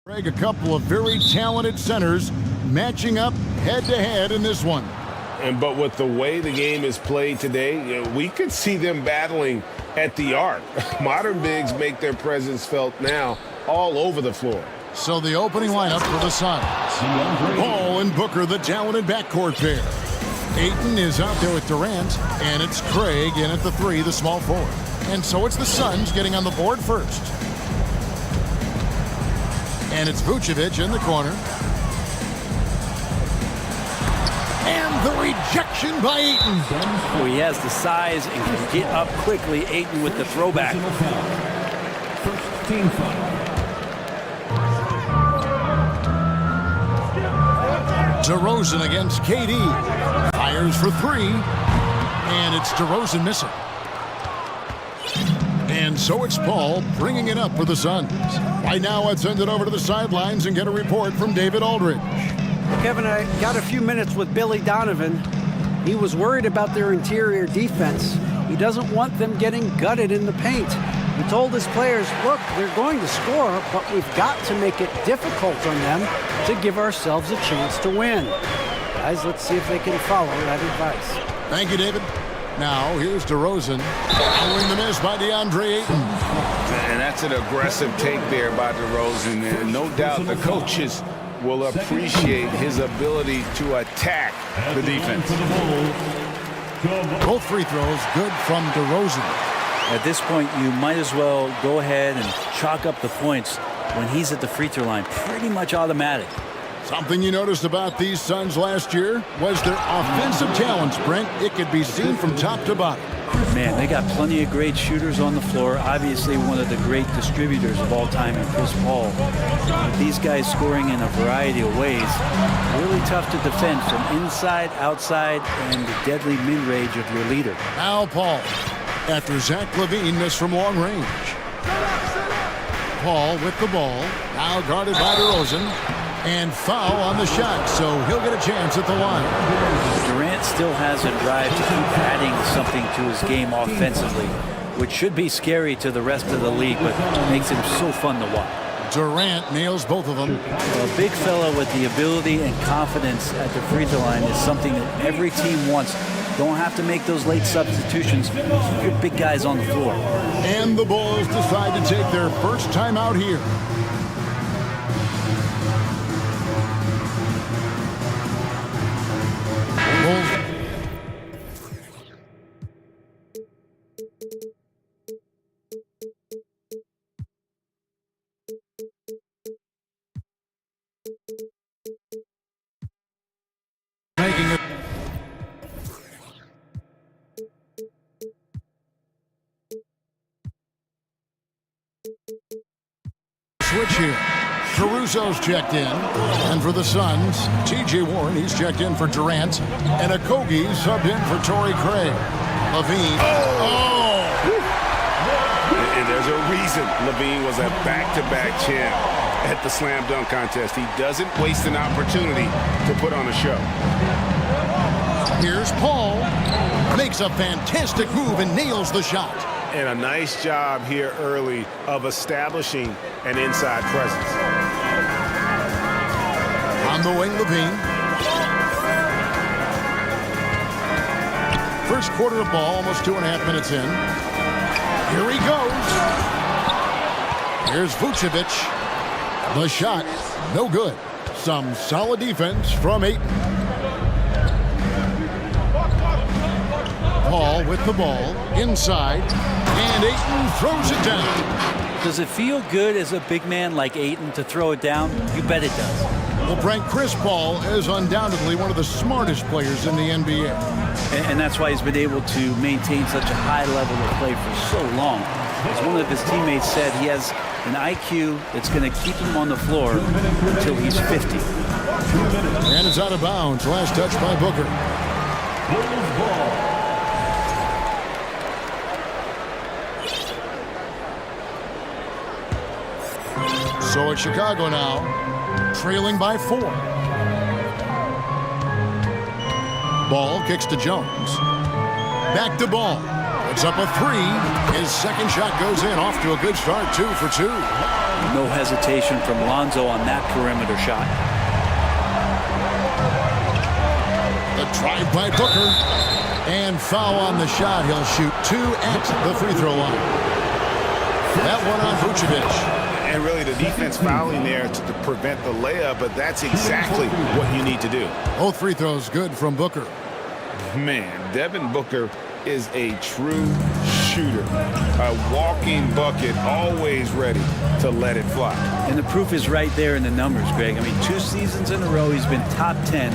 A couple of very talented centers matching up head-to-head in this one. But with the way the game is played today, we could see them battling at the arc. Modern bigs make their presence felt now all over the floor. So the opening lineup for the Suns. Paul and Booker, the talented backcourt pair. Ayton is out there with Durant, and it's Craig in at the three, the small forward. And so it's the Suns getting on the board first. And it's Vucevic in the corner. And the rejection by Ayton. Oh, he has the size and can get up quickly. Ayton with the throwback. First team foul. DeRozan against KD. Fires for three. And it's DeRozan missing. And so it's Paul bringing it up for the Suns. Right now, let's send it over to the sidelines and get a report from David Aldridge. Kevin, I got a few minutes with Billy Donovan. He was worried about their interior defense. He doesn't want them getting gutted in the paint. He told his players, look, they're going to score, but we've got to make it difficult on them to give ourselves a chance to win. Guys, let's see if they can follow that advice. Thank you, David. Now, here's DeRozan following the miss by DeAndre Ayton. And that's an aggressive take there by DeRozan. And no doubt the coaches will appreciate his ability to attack the defense. Both free throws good from DeRozan. At this point, you might as well go ahead and chalk up the points when he's at the free throw line. Pretty much automatic. Something you noticed about these Suns last year was their offensive talents, Brent. It could be seen from top to bottom. Man, they got plenty of great shooters on the floor. Obviously, one of the great distributors of all time in Chris Paul. With these guys scoring in a variety of ways, really tough to defend from inside, outside, and the deadly mid-range of your leader. Now Paul, after Zach LaVine missed from long range. Paul with the ball, now guarded by DeRozan. And foul on the shot, so he'll get a chance at the line. Durant still has a drive to keep adding something to his game offensively, which should be scary to the rest of the league, but makes him so fun to watch. Durant nails both of them. A big fella with the ability and confidence at the free throw line is something that every team wants. Don't have to make those late substitutions. Keep your big guys on the floor. And the Bulls decide to take their first time out here. Making it. Switch here. Caruso's checked in. And for the Suns, T.J. Warren, he's checked in for Durant. And Okogie subbed in for Torrey Craig. LaVine. Oh! And there's a reason LaVine was a back-to-back champ at the slam dunk contest. He doesn't waste an opportunity to put on a show. Here's Paul. Makes a fantastic move and nails the shot. And a nice job here early of establishing an inside presence. On the wing, LaVine. First quarter of ball, almost 2.5 minutes in. Here he goes. Here's Vucevic. The shot, no good. Some solid defense from Ayton. Paul with the ball, inside, and Ayton throws it down. Does it feel good as a big man like Ayton to throw it down? You bet it does. Well, Brent, Chris Paul is undoubtedly one of the smartest players in the NBA. And that's why he's been able to maintain such a high level of play for so long. As one of his teammates said, he has an IQ that's going to keep him on the floor until he's 50. And it's out of bounds. Last touch by Booker. So it's Chicago now, trailing by 4. Ball kicks to Jones. Back to Ball. It's up a 3. His second shot goes in, off to a good start, 2 for 2. No hesitation from Lonzo on that perimeter shot. The drive by Booker. And foul on the shot. He'll shoot 2 at the free throw line. That one on Vucevic. And really the defense fouling there to prevent the layup, but that's exactly what you need to do. Both free throws good from Booker. Man, Devin Booker is a true shooter. A walking bucket, always ready to let it fly. And the proof is right there in the numbers, Greg. I mean, 2 seasons in a row, he's been top 10 in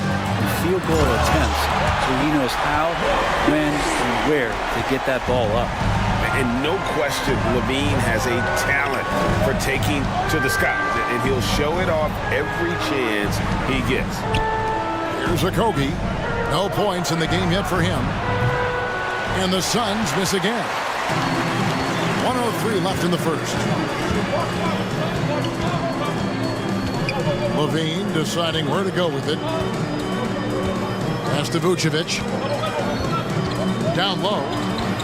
field goal attempts. So he knows how, when, and where to get that ball up. And no question, Levine has a talent for taking to the sky. And he'll show it off every chance he gets. Here's a Kobe. No points in the game yet for him. And the Suns miss again. 1:03 left in the first. Levine deciding where to go with it. Pass to Vucevic. Down low.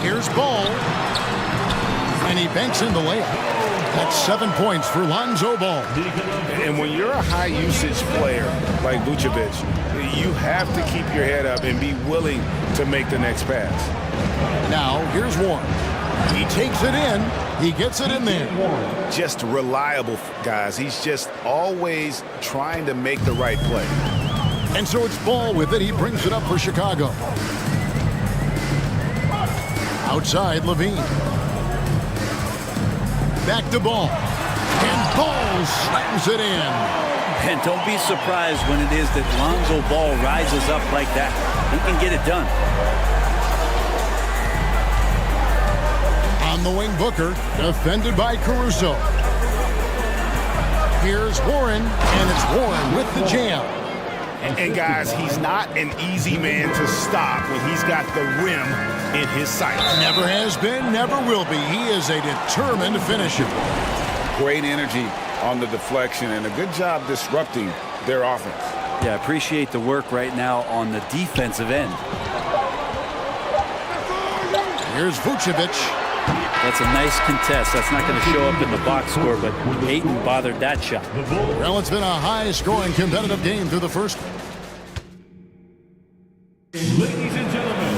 Here's Ball. And he banks in the layup. That's 7 points for Lonzo Ball. And when you're a high-usage player like Vucevic, you have to keep your head up and be willing to make the next pass. Now, here's Warren. He takes it in. He gets it in there. Just reliable, guys. He's just always trying to make the right play. And so it's Ball with it. He brings it up for Chicago. Outside, Levine. Back to Ball. And Ball slams it in. And don't be surprised when it is that Lonzo Ball rises up like that. He can get it done. On the wing, Booker, defended by Caruso. Here's Warren, and it's Warren with the jam. And guys, he's not an easy man to stop when he's got the rim in his sights. Never has been, never will be. He is a determined finisher. Great energy on the deflection and a good job disrupting their offense. Yeah, appreciate the work right now on the defensive end. Here's Vucevic. That's a nice contest. That's not going to show up in the box score, but Ayton bothered that shot. Well, it's been a high-scoring competitive game through the first. Ladies and gentlemen,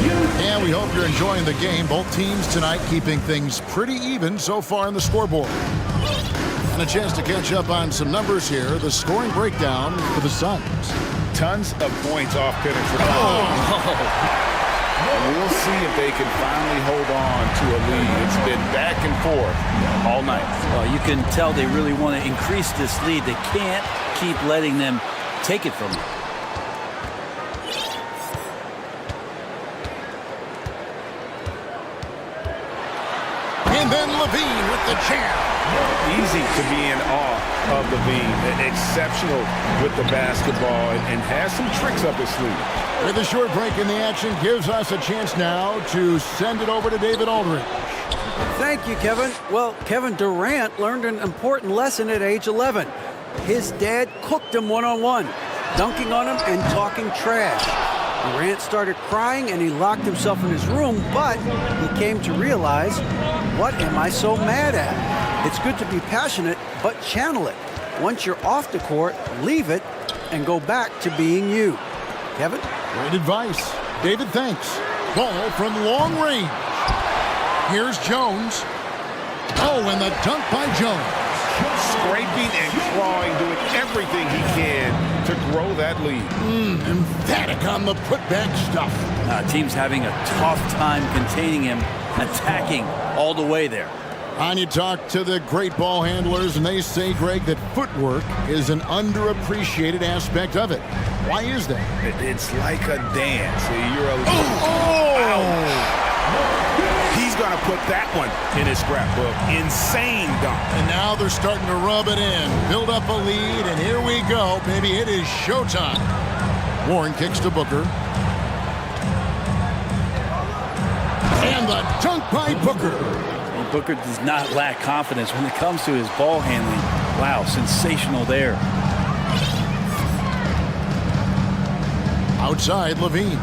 your full And we hope you're enjoying the game. Both teams tonight keeping things pretty even so far on the scoreboard. And a chance to catch up on some numbers here. The scoring breakdown for the Suns. Tons of points off penetration. We'll see if they can finally hold on to a lead. It's been back and forth all night. Well, you can tell they really want to increase this lead. They can't keep letting them take it from them. And then Levine with the jam. Easy to be in awe of Levine. Exceptional with the basketball and has some tricks up his sleeve. With a short break in the action gives us a chance now to send it over to David Aldridge. Thank you, Kevin. Well, Kevin Durant learned an important lesson at age 11. His dad cooked him one-on-one, dunking on him and talking trash. Durant started crying and he locked himself in his room, but he came to realize, what am I so mad at? It's good to be passionate, but channel it. Once you're off the court, leave it and go back to being you. Kevin? Great advice. David, thanks. Ball from long range. Here's Jones. Oh, and the dunk by Jones. Scraping and clawing, doing everything he can to grow that lead. Emphatic on the putback stuff. Team's having a tough time containing him, attacking all the way there. And you talk to the great ball handlers, and they say, Greg, that footwork is an underappreciated aspect of it. Why is that? It's like a dance. You're a He's going to put that one in his scrapbook. Insane dunk. And now they're starting to rub it in, build up a lead, and here we go. Baby, it is showtime. Warren kicks to Booker. And the dunk by Booker. Well, Booker does not lack confidence when it comes to his ball handling. Wow, sensational there. Outside, Levine.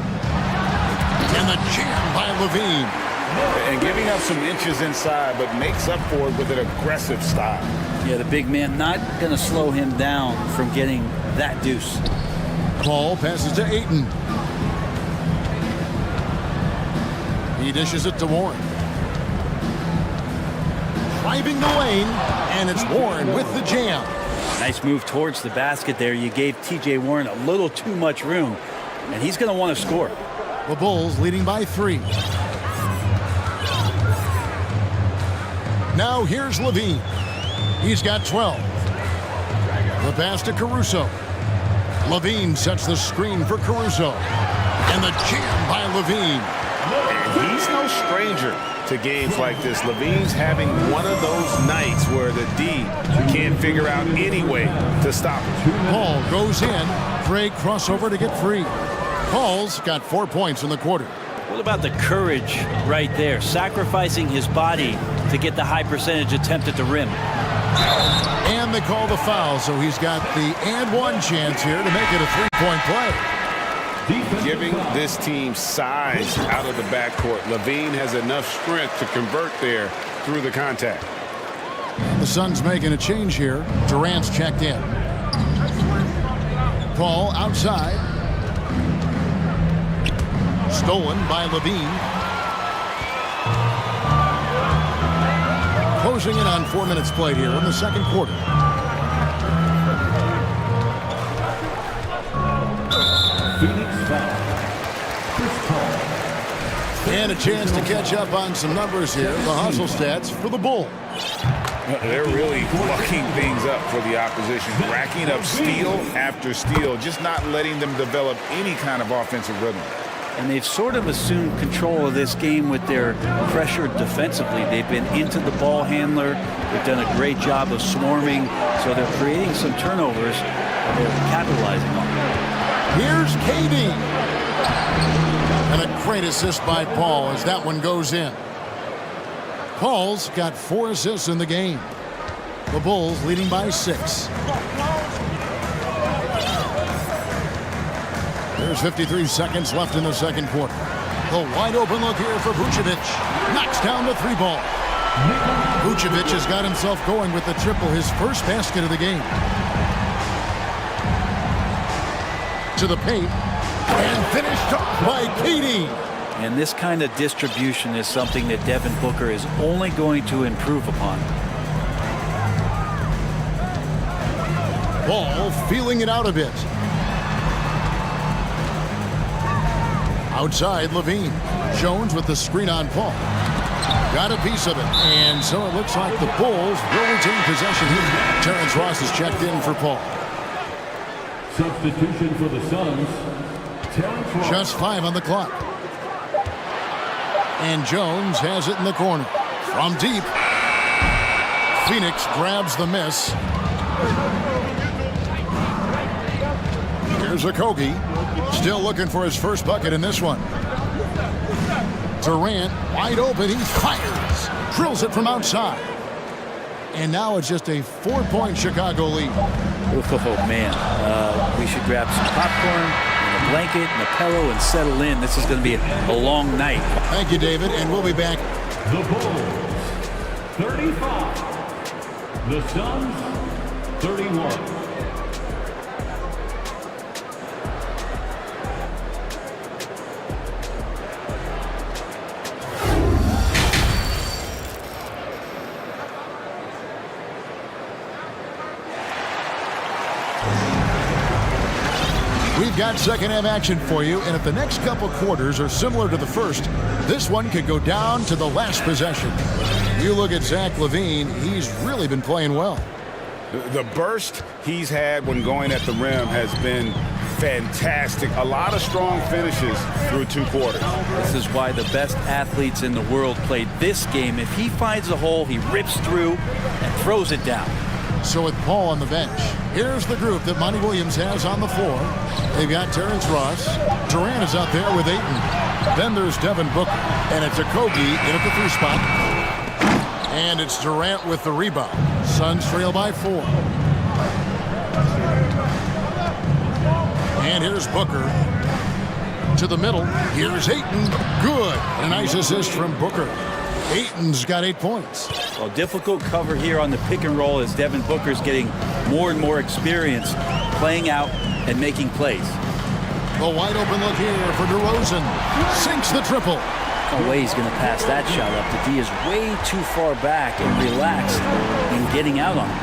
And the jam by Levine. And giving up some inches inside, but makes up for it with an aggressive style. Yeah, the big man not going to slow him down from getting that deuce. Paul passes to Ayton. He dishes it to Warren. Driving the lane, and it's Warren with the jam. Nice move towards the basket there. You gave T.J. Warren a little too much room, and he's going to want to score. The Bulls leading by 3. Now here's Levine. He's got 12. The pass to Caruso. Levine sets the screen for Caruso. And the jam by Levine. And he's no stranger to games like this. Levine's having one of those nights where the D can't figure out any way to stop him. Paul goes in. Great crossover to get free. Paul's got 4 points in the quarter. What about the courage right there? Sacrificing his body to get the high percentage attempt at the rim. And they call the foul, so he's got the and one chance here to make it a three-point play. Giving this team size out of the backcourt. Levine has enough strength to convert there through the contact. The Suns making a change here. Durant's checked in. Paul outside. Stolen by Levine. Closing in on 4 minutes played here in the second quarter. Phoenix foul. Chris Paul. And a chance to catch up on some numbers here. The hustle stats for the Bulls. They're really fucking things up for the opposition, racking up steal after steal, just not letting them develop any kind of offensive rhythm. And they've sort of assumed control of this game with their pressure defensively. They've been into the ball handler. They've done a great job of swarming. So they're creating some turnovers. And they're capitalizing on them. Here's KD. And a great assist by Paul as that one goes in. Paul's got 4 assists in the game. The Bulls leading by 6. There's 53 seconds left in the second quarter. The wide open look here for Vucevic. Knocks down the 3 ball. Vucevic has got himself going with the triple, his first basket of the game. To the paint. And finished off by KD. And this kind of distribution is something that Devin Booker is only going to improve upon. Ball feeling it out a bit. Outside, Levine. Jones with the screen on Paul. Got a piece of it. And so it looks like the Bulls will retain possession here. Terrence Ross is checked in for Paul. Substitution for the Suns. Terrence Ross. Just 5 on the clock. And Jones has it in the corner. From deep. Phoenix grabs the miss. Here's Okogie. Still looking for his first bucket in this one. Durant wide open. He fires. Drills it from outside. And now it's just a 4-point Chicago lead. Oh, man. We should grab some popcorn and a blanket and a pillow and settle in. This is going to be a long night. Thank you, David, and we'll be back. The Bulls, 35. The Suns, 31. We've got second half action for you, and if the next couple quarters are similar to the first, this one could go down to the last possession. You look at Zach LaVine, he's really been playing well. The burst he's had when going at the rim has been fantastic. A lot of strong finishes through 2 quarters. This is why the best athletes in the world played this game. If he finds a hole, he rips through and throws it down. So with Paul on the bench, here's the group that Monty Williams has on the floor. They've got Terrence Ross. Durant is out there with Ayton. Then there's Devin Booker. And it's Okogie in at the 3 spot. And it's Durant with the rebound. Suns trail by 4. And here's Booker to the middle. Here's Ayton. Good. A nice assist from Booker. Ayton's got 8 points. Well, difficult cover here on the pick and roll as Devin Booker's getting more and more experience playing out and making plays. The wide open look here for DeRozan. Sinks the triple. No way he's going to pass that shot up. The D is way too far back and relaxed in getting out on him.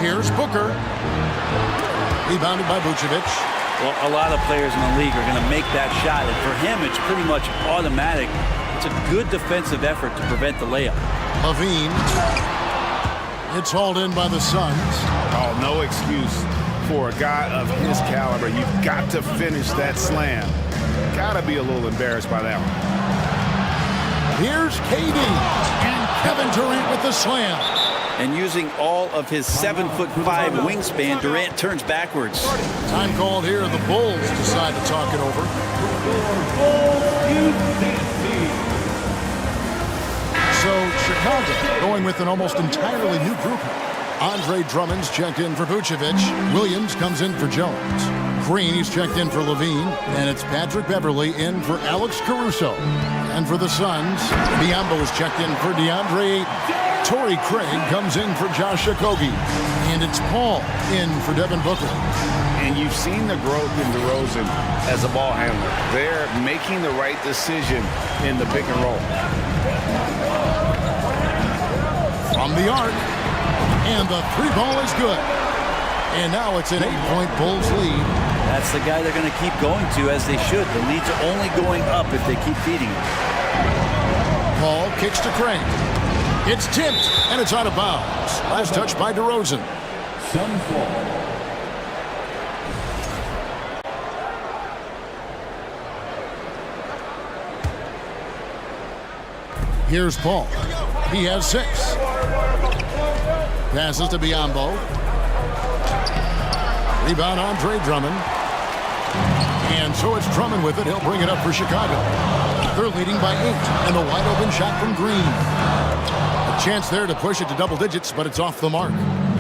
Here's Booker. Rebounded by Vucevic. Well, a lot of players in the league are going to make that shot, and for him, it's pretty much automatic. It's a good defensive effort to prevent the layup. Levine. It's hauled in by the Suns. Oh, no excuse for a guy of his caliber. You've got to finish that slam. Got to be a little embarrassed by that one. Here's KD. And Kevin Durant with the slam. And using all of his 7'5" wingspan, Durant turns backwards. Time called here. The Bulls decide to talk it over. So Chicago going with an almost entirely new group. Andre Drummond's checked in for Vucevic. Williams comes in for Jones. Green, he's checked in for Levine. And it's Patrick Beverley in for Alex Caruso. And for the Suns, Biyombo is checked in for DeAndre Ayton. Torrey Craig comes in for Josh Okogie. And it's Paul in for Devin Booker. And you've seen the growth in DeRozan as a ball handler. They're making the right decision in the pick and roll. From the arc. And the three ball is good. And now it's an 8-point Bulls lead. That's the guy they're going to keep going to, as they should. The lead's only going up if they keep feeding him. Paul kicks to Craig. It's tipped, and it's out of bounds. Last touch by DeRozan. Suns ball. Here's Paul. He has 6. Passes to Biyombo. Rebound Andre Drummond. And so it's Drummond with it. He'll bring it up for Chicago. They're leading by 8. And the wide open shot from Green. A chance there to push it to double digits, but it's off the mark.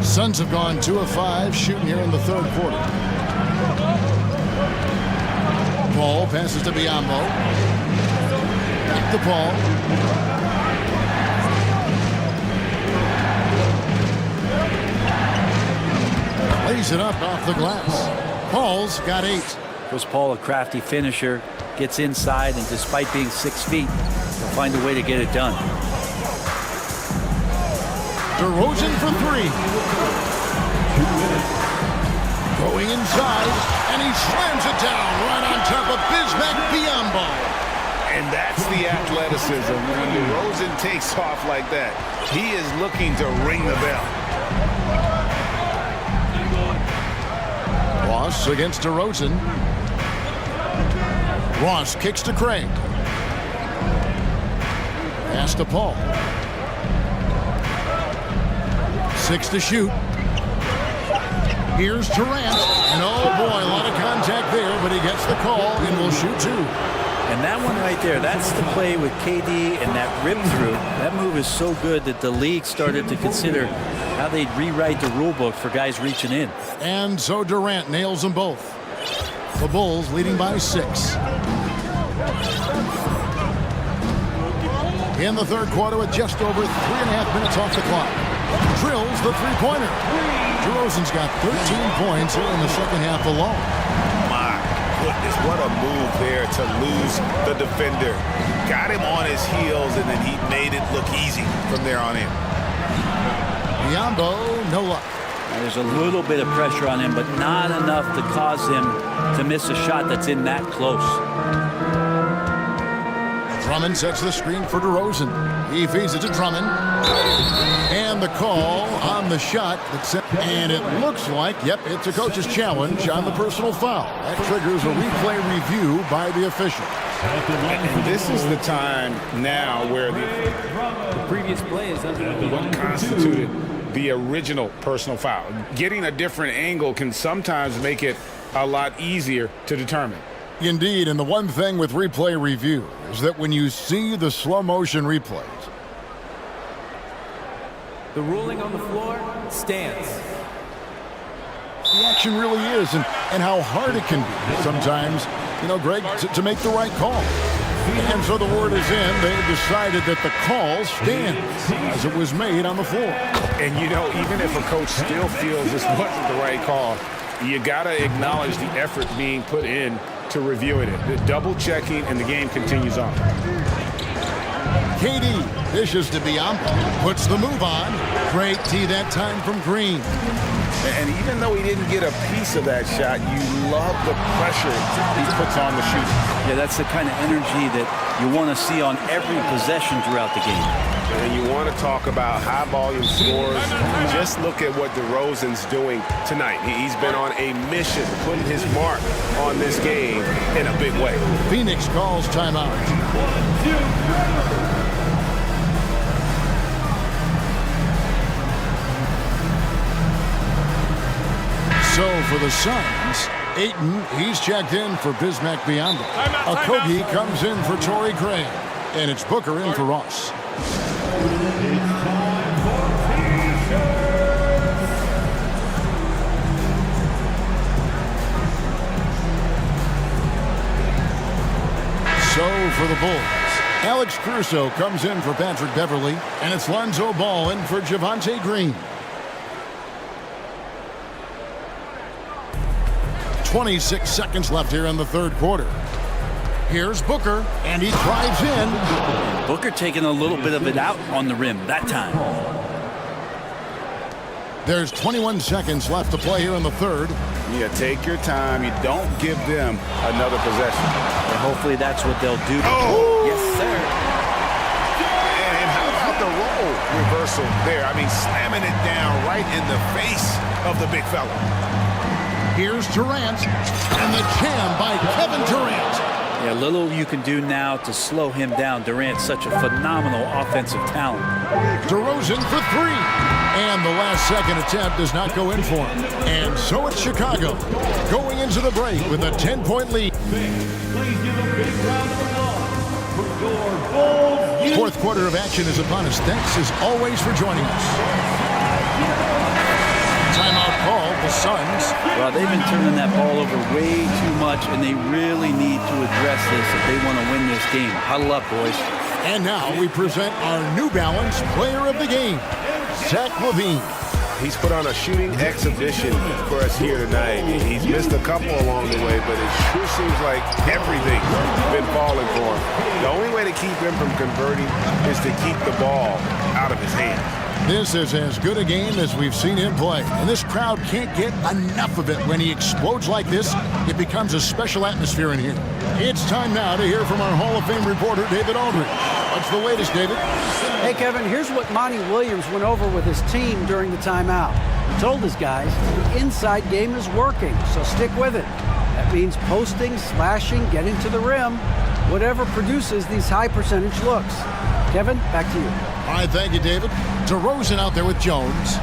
Suns have gone 2 of 5 shooting here in the third quarter. Paul passes to Biyombo. Back to Paul. Lays it up off the glass. Paul's got 8. Chris Paul, a crafty finisher, gets inside, and despite being 6 feet, will find a way to get it done. DeRozan for 3. Going inside, and he slams it down right on top of Bismack Biyombo. And that's the athleticism. When DeRozan takes off like that, he is looking to ring the bell. Ross against DeRozan. Ross kicks to Craig. Pass to Paul. 6 to shoot. Here's Durant. And oh boy, a lot of contact there, but he gets the call and will shoot 2. And that one right there, that's the play with KD and that rip through. That move is so good that the league started to consider how they'd rewrite the rule book for guys reaching in. And so Durant nails them both. The Bulls leading by 6. In the third quarter with just over 3.5 minutes off the clock. Drills the three-pointer. DeRozan's got 13 points here in the second half alone. My goodness, what a move there to lose the defender. Got him on his heels, and then he made it look easy from there on in. Biyombo, no luck. There's a little bit of pressure on him, but not enough to cause him to miss a shot that's in that close. Drummond sets the screen for DeRozan. He feeds it to Drummond. And the call on the shot. And it looks like, yep, it's a coach's challenge on the personal foul. That triggers a replay review by the official. And this is the time now where the previous play is what constituted the original personal foul. Getting a different angle can sometimes make it a lot easier to determine. Indeed, and the one thing with replay review is that when you see the slow motion replays, the ruling on the floor stands. the action really is and how hard it can be sometimes, you know, Greg, to make the right call. And so the word is in. They've decided that the call stands as it was made on the floor. And, you know, even if a coach still feels this wasn't the right call, you got to acknowledge the effort being put in to reviewing it. The double checking, and the game continues on. KD dishes to Biombo, puts the move on. Great tee that time from Green. And even though he didn't get a piece of that shot, you love the pressure he puts on the shooter. Yeah, that's the kind of energy that you want to see on every possession throughout the game. And you want to talk about high volume scores. Just look at what DeRozan's doing tonight. He's been on a mission, putting his mark on this game in a big way. Phoenix calls timeout. So for the Suns, Ayton, he's checked in for Bismack Biyombo. Okogie comes in for Torrey Craig. And it's Booker in for Ross. So for the Bulls, Alex Caruso comes in for Patrick Beverly. And it's Lonzo Ball in for Javonte Green. 26 seconds left here in the third quarter. Here's Booker, and he drives in. Booker taking a little bit of it out on the rim that time. There's 21 seconds left to play here in the third. Yeah, take your time. You don't give them another possession. And hopefully that's what they'll do. Oh! Yes, sir. And how about the role reversal there? I mean, slamming it down right in the face of the big fella. Here's Durant, and the jam by Kevin Durant. Yeah, little you can do now to slow him down. Durant's such a phenomenal offensive talent. DeRozan for three. And the last second attempt does not go in for him. And so it's Chicago going into the break with a 10-point lead. Please give a big round of applause for your Bulls. Fourth quarter of action is upon us. Thanks as always for joining us. Timeout call, the Suns. Well, they've been turning that ball over way too much, and they really need to address this if they want to win this game. Huddle up, boys. And now we present our New Balance Player of the Game, Zach LaVine. He's put on a shooting exhibition for us here tonight. He's missed a couple along the way, but it sure seems like everything's been falling for him. The only way to keep him from converting is to keep the ball out of his hands. This is as good a game as we've seen him play. And this crowd can't get enough of it. When he explodes like this, it becomes a special atmosphere in here. It's time now to hear from our Hall of Fame reporter, David Aldridge. What's the latest, David? Hey, Kevin, here's what Monty Williams went over with his team during the timeout. He told his guys the inside game is working, so stick with it. That means posting, slashing, getting to the rim, whatever produces these high percentage looks. Kevin, back to you. All right, thank you, David. DeRozan out there with Jones.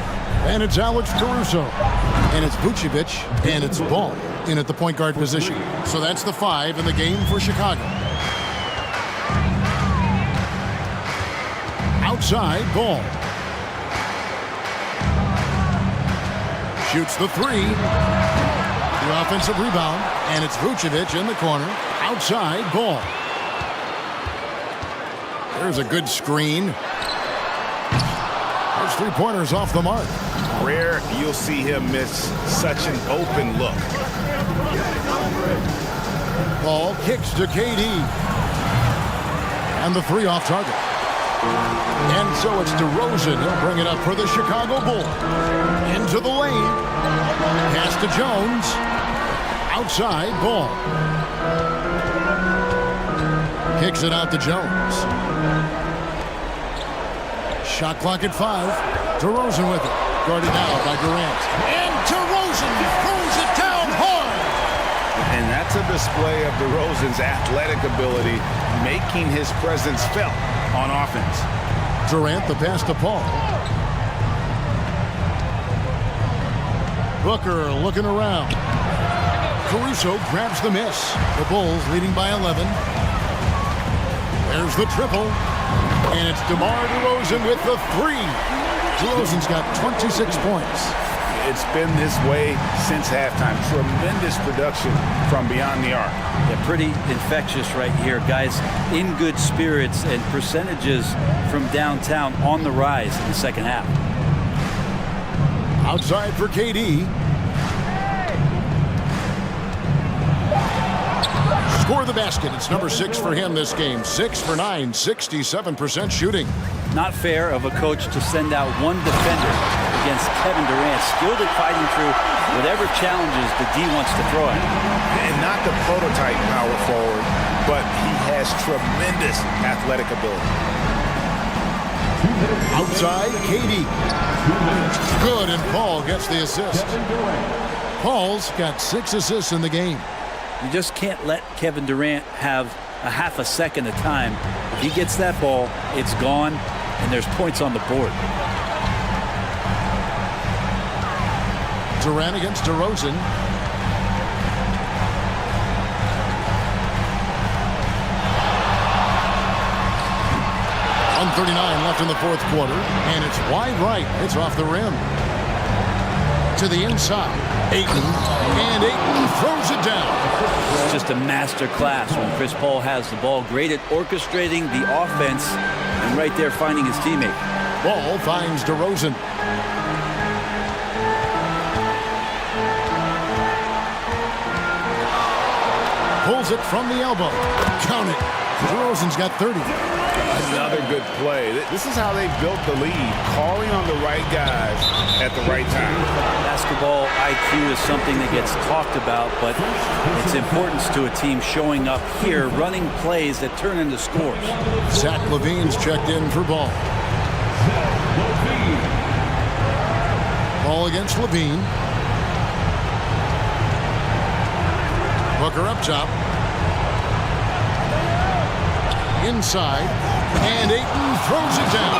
And it's Alex Caruso. And it's Vucevic. And it's Ball in at the point guard position. So that's the 5 in the game for Chicago. Outside, Ball. Shoots the 3. The offensive rebound. And it's Vucevic in the corner. Outside, Ball. There's a good screen. Those three-pointers off the mark. Rare you'll see him miss such an open look. Ball kicks to KD. And the 3 off target. And so it's DeRozan. He'll bring it up for the Chicago Bulls. Into the lane. Pass to Jones. Outside, Ball. Kicks it out to Jones. Shot clock at 5. DeRozan with it. Guarded now by Durant. And DeRozan throws it down hard. And that's a display of DeRozan's athletic ability, making his presence felt on offense. Durant, the pass to Paul. Booker looking around. Caruso grabs the miss. The Bulls leading by 11. There's the triple. And it's DeMar DeRozan with the 3. DeRozan's got 26 points. It's been this way since halftime. Tremendous production from beyond the arc. Yeah, pretty infectious right here. Guys in good spirits and percentages from downtown on the rise in the second half. Outside for KD. Score the basket. It's number 6 for him this game. 6 for 9, 67% shooting. Not fair of a coach to send out one defender against Kevin Durant, skilled at fighting through whatever challenges the D wants to throw at him. And not the prototype power forward, but he has tremendous athletic ability. Outside, KD. Good, and Paul gets the assist. Paul's got 6 assists in the game. You just can't let Kevin Durant have a half a second of time. If he gets that ball, it's gone, and there's points on the board. Durant against DeRozan. .139 left in the fourth quarter, and it's wide right. It's off the rim. To the inside. Ayton, and Ayton throws it down. It's just a master class when Chris Paul has the ball. Great at orchestrating the offense, and right there finding his teammate. Ball finds DeRozan. Pulls it from the elbow. Count it. DeRozan's got 30. Another good play. This is how they built the lead, calling on the right guys at the right time. Basketball IQ is something that gets talked about, but its importance to a team showing up here, running plays that turn into scores. Zach LaVine's checked in for Ball. Ball against LaVine. Booker up top. Inside, and Ayton throws it down.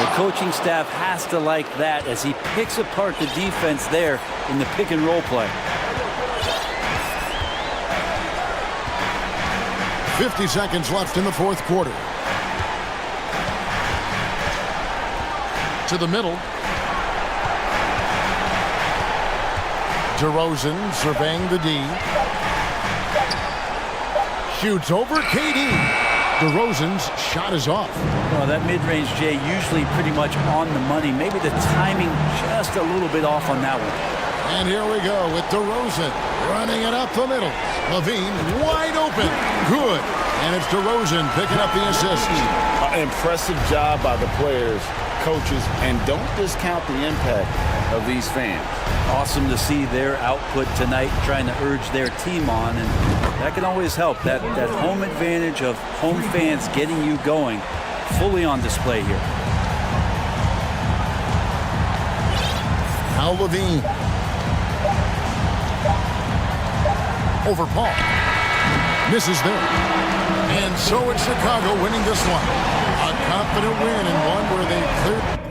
The coaching staff has to like that as he picks apart the defense there in the pick and roll play. 50 seconds left in the fourth quarter. To the middle. DeRozan surveying the D. Shoots over KD. DeRozan's shot is off. Well, that mid-range, Jay, usually pretty much on the money. Maybe the timing just a little bit off on that one. And here we go with DeRozan running it up the middle. LaVine wide open. Good. And it's DeRozan picking up the assist. Impressive job by the players, coaches, and don't discount the impact of these fans. Awesome to see their output tonight, trying to urge their team on, and that can always help. That home advantage of home fans getting you going, fully on display here. Now LaVine. Over Paul. Misses there. And so it's Chicago winning this one. A confident win, and one where they cleared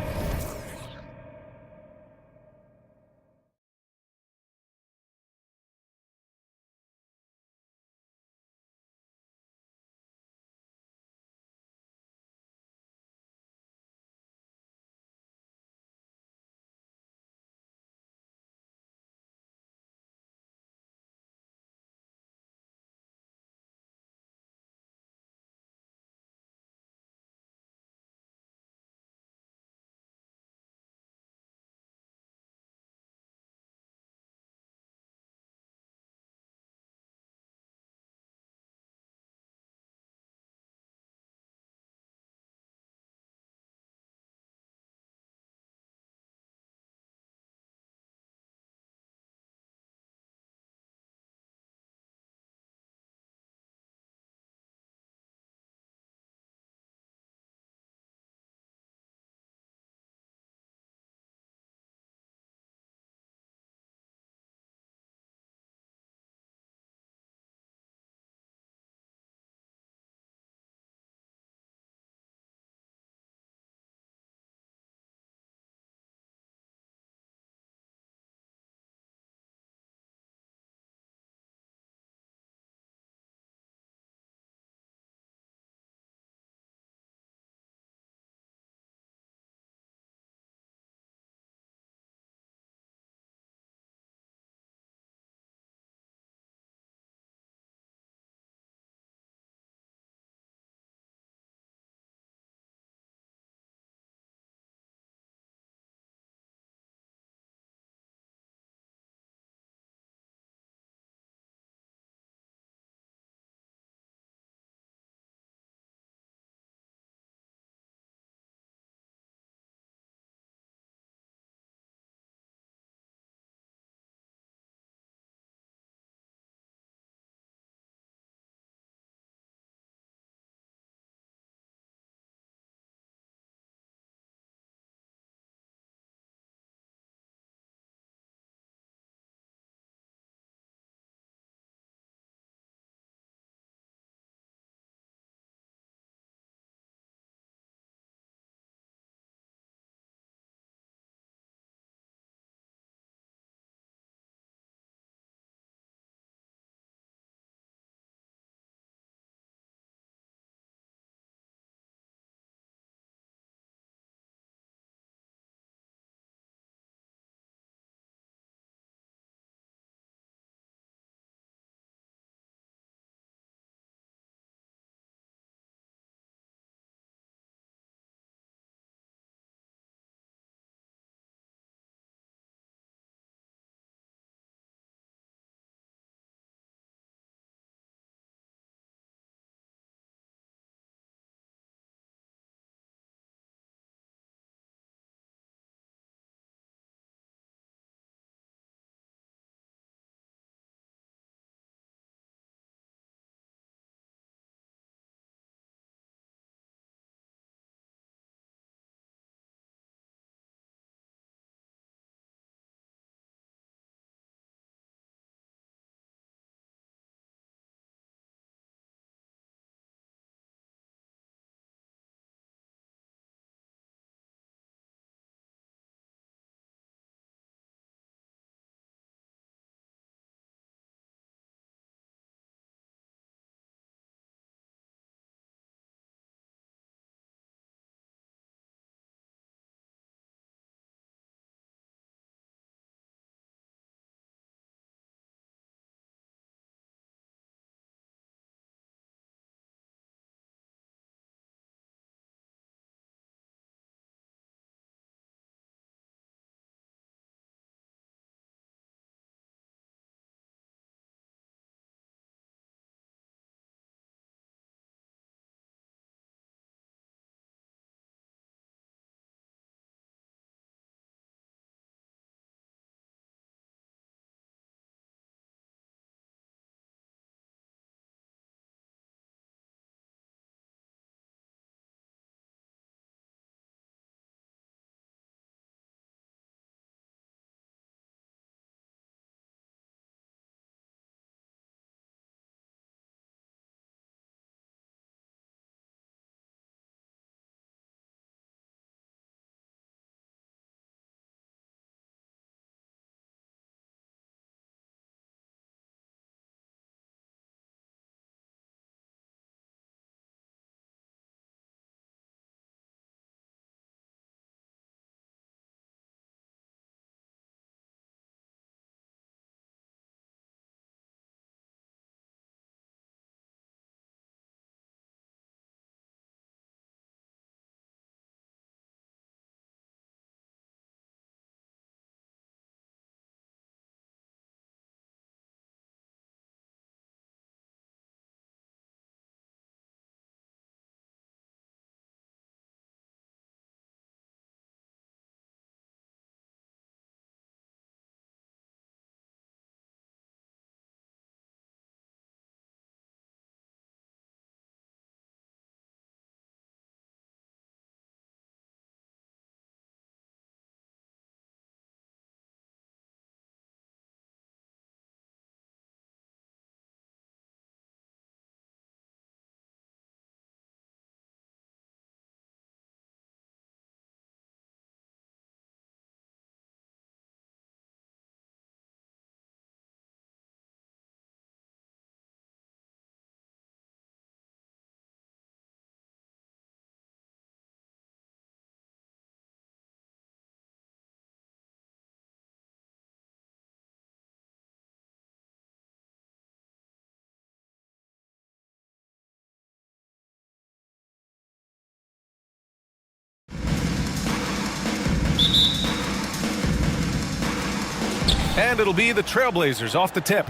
And it'll be the Trailblazers off the tip.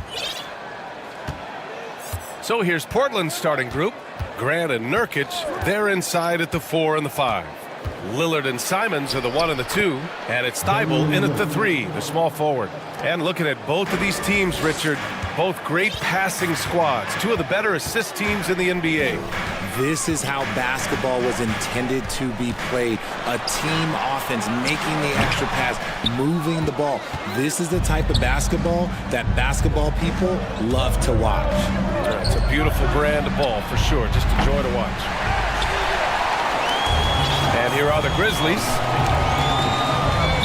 So here's Portland's starting group. Grant and Nurkic, they're inside at the 4 and the 5. Lillard and Simons are the 1 and the 2. And it's Thibault in at the 3, the small forward. And looking at both of these teams, Richard, both great passing squads. Two of the better assist teams in the NBA. This is how basketball was intended to be played. A team offense, making the extra pass, moving the ball. This is the type of basketball that basketball people love to watch. It's a beautiful brand of ball, for sure. Just a joy to watch. And here are the Grizzlies.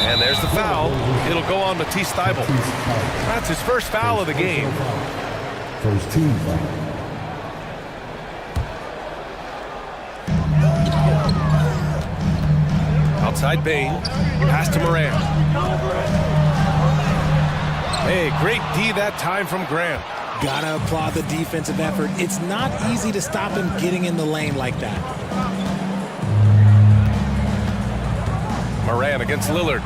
And there's the foul. It'll go on Matisse Thybulle. That's his first foul of the game. First team foul. Outside Bain. Pass to Moran. Hey, great D that time from Grant. Gotta applaud the defensive effort. It's not easy to stop him getting in the lane like that. Moran against Lillard.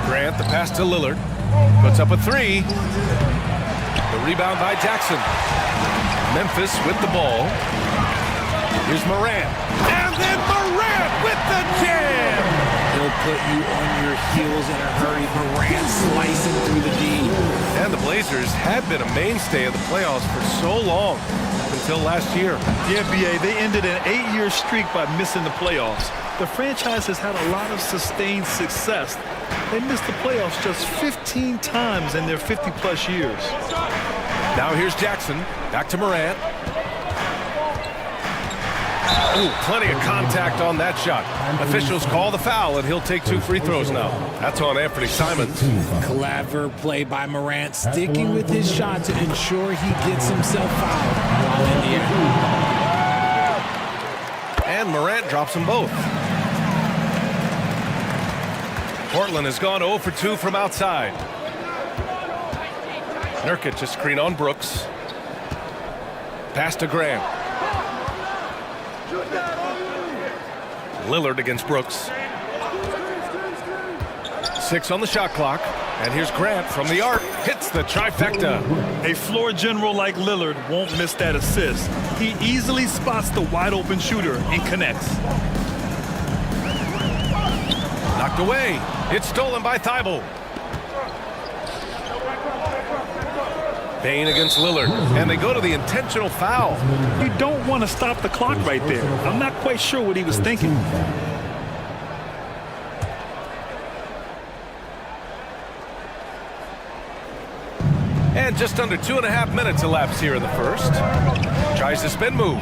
Grant, the pass to Lillard. Puts up a 3. The rebound by Jackson. Memphis with the ball. Here's Moran. And then Moran with the jam! He'll put you on your heels in a hurry. Moran slicing through the D. And the Blazers had been a mainstay of the playoffs for so long, until last year. Yeah, BA, they ended an 8-year streak by missing the playoffs. The franchise has had a lot of sustained success. They missed the playoffs just 15 times in their 50-plus years. Now here's Jackson. Back to Morant. Ooh, plenty of contact on that shot. Officials call the foul, and he'll take 2 free throws now. That's on Anthony Simons. Clever play by Morant, sticking with his shot to ensure he gets himself fouled while in the air. And Morant drops them both. Portland has gone 0 for 2 from outside. Nurkic a screen on Brooks. Pass to Graham. Lillard against Brooks. 6 on the shot clock. And here's Grant from the arc. Hits the trifecta. A floor general like Lillard won't miss that assist. He easily spots the wide open shooter and connects. Knocked away. It's stolen by Thibault. Bain against Lillard. And they go to the intentional foul. You don't want to stop the clock right there. I'm not quite sure what he was thinking. And just under 2.5 minutes elapsed here in the first. Tries the spin move.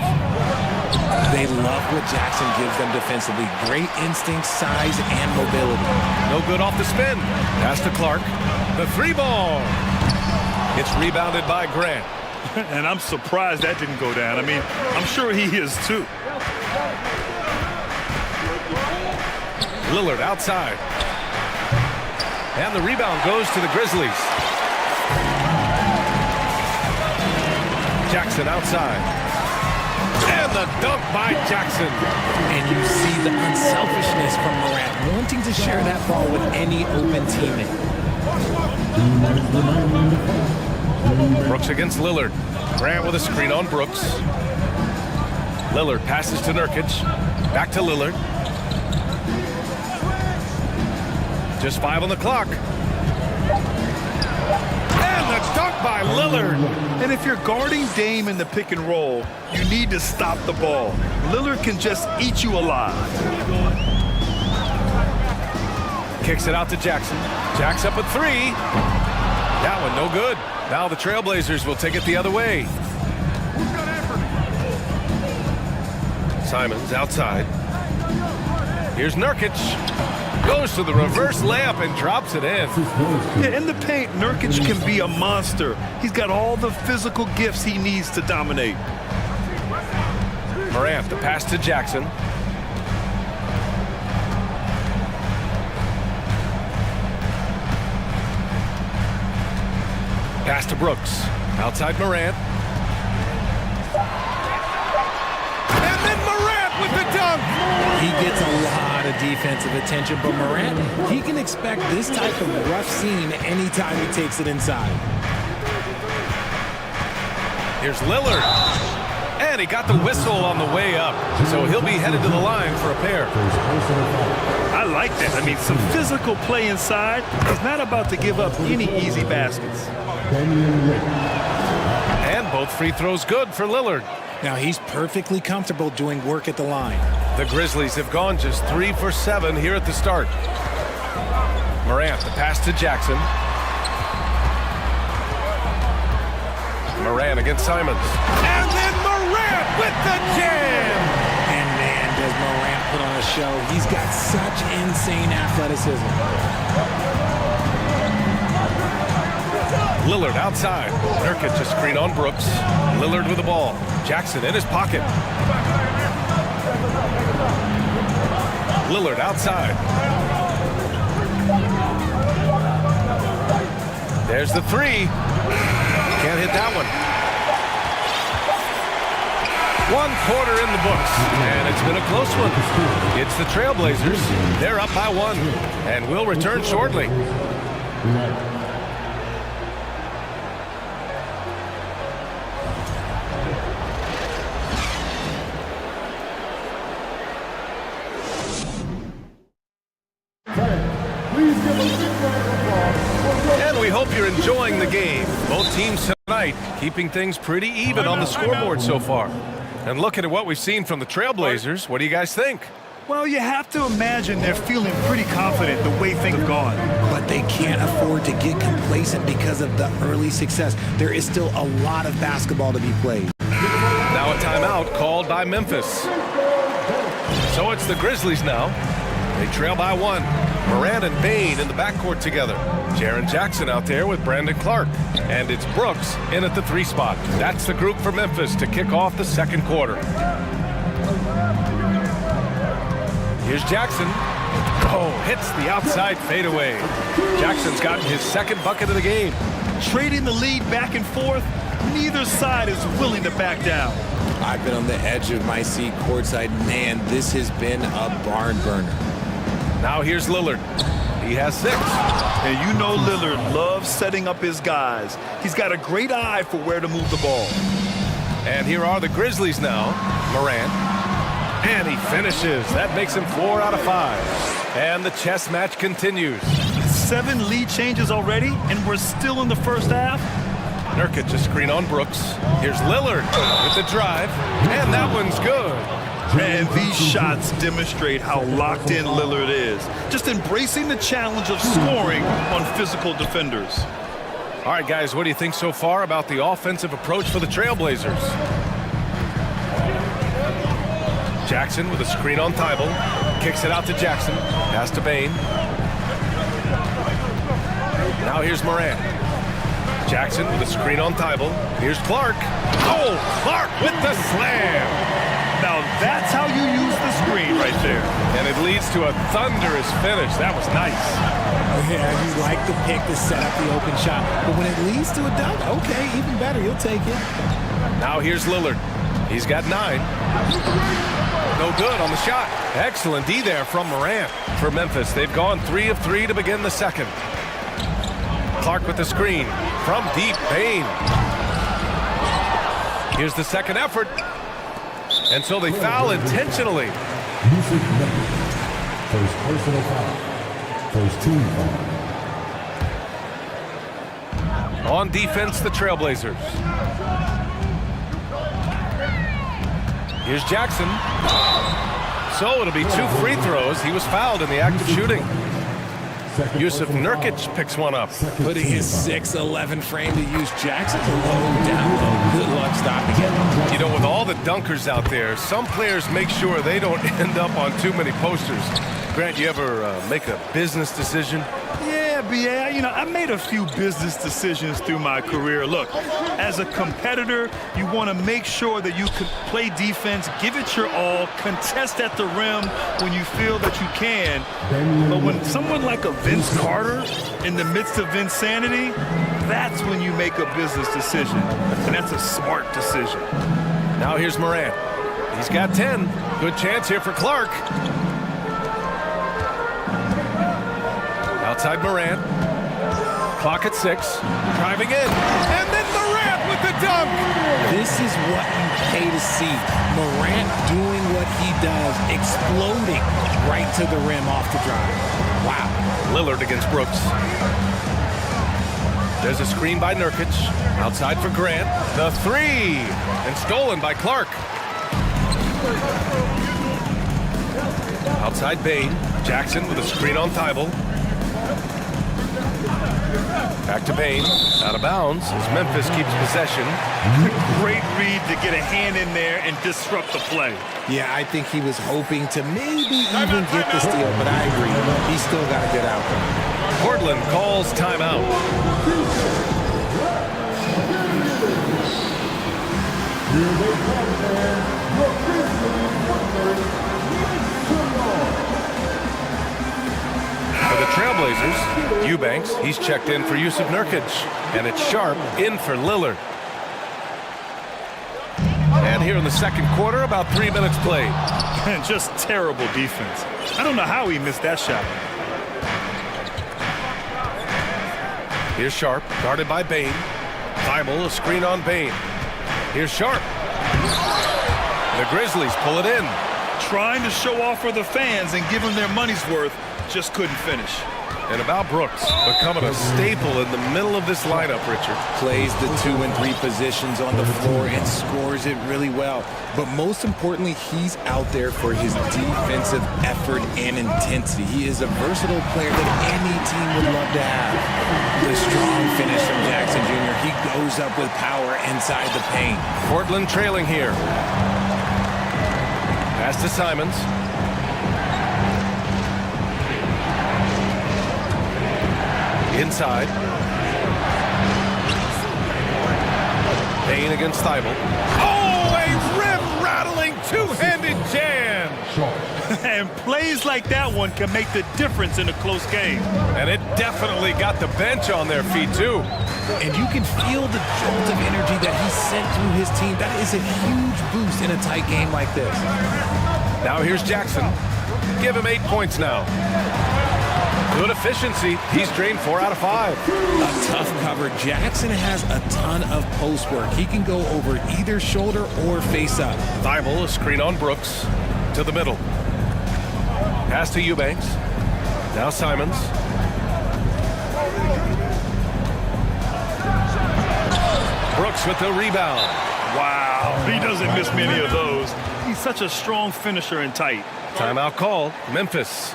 They love what Jackson gives them defensively. Great instinct, size, and mobility. No good off the spin. Pass to Clark. The 3-ball. It's rebounded by Grant. And I'm surprised that didn't go down. I mean, I'm sure he is too. Lillard outside. And the rebound goes to the Grizzlies. Jackson outside. And the dunk by Jackson. And you see the unselfishness from Morant, wanting to share that ball with any open teammate. Brooks against Lillard. Grant with a screen on Brooks. Lillard passes to Nurkic. Back to Lillard. Just 5 on the clock. And the dunk by Lillard. And if you're guarding Dame in the pick and roll, you need to stop the ball. Lillard can just eat you alive. Kicks it out to Jackson. Jack's up at 3. That one no good. Now the Trailblazers will take it the other way. Simons outside. Here's Nurkic. Goes to the reverse layup and drops it in. Yeah, in the paint, Nurkic can be a monster. He's got all the physical gifts he needs to dominate. Morant, the pass to Jackson. Pass to Brooks. Outside Morant. And then Morant with the dunk. He gets a lot lot of defensive attention, but Morant, he can expect this type of rough scene anytime he takes it inside. Here's Lillard. And he got the whistle on the way up. So he'll be headed to the line for a pair. I like that. I mean, some physical play inside. He's not about to give up any easy baskets. And both free throws good for Lillard. Now he's perfectly comfortable doing work at the line. The Grizzlies have gone just 3 for 7 here at the start. Morant, the pass to Jackson. Morant against Simons. And then Morant with the jam! And man, does Morant put on a show. He's got such insane athleticism. Lillard outside. Nurkic a screen on Brooks. Lillard with the ball. Jackson in his pocket. Lillard outside. There's the three. Can't hit that one. 1 quarter in the books, and it's been a close one. It's the Trailblazers. They're up by 1, and we'll return shortly. And we hope you're enjoying the game. Both teams tonight keeping things pretty even on the scoreboard so far. And looking at what we've seen from the Trailblazers, what do you guys think? Well, you have to imagine they're feeling pretty confident the way things have gone. But they can't afford to get complacent because of the early success. There is still a lot of basketball to be played. Now a timeout called by Memphis. So it's the Grizzlies now. They trail by 1. Morant and Bane in the backcourt together. Jaren Jackson out there with Brandon Clark. And it's Brooks in at the 3 spot. That's the group for Memphis to kick off the second quarter. Here's Jackson. Oh, hits the outside fadeaway. Jackson's gotten his second bucket of the game. Trading the lead back and forth, neither side is willing to back down. I've been on the edge of my seat courtside. Man, this has been a barn burner. Now here's Lillard. He has 6. And you know Lillard loves setting up his guys. He's got a great eye for where to move the ball. And here are the Grizzlies now. Morant. And he finishes. That makes him 4 out of 5. And the chess match continues. 7 lead changes already, and we're still in the first half. Nurkic a screen on Brooks. Here's Lillard with the drive. And that one's good. And these shots demonstrate how locked in Lillard is. Just embracing the challenge of scoring on physical defenders. All right, guys, what do you think so far about the offensive approach for the Trailblazers? Jackson with a screen on Thibault. Kicks it out to Jackson. Pass to Bane. Now here's Morant. Jackson with a screen on Thibault. Here's Clark. Oh, Clark with the slam. Now that's how you use the screen right there. And it leads to a thunderous finish. That was nice. Yeah, you like the pick to set up the open shot. But when it leads to a dunk, okay, even better. You'll take it. Now here's Lillard. He's got 9. No good on the shot. Excellent D there from Morant. For Memphis, they've gone 3 of 3 to begin the second. Clark with the screen. From deep, Bane. Here's the second effort. And so they foul intentionally. First personal foul. First team foul. On defense, the Trailblazers. Here's Jackson. So it'll be 2 free throws. He was fouled in the act of shooting. Yusuf Nurkic picks one up. Putting his 6'11" frame to use Jackson to low down low. Good luck stopping it. You know, with all the dunkers out there, some players make sure they don't end up on too many posters. Grant, you ever make a business decision? Yeah, you know, I made a few business decisions through my career. Look, as a competitor, you want to make sure that you can play defense, give it your all, contest at the rim when you feel that you can. But when someone like a Vince Carter in the midst of insanity, that's when you make a business decision. And that's a smart decision. Now here's Morant. He's got 10. Good chance here for Clark. Outside Morant. Clock at 6. Driving in. And then Morant with the dunk. This is what you pay to see. Morant doing what he does, exploding right to the rim off the drive. Wow. Lillard against Brooks. There's a screen by Nurkic. Outside for Grant. The 3. And stolen by Clark. Outside Bain. Jackson with a screen on Thibault. Back to Bain. Out of bounds as Memphis keeps possession. Great read to get a hand in there and disrupt the play. Yeah, I think he was hoping to maybe even get the steal, but I agree. He's still got to get out there. Portland calls timeout. For the Trailblazers, Eubanks, he's checked in for Yusuf Nurkic. And it's Sharp in for Lillard. And here in the second quarter, about 3 minutes played. Just terrible defense. I don't know how he missed that shot. Here's Sharp, guarded by Bain. Thibault, a screen on Bain. Here's Sharp. The Grizzlies pull it in. Trying to show off for the fans and give them their money's worth, just couldn't finish. And about Brooks, becoming a staple in the middle of this lineup, Richard. Plays the 2 and 3 positions on the floor and scores it really well. But most importantly, he's out there for his defensive effort and intensity. He is a versatile player that any team would love to have. The strong finish from Jackson Jr. He goes up with power inside the paint. Portland trailing here. Pass to Simons. Inside. Bain against Thibault. Oh, a rim-rattling two-handed jam! And plays like that one can make the difference in a close game. And it definitely got the bench on their feet, too. And you can feel the jolt of energy that he sent through his team. That is a huge boost in a tight game like this. Now here's Jackson. Give him 8 points now. Good efficiency. He's drained 4 out of 5. A tough cover. Jackson has a ton of post work. He can go over either shoulder or face up. Thibault, a screen on Brooks. To the middle. Pass to Eubanks. Now Simons. Brooks with the rebound. Wow, he doesn't miss many of those. He's such a strong finisher and tight. Timeout called. Memphis.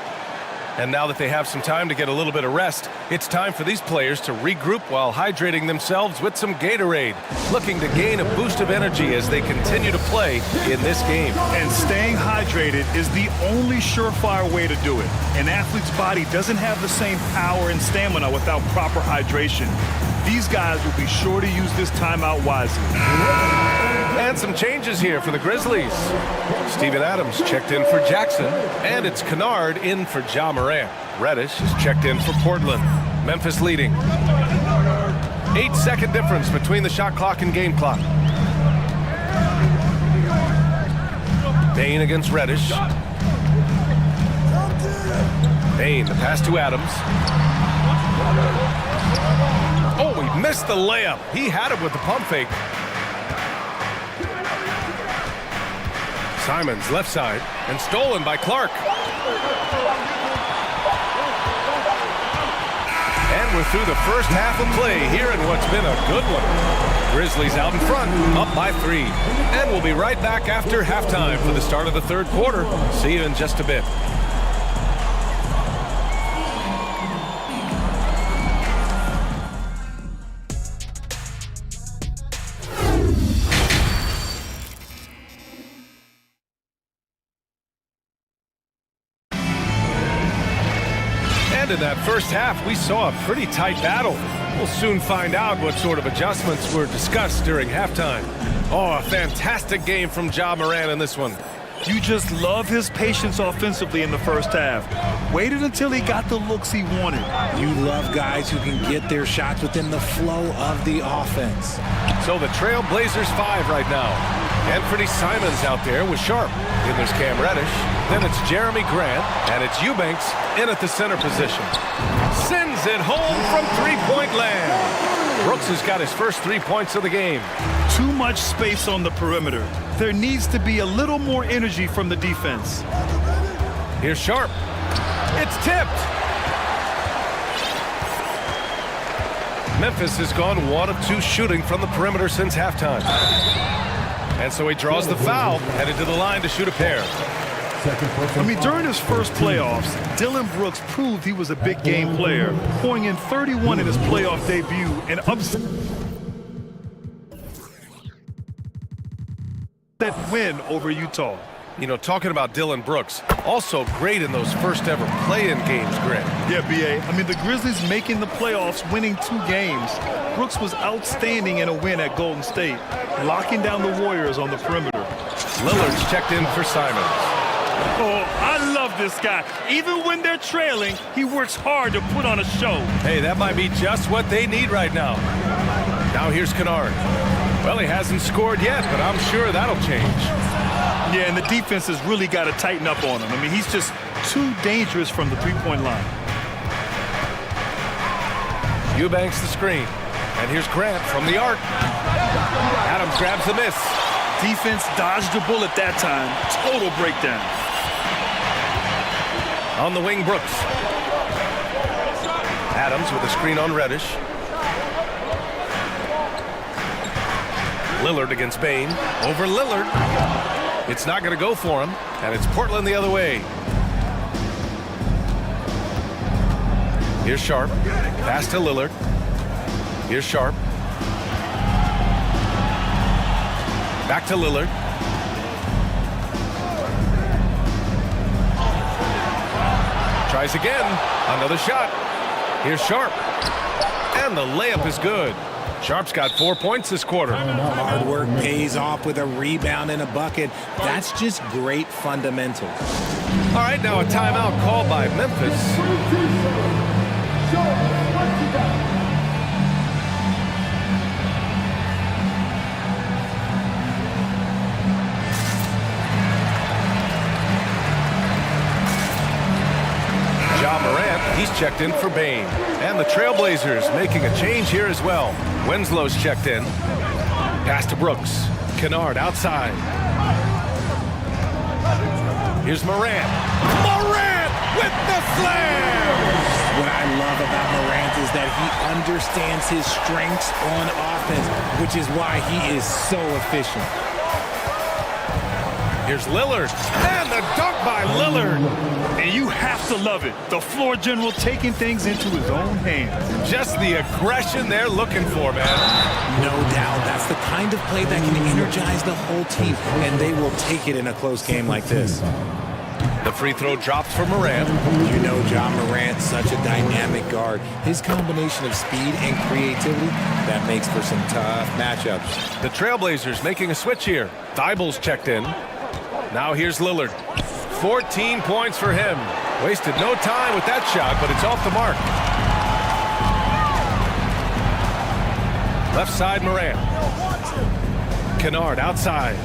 And now that they have some time to get a little bit of rest, it's time for these players to regroup while hydrating themselves with some Gatorade, looking to gain a boost of energy as they continue to play in this game. And staying hydrated is the only surefire way to do it. An athlete's body doesn't have the same power and stamina without proper hydration. These guys will be sure to use this timeout wisely. And some changes here for the Grizzlies. Steven Adams checked in for Jackson, and it's Kennard in for Ja Morant. Reddish is checked in for Portland. Memphis leading. 8-second difference between the shot clock and game clock. Bain against Reddish. Bain, the pass to Adams. Oh, he missed the layup. He had it with the pump fake. Simons left side and stolen by Clark. And we're through the first half of play here in what's been a good one. Grizzlies out in front, up by 3. And we'll be right back after halftime for the start of the third quarter. See you in just a bit. In that first half, we saw a pretty tight battle. We'll soon find out what sort of adjustments were discussed during halftime. Oh, a fantastic game from Ja Morant in this one. You just love his patience offensively in the first half. Waited until he got the looks he wanted. You love guys who can get their shots within the flow of the offense. So the Trail Blazers 5 right now. Anthony Simons out there with Sharp. Then there's Cam Reddish. Then it's Jeremy Grant. And it's Eubanks in at the center position. Sends it home from three-point land. Brooks has got his first 3 points of the game. Too much space on the perimeter. There needs to be a little more energy from the defense. Here's Sharp. It's tipped. Memphis has gone 1 of 2 shooting from the perimeter since halftime. And so he draws the foul, headed to the line to shoot a pair. I mean, during his first playoffs, Dillon Brooks proved he was a big game player, pouring in 31 in his playoff debut and upset win over Utah. You know, talking about Dillon Brooks, also great in those first ever play-in games, Grant. Yeah, B.A. I mean, the Grizzlies making the playoffs, winning 2 games. Brooks was outstanding in a win at Golden State, locking down the Warriors on the perimeter. Lillard's checked in for Simons. Oh, I love this guy. Even when they're trailing, he works hard to put on a show. Hey, that might be just what they need right now. Now here's Kennard. Well, he hasn't scored yet, but I'm sure that'll change. Yeah, and the defense has really got to tighten up on him. I mean, he's just too dangerous from the three-point line. Eubanks the screen. And here's Grant from the arc. Adams grabs the miss. Defense dodged the bullet that time. Total breakdown. On the wing, Brooks. Adams with a screen on Reddish. Lillard against Bain. Over Lillard. It's not going to go for him, and it's Portland the other way. Here's Sharp. Pass to Lillard. Here's Sharp. Back to Lillard. Tries again. Another shot. Here's Sharp. And the layup is good. Sharp's got 4 points this quarter. Hard work pays off with a rebound and a bucket. That's just great fundamentals. All right, now a timeout called by Memphis. He's checked in for Bain. And the Trailblazers making a change here as well. Winslow's checked in. Pass to Brooks. Kennard outside. Here's Morant. Morant with the slam! What I love about Morant is that he understands his strengths on offense, which is why he is so efficient. Here's Lillard. And the dunk by Lillard. And you have to love it. The floor general taking things into his own hands. Just the aggression they're looking for, man. No doubt. That's the kind of play that can energize the whole team, and they will take it in a close game like this. The free throw drops for Morant. You know John Morant, such a dynamic guard. His combination of speed and creativity, that makes for some tough matchups. The Trailblazers making a switch here. Thybulle's checked in. Now here's Lillard. 14 points for him. Wasted no time with that shot, but it's off the mark. Left side, Morant. Kennard outside.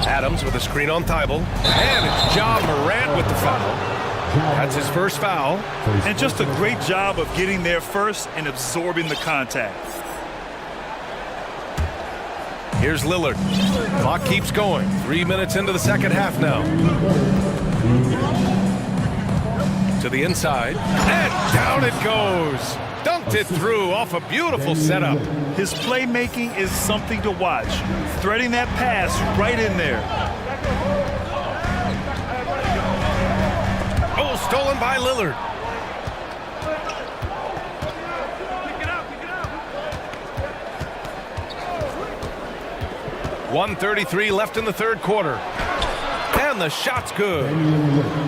Adams with a screen on Thybulle. And it's John Morant with the foul. That's his first foul. And just a great job of getting there first and absorbing the contact. Here's Lillard. Clock keeps going. 3 minutes into the second half now. To the inside. And down it goes. Dunked it through off a beautiful setup. His playmaking is something to watch. Threading that pass right in there. Oh, stolen by Lillard. 1:33 left in the third quarter. And the shot's good.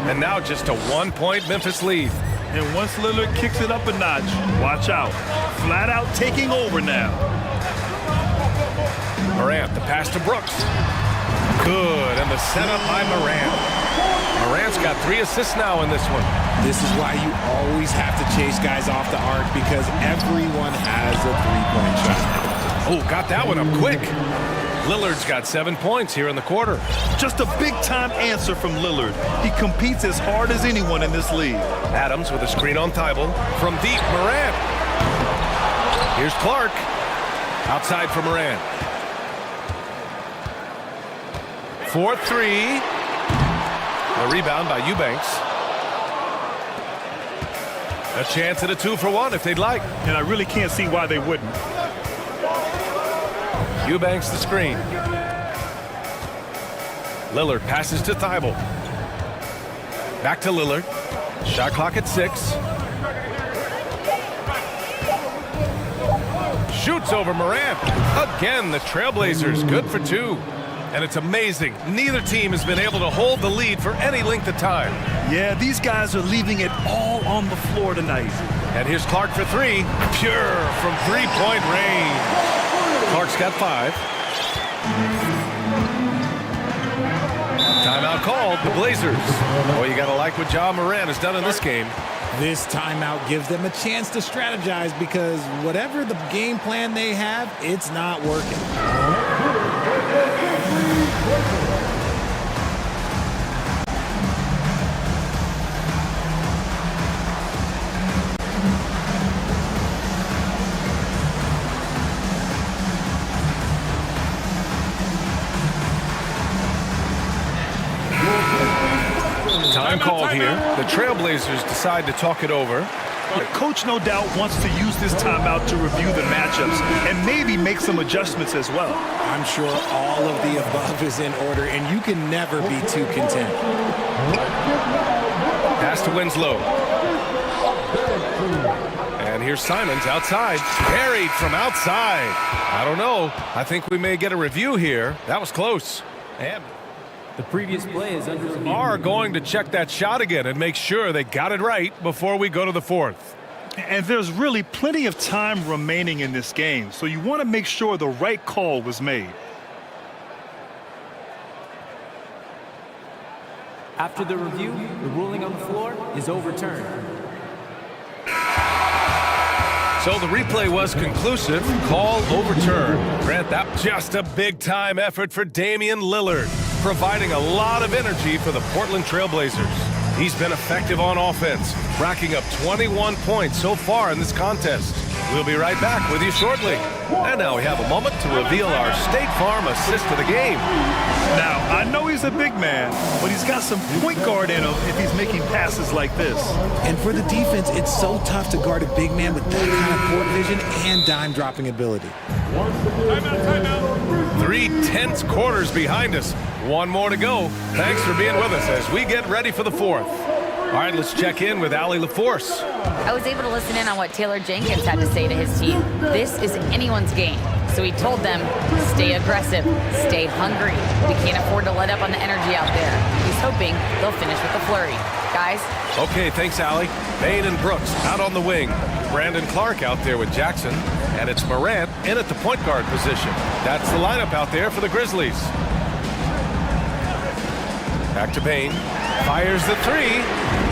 And now just a 1-point Memphis lead. And once Lillard kicks it up a notch, watch out. Flat out taking over now. Morant, the pass to Brooks. Good, and the setup by Morant. Morant's got 3 assists now in this one. This is why you always have to chase guys off the arc, because everyone has a three-point shot. Oh, got that one up quick. Lillard's got 7 points here in the quarter. Just a big-time answer from Lillard. He competes as hard as anyone in this league. Adams with a screen on Thibault. From deep, Morant. Here's Clark. Outside for Morant. 4-3. The rebound by Eubanks. A chance at a 2-for-1 if they'd like. And I really can't see why they wouldn't. Eubanks the screen. Lillard passes to Thibault. Back to Lillard. Shot clock at 6. Shoots over Morant. Again, the Trailblazers good for 2. And it's amazing. Neither team has been able to hold the lead for any length of time. Yeah, these guys are leaving it all on the floor tonight. And here's Clark for 3. Pure from three-point range. Clark's got 5. Timeout called, the Blazers. Well, you gotta like what Ja Morant has done in this game. This timeout gives them a chance to strategize because whatever the game plan they have, it's not working. Time called here. The Trailblazers decide to talk it over. The coach, no doubt, wants to use this timeout to review the matchups and maybe make some adjustments as well. I'm sure all of the above is in order, and you can never be too content. Pass to Winslow. And here's Simons outside. Carried from outside. I don't know. I think we may get a review here. That was close. And the previous play is under review. Are going to check that shot again and make sure they got it right before we go to the 4th. And there's really plenty of time remaining in this game, so you want to make sure the right call was made. After the review, the ruling on the floor is overturned. So the replay was conclusive. Call overturned. Grant, that just a big-time effort for Damian Lillard, providing a lot of energy for the Portland Trailblazers. He's been effective on offense, racking up 21 points so far in this contest. We'll be right back with you shortly. And now we have a moment to reveal our State Farm assist of the game. Now, I know he's a big man, but he's got some point guard in him if he's making passes like this. And for the defense, it's so tough to guard a big man with that kind of court vision and dime-dropping ability. Timeout. 3 tense quarters behind us. One more to go. Thanks for being with us as we get ready for the 4th. All right, let's check in with Allie LaForce. I was able to listen in on what Taylor Jenkins had to say to his team. This is anyone's game. So he told them, stay aggressive, stay hungry. We can't afford to let up on the energy out there. He's hoping they'll finish with a flurry. Guys? Okay, thanks, Allie. Bain and Brooks out on the wing. Brandon Clark out there with Jackson. And it's Morant in at the point guard position. That's the lineup out there for the Grizzlies. Back to Bain. Fires the 3.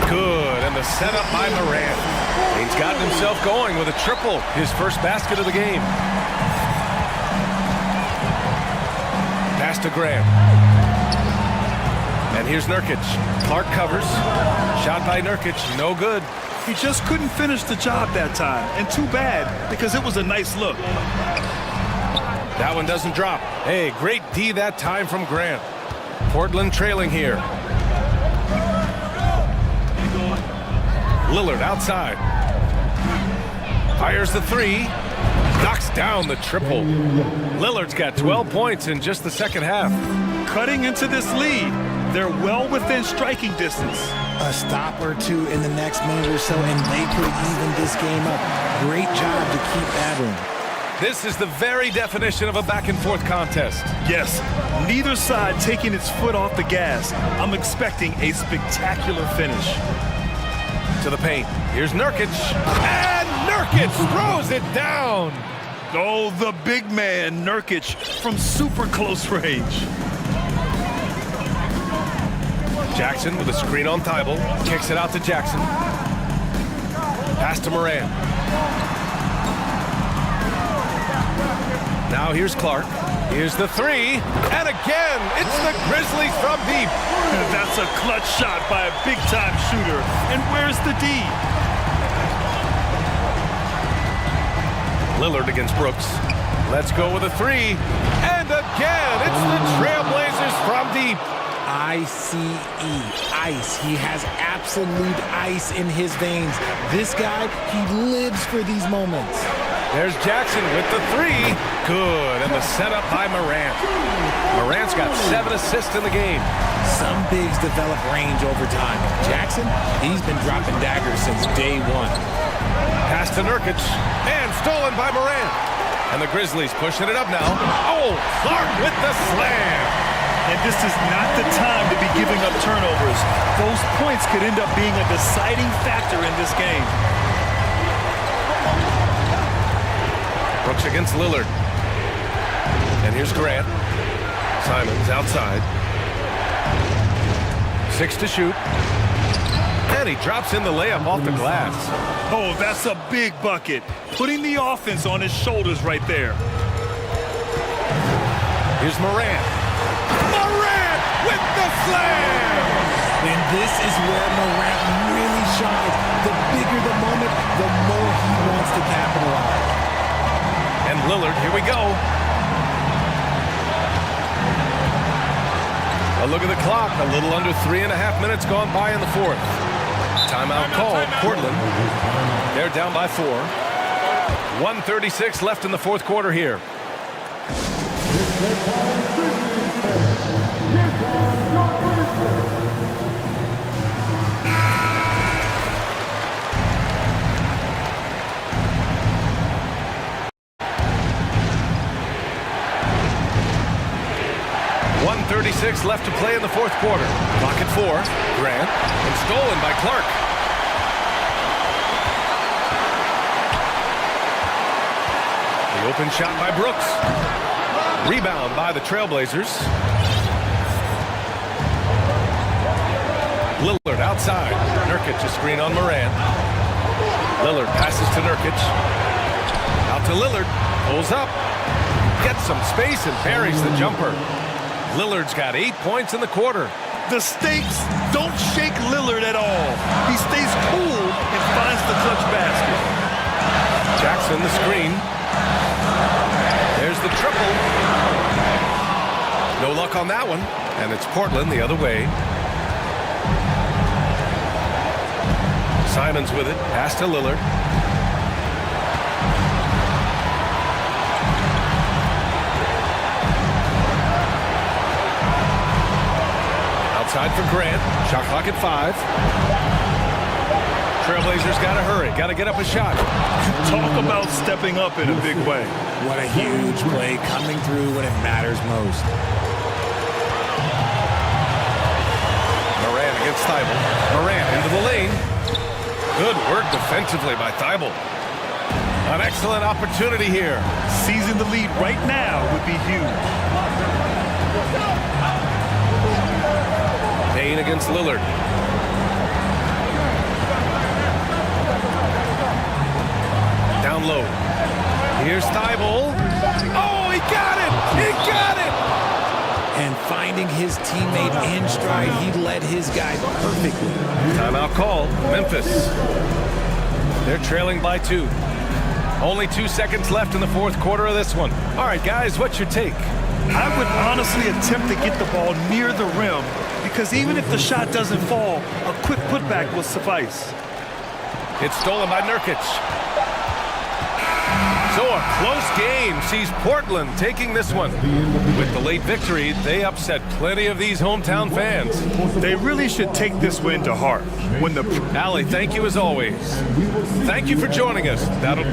Good, and the setup by Morant. He's gotten himself going with a triple, his first basket of the game. Pass to Graham. And here's Nurkic. Clark covers. Shot by Nurkic, no good. He just couldn't finish the job that time, and too bad, because it was a nice look. That one doesn't drop. Hey, great D that time from Grant. Portland trailing here. Lillard outside. Fires the 3. Knocks down the triple. Lillard's got 12 points in just the second half. Cutting into this lead. They're well within striking distance. A stop or two in the next minute or so, and they could even this game up. Great job to keep battling. This is the very definition of a back-and-forth contest. Yes, neither side taking its foot off the gas. I'm expecting a spectacular finish. To the paint. Here's Nurkic. And Nurkic throws it down. Oh, the big man, Nurkic, from super close range. Jackson with a screen on Thibault. Kicks it out to Jackson. Pass to Morant. Now here's Clark. Here's the three. And again, it's the Grizzlies from deep. That's a clutch shot by a big-time shooter. And where's the D? Lillard against Brooks. Let's go with a three. And again, it's the Trailblazers from deep. ICE, ice. He has absolute ice in his veins. This guy, he lives for these moments. There's Jackson with the three. Good, and the setup by Morant. Morant's got 7 assists in the game. Some bigs develop range over time. Jackson, he's been dropping daggers since day one. Pass to Nurkic, and stolen by Morant. And the Grizzlies pushing it up now. Oh, Clark with the slam. And this is not the time to be giving up turnovers. Those points could end up being a deciding factor in this game. Brooks against Lillard. And here's Grant. Simons outside. 6 to shoot. And he drops in the layup off the glass. Oh, that's a big bucket. Putting the offense on his shoulders right there. Here's Morant. Morant with the slam! And this is where Morant really shines. The bigger the moment, the more he wants to capitalize. And Lillard, here we go. A look at the clock. A little under 3.5 minutes gone by in the fourth. Timeout called. Portland. They're down by 4. 1:36 left in the fourth quarter here. .36 left to play in the fourth quarter. Clock at 4. Grant. And stolen by Clark. The open shot by Brooks. Rebound by the Trailblazers. Lillard outside. Nurkic a screen on Morant. Lillard passes to Nurkic. Out to Lillard. Pulls up. Gets some space and parries the jumper. Lillard's got 8 points in the quarter. The stakes don't shake Lillard at all. He stays cool and finds the clutch basket. Jackson the screen. There's the triple. No luck on that one. And it's Portland the other way. Simons with it. Pass to Lillard. Outside for Grant. Shot clock at 5. Trailblazers got to hurry. Got to get up a shot. Talk about stepping up in a big way. What a huge play coming through when it matters most. Morant against Thibault. Morant into the lane. Good work defensively by Thibault. An excellent opportunity here. Seizing the lead right now would be huge. Payne against Lillard. Down low. Here's Thibault. Oh, he got it! He got it! And finding his teammate in stride, he led his guy perfectly. Timeout call. Memphis. They're trailing by 2. Only 2 seconds left in the fourth quarter of this one. All right, guys, what's your take? I would honestly attempt to get the ball near the rim because even if the shot doesn't fall, a quick putback will suffice. It's stolen by Nurkic. So a close game sees Portland taking this one. With the late victory, they upset plenty of these hometown fans. They really should take this win to heart. Allie, thank you as always. Thank you for joining us. That'll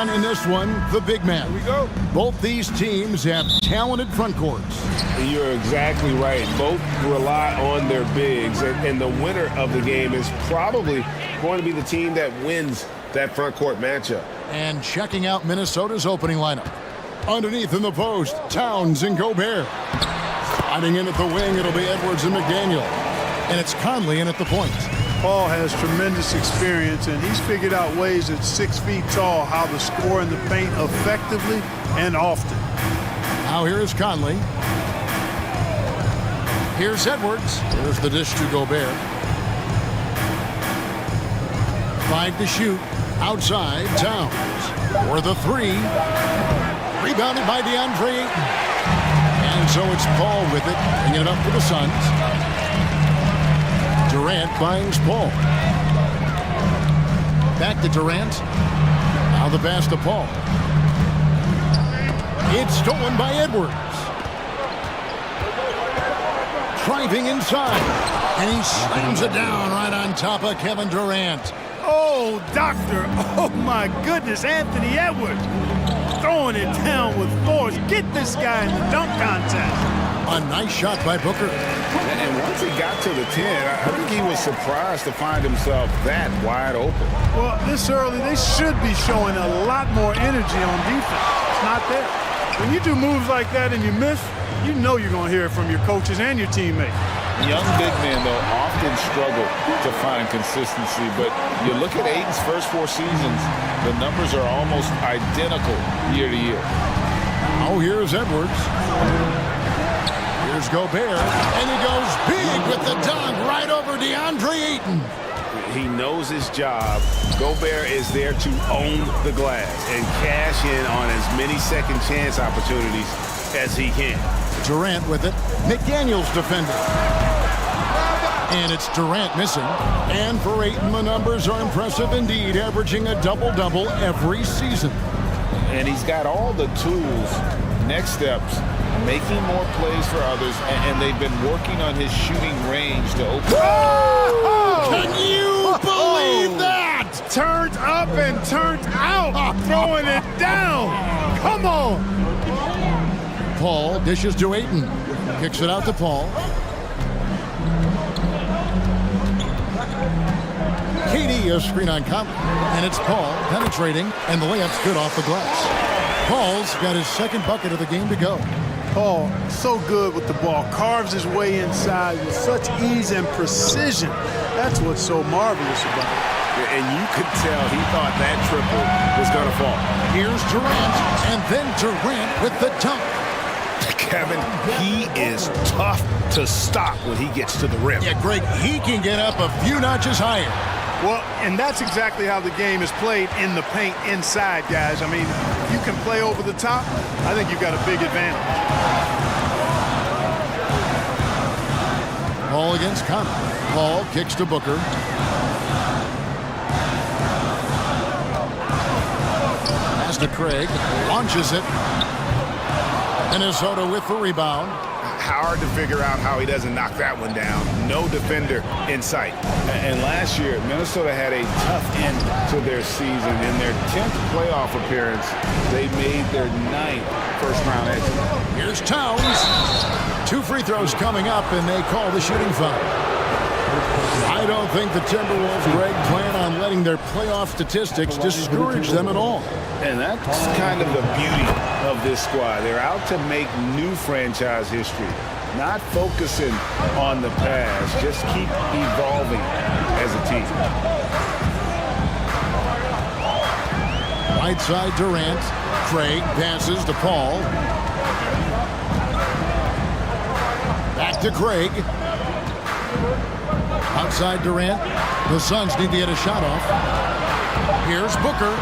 In this one, the big man. Here we go. Both these teams have talented front courts. You're exactly right. Both rely on their bigs, and the winner of the game is probably going to be the team that wins that front court matchup. And checking out Minnesota's opening lineup. Underneath in the post, Towns and Gobert. Sliding in at the wing, it'll be Edwards and McDaniel. And it's Conley in at the point. Paul has tremendous experience, and he's figured out ways at 6 feet tall how to score in the paint effectively and often. Now here is Conley. Here's Edwards. Here's the dish to Gobert. 5 to shoot. Outside, Towns. For the 3. Rebounded by DeAndre Ayton. And so it's Paul with it, bringing it up for the Suns. Durant finds Paul. Back to Durant. Now the pass to Paul. It's stolen by Edwards. Driving inside. And he slams it down right on top of Kevin Durant. Oh, doctor. Oh, my goodness. Anthony Edwards throwing it down with force. Get this guy in the dunk contest. A nice shot by Booker. And once he got to the 10, I think he was surprised to find himself that wide open. Well, this early, they should be showing a lot more energy on defense. It's not there. When you do moves like that and you miss, you know you're going to hear it from your coaches and your teammates. Young big men, though, often struggle to find consistency, but you look at Ayton's first 4 seasons, the numbers are almost identical year to year. Oh, here's Edwards. Here's Gobert, and he goes big with the dunk right over DeAndre Ayton. He knows his job. Gobert is there to own the glass and cash in on as many second chance opportunities as he can. Durant with it. McDaniel's defending. And it's Durant missing. And for Ayton, the numbers are impressive indeed, averaging a double-double every season. And he's got all the tools, next steps, making more plays for others, and they've been working on his shooting range to open. Oh! Can you believe that? Turned up and turned out. Throwing it down. Come on. Paul dishes to Ayton. Kicks it out to Paul. KD, a screen on Conley. And it's Paul penetrating, and the layup's good off the glass. Paul's got his second bucket of the game to go. Paul, so good with the ball. Carves his way inside with such ease and precision. That's what's so marvelous about it. And you could tell he thought that triple was going to fall. Here's Durant, and then Durant with the dunk. Kevin, he is tough to stop when he gets to the rim. Yeah, Greg, he can get up a few notches higher. Well, and that's exactly how the game is played in the paint inside, guys. I mean, if you can play over the top, I think you've got a big advantage. Paul against Conley. Paul kicks to Booker. Pass to Craig. Launches it. Minnesota with the rebound. Hard to figure out how he doesn't knock that one down. No defender in sight. And last year, Minnesota had a tough end to their season. In their 10th playoff appearance, they made their 9th first-round exit. Here's Towns. 2 free throws coming up, and they call the shooting foul. I don't think the Timberwolves, Greg, plan on letting their playoff statistics discourage them at all. And that's kind of the beauty of this squad. They're out to make new franchise history, not focusing on the past, just keep evolving as a team. Right side Durant, Craig passes to Paul. Back to Craig. Outside Durant. The Suns need to get a shot off. Here's Booker.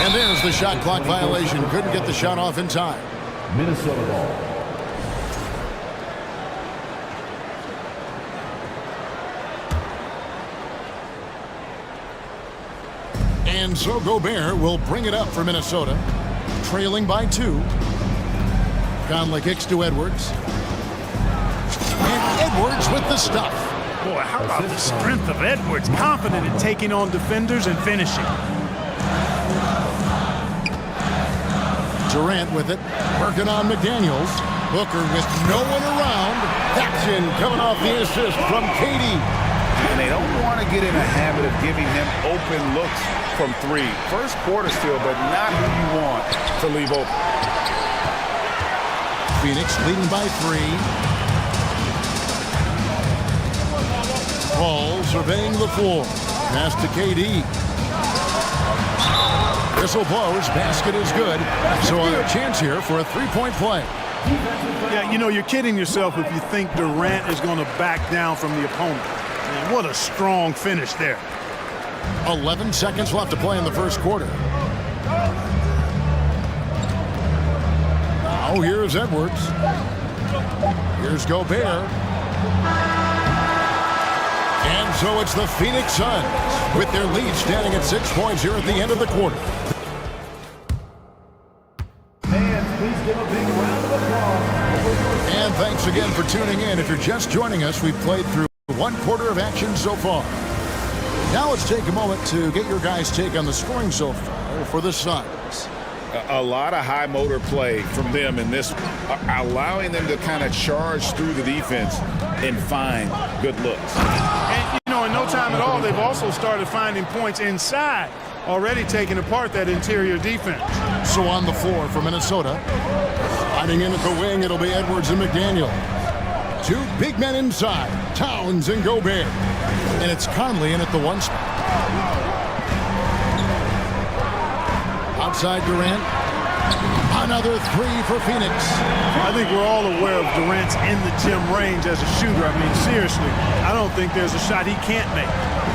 And there's the shot clock violation. Couldn't get the shot off in time. Minnesota ball. And so Gobert will bring it up for Minnesota. Trailing by 2. Conley kicks to Edwards. And Edwards with the stuff. Boy, how about the strength of Edwards? Confident in taking on defenders and finishing. Durant with it. Working on McDaniels. Booker with no one around. That's in, coming off the assist from KD. And they don't want to get in a habit of giving him open looks from 3. First quarter still, but not who you want to leave open. Phoenix leading by 3. Paul surveying the floor. Pass to KD. Whistle blows. Basket is good. So a chance here for a three-point play. Yeah, you know, you're kidding yourself if you think Durant is going to back down from the opponent. Man, what a strong finish there. 11 seconds left to play in the first quarter. Now here's Edwards. Here's Gobert. And so it's the Phoenix Suns with their lead standing at 6 points here at the end of the quarter. Fans, please give a big round of applause. And thanks again for tuning in. If you're just joining us, we've played through 1 quarter of action so far. Now let's take a moment to get your guys' take on the scoring so far for the Suns. A lot of high motor play from them in this, allowing them to kind of charge through the defense and find good looks. And, you know, in no time at all, they've also started finding points inside, already taking apart that interior defense. So on the floor for Minnesota, sliding in at the wing, it'll be Edwards and McDaniel. 2 big men inside, Towns and Gobert. And it's Conley in at the 1 spot. Outside Durant. Another 3 for Phoenix. I think we're all aware of Durant's in-the-gym range as a shooter. I mean, seriously, I don't think there's a shot he can't make.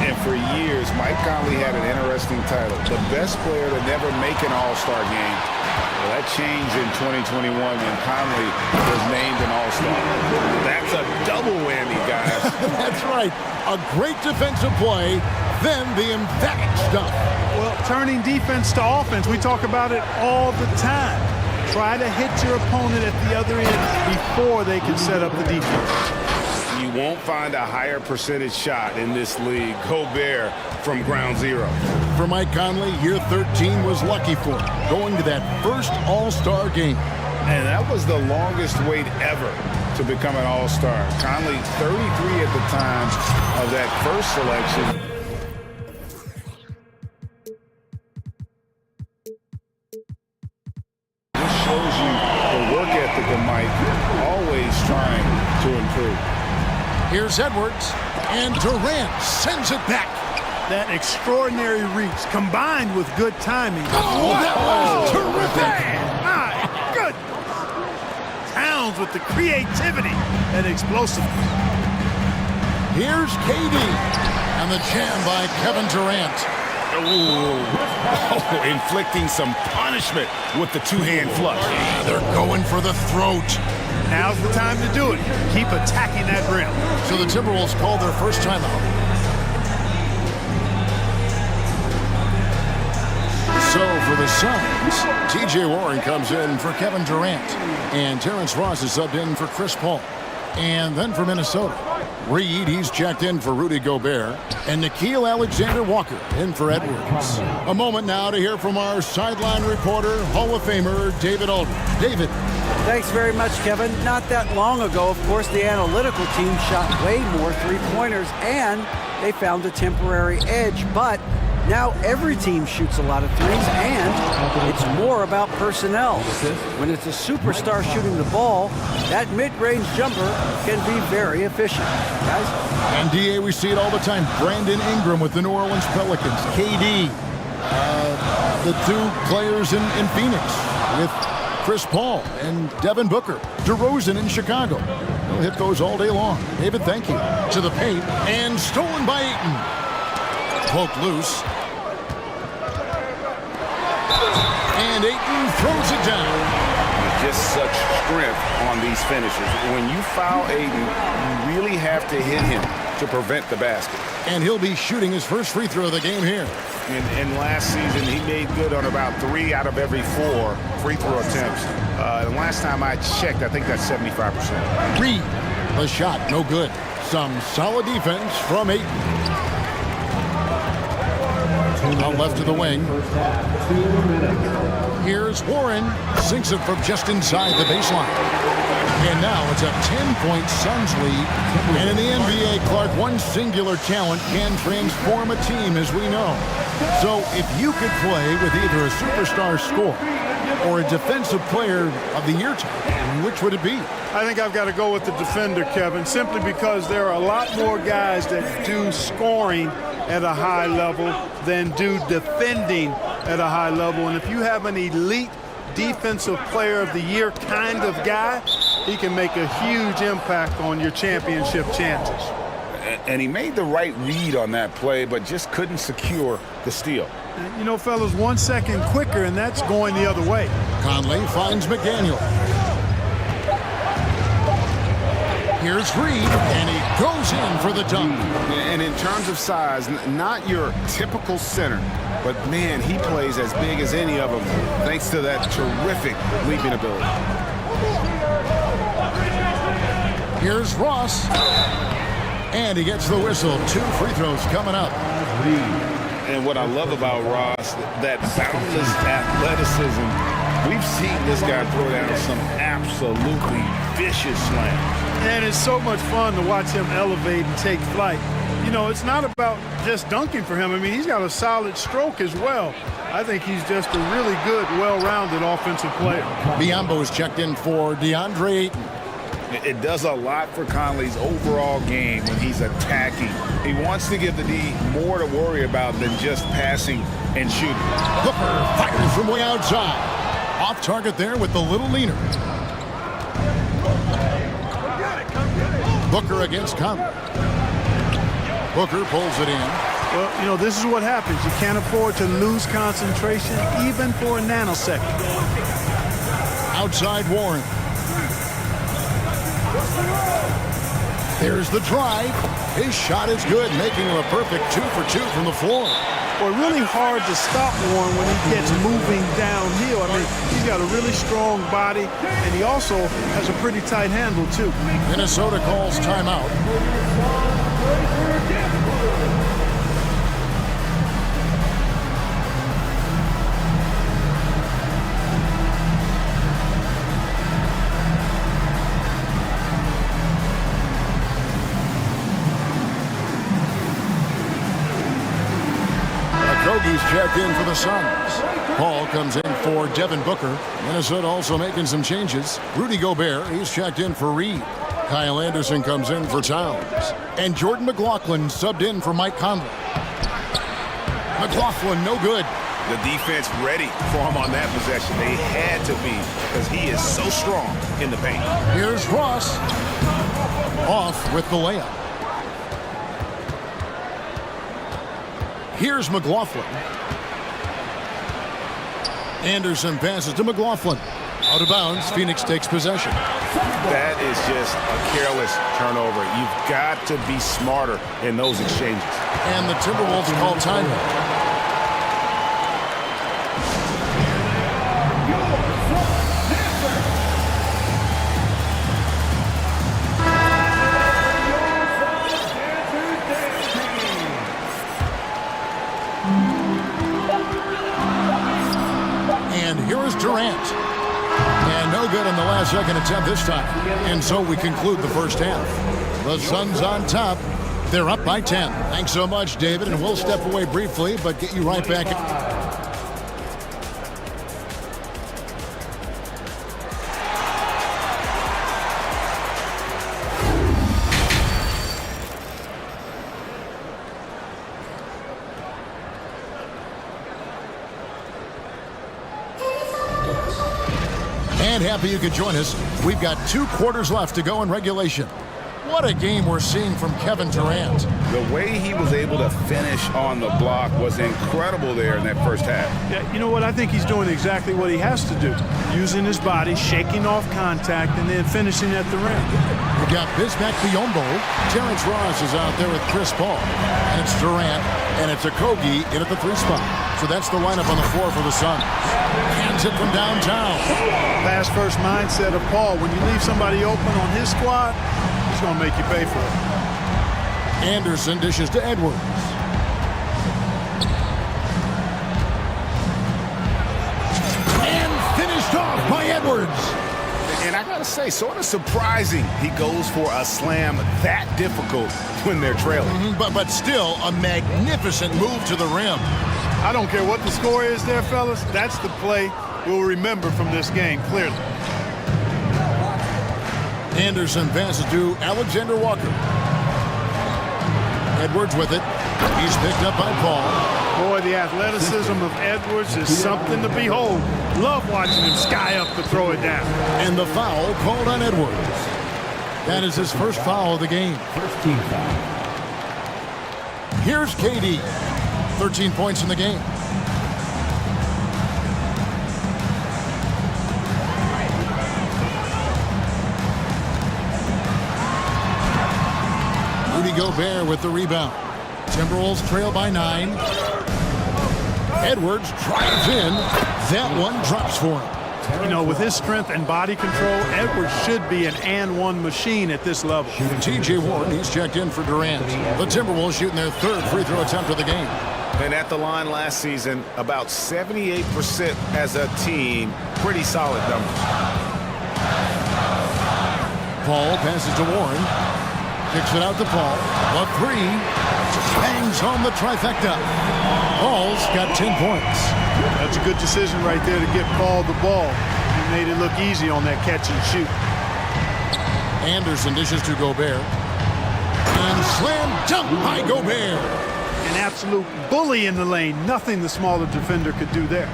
And for years, Mike Conley had an interesting title. The best player to never make an all-star game. Well, that changed in 2021 when Conley was named an all-star. That's a double whammy, guys. That's right. A great defensive play, then the emphatic stuff. Well, turning defense to offense, we talk about it all the time. Try to hit your opponent at the other end before they can set up the defense. You won't find a higher percentage shot in this league. Gobert from ground zero. For Mike Conley, year 13 was lucky for him, going to that first all-star game. And that was the longest wait ever to become an all-star. Conley, 33 at the time of that first selection. This shows you the work ethic of Mike, always trying to improve. Here's Edwards, and Durant sends it back. That extraordinary reach combined with good timing. Oh, that was terrific. My goodness. Towns with the creativity and explosiveness. Here's KD, and the jam by Kevin Durant. Oh, inflicting some punishment with the two-hand flush. Yeah, they're going for the throat. Now's the time to do it. Keep attacking that rim. So the Timberwolves called their first timeout. So for the Suns, T.J. Warren comes in for Kevin Durant. And Terrence Ross is subbed in for Chris Paul. And then for Minnesota, Reed, he's checked in for Rudy Gobert. And Nickeil Alexander-Walker in for Edwards. A moment now to hear from our sideline reporter, Hall of Famer, David Aldridge. David. Thanks very much, Kevin. Not that long ago, of course, the analytical team shot way more three-pointers, and they found a temporary edge. But now every team shoots a lot of threes, and it's more about personnel. When it's a superstar shooting the ball, that mid-range jumper can be very efficient. Guys? And DA, we see it all the time. Brandon Ingram with the New Orleans Pelicans. KD. the two players in Phoenix with Chris Paul and Devin Booker, DeRozan in Chicago. They'll hit those all day long. David, thank you. To the paint, and stolen by Ayton. Poked loose. And Ayton throws it down. Just such strength on these finishes. When you foul Ayton, you really have to hit him to prevent the basket. And he'll be shooting his first free throw of the game here. And last season, he made good on about 3 out of every 4 free throw attempts. And last time I checked, I think that's 75%. Reed, the shot, no good. Some solid defense from Ayton. Out left to the wing. Here's Warren. Sinks it from just inside the baseline. And now it's a 10-point Suns lead. And in the NBA, Clark, one singular talent can transform a team, as we know. So if you could play with either a superstar scorer or a defensive player of the year type, which would it be? I think I've got to go with the defender, Kevin, simply because there are a lot more guys that do scoring at a high level than do defending at a high level. And if you have an elite defensive player of the year kind of guy, he can make a huge impact on your championship chances. And he made the right read on that play, but just couldn't secure the steal. You know, fellas, 1 second quicker, and that's going the other way. Conley finds McDaniel. Here's Reed, and he goes in for the dunk. And in terms of size, not your typical center, but man, he plays as big as any of them thanks to that terrific leaping ability. Here's Ross, and he gets the whistle. 2 free throws coming up. And what I love about Ross, that boundless athleticism. We've seen this guy throw down some absolutely vicious slams. And it's so much fun to watch him elevate and take flight. You know, it's not about just dunking for him. I mean, he's got a solid stroke as well. I think he's just a really good, well-rounded offensive player. Biombo's checked in for DeAndre Ayton. It does a lot for Conley's overall game when he's attacking. He wants to give the D more to worry about than just passing and shooting. Booker fires from way outside. Off target there with the little leaner. Booker against Conley. Booker pulls it in. Well, you know, this is what happens. You can't afford to lose concentration even for a nanosecond. Outside Warren. There's the drive. His shot is good, making him a perfect 2 for 2 from the floor. Well, really hard to stop Warren when he gets moving downhill. I mean, he's got a really strong body, and he also has a pretty tight handle, too. Minnesota calls timeout. Kogi's checked in for the Suns. Paul comes in for Devin Booker. Minnesota also making some changes. Rudy Gobert, he's checked in for Reed. Kyle Anderson comes in for Towns. And Jordan McLaughlin subbed in for Mike Conley. McLaughlin, no good. The defense ready for him on that possession. They had to be because he is so strong in the paint. Here's Ross. Off with the layup. Here's McLaughlin. Anderson passes to McLaughlin. Out of bounds, Phoenix takes possession. That is just a careless turnover. You've got to be smarter in those exchanges. And the Timberwolves call timeout. And here is Durant. And no good on the last second attempt this time. And so we conclude the first half. The Suns on top. They're up by 10. Thanks so much, David. And we'll step away briefly, but get you right back. happy you could join us. We've got 2 quarters left to go in regulation. What a game we're seeing from Kevin Durant. The way he was able to finish on the block was incredible there in that first half. Yeah, you know what? I think he's doing exactly what he has to do. Using his body, shaking off contact, and then finishing at the rim. We got Bismack Biyombo. Terrence Ross is out there with Chris Paul. And it's Durant, and it's Okogie in at the 3 spot. So that's the lineup on the floor for the Suns. Hands it from downtown. Pass first mindset of Paul. When you leave somebody open on his squad, he's going to make you pay for it. Anderson dishes to Edwards. And finished off by Edwards. And I got to say, sort of surprising he goes for a slam that difficult when they're trailing. But still a magnificent move to the rim. I don't care what the score is there, fellas. That's the play we'll remember from this game, clearly. Anderson passes to Alexander Walker. Edwards with it. He's picked up by Paul. Boy, the athleticism of Edwards is something to behold. Love watching him sky up to throw it down. And the foul called on Edwards. That is his first foul of the game. First team foul. Here's KD. 13 points in the game. Rudy Gobert with the rebound. Timberwolves trail by 9. Edwards drives in. That one drops for him. You know, with his strength and body control, Edwards should be an and-one machine at this level. T.J. Warren, he's checked in for Durant. The Timberwolves shooting their 3rd free throw attempt of the game. And at the line last season, about 78% as a team. Pretty solid numbers. Paul passes to Warren. Kicks it out to Paul. The 3. Bangs home the trifecta. Paul's got 10 points. That's a good decision right there to get Paul the ball. He made it look easy on that catch and shoot. Anderson dishes to Gobert. And slam dunk by Gobert. An absolute bully in the lane. Nothing the smaller defender could do there.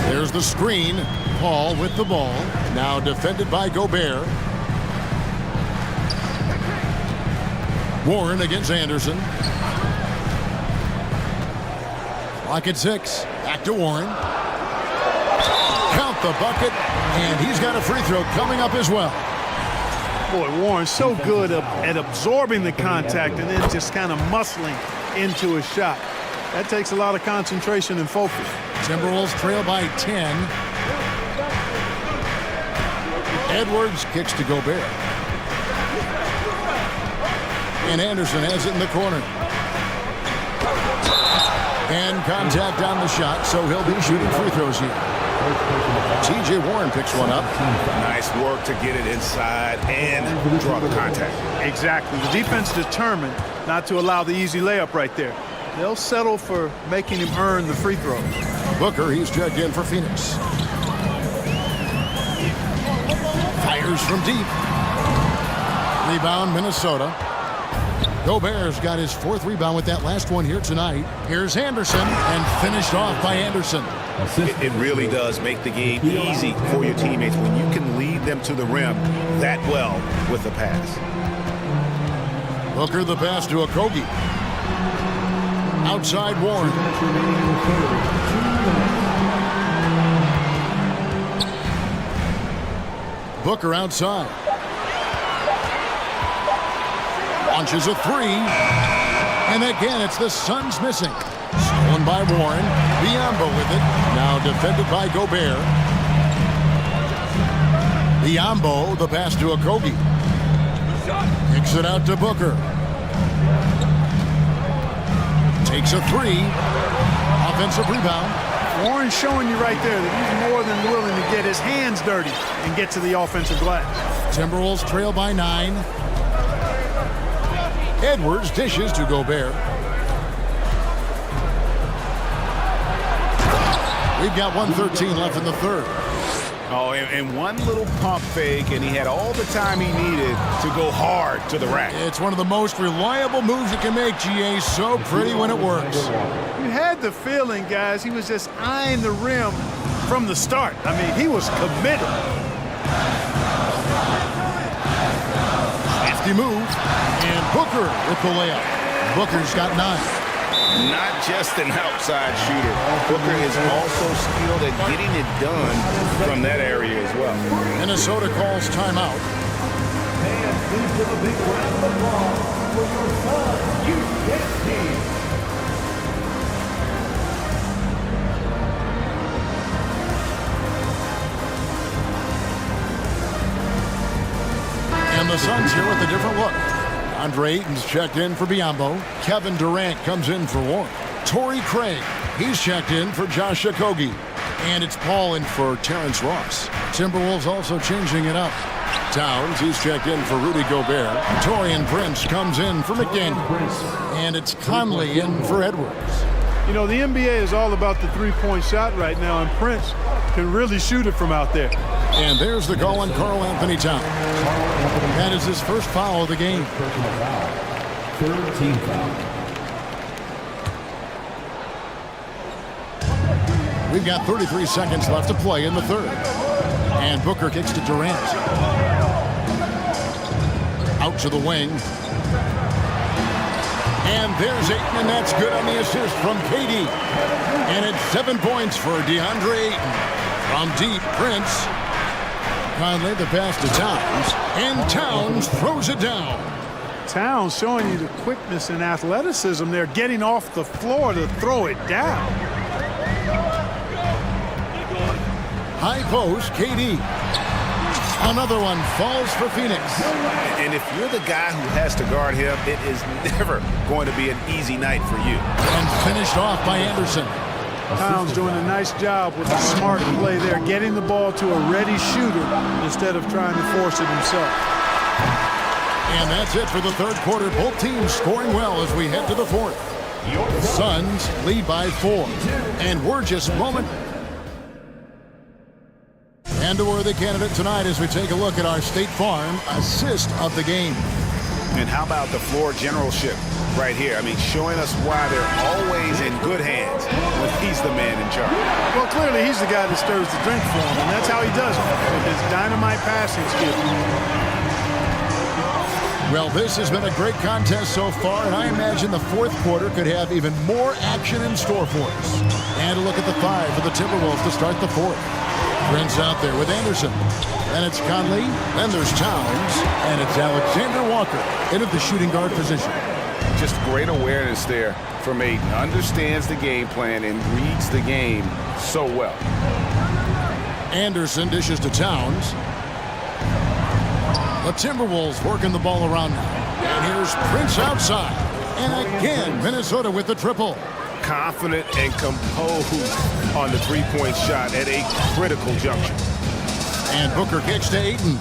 There's the screen. Paul with the ball. Now defended by Gobert. Warren against Anderson. Clock at 6. Back to Warren. Count the bucket. And he's got a free throw coming up as well. Boy, Warren's so good at absorbing the contact and then just kind of muscling into a shot. That takes a lot of concentration and focus. Timberwolves trail by 10. Edwards kicks to Gobert. And Anderson has it in the corner. And contact on the shot, so he'll be shooting free throws here. T.J. Warren picks one up. Nice work to get it inside and draw the contact. Exactly. The defense determined not to allow the easy layup right there. They'll settle for making him earn the free throw. Booker, he's checked in for Phoenix. Fires from deep. Rebound, Minnesota. Gobert's got his 4th rebound with that last one here tonight. Here's Anderson, and finished off by Anderson. It really does make the game easy for your teammates when you can lead them to the rim that well with the pass. Booker the pass to Okogie. Outside Warren. Booker outside. Launches a 3. And again, it's the Suns missing. Stolen by Warren. Biyombo with it. Now defended by Gobert. Biyombo, the pass to Okogie. Kicks it out to Booker. Takes a 3. Offensive rebound. Warren's showing you right there that he's more than willing to get his hands dirty and get to the offensive glass. Timberwolves trail by 9. Edwards dishes to Gobert. We've got 1:13 left in the 3rd. Oh, and one little pump fake, and he had all the time he needed to go hard to the rack. It's one of the most reliable moves you can make, GA. So pretty when it works. You had the feeling, guys, he was just eyeing the rim, from the start. I mean, he was committed. Hefty move, and Booker with the layup. Booker's got 9. Not just an outside shooter. Booker is also skilled at getting it done from that area as well. Minnesota calls timeout. And please give a big round of applause for your son, team. And the Suns here with a different look. Andre Ayton's checked in for Biyombo. Kevin Durant comes in for Warren. Torrey Craig, he's checked in for Josh Okogie. And it's Paul in for Terrence Ross. Timberwolves also changing it up. Towns, he's checked in for Rudy Gobert. Torian Prince comes in for McDaniel. And it's Conley in for Edwards. You know, the NBA is all about the three-point shot right now, and Prince can really shoot it from out there. And there's the call on Karl Anthony Towns. That is his first foul of the game. Third team foul. We've got 33 seconds left to play in the third. And Booker kicks to Durant. Out to the wing. And there's Ayton, and that's good on the assist from KD. And it's 7 points for DeAndre Ayton. From deep, Prince. Conley the pass to Towns. And Towns throws it down. Towns showing you the quickness and athleticism there, getting off the floor to throw it down. High post, KD. Another one falls for Phoenix. And if you're the guy who has to guard him, it is never going to be an easy night for you. And finished off by Anderson. Towns doing a nice job with a smart play there, getting the ball to a ready shooter instead of trying to force it himself. And that's it for the third quarter. Both teams scoring well as we head to the fourth. The Suns lead by 4. And we're just moment. And a worthy candidate tonight as we take a look at our State Farm assist of the game. And how about the floor generalship right here? I mean, showing us why they're always in good hands when he's the man in charge. Well, clearly he's the guy that stirs the drink for him, and that's how he does it, with his dynamite passing skills. Well, this has been a great contest so far, and I imagine the fourth quarter could have even more action in store for us. And a look at the 5 for the Timberwolves to start the fourth. Prince out there with Anderson. And it's Conley. Then there's Towns. And it's Alexander Walker into the shooting guard position. Just great awareness there from Ayton. Understands the game plan and reads the game so well. Anderson dishes to Towns. The Timberwolves working the ball around now. And here's Prince outside. And again, Minnesota with the triple. Confident and composed on the three-point shot at a critical juncture. And Booker kicks to Ayton.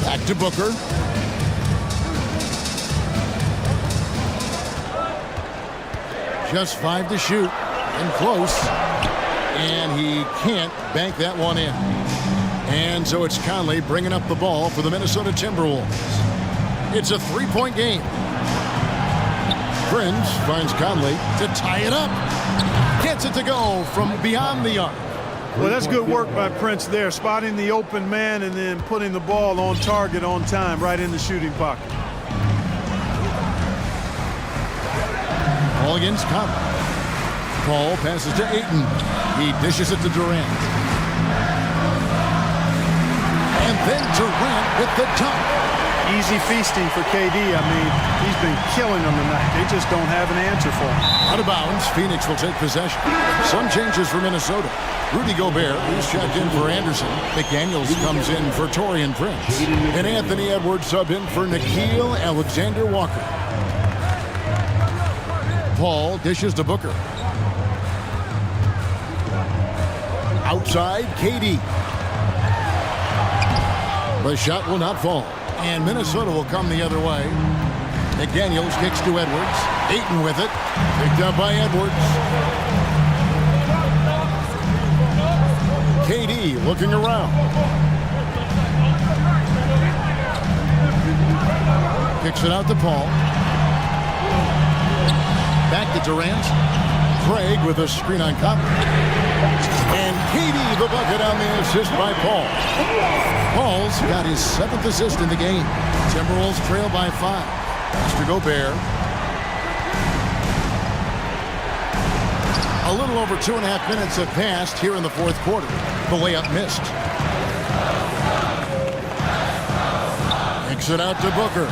Back to Booker. Just 5 to shoot. And close. And he can't bank that one in. And so it's Conley bringing up the ball for the Minnesota Timberwolves. It's a 3-point game. Prince finds Conley to tie it up. Gets it to go from beyond the arc. Well, that's good work by Prince there, spotting the open man and then putting the ball on target on time, right in the shooting pocket. Ball against Conley. Paul passes to Ayton. He dishes it to Durant. And then Durant with the dunk. Easy feasting for KD. I mean, he's been killing them tonight. They just don't have an answer for him. Out of bounds, Phoenix will take possession. Some changes for Minnesota. Rudy Gobert is checked in for Anderson. McDaniels comes in for Torian Prince. And Anthony Edwards subbed in for Nickeil Alexander-Walker. Paul dishes to Booker. Outside, KD. The shot will not fall. And Minnesota will come the other way. McDaniels kicks to Edwards. Ayton with it. Picked up by Edwards. KD looking around. Kicks it out to Paul. Back to Durant. Craig with a screen on Conley. And Katie the bucket on the assist by Paul. Paul's got his 7th assist in the game. Timberwolves trail by 5. Mr. Gobert. A little over 2.5 minutes have passed here in the fourth quarter. The layup missed. Kicks it out to Booker.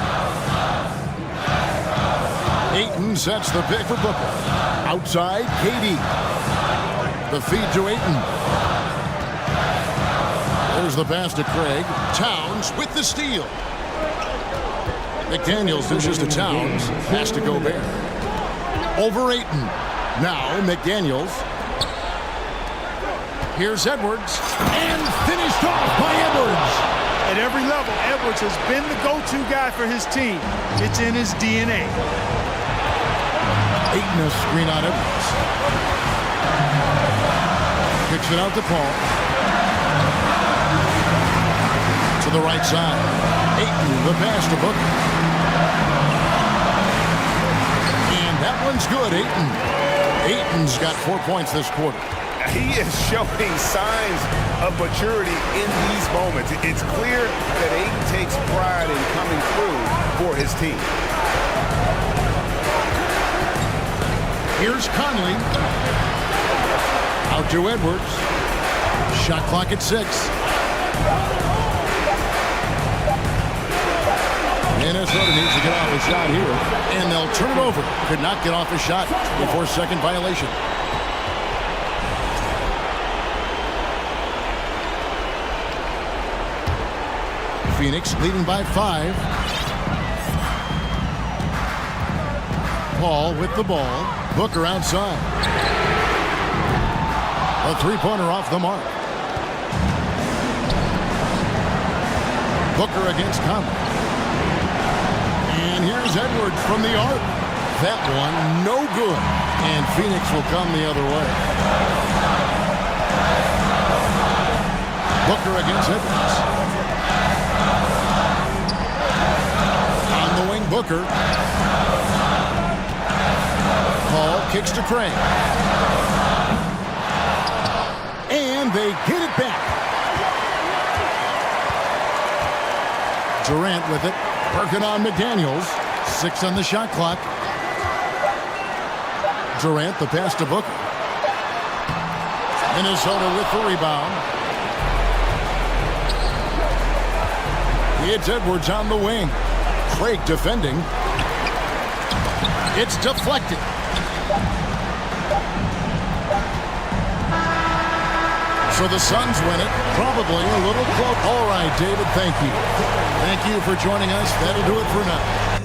Ayton sets the pick for Booker. Outside, KD. The feed to Ayton. There's the pass to Craig. Towns with the steal. McDaniels dishes to Towns. Pass to Gobert. Over Ayton. Now McDaniels. Here's Edwards. And finished off by Edwards. At every level, Edwards has been the go-to guy for his team. It's in his DNA. Ayton a screen on Edwards. Kicks it out to Paul. To the right side. Ayton, the pass to Booker. And that one's good, Ayton. Ayton's got 4 points this quarter. He is showing signs of maturity in these moments. It's clear that Ayton takes pride in coming through for his team. Here's Conley. Out to Edwards. Shot clock at 6. Minnesota needs to get off a shot here, and they'll turn it over. Could not get off a shot before second violation. Phoenix leading by 5. Paul with the ball. Booker outside. A three-pointer off the mark. Booker against Conley. And here's Edwards from the arc. That one no good. And Phoenix will come the other way. Booker against Edwards. On the wing, Booker. Paul kicks to Craig. And they get it back. Durant with it. Working on McDaniels. 6 on the shot clock. Durant, the pass to Booker. Minnesota with the rebound. It's Edwards on the wing. Craig defending. It's deflected. So the Suns win it. Probably a little close. All right, David, thank you. Thank you for joining us. That'll do it for now.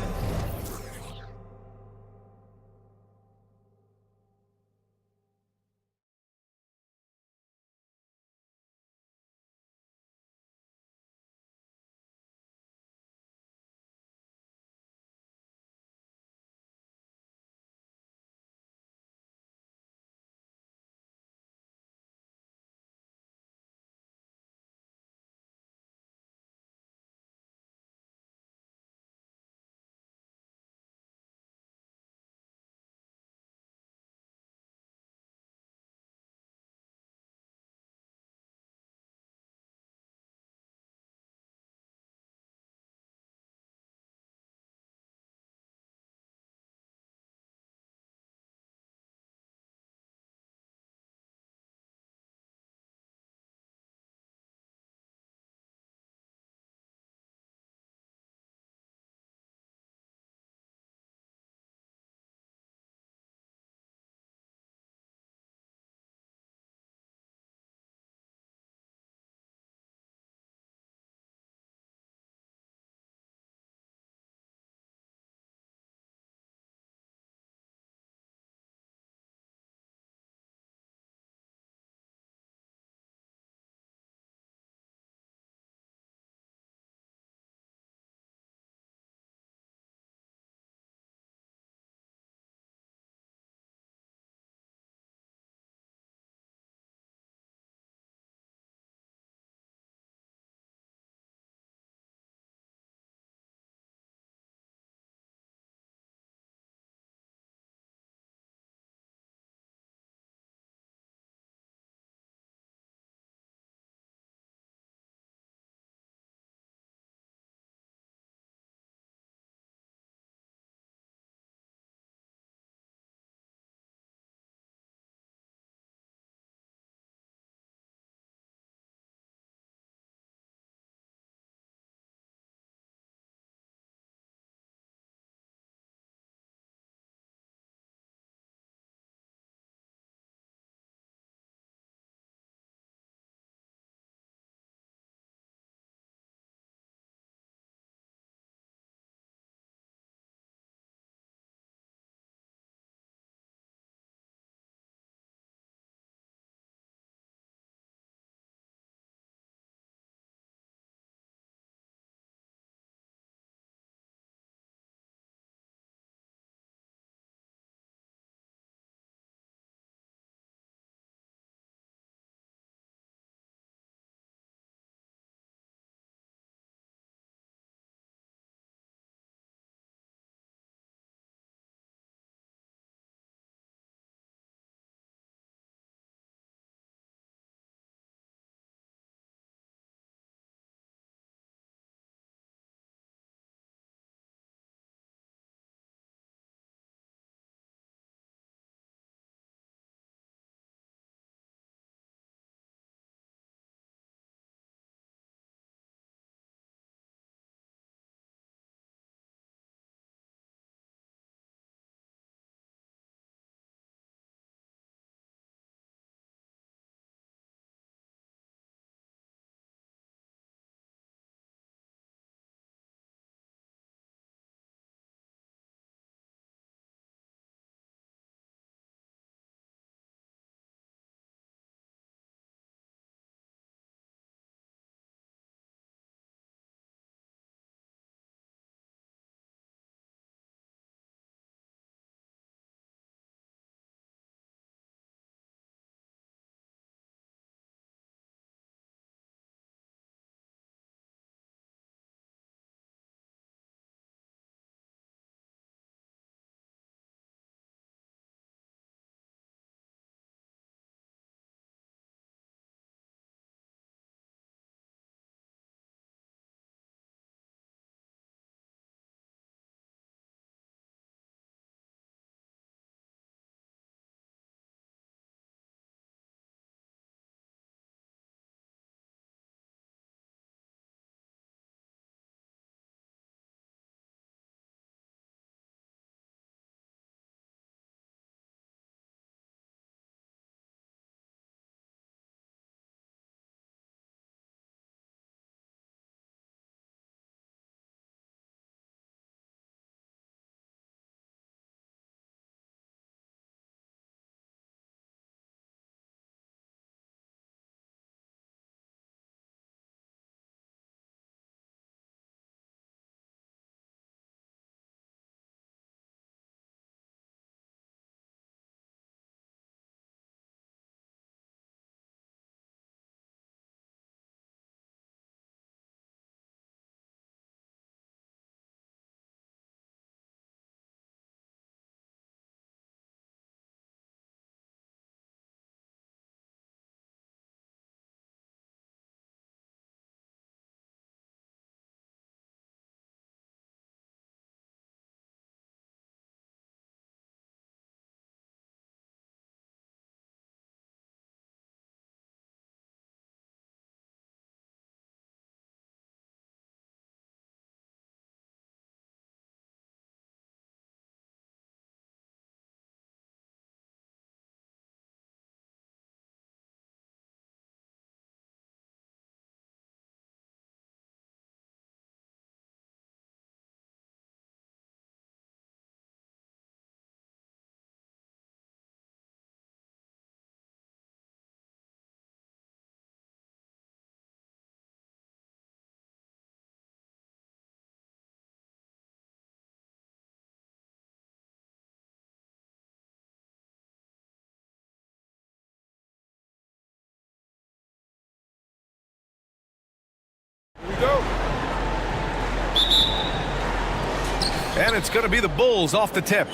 And it's going to be the Bulls off the tip.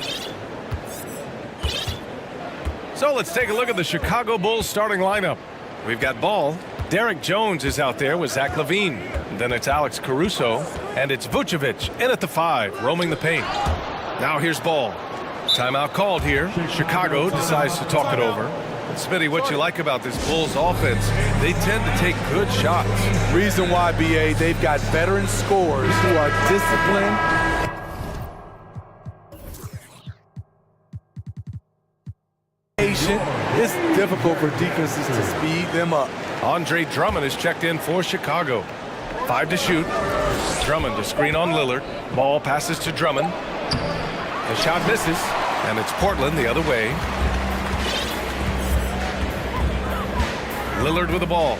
So let's take a look at the Chicago Bulls starting lineup. We've got ball. Derek Jones is out there with Zach LaVine. Then it's Alex Caruso. And it's Vucevic in at the 5, roaming the paint. Now here's ball. Timeout called here. Chicago decides to talk it over. Smitty, what you like about this Bulls offense, they tend to take good shots. Reason why, BA, they've got veteran scorers who are disciplined. It's difficult for defenses to speed them up. Andre Drummond is checked in for Chicago. 5 to shoot. Drummond to screen on Lillard. Ball passes to Drummond. The shot misses, and it's Portland the other way. Lillard with the ball.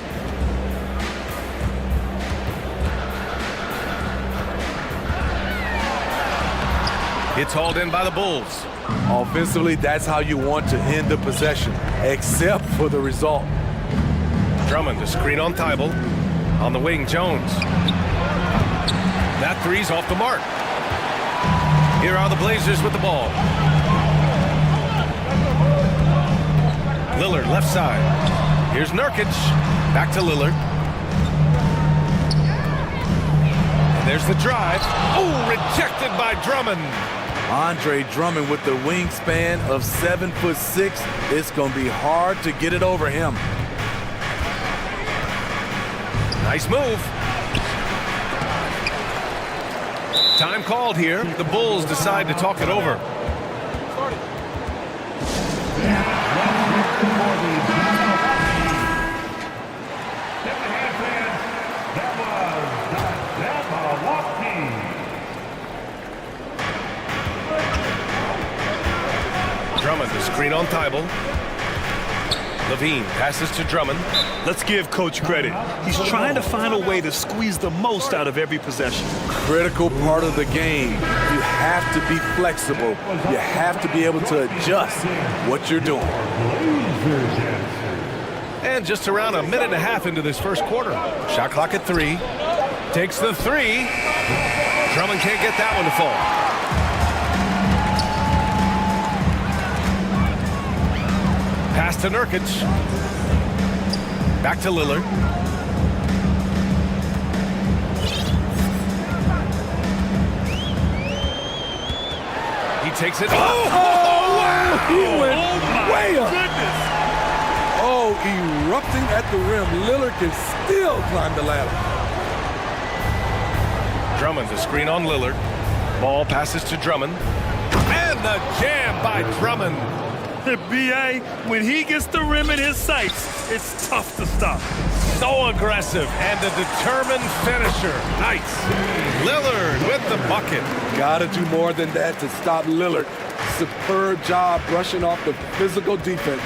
It's hauled in by the Bulls. Offensively, that's how you want to end the possession, except for the result. Drummond to screen on Thibault. On the wing, Jones. That three's off the mark. Here are the Blazers with the ball. Lillard, left side. Here's Nurkic. Back to Lillard. And there's the drive. Oh, rejected by Drummond. Andre Drummond with the wingspan of 7'6". It's going to be hard to get it over him. Nice move. Time called here. The Bulls decide to talk it over. Drummond to screen on Thibault. LaVine passes to Drummond. Let's give Coach credit. He's trying to find a way to squeeze the most out of every possession. Critical part of the game. You have to be flexible. You have to be able to adjust what you're doing. And just around a minute and a half into this first quarter. Shot clock at 3. Takes the 3. Drummond can't get that one to fall. Pass to Nurkic. Back to Lillard. He takes it. Oh, wow! He went way up. Goodness. Oh, erupting at the rim. Lillard can still climb the ladder. Drummond to screen on Lillard. Ball passes to Drummond. And the jam by Drummond. B.A., when he gets the rim in his sights, it's tough to stop. So aggressive and a determined finisher. Nice. Lillard with the bucket. Got to do more than that to stop Lillard. Superb job brushing off the physical defense.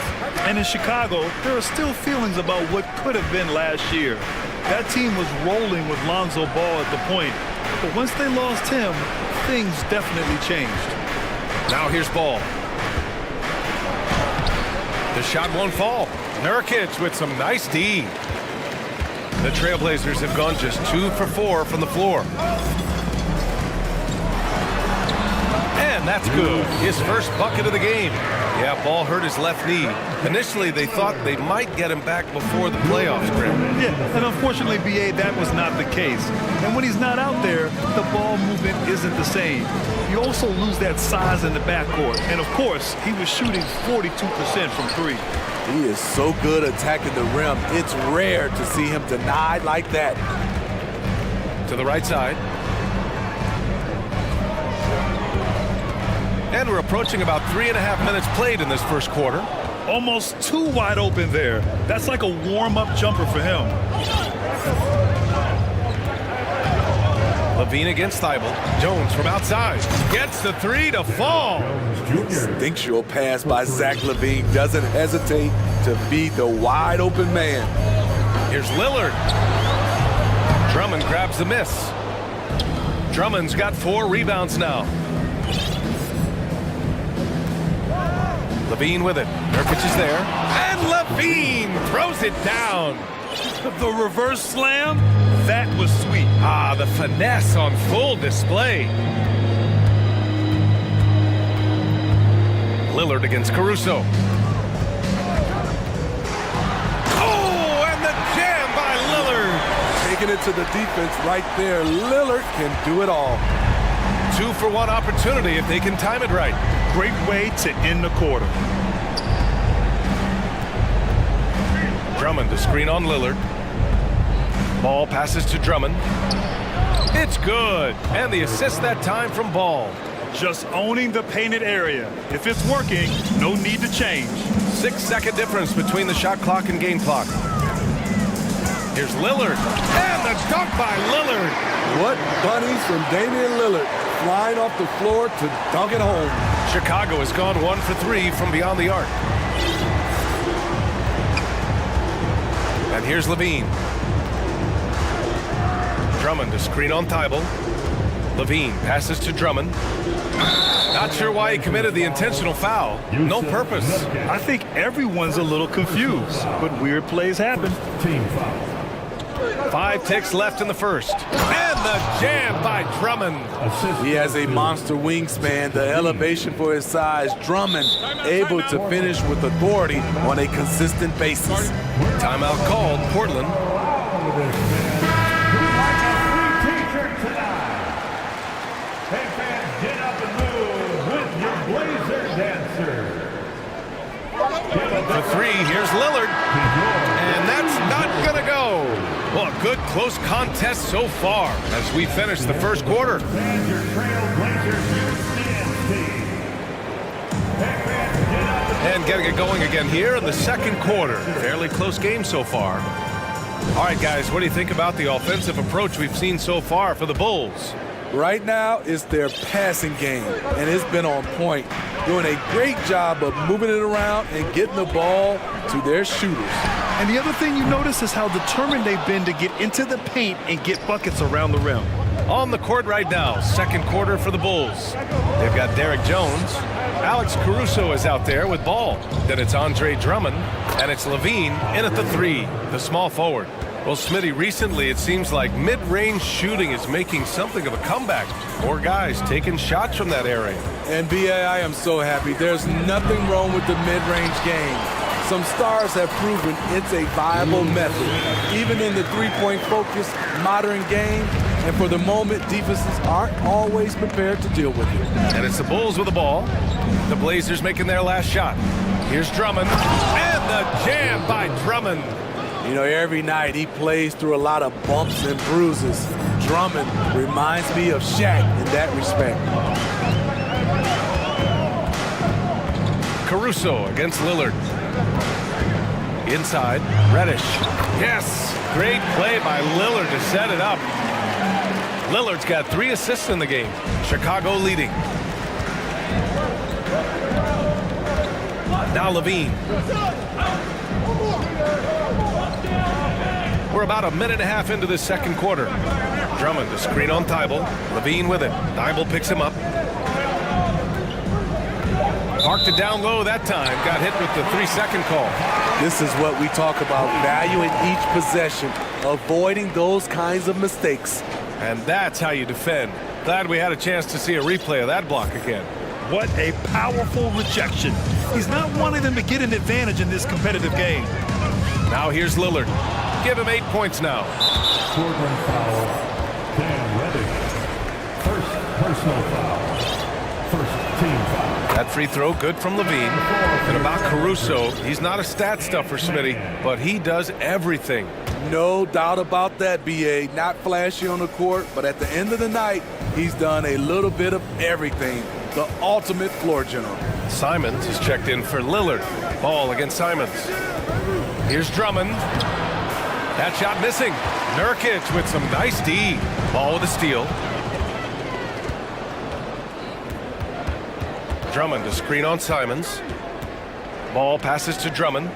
And in Chicago, there are still feelings about what could have been last year. That team was rolling with Lonzo Ball at the point. But once they lost him, things definitely changed. Now here's Ball. The shot won't fall. Nurkic with some nice D. The Trailblazers have gone just 2 for 4 from the floor. And that's good. His first bucket of the game. Yeah, Ball hurt his left knee. Initially, they thought they might get him back before the playoffs, Grim. Yeah, and unfortunately, B.A., that was not the case. And when he's not out there, the ball movement isn't the same. You also lose that size in the backcourt. And, of course, he was shooting 42% from 3. He is so good attacking the rim. It's rare to see him denied like that. To the right side. And we're approaching about 3.5 minutes played in this first quarter. Almost too wide open there. That's like a warm-up jumper for him. LaVine against Thibault. Jones from outside. Gets the 3 to fall. Instinctual pass by Zach LaVine. Doesn't hesitate to beat the wide open man. Here's Lillard. Drummond grabs the miss. Drummond's got 4 rebounds now. LaVine with it. Nurkic is there. And LaVine throws it down. The reverse slam, that was sweet. Ah, the finesse on full display. Lillard against Caruso. Oh, and the jam by Lillard. Taking it to the defense right there. Lillard can do it all. 2-for-1 opportunity if they can time it right. Great way to end the quarter. Drummond to screen on Lillard. Ball passes to Drummond. It's good. And the assist that time from Ball. Just owning the painted area. If it's working, no need to change. 6-second difference between the shot clock and game clock. Here's Lillard. And the dunk by Lillard. What bunnies from Damian Lillard. Flying off the floor to dunk it home. Chicago has gone 1 for 3 from beyond the arc. And here's Levine. Drummond to screen on Thibault. Levine passes to Drummond. Not sure why he committed the intentional foul. No purpose. I think everyone's a little confused, but weird plays happen. Team foul. 5 ticks left in the first. And the jam by Drummond. He has a monster wingspan, the elevation for his size. Drummond able to finish with authority on a consistent basis. Timeout called, Portland. Hey fans, get up and move with your Blazer dancer. For 3, here's Lillard. And that's not gonna go. Well, a good close contest so far as we finish the first quarter. And your Trailblazers team. Hey fans, get up And getting it going again here in the second quarter. Fairly close game so far. All right, guys, what do you think about the offensive approach we've seen so far for the Bulls? Right now, it's their passing game, and it's been on point. Doing a great job of moving it around and getting the ball to their shooters. And the other thing you notice is how determined they've been to get into the paint and get buckets around the rim. On the court right now, second quarter for the Bulls. They've got Derek Jones. Alex Caruso is out there with ball. Then it's Andre Drummond, and it's Levine in at the 3, the small forward. Well, Smitty, recently it seems like mid-range shooting is making something of a comeback. More guys taking shots from that area. And B.A., I am so happy. There's nothing wrong with the mid-range game. Some stars have proven it's a viable method, even in the three-point focused modern game. And for the moment, defenses aren't always prepared to deal with it. And it's the Bulls with the ball. The Blazers making their last shot. Here's Drummond. And the jam by Drummond. You know, every night he plays through a lot of bumps and bruises. Drummond reminds me of Shaq in that respect. Caruso against Lillard. Inside, Reddish. Yes, great play by Lillard to set it up. Lillard's got 3 assists in the game. Chicago leading. Now Levine. We're about a minute and a half into this second quarter. Drummond to screen on Thibault. Levine with it. Thibault picks him up. Parked it down low that time. Got hit with the 3-second call. This is what we talk about, valuing each possession, avoiding those kinds of mistakes. And that's how you defend. Glad we had a chance to see a replay of that block again. What a powerful rejection. He's not wanting them to get an advantage in this competitive game. Now here's Lillard. Give him 8 points now. Short-run foul. Dan Reddish. First personal foul. First team foul. That free throw good from Levine. And about Caruso, he's not a stat stuffer, Smitty, but he does everything. No doubt about that, B.A. Not flashy on the court, but at the end of the night, he's done a little bit of everything. The ultimate floor general. Simons is checked in for Lillard. Ball against Simons. Here's Drummond. That shot missing. Nurkic with some nice D. Ball with a steal. Drummond to screen on Simons. Ball passes to Drummond.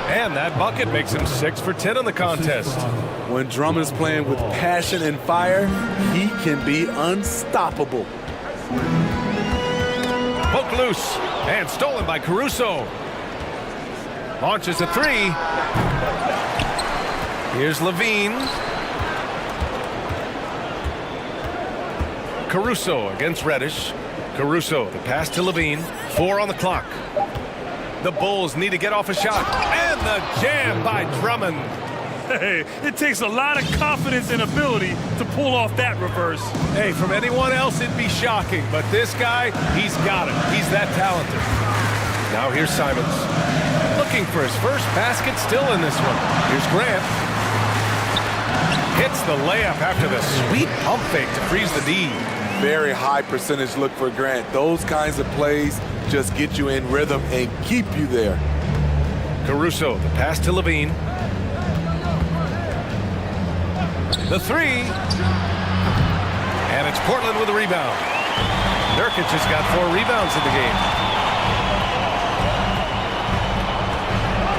And that bucket makes him 6 for 10 in the contest. When Drummond's playing with passion and fire, he can be unstoppable. Poke loose and stolen by Caruso. Launches a three. Here's Levine. Caruso against Reddish. Caruso, the pass to Levine. 4 on the clock. The Bulls need to get off a shot. And the jam by Drummond. Hey, it takes a lot of confidence and ability to pull off that reverse. Hey, from anyone else, it'd be shocking. But this guy, he's got it. He's that talented. Now here's Simons. Looking for his first basket still in this one. Here's Grant. Hits the layup after the sweet pump fake to freeze the D. Very high percentage look for Grant. Those kinds of plays just get you in rhythm and keep you there. Caruso, the pass to Levine. The three. And it's Portland with a rebound. Nurkic has got 4 rebounds in the game.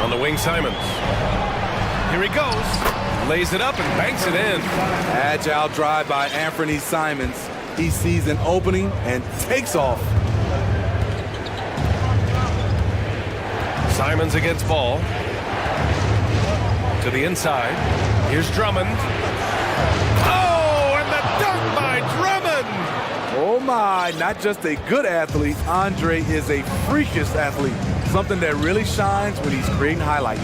On the wing, Simons. Here he goes. Lays it up and banks it in. Agile drive by Anthony Simons. He sees an opening and takes off. Simons against Ball. To the inside. Here's Drummond. Oh, and the dunk by Drummond! Oh my, not just a good athlete, Andre is a freakish athlete. Something that really shines when he's creating highlights.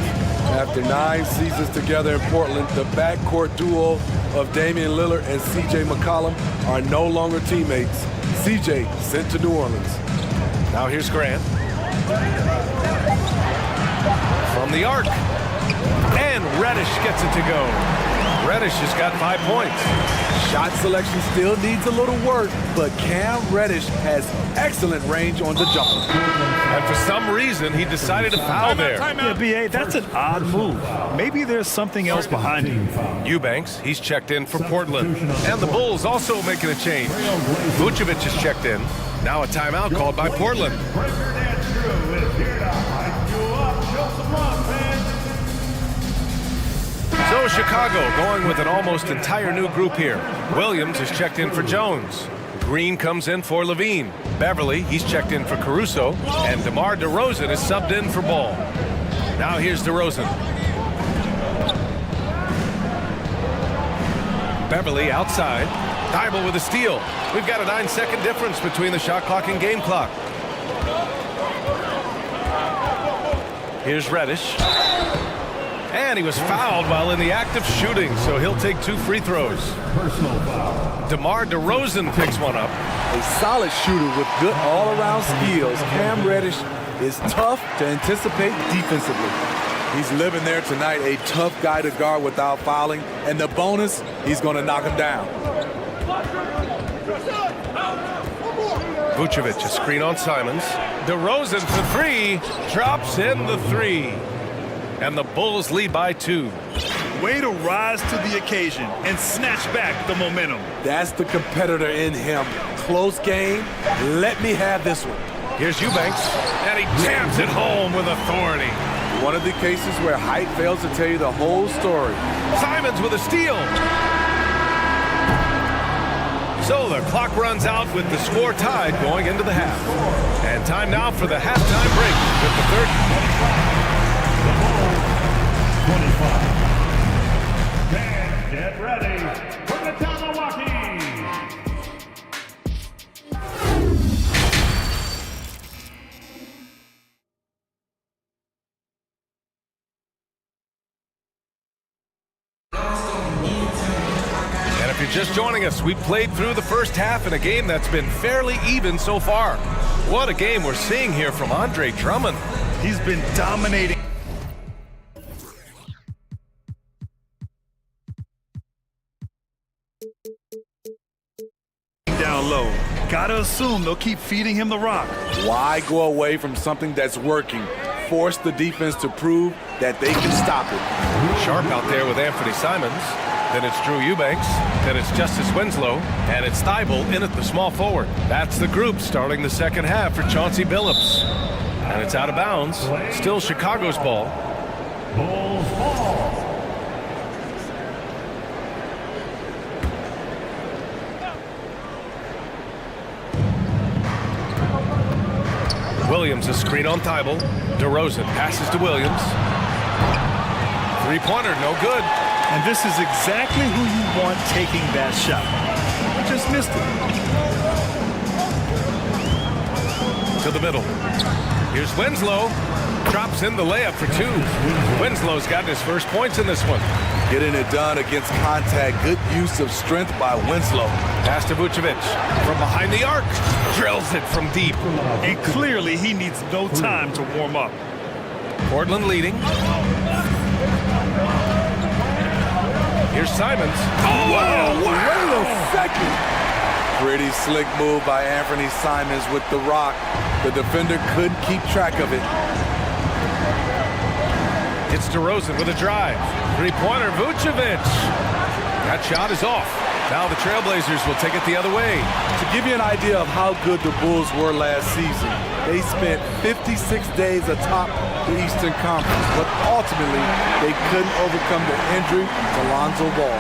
After 9 seasons together in Portland, the backcourt duo of Damian Lillard and C.J. McCollum are no longer teammates. C.J. sent to New Orleans. Now here's Grant. From the arc. And Reddish gets it to go. Reddish has got 5 points. Shot selection still needs a little work, but Cam Reddish has excellent range on the jumper. And for some reason, he decided to foul there. Yeah, B.A., that's an odd move. Maybe there's something else behind it. Eubanks, he's checked in for Portland. And the Bulls also making a change. Vucevic is checked in. Now a timeout called by Portland. So Chicago going with an almost entire new group here. Williams is checked in for Jones. Green comes in for Levine. Beverly, he's checked in for Caruso. And DeMar DeRozan is subbed in for Ball. Now here's DeRozan. Beverly outside. Thibault with a steal. We've got a 9-second difference between the shot clock and game clock. Here's Reddish. And he was fouled while in the act of shooting, so he'll take 2 free throws. DeMar DeRozan picks one up. A solid shooter with good all-around skills. Cam Reddish is tough to anticipate defensively. He's living there tonight, a tough guy to guard without fouling. And the bonus, he's going to knock him down. Vucevic, a screen on Simons. DeRozan for 3, drops in the 3. And the Bulls lead by 2. Way to rise to the occasion and snatch back the momentum. That's the competitor in him. Close game. Let me have this one. Here's Eubanks, and he jams it home with authority. One of the cases where height fails to tell you the whole story. Simons with a steal. So the clock runs out with the score tied going into the half. And time now for the halftime break with the third. 25. Fans, get ready for the Milwaukee. And if you're just joining us, we played through the first half in a game that's been fairly even so far. What a game we're seeing here from Andre Drummond. He's been dominating. Down low. Gotta assume they'll keep feeding him the rock. Why go away from something that's working? Force the defense to prove that they can stop it. Sharp out there with Anthony Simons. Then it's Drew Eubanks. Then it's Justice Winslow. And it's Thibault in at the small forward. That's the group starting the second half for Chauncey Billups. And it's out of bounds. Still Chicago's ball. Bulls ball. Williams Builds a screen on Thibault. DeRozan passes to Williams. Three-pointer, no good. And this is exactly who you want taking that shot. Just missed it. To the middle. Here's Winslow. Drops in the layup for two. Winslow's gotten his first points in this one. Getting it done against contact. Good use of strength by Winslow. Pass to Vucevic. From behind the arc. Drills it from deep. And clearly he needs no time to warm up. Portland leading. Here's Simons. Oh, wow. Wait a second. Pretty slick move by Anthony Simons with the rock. The defender couldn't keep track of it. It's DeRozan with a drive. Three-pointer, Vucevic. That shot is off. Now the Trailblazers will take it the other way. To give you an idea of how good the Bulls were last season, they spent 56 days atop the Eastern Conference, but ultimately they couldn't overcome the injury to Lonzo Ball.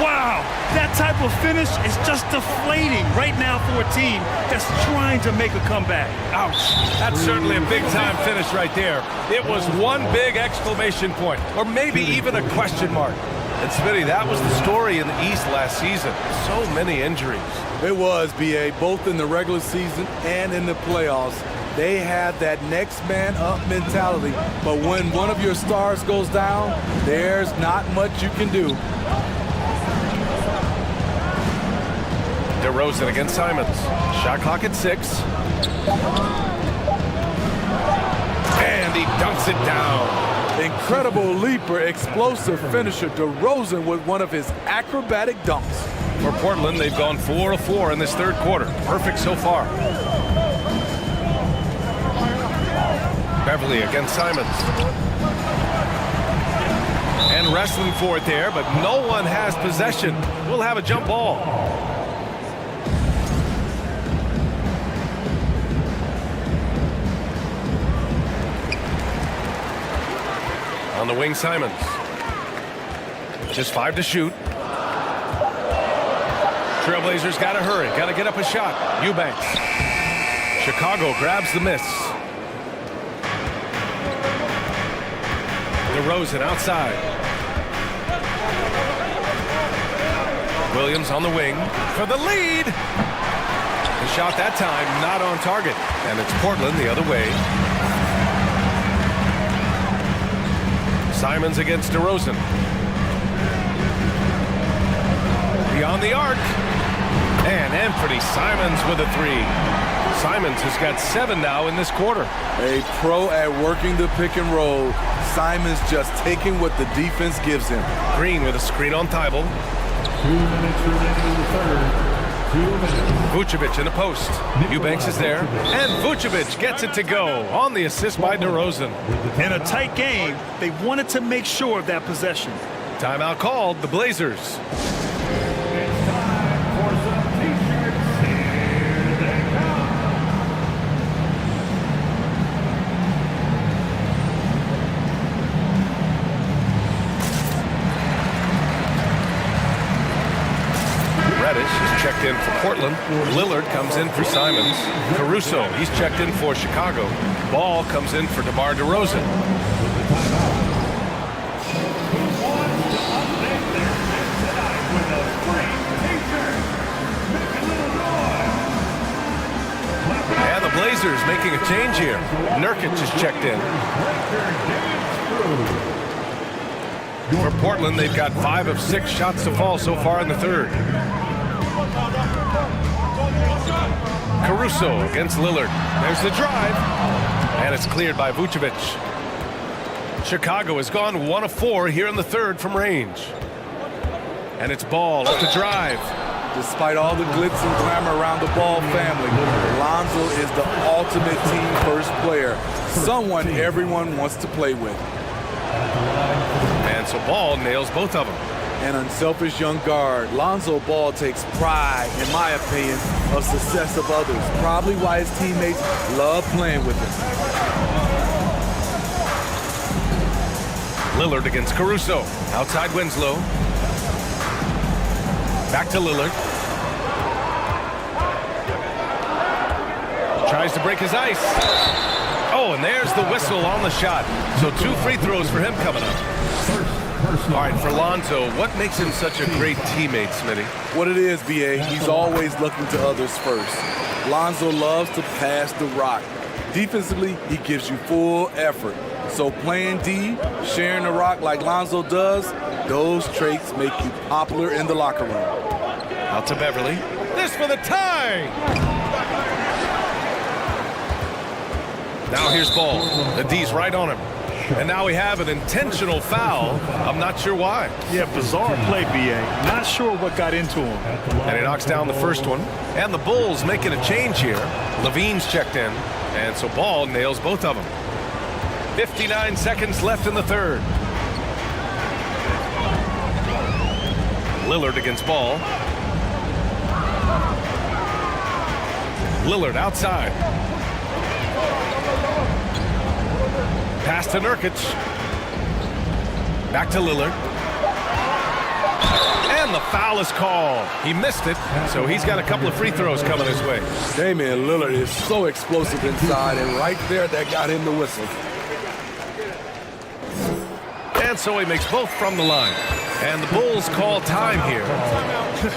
Wow, that type of finish is just deflating right now for a team that's trying to make a comeback. Ouch. That's certainly a big-time finish right there. It was one big exclamation point, or maybe even a question mark. And Smitty, that was the story in the East last season. So many injuries. It was, B.A., both in the regular season and in the playoffs. They had that next man up mentality, but when one of your stars goes down, there's not much you can do. DeRozan against Simons. Shot clock at 6. And he dunks it down. Incredible leaper, explosive finisher. DeRozan with one of his acrobatic dunks. For Portland, they've gone 4 of 4 in this third quarter. Perfect so far. Beverly against Simons. And wrestling for it there, but no one has possession. We'll have a jump ball. On the wing, Simons. Just 5 to shoot. Trailblazers got to hurry. Got to get up a shot. Eubanks. Chicago grabs the miss. DeRozan outside. Williams on the wing for the lead. The shot that time not on target. And it's Portland the other way. Simons against DeRozan. Beyond the arc. And Anthony Simons with a 3. Simons has got 7 now in this quarter. A pro at working the pick and roll. Simons just taking what the defense gives him. Green with a screen on Thibault. 2 minutes remaining in the third. 2 minutes. Vucevic in the post. Eubanks is there. And Vucevic gets it to go on the assist by DeRozan. In a tight game, they wanted to make sure of that possession. Timeout called, the Blazers. It's time for some t-shirts. Here they come. Reddish is checked in for Portland. Lillard comes in for Simons. Caruso, he's checked in for Chicago. Ball comes in for DeMar DeRozan. And the Blazers making a change here. Nurkic is checked in. For Portland, they've got 5 of 6 shots to fall so far in the third. Caruso against Lillard. There's the drive. And it's cleared by Vucevic. Chicago has gone 1 of 4 here in the third from range. And it's Ball at the drive. Despite all the glitz and glamour around the Ball family, Lonzo is the ultimate team-first player. Someone everyone wants to play with. And so Ball nails both of them. An unselfish young guard. Lonzo Ball takes pride, in my opinion, of success of others. Probably why his teammates love playing with him. Lillard against Caruso. Outside Winslow. Back to Lillard. Tries to break his ice. Oh, and there's the whistle on the shot. So 2 free throws for him coming up. All right, for Lonzo, what makes him such a great teammate, Smitty? What it is, B.A., he's always looking to others first. Lonzo loves to pass the rock. Defensively, he gives you full effort. So playing D, sharing the rock like Lonzo does, those traits make you popular in the locker room. Out to Beverly. This for the tie! Now here's Ball. The D's right on him. And now we have an intentional foul. I'm not sure why. Yeah, bizarre play, B.A. Not sure what got into him. And he knocks down the first one. And the Bulls making a change here. Levine's checked in. And so Ball nails both of them. 59 seconds left in the third. Lillard against Ball. Lillard outside. Pass to Nurkic. Back to Lillard. And the foul is called. He missed it, so he's got a couple of free throws coming his way. Damian Lillard is so explosive inside, and right there, that got him the whistle. And so he makes both from the line. And the Bulls call time here.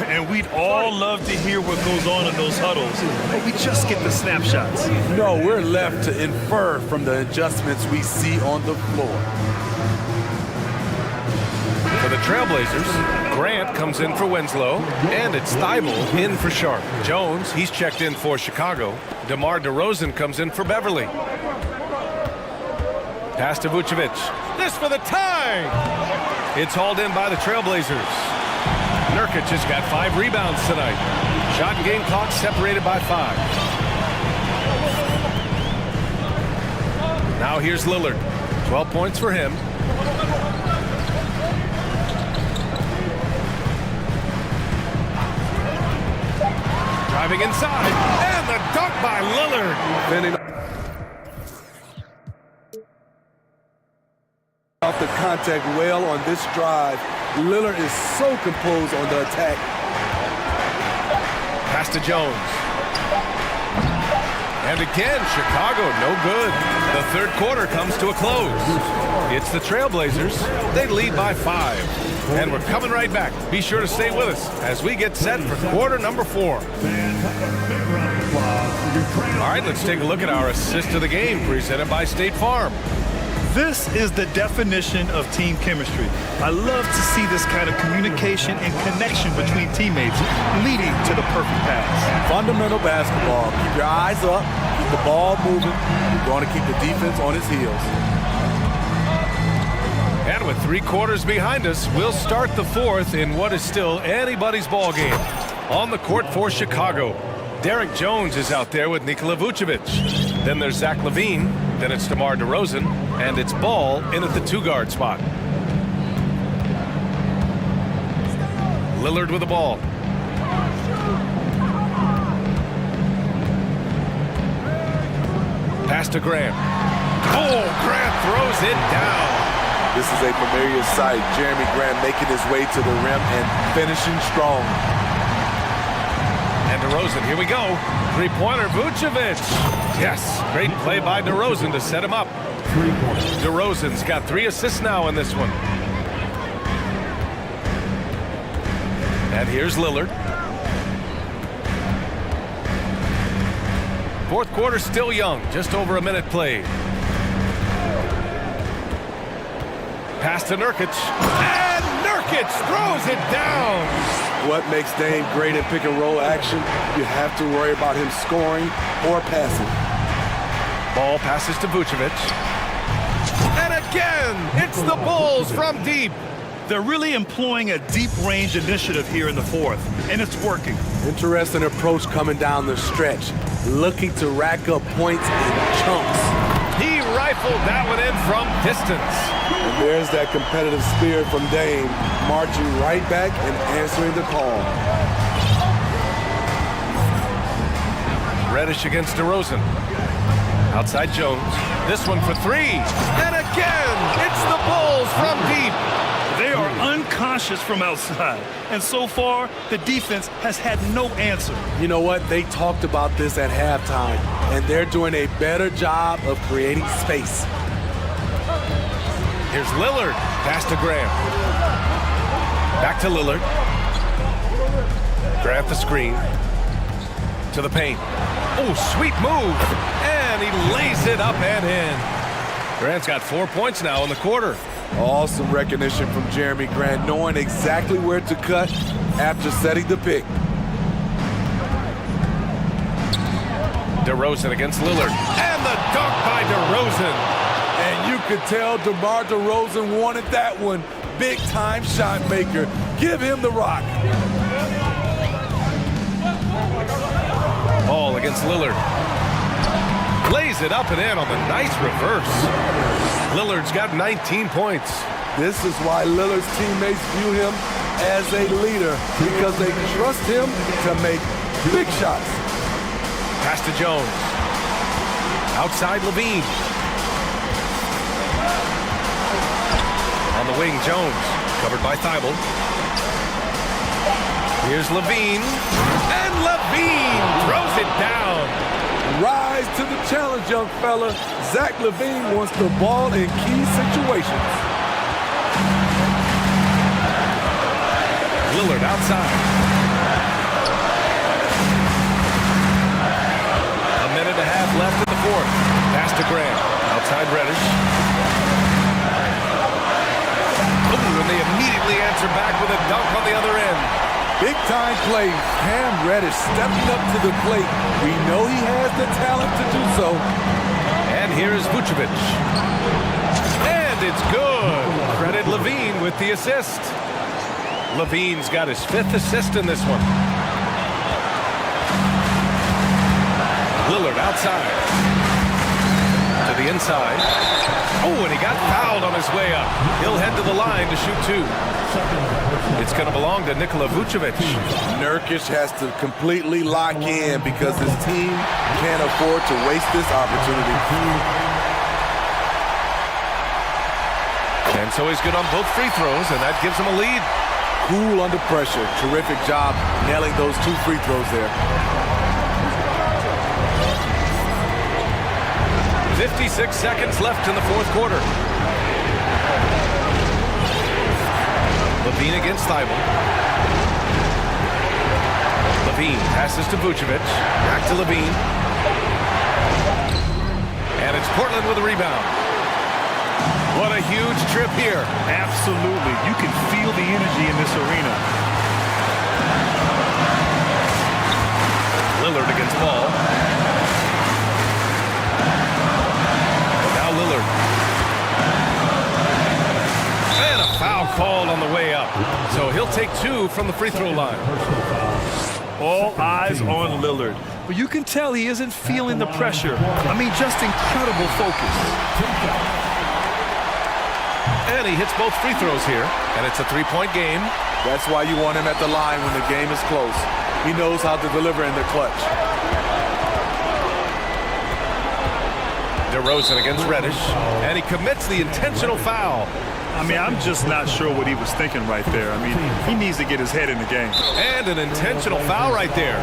And we'd all love to hear what goes on in those huddles, but we just get the snapshots. No, we're left to infer from the adjustments we see on the floor. For the Trailblazers, Grant comes in for Winslow, and it's Thibault in for Sharp. Jones, he's checked in for Chicago. DeMar DeRozan comes in for Beverly. Pass to Vucevic. This for the tie! It's hauled in by the Trailblazers. Nurkic has got 5 rebounds tonight. Shot and game clock separated by 5. Now here's Lillard. 12 points for him. Driving inside. And the dunk by Lillard. Fending off the contact well on this drive. Lillard is so composed on the attack. Pass to Jones. And again, Chicago, no good. The third quarter comes to a close. It's the Trailblazers. They lead by 5. And we're coming right back. Be sure to stay with us as we get set for quarter number 4. All right, let's take a look at our assist of the game presented by State Farm. This is the definition of team chemistry. I love to see this kind of communication and connection between teammates leading to the perfect pass. Fundamental basketball. Keep your eyes up, keep the ball moving. You're going to keep the defense on its heels. And with 3 quarters behind us, we'll start the 4th in what is still anybody's ball game. On the court for Chicago, Derek Jones is out there with Nikola Vucevic. Then there's Zach LaVine. Then it's DeMar DeRozan. And it's Ball in at the 2-guard spot. Lillard with the ball. Pass to Grant. Oh, Grant throws it down. This is a familiar sight. Jeremy Grant making his way to the rim and finishing strong. And DeRozan, here we go. 3-pointer, Vucevic. Yes, great play by DeRozan to set him up. DeRozan's got 3 assists now in this one. And here's Lillard. 4th quarter still young, just over a minute played. Pass to Nurkic. And Nurkic throws it down. What makes Dame great in pick-and-roll action? You have to worry about him scoring or passing. Ball passes to Vucevic. And again, it's the Bulls from deep. They're really employing a deep-range initiative here in the 4th, and it's working. Interesting approach coming down the stretch, looking to rack up points in chunks. He rifled that one in from distance. And there's that competitive spirit from Dame, marching right back and answering the call. Reddish against DeRozan. Outside Jones. This one for 3. And again, it's the Bulls from deep. They are unconscious nauseous from outside. And so far, the defense has had no answer. You know what? They talked about this at halftime, and they're doing a better job of creating space. Here's Lillard. Pass to Graham. Back to Lillard. Grab the screen. To the paint. Oh, sweet move. And he lays it up and in. Grant's got 4 points now in the quarter. Awesome recognition from Jeremy Grant, knowing exactly where to cut after setting the pick. DeRozan against Lillard. And the dunk by DeRozan. And you could tell DeMar DeRozan wanted that one. Big-time shot maker. Give him the rock. Ball against Lillard. Lays it up and in on the nice reverse. Lillard's got 19 points. This is why Lillard's teammates view him as a leader, because they trust him to make big shots. Pass to Jones. Outside Levine. On the wing, Jones. Covered by Thibault. Here's Levine. And Levine throws it down. Rise to the challenge, young fella. Zach Levine wants the ball in key situations. Lillard outside. A minute and a half left in the fourth. Pass to Graham. Outside Reddish. Ooh, and they immediately answer back with a dunk on the other end. Big-time play. Cam Reddish stepping up to the plate. We know he has the talent to do so. And here's Vucevic. And it's good. Credit Levine with the assist. Levine's got his 5th assist in this one. Lillard outside. To the inside. Oh, and he got fouled on his way up. He'll head to the line to shoot 2. It's going to belong to Nikola Vucevic. Nurkic has to completely lock in because his team can't afford to waste this opportunity. And so he's good on both free throws, and that gives him a lead. Cool under pressure. Terrific job nailing those 2 free throws there. 56 seconds left in the fourth quarter. Levine against Thibault. Levine passes to Vucevic. Back to Levine. And it's Portland with a rebound. What a huge trip here. Absolutely. You can feel the energy in this arena. Lillard against Ball. Now Lillard. And a foul called on the way up. So he'll take 2 from the free throw line. All eyes on Lillard. But you can tell he isn't feeling the pressure. I mean, just incredible focus. And he hits both free throws here. And it's a 3-point game. That's why you want him at the line when the game is close. He knows how to deliver in the clutch. DeRozan against Reddish. And he commits the intentional foul. I mean, I'm just not sure what he was thinking right there. I mean, he needs to get his head in the game. And an intentional foul right there.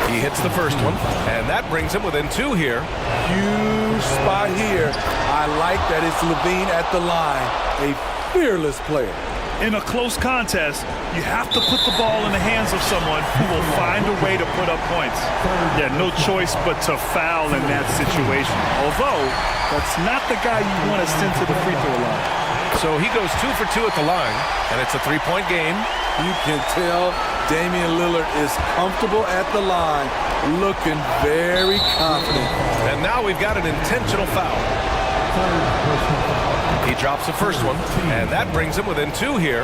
He hits the first one, and that brings him within 2 here. Huge spot here. I like that it's Levine at the line. A fearless player. In a close contest, you have to put the ball in the hands of someone who will find a way to put up points. Yeah, no choice but to foul in that situation. Although, that's not the guy you want to send to the free throw line. So he goes 2 for 2 at the line, and it's a 3-point game. You can tell Damian Lillard is comfortable at the line, looking very confident. And now we've got an intentional foul. He drops the first one, and that brings him within 2 here.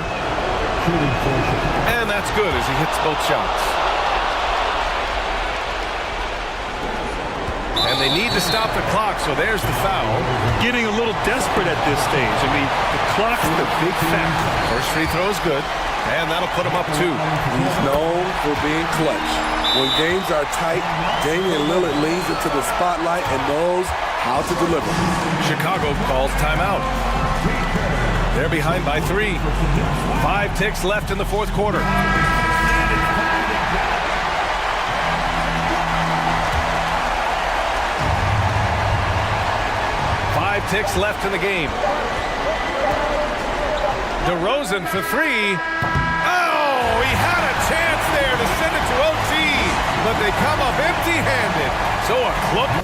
And that's good as he hits both shots. And they need to stop the clock, so there's the foul. Getting a little desperate at this stage. I mean, the clock's the big factor. First free throw is good, and that'll put him up 2. He's known for being clutch. When games are tight, Damian Lillard leans into the spotlight and knows how to deliver. Chicago calls timeout. They're behind by 3. 5 ticks left in the fourth quarter. 5 ticks left in the game. DeRozan for 3. Oh, he had a chance there to send it to OT, but they come up empty-handed. So a close.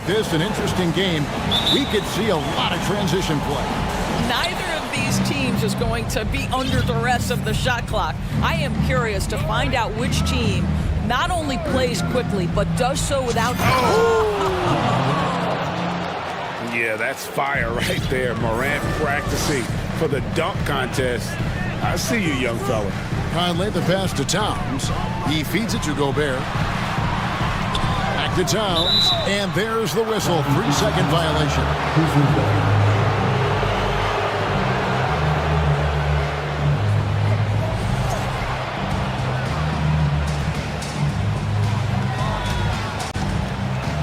This an interesting game. We could see a lot of transition play. Neither of these teams is going to be under duress of the shot clock. I am curious to find out which team not only plays quickly, but does so without... Yeah, that's fire right there. Morant practicing for the dunk contest. I see you, young fella. Conley the pass to Towns. He feeds it to Gobert. Back to Towns, and there's the whistle. 3-second violation.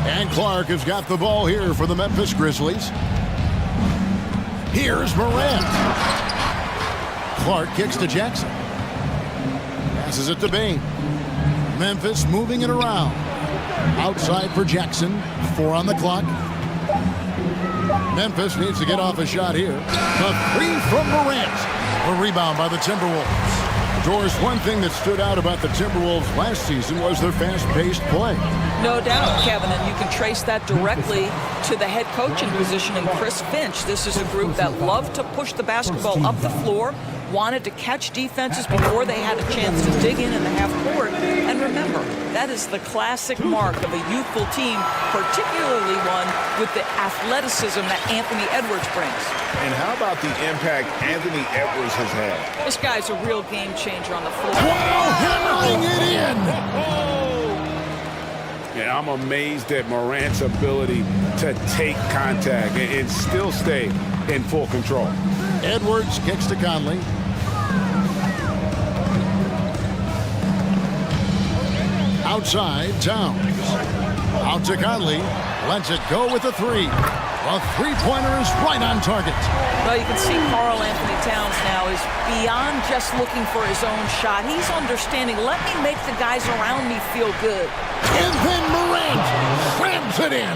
And Clark has got the ball here for the Memphis Grizzlies. Here's Morant. Clark kicks to Jackson. Passes it to Bain. Memphis moving it around. Outside for Jackson. 4 on the clock. Memphis needs to get off a shot here. The 3 from Morant. A rebound by the Timberwolves. Doris, one thing that stood out about the Timberwolves last season was their fast-paced play. No doubt, Kevin, and you can trace that directly to the head coaching position in Chris Finch. This is a group that loved to push the basketball up the floor, wanted to catch defenses before they had a chance to dig in the half court. And remember, that is the classic mark of a youthful team, particularly one with the athleticism that Anthony Edwards brings. And how about the impact Anthony Edwards has had? This guy's a real game changer on the floor. Wow, hammering it in! Yeah, I'm amazed at Morant's ability to take contact and still stay in full control. Edwards kicks to Conley. Outside, Towns. Out to Conley. Lets it go with a 3. A three-pointer is right on target. Well, you can see Karl Anthony Towns now is beyond just looking for his own shot. He's understanding, let me make the guys around me feel good. And then Morant slams it in.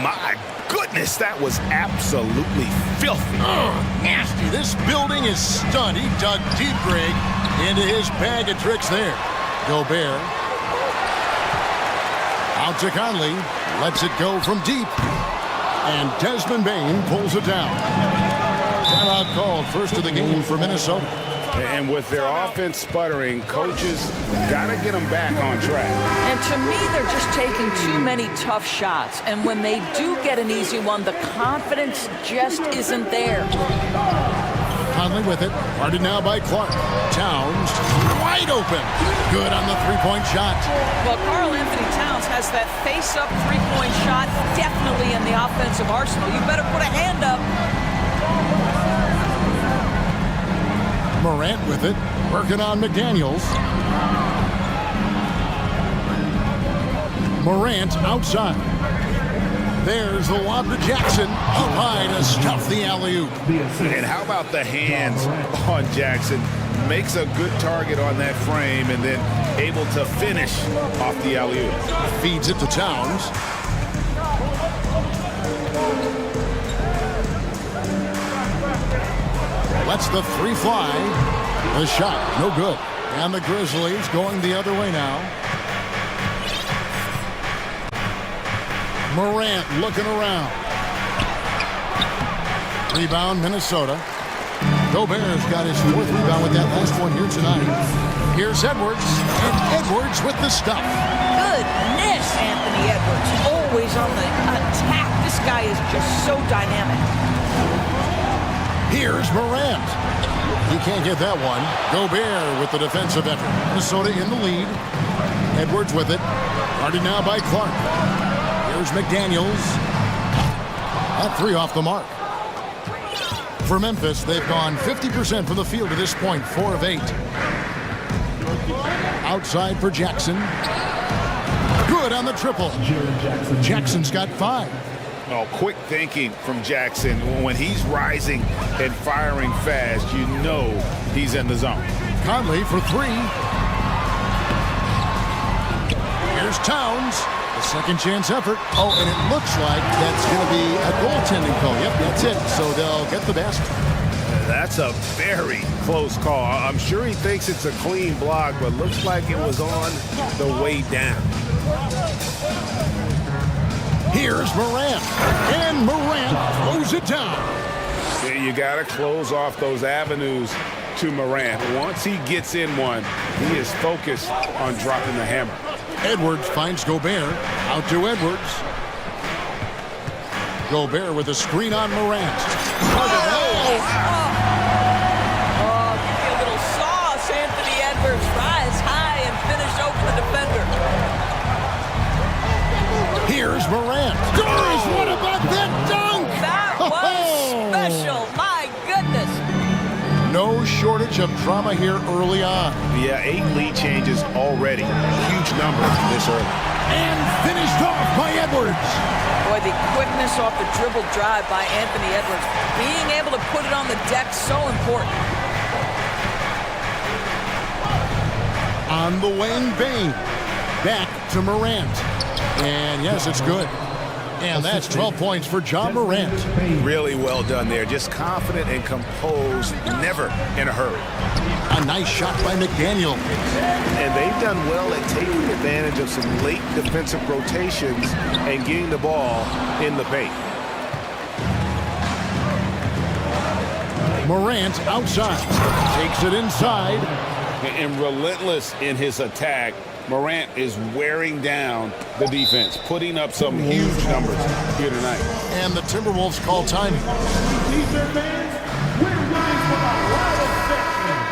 My goodness, that was absolutely filthy. Nasty. This building is stunned. He dug deep, Greg, into his bag of tricks there. Gobert. Out to Conley. Lets it go from deep. And Desmond Bain pulls it down. Timeout called, first of the game for Minnesota. And with their offense sputtering, coaches got to get them back on track. And to me, they're just taking too many tough shots. And when they do get an easy one, the confidence just isn't there. Conley with it. Guarded now by Clark. Towns wide open. Good on the three-point shot. Well, Karl Anthony Towns has that face-up three-point shot definitely in the offensive arsenal. You better put a hand up. Morant with it. Working on McDaniels. Morant outside. There's the lob to Jackson. Up high to stuff the alley-oop. And how about the hands on Jackson? Makes a good target on that frame and then able to finish off the alley-oop. Feeds it to Towns. Lets the 3 fly. The shot, no good. And the Grizzlies going the other way now. Morant looking around. Rebound, Minnesota. Gobert's got his 4th rebound with that last one here tonight. Here's Edwards, and Edwards with the stuff. Goodness, Anthony Edwards, always on the attack. This guy is just so dynamic. Here's Morant. He can't get that one. Gobert with the defensive effort. Minnesota in the lead. Edwards with it. Guarded now by Clark. Here's McDaniels. That 3 off the mark. For Memphis, they've gone 50% from the field to this point, 4 of 8. Outside for Jackson. Good on the triple. Jackson's got 5. Oh, quick thinking from Jackson. When he's rising and firing fast, you know he's in the zone. Conley for 3. Here's Towns. A second chance effort. Oh, and it looks like that's going to be a goaltending call. Yep, that's it. So they'll get the basket. That's a very close call. I'm sure he thinks it's a clean block, but looks like it was on the way down. Here's Morant. And Morant throws it down. Yeah, you got to close off those avenues to Morant. Once he gets in one, he is focused on dropping the hammer. Edwards finds Gobert. Out to Edwards. Gobert with a screen on Morant. Give me a little sauce. Anthony Edwards rise high and finish over the defender. Here's Morant. Doris, what about that dunk? That was special. My goodness. No shortage of drama here early on. Yeah, 8 lead changes already. Huge number this early. And finished off by Edwards. Boy, the quickness off the dribble drive by Anthony Edwards. Being able to put it on the deck, so important. On the wing, Bain. Back to Morant. And yes, it's good. And that's 12 points for John Morant. Really well done there. Just confident and composed, never in a hurry. A nice shot by McDaniel. And they've done well at taking advantage of some late defensive rotations and getting the ball in the paint. Morant outside. Takes it inside. And relentless in his attack. Morant is wearing down the defense, putting up some huge numbers here tonight. And the Timberwolves call timing. Defense fans, we're ready for the rival section.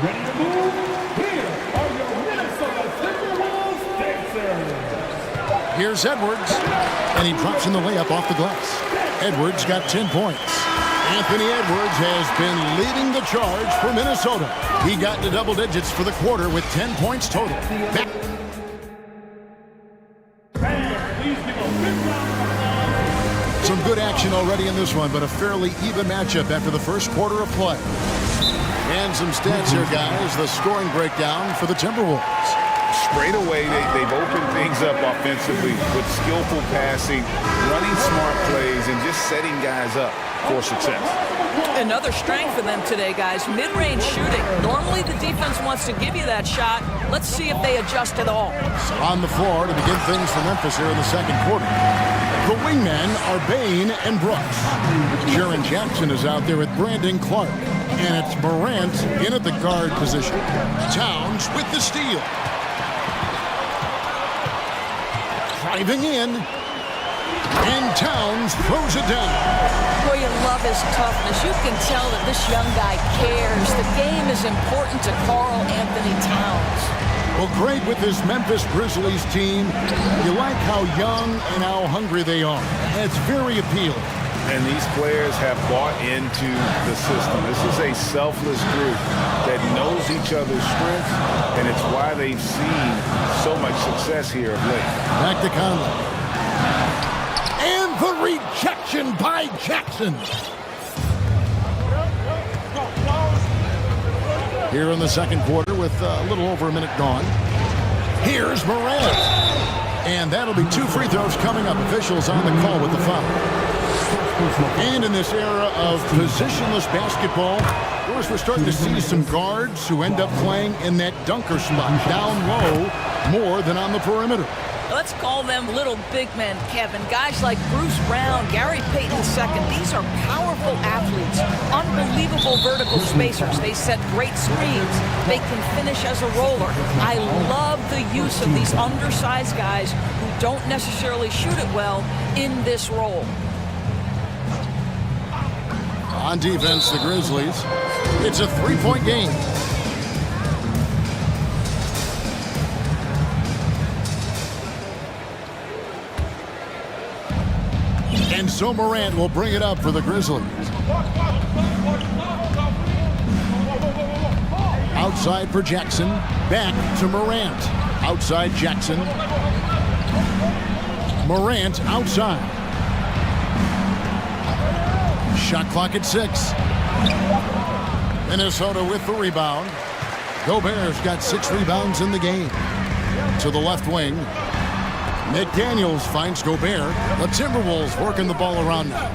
Ready to move? Here are your Minnesota Timberwolves dancers. Here's Edwards. And he drops in the layup off the glass. Edwards got 10 points. Anthony Edwards has been leading the charge for Minnesota. He got into double digits for the quarter with 10 points total. Some good action already in this one, but a fairly even matchup after the first quarter of play. And some stats here, guys. The scoring breakdown for the Timberwolves. Straight away, they've opened things up offensively with skillful passing, running smart plays, and just setting guys up for success. Another strength for them today, guys. Mid-range shooting. Normally the defense wants to give you that shot. Let's see if they adjust at all. On the floor to begin things for Memphis here in the second quarter. The wingmen are Bain and Brooks. Jaren Jackson is out there with Brandon Clark. And it's Morant in at the guard position. Towns with the steal. Driving in. And Towns throws it down. Boy, you love his toughness. You can tell that this young guy cares. The game is important to Karl Anthony Towns. Well, great with this Memphis Grizzlies team. You like how young and how hungry they are. It's very appealing. And these players have bought into the system. This is a selfless group that knows each other's strengths, and it's why they've seen so much success here of late. Back to Conley. And the rejection by Jackson. Here in the second quarter with a little over a minute gone. Here's Morant. And that'll be 2 free throws coming up. Officials on the call with the foul. And in this era of positionless basketball, of course, we're starting to see some guards who end up playing in that dunker spot, down low, more than on the perimeter. Let's call them little big men, Kevin. Guys like Bruce Brown, Gary Payton II. These are powerful athletes, unbelievable vertical spacers. They set great screens. They can finish as a roller. I love the use of these undersized guys who don't necessarily shoot it well in this role. On defense, the Grizzlies. It's a 3-point game. And so Morant will bring it up for the Grizzlies. Outside for Jackson. Back to Morant. Outside Jackson. Morant outside. Shot clock at 6. Minnesota with the rebound. Gobert's got 6 rebounds in the game. To the left wing. McDaniels finds Gobert. The Timberwolves working the ball around now.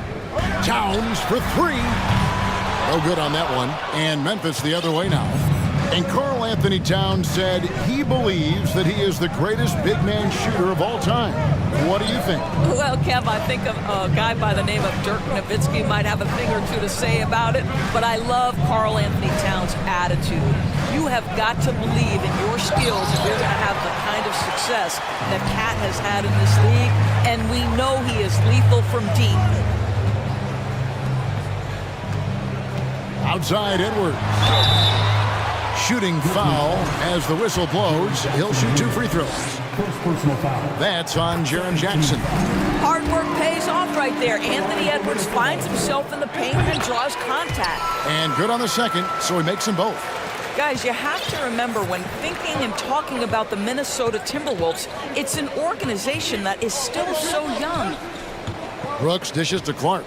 Towns for 3. No good on that one. And Memphis the other way now. And Karl Anthony Towns said he believes that he is the greatest big man shooter of all time. What do you think? Well, Kev, I think a guy by the name of Dirk Nowitzki might have a thing or two to say about it, but I love Karl Anthony Towns' attitude. You have got to believe in your skills if you're going to have the kind of success that Cat has had in this league, and we know he is lethal from deep. Outside Edwards. Shooting foul as the whistle blows. He'll shoot 2 free throws. First personal foul. That's on Jaren Jackson. Hard work pays off right there. Anthony Edwards finds himself in the paint and draws contact. And good on the second, so he makes them both. Guys, you have to remember when thinking and talking about the Minnesota Timberwolves, it's an organization that is still so young. Brooks dishes to Clark.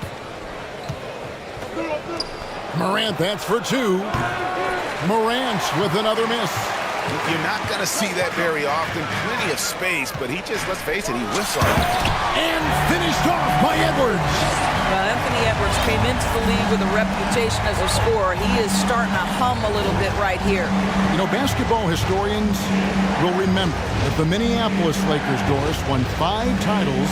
Morant, that's for 2. Morant with another miss. You're not going to see that very often. Plenty of space, but he just, let's face it, he whiffs on it. And finished off by Edwards. Well, Anthony Edwards came into the league with a reputation as a scorer. He is starting to hum a little bit right here. You know, basketball historians will remember that the Minneapolis Lakers, Doris, won 5 titles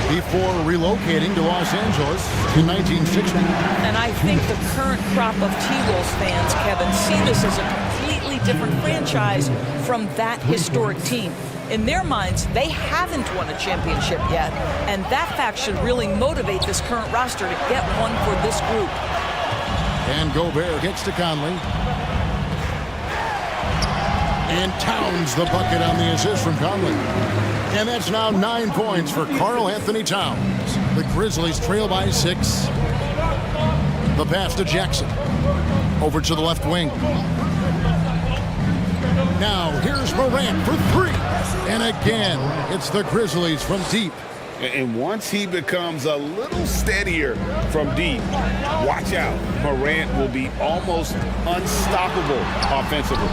before relocating to Los Angeles in 1960. And I think the current crop of T-Wolves fans, Kevin, see this as a completely different franchise from that historic team. In their minds, they haven't won a championship yet, and that fact should really motivate this current roster to get one for this group. And Gobert gets to Conley. And Towns the bucket on the assist from Conley. And that's now 9 points for Karl Anthony Towns. The Grizzlies trail by 6. The pass to Jackson. Over to the left wing. Now here's Morant for 3. And again, it's the Grizzlies from deep. And once he becomes a little steadier from deep, watch out. Morant will be almost unstoppable offensively.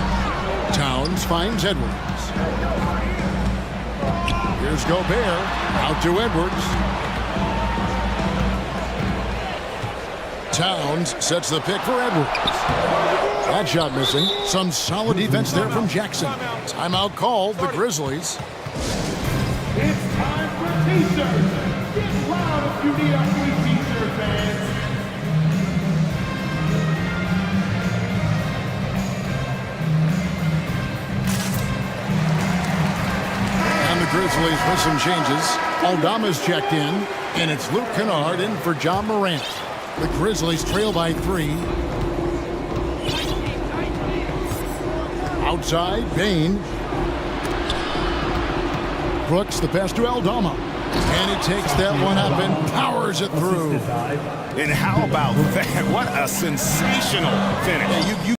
Towns finds Edwards. Here's Gobert. Out to Edwards. Towns sets the pick for Edwards. That shot missing. Some solid defense there from Jackson. Timeout called, the Grizzlies. It's time for T-shirts. Get loud if you need a free T-shirt, fans. And the Grizzlies with some changes. Aldama's checked in, and it's Luke Kennard in for John Morant. The Grizzlies trail by 3. Outside, Bain. Brooks, the pass to Aldama. And he takes that one up and powers it through. And how about that? What a sensational finish. Yeah, you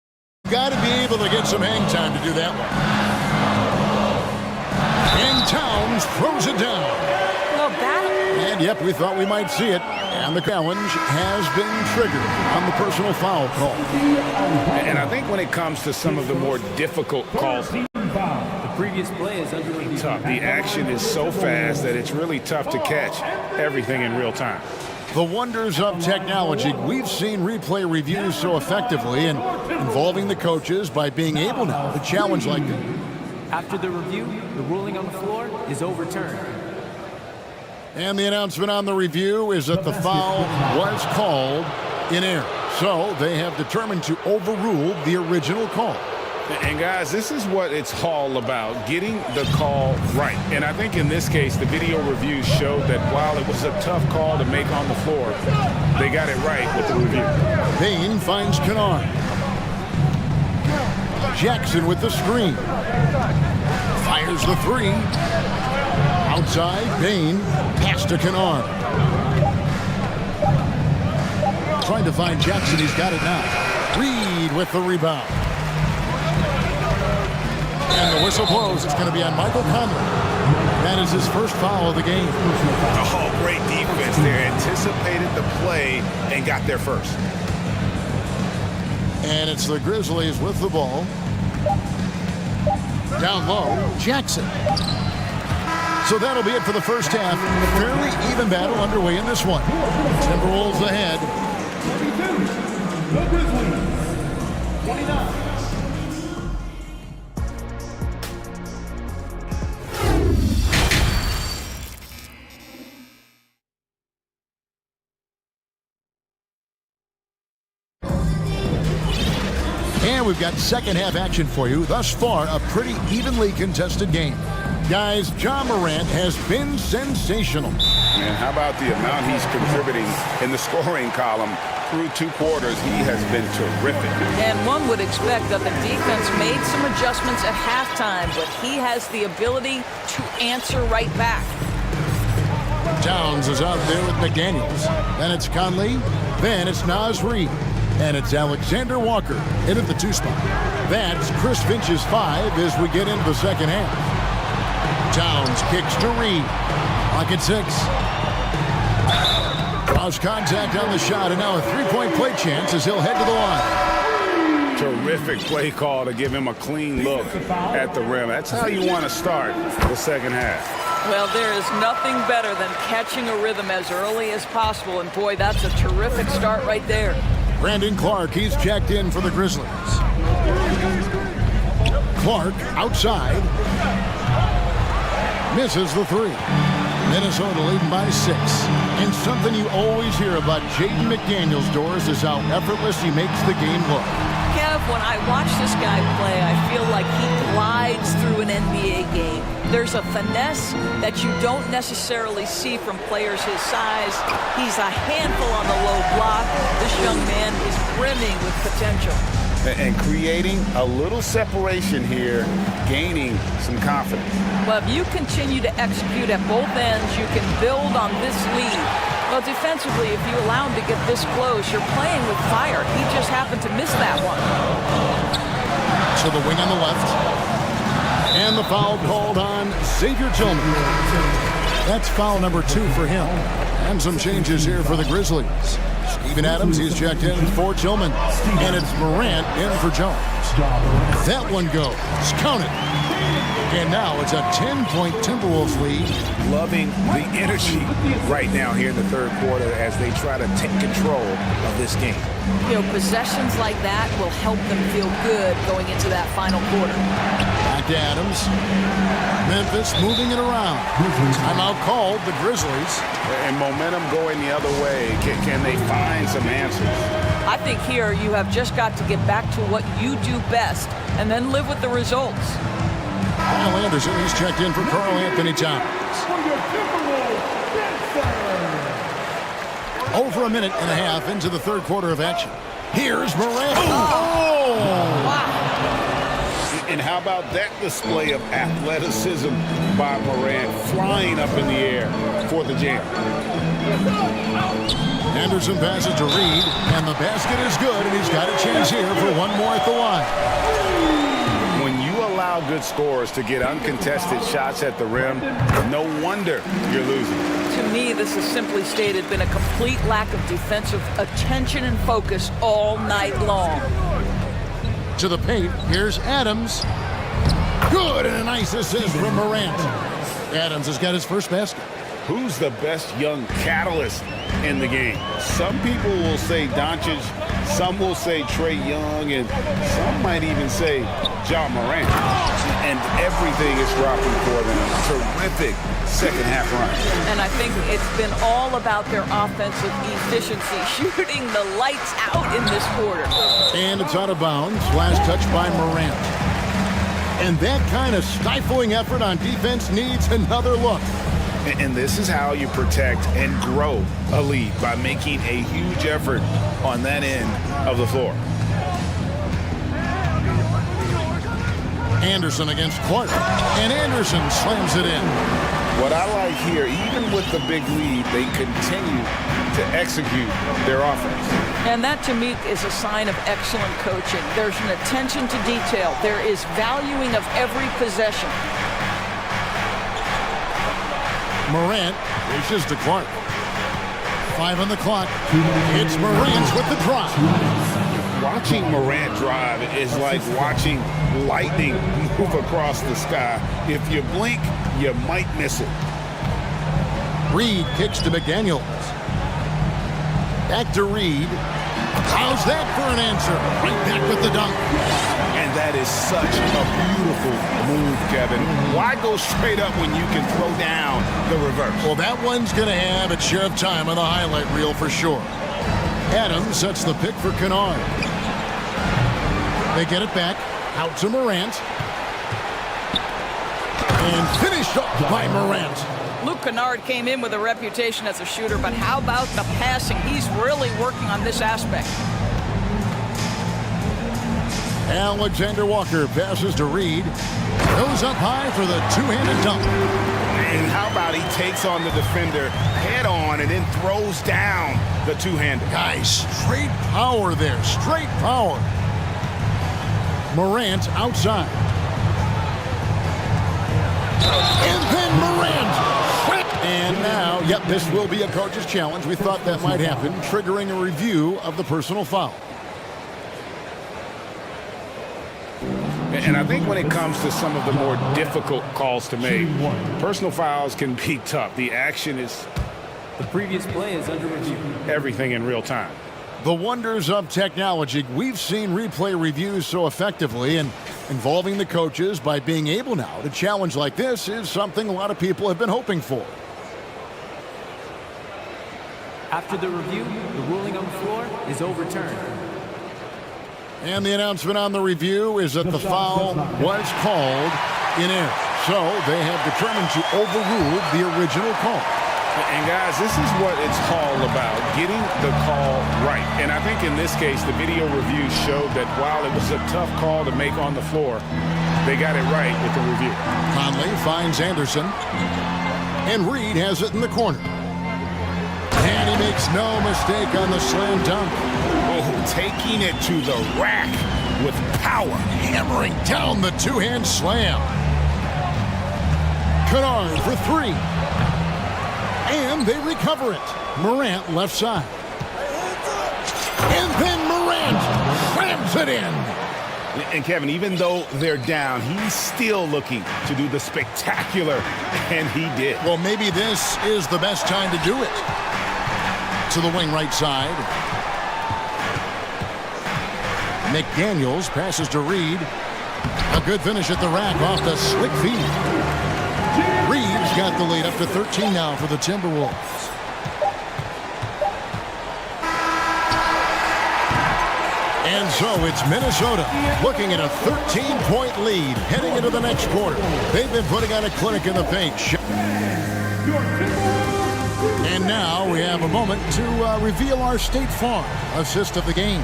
got to be able to get some hang time to do that one. And Towns throws it down. Well, and yep, we thought we might see it. And the challenge has been triggered on the personal foul call. And I think when it comes to some of the more difficult calls, The previous play is under review. tough. The action is so fast that it's really tough to catch everything in real time. The wonders of technology. We've seen replay reviews so effectively and involving the coaches by being able now to challenge like that. After the review, the ruling on the floor is overturned. And the announcement on the review is that the foul was called in error. So they have determined to overrule the original call. And guys, this is what it's all about, getting the call right. And I think in this case, the video reviews showed that while it was a tough call to make on the floor, they got it right with the review. Bain finds Kennard. Jackson with the screen. Fires the 3. Outside, Bain. Pass to Kennard. Trying to find Jackson. He's got it now. Reed with the rebound. And the whistle blows. It's going to be on Michael Conley. That is his first foul of the game. Oh, great defense there. Anticipated the play and got there first. And it's the Grizzlies with the ball. Down low, Jackson. So that'll be it for the first half. Fairly even battle underway in this one. Timberwolves ahead. 22, the Grizzlies. 29. And we've got second half action for you. Thus far, a pretty evenly contested game. Guys, John Morant has been sensational. And how about the amount he's contributing in the scoring column? Through 2 quarters, he has been terrific. And one would expect that the defense made some adjustments at halftime, but he has the ability to answer right back. Towns is out there with McDaniels. Then it's Conley. Then it's Naz Reid. And it's Alexander Walker in at the 2 spot. That's Chris Finch's 5 as we get into the second half. Towns kicks to Reid. Clock at 6. Draws contact on the shot, and now a 3-point play chance as he'll head to the line. Terrific play call to give him a clean look at the rim. That's how you want to start the second half. Well, there is nothing better than catching a rhythm as early as possible, and boy, that's a terrific start right there. Brandon Clark, he's checked in for the Grizzlies. Clark outside. Misses the 3. Minnesota leading by 6. And something you always hear about Jaden McDaniels' doors is how effortless he makes the game look. Kev, when I watch this guy play, I feel like he glides through an NBA game. There's a finesse that you don't necessarily see from players his size. He's a handful on the low block. This young man is brimming with potential. And creating a little separation here, gaining some confidence. Well, if you continue to execute at both ends, you can build on this lead. Well, defensively, if you allow him to get this close, you're playing with fire. He just happened to miss that one. To the wing on the left. And the foul called on Xavier Tillman. That's foul number 2 for him. And some changes here for the Grizzlies. Steven Adams, he's checked in for Tillman. And it's Morant in for Jones. That one goes. Counted. And now it's a 10-point Timberwolves lead. Loving the energy right now here in the third quarter as they try to take control of this game. You know, possessions like that will help them feel good going into that final quarter. Back to Adams. Memphis moving it around. Timeout called, the Grizzlies. And momentum going the other way. Can they find some answers? I think here you have just got to get back to what you do best and then live with the results. Kyle Anderson, he's checked in for Karl Anthony Towns. Over a minute and a half into the third quarter of action. Here's Morant. Oh! Wow. And how about that display of athleticism by Morant, flying up in the air for the jam. Anderson passes to Reid, and the basket is good, and he's got a chance here for one more at the line. When you allow good scorers to get uncontested shots at the rim, no wonder you're losing. To me, this has simply stated been a complete lack of defensive attention and focus all night long. To the paint, here's Adams. Good, and a nice assist from Morant. Adams has got his first basket. Who's the best young catalyst in the game? Some people will say Doncic, some will say Trae Young, and some might even say Ja Morant. And everything is dropping for them. Terrific second half run. And I think it's been all about their offensive efficiency, shooting the lights out in this quarter. And it's out of bounds. Last touch by Morant. And that kind of stifling effort on defense needs another look. And this is how you protect and grow a lead, by making a huge effort on that end of the floor. Anderson against Clark. And Anderson slams it in. What I like here, even with the big lead, they continue to execute their offense. And that, to me, is a sign of excellent coaching. There's an attention to detail. There is valuing of every possession. Morant reaches to Clark. 5 on the clock. It's Morant with the drive. Watching Morant drive is like watching lightning move across the sky. If you blink, you might miss it. Reid kicks to McDaniels. Back to Reid. How's that for an answer? Right back with the dunk. And that is such a beautiful move, Kevin. Why go straight up when you can throw down the reverse? Well, that one's going to have its share of time on the highlight reel for sure. Adams sets the pick for Kennard. They get it back. Out to Morant. And finished off by Morant. Luke Kennard came in with a reputation as a shooter, but how about the passing? He's really working on this aspect. Alexander Walker passes to Reed. Goes up high for the two-handed dunk. And how about he takes on the defender head on and then throws down the two-hander. Guys, straight power there. Straight power. Morant outside. And then Morant. And now, yep, this will be a coach's challenge. We thought that might happen, triggering a review of the personal foul. And I think when it comes to some of the more difficult calls to make, personal fouls can be tough. The action is... The previous play is under review. Everything in real time. The wonders of technology. We've seen replay reviews so effectively, and involving the coaches by being able now to challenge like this is something a lot of people have been hoping for. After the review, the ruling on the floor is overturned. And the announcement on the review is that the foul was called in error. So they have determined to overrule the original call. And guys, this is what it's all about, getting the call right. And I think in this case, the video review showed that while it was a tough call to make on the floor, they got it right with the review. Conley finds Anderson. And Reed has it in the corner. And he makes no mistake on the slam dunk. Oh, taking it to the rack with power. Hammering down the two-hand slam. Kennard for three. And they recover it. Morant left side. And then Morant slams it in. And Kevin, even though they're down, he's still looking to do the spectacular, and he did. Well, maybe this is the best time to do it. To the wing right side. McDaniels passes to Reed. A good finish at the rack off the slick feed. Reed's got the lead up to 13 now for the Timberwolves. And so it's Minnesota looking at a 13-point lead heading into the next quarter. They've been putting on a clinic in the paint. And now we have a moment to reveal our State Farm assist of the game.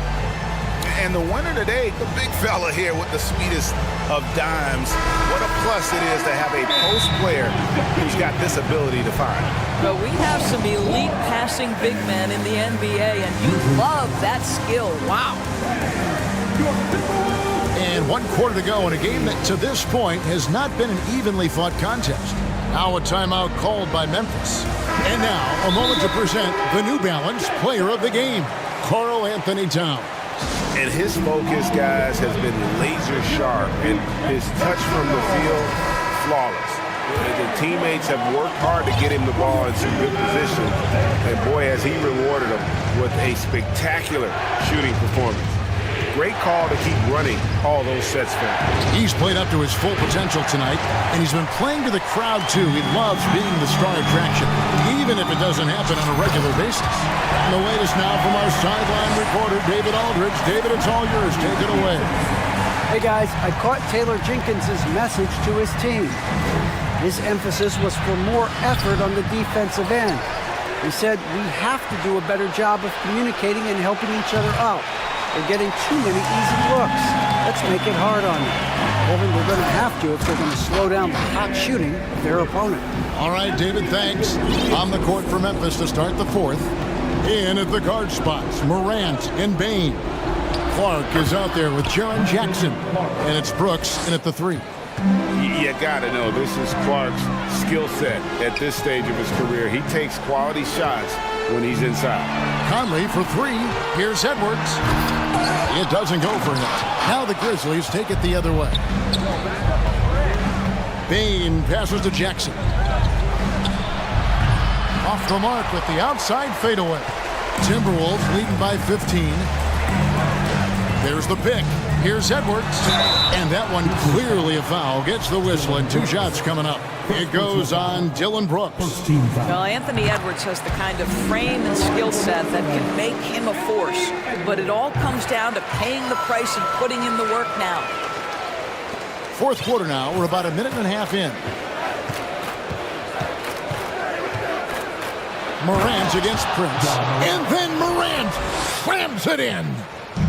And the winner today, the big fella here with the sweetest of dimes. What a plus it is to have a post player who's got this ability to find. Well, we have some elite passing big men in the NBA, and you love that skill. Wow. And 1 quarter to go in a game that to this point has not been an evenly fought contest. Now a timeout called by Memphis. And now a moment to present the New Balance Player of the Game, Karl Anthony Towns. And his focus, guys, has been laser sharp, and his touch from the field, flawless. The teammates have worked hard to get him the ball in some good position, and boy, has he rewarded them with a spectacular shooting performance. Great call to keep running all those sets for him. He's played up to his full potential tonight, and he's been playing to the crowd, too. He loves being the star attraction, even if it doesn't happen on a regular basis. And the latest now from our sideline reporter, David Aldridge. David, it's all yours. Take it away. Hey, guys, I caught Taylor Jenkins' message to his team. His emphasis was for more effort on the defensive end. He said we have to do a better job of communicating and helping each other out. They're getting too many easy looks. Let's make it hard on them. Kevin, they're going to have to if they're going to slow down the hot shooting of their opponent. All right, David, thanks. On the court for Memphis to start the fourth. In at the guard spots, Morant and Bain. Clark is out there with Jaren Jackson. And it's Brooks in at the three. You got to know, this is Clark's skill set at this stage of his career. He takes quality shots when he's inside. Conley for three. Here's Edwards. It doesn't go for him. Now the Grizzlies take it the other way. Bain passes to Jackson. Off the mark with the outside fadeaway. Timberwolves leading by 15. There's the pick. Here's Edwards. And that one clearly a foul. Gets the whistle and 2 shots coming up. It goes on Dylan Brooks. Well, Anthony Edwards has the kind of frame and skill set that can make him a force. But it all comes down to paying the price and putting in the work now. Fourth quarter now. We're about a minute and a half in. Morant against Prince. And then Morant slams it in.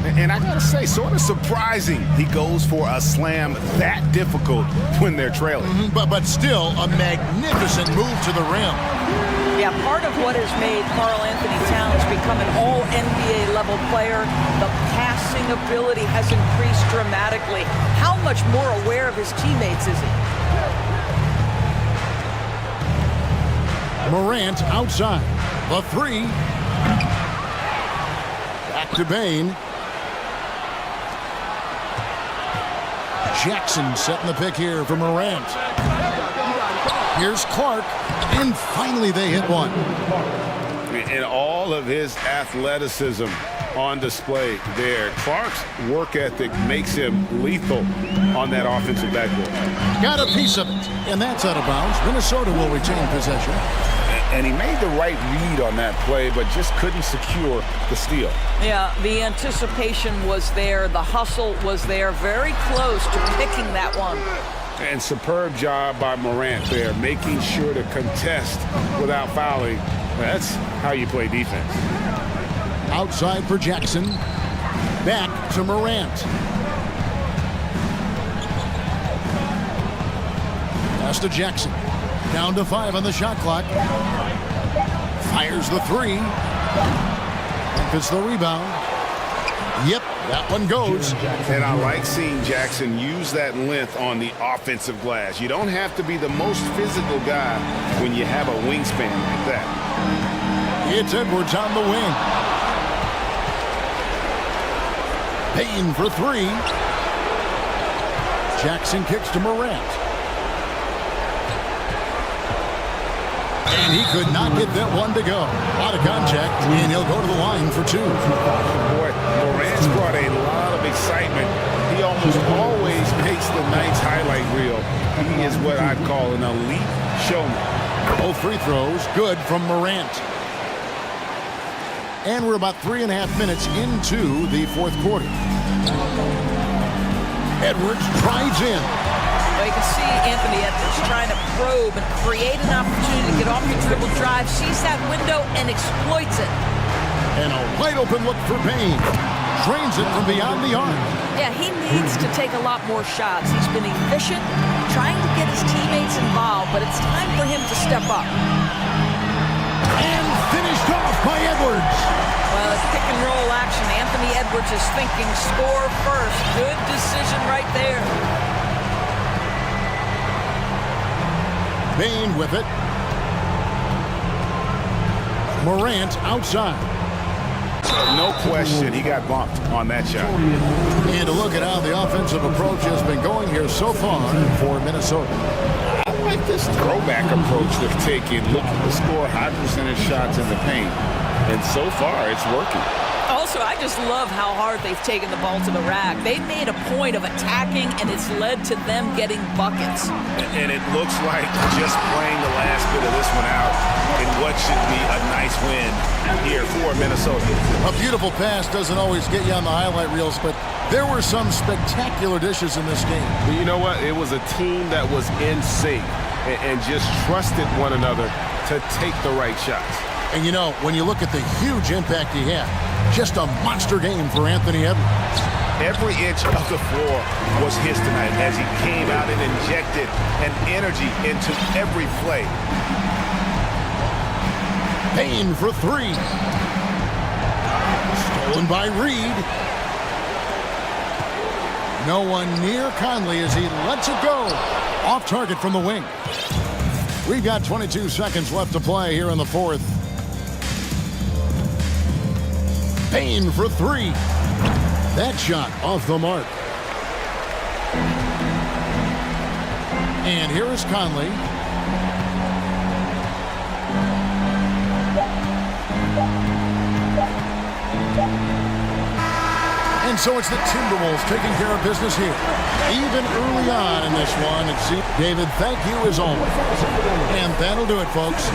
And I gotta say, sort of surprising he goes for a slam that difficult when they're trailing. But still a magnificent move to the rim. Yeah, part of what has made Karl Anthony Towns become an all-NBA level player, the passing ability has increased dramatically. How much more aware of his teammates is he? Morant outside. The 3. Back to Bain. Jackson setting the pick here for Morant. Here's Clark. And finally they hit one. And all of his athleticism on display there. Clark's work ethic makes him lethal on that offensive backboard. Got a piece of it. And that's out of bounds. Minnesota will retain possession. And he made the right read on that play, but just couldn't secure the steal. Yeah, the anticipation was there. The hustle was there. Very close to picking that one. And superb job by Morant there, making sure to contest without fouling. That's how you play defense. Outside for Jackson. Back to Morant. Pass to Jackson. Down to 5 on the shot clock. Fires the 3. And gets the rebound. Yep, that one goes. And I like seeing Jackson use that length on the offensive glass. You don't have to be the most physical guy when you have a wingspan like that. It's Edwards on the wing. Payne for 3. Jackson kicks to Morant. And he could not get that one to go. Out of contact, and he'll go to the line for 2. Boy, Morant's brought a lot of excitement. He almost always makes the night's highlight reel. He is what I'd call an elite showman. Both free throws good from Morant. And we're about 3.5 minutes into the fourth quarter. Edwards drives in. Well, you can see Anthony Edwards trying to probe and create an opportunity to get off the dribble drive, sees that window and exploits it. And a wide open look for Payne. Drains it from beyond the arc. Yeah, he needs to take a lot more shots. He's been efficient, trying to get his teammates involved, but it's time for him to step up. And finished off by Edwards. Well, it's pick and roll action. Anthony Edwards is thinking score first. Good decision right there. Bain with it. Morant outside. No question, he got bumped on that shot. And to look at how the offensive approach has been going here so far for Minnesota. I like this throwback approach they've taken, looking to score high percentage shots in the paint. And so far, it's working. Also, I just love how hard they've taken the ball to the rack. They've made a point of attacking, and it's led to them getting buckets. And it looks like just playing the last bit of this one out in what should be a nice win here for Minnesota. A beautiful pass doesn't always get you on the highlight reels, but there were some spectacular dishes in this game. But you know what? It was a team that was in sync and just trusted one another to take the right shots. And you know, when you look at the huge impact he had, just a monster game for Anthony Edwards. Every inch of the floor was his tonight as he came out and injected an energy into every play. Payne for 3. Stolen by Reed. No one near Conley as he lets it go. Off target from the wing. We've got 22 seconds left to play here in the fourth. Payne for 3. That shot off the mark. And here is Conley. And so it's the Timberwolves taking care of business here. Even early on in this one, David, thank you as always. And that'll do it, folks.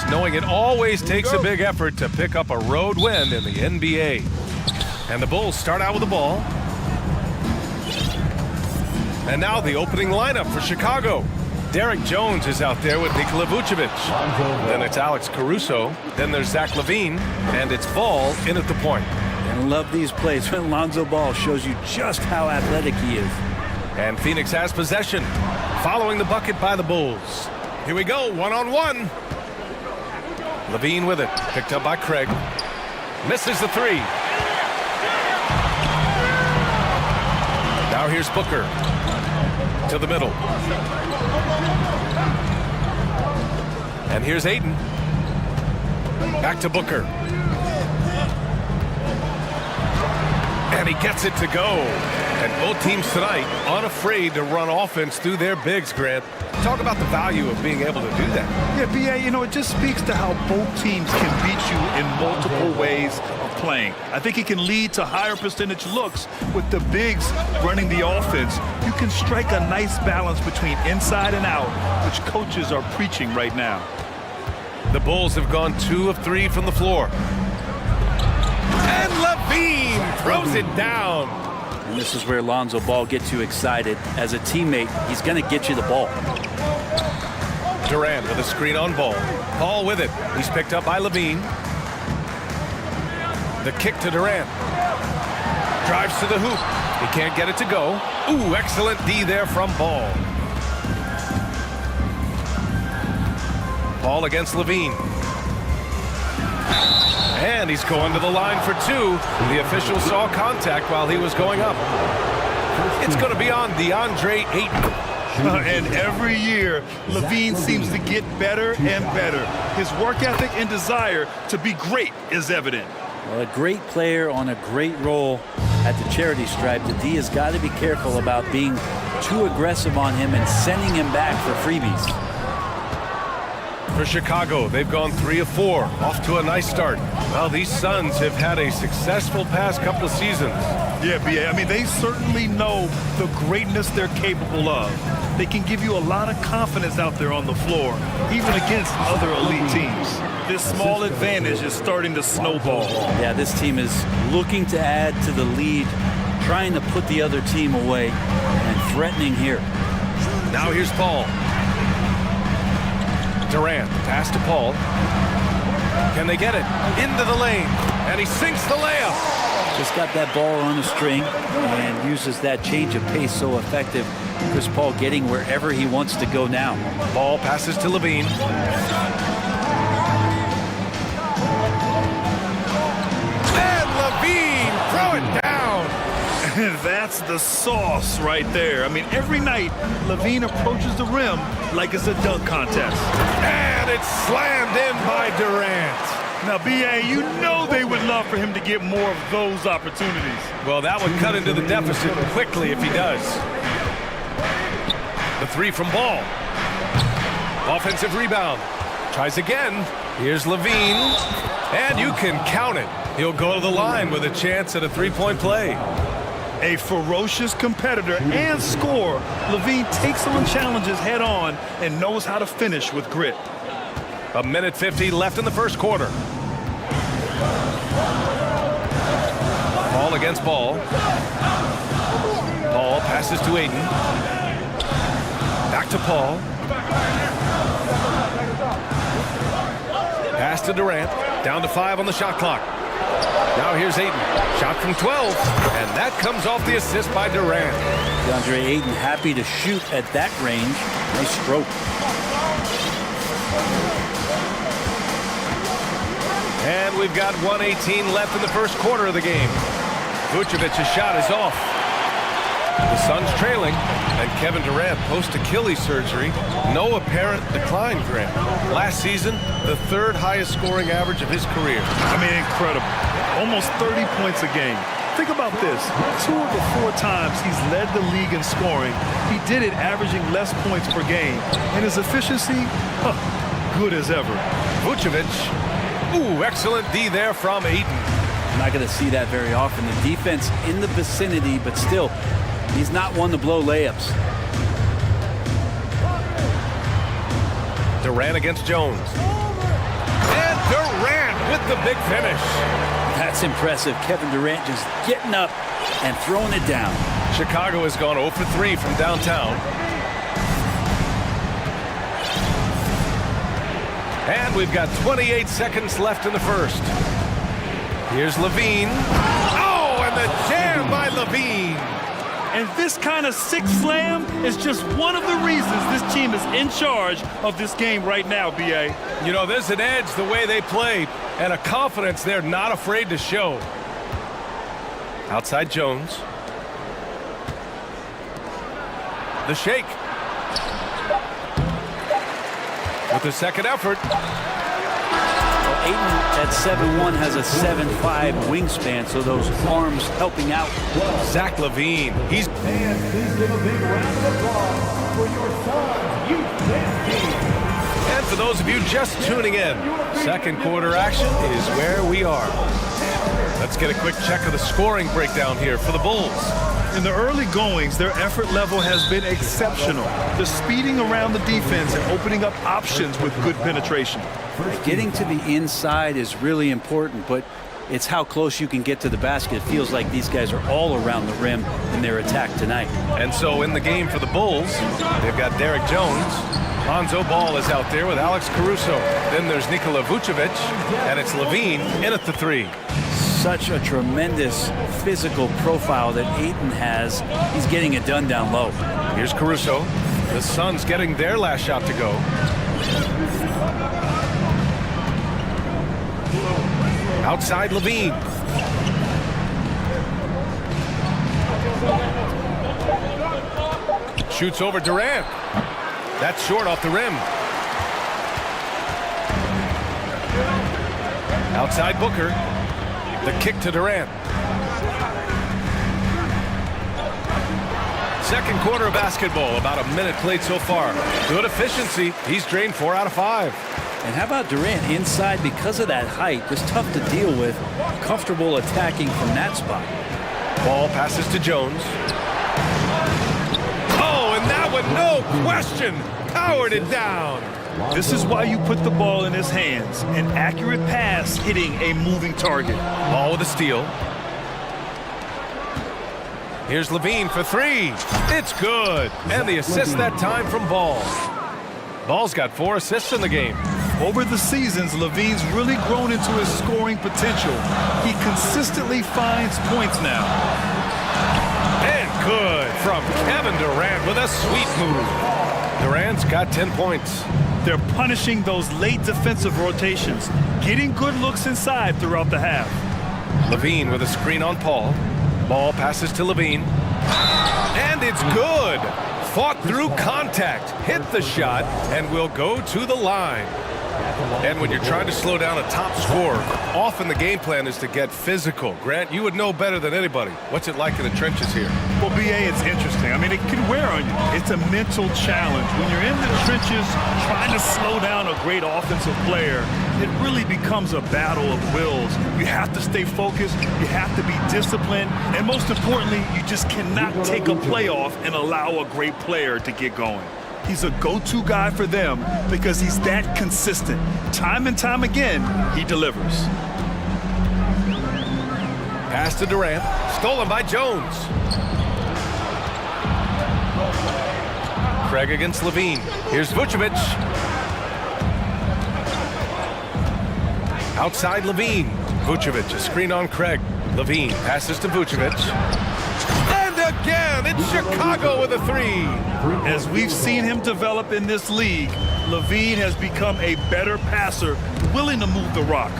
nervous, knowing it always takes a big effort to pick up a road win in the NBA. And the Bulls start out with the ball. And now the opening lineup for Chicago. Derek Jones is out there with Nikola Vucevic. Then it's Alex Caruso. Then there's Zach LaVine. And it's Ball in at the point. And I love these plays when Lonzo Ball shows you just how athletic he is. And Phoenix has possession, following the bucket by the Bulls. Here we go, one-on-one. LaVine with it, picked up by Craig. Misses the three. Now here's Booker to the middle. And here's Ayton. Back to Booker. And he gets it to go. And both teams tonight unafraid to run offense through their bigs, Grant. Talk about the value of being able to do that. Yeah, B.A., you know, it just speaks to how both teams can beat you in multiple ways of playing. I think it can lead to higher percentage looks with the bigs running the offense. You can strike a nice balance between inside and out, which coaches are preaching right now. The Bulls have gone 2 of 3 from the floor. And LaVine throws it down. And this is where Lonzo Ball gets you excited. As a teammate, he's going to get you the ball. Durant with a screen on Ball. Ball with it. He's picked up by LaVine. The kick to Durant. Drives to the hoop. He can't get it to go. Ooh, excellent D there from Ball. Ball against LaVine. And he's going to the line for 2. The official saw contact while he was going up. It's going to be on DeAndre Ayton. And every year, LaVine seems to get better and better. His work ethic and desire to be great is evident. Well, a great player on a great role at the charity stripe. The D has got to be careful about being too aggressive on him and sending him back for freebies. For Chicago, they've gone 3 of 4, off to a nice start. Well, these Suns have had a successful past couple of seasons. Yeah, B.A., I mean, they certainly know the greatness they're capable of. They can give you a lot of confidence out there on the floor, even against other elite teams. This small advantage is starting to snowball. Yeah, this team is looking to add to the lead, trying to put the other team away, and threatening here. Now here's Paul. Durant, pass to Paul. Can they get it? Into the lane. And he sinks the layup. Just got that ball on a string and uses that change of pace so effective. Chris Paul getting wherever he wants to go now. Ball passes to LaVine. And LaVine, throw it down. That's the sauce right there. I mean, every night, LaVine approaches the rim like it's a dunk contest. And it's slammed in by Durant. Now, B.A., you know they would love for him to get more of those opportunities. Well, that would cut into the deficit quickly if he does. The 3 from Ball. Offensive rebound. Tries again. Here's LaVine. And you can count it. He'll go to the line with a chance at a 3-point play. A ferocious competitor and scorer, LaVine takes on challenges head on and knows how to finish with grit. A minute 50 left in the first quarter. Ball against Ball. Ball passes to Ayton. Back to Paul. Pass to Durant. Down to 5 on the shot clock. Now here's Ayton. Shot from 12. And that comes off the assist by Durant. DeAndre Ayton happy to shoot at that range. Nice stroke. And we've got 1:18 left in the first quarter of the game. Vucevic's shot is off. The Suns trailing, and Kevin Durant post-Achilles surgery. No apparent decline, Grant. Last season, the 3rd highest scoring average of his career. I mean, incredible. Almost 30 points a game. Think about this. 2 of the 4 times he's led the league in scoring, he did it averaging less points per game. And his efficiency, good as ever. Vucevic. Ooh, excellent D there from Ayton. I'm not going to see that very often. The defense in the vicinity, but still, he's not one to blow layups. Durant against Jones. And Durant with the big finish. That's impressive. Kevin Durant just getting up and throwing it down. Chicago has gone 0 for 3 from downtown. And we've got 28 seconds left in the first. Here's Levine. Oh, and the jam by Levine. And this kind of sick slam is just one of the reasons this team is in charge of this game right now, B.A. You know, there's an edge the way they play and a confidence they're not afraid to show. Outside Jones. The shake. With the second effort. Ayton at 7'1" has a 7'5" wingspan, so those arms helping out. Zach LaVine, he's... And please give a big round of applause for your son's youth dance team. And for those of you just tuning in, second quarter action is where we are. Let's get a quick check of the scoring breakdown here for the Bulls. In the early goings, their effort level has been exceptional. The speeding around the defense and opening up options with good penetration. Getting to the inside is really important, but it's how close you can get to the basket. It feels like these guys are all around the rim in their attack tonight. And so in the game for the Bulls, they've got Derek Jones. Lonzo Ball is out there with Alex Caruso. Then there's Nikola Vucevic, and it's Levine in at the three. Such a tremendous physical profile that Ayton has. He's getting it done down low. Here's Caruso. The Suns getting their last shot to go. Outside Levine. Shoots over Durant. That's short off the rim. Outside Booker. The kick to Durant. Second quarter of basketball, about a minute played so far. Good efficiency. He's drained 4 out of 5. And how about Durant inside? Because of that height, just tough to deal with. Comfortable attacking from that spot. Ball passes to Jones. Oh, and that one, no question, powered it down. This is why you put the ball in his hands. An accurate pass hitting a moving target. Ball with a steal. Here's Levine for 3. It's good. And the assist that time from Ball. Ball's got 4 assists in the game. Over the seasons, Levine's really grown into his scoring potential. He consistently finds points now. And good from Kevin Durant with a sweet move. Durant's got 10 points. They're punishing those late defensive rotations, getting good looks inside throughout the half. Levine with a screen on Paul. Ball passes to Levine. And it's good. Fought through contact, hit the shot, and will go to the line. And when you're trying to slow down a top scorer, often the game plan is to get physical. Grant, you would know better than anybody. What's it like in the trenches here? Well, B.A., it's interesting. I mean, it can wear on you. It's a mental challenge. When you're in the trenches trying to slow down a great offensive player, it really becomes a battle of wills. You have to stay focused. You have to be disciplined. And most importantly, you just cannot take a play off and allow a great player to get going. He's a go-to guy for them because he's that consistent. Time and time again, he delivers. Pass to Durant. Stolen by Jones. Craig against Levine. Here's Vucevic. Outside Levine. Vucevic, a screen on Craig. Levine passes to Vucevic. And again, it's Chicago with a 3. As we've seen him develop in this league, Levine has become a better passer, willing to move the rock.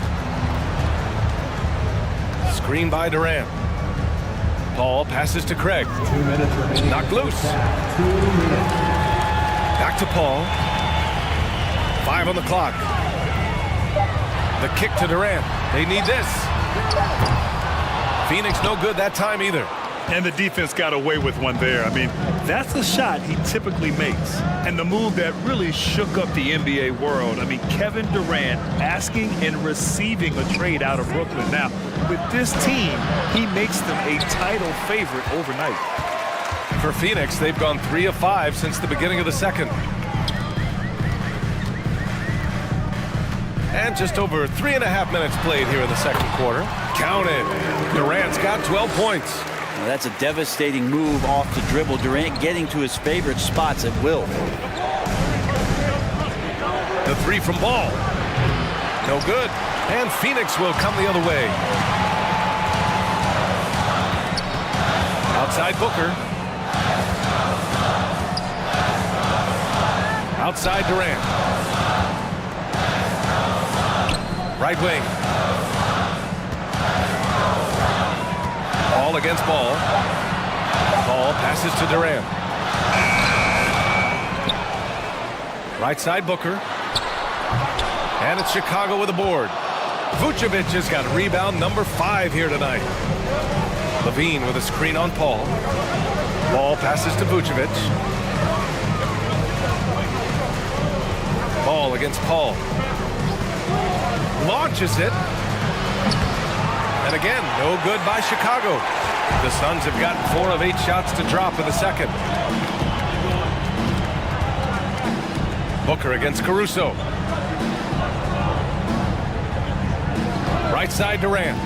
Screen by Durant. Paul passes to Craig. 2 minutes remaining. Knocked loose. 2 minutes. Back to Paul. 5 on the clock. The kick to Durant. They need this. Phoenix no good that time either. And the defense got away with one there. I mean, that's the shot he typically makes. And the move that really shook up the NBA world. I mean, Kevin Durant asking and receiving a trade out of Brooklyn. Now, with this team, he makes them a title favorite overnight. For Phoenix, they've gone 3 of 5 since the beginning of the second. And just over 3.5 minutes played here in the second quarter. Counted. Durant's got 12 points. Well, that's a devastating move off the dribble. Durant getting to his favorite spots at will. The three from Ball. No good. And Phoenix will come the other way. Outside Booker. Outside Durant. Right wing. Ball against Ball. Ball passes to Durant. Right side Booker. And it's Chicago with a board. Vucevic has got rebound number 5 here tonight. Levine with a screen on Paul. Ball passes to Vucevic. Ball against Paul. Launches it. And again, no good by Chicago. The Suns have gotten 4 of 8 shots to drop in the second. Booker against Caruso. Right side Durant.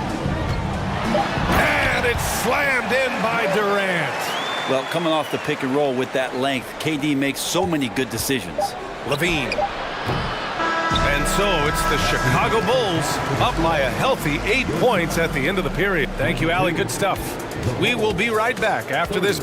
And it's slammed in by Durant. Well, coming off the pick and roll with that length, KD makes so many good decisions. Levine. And so it's the Chicago Bulls up by a healthy 8 points at the end of the period. Thank you, Allie. Good stuff. We will be right back after this.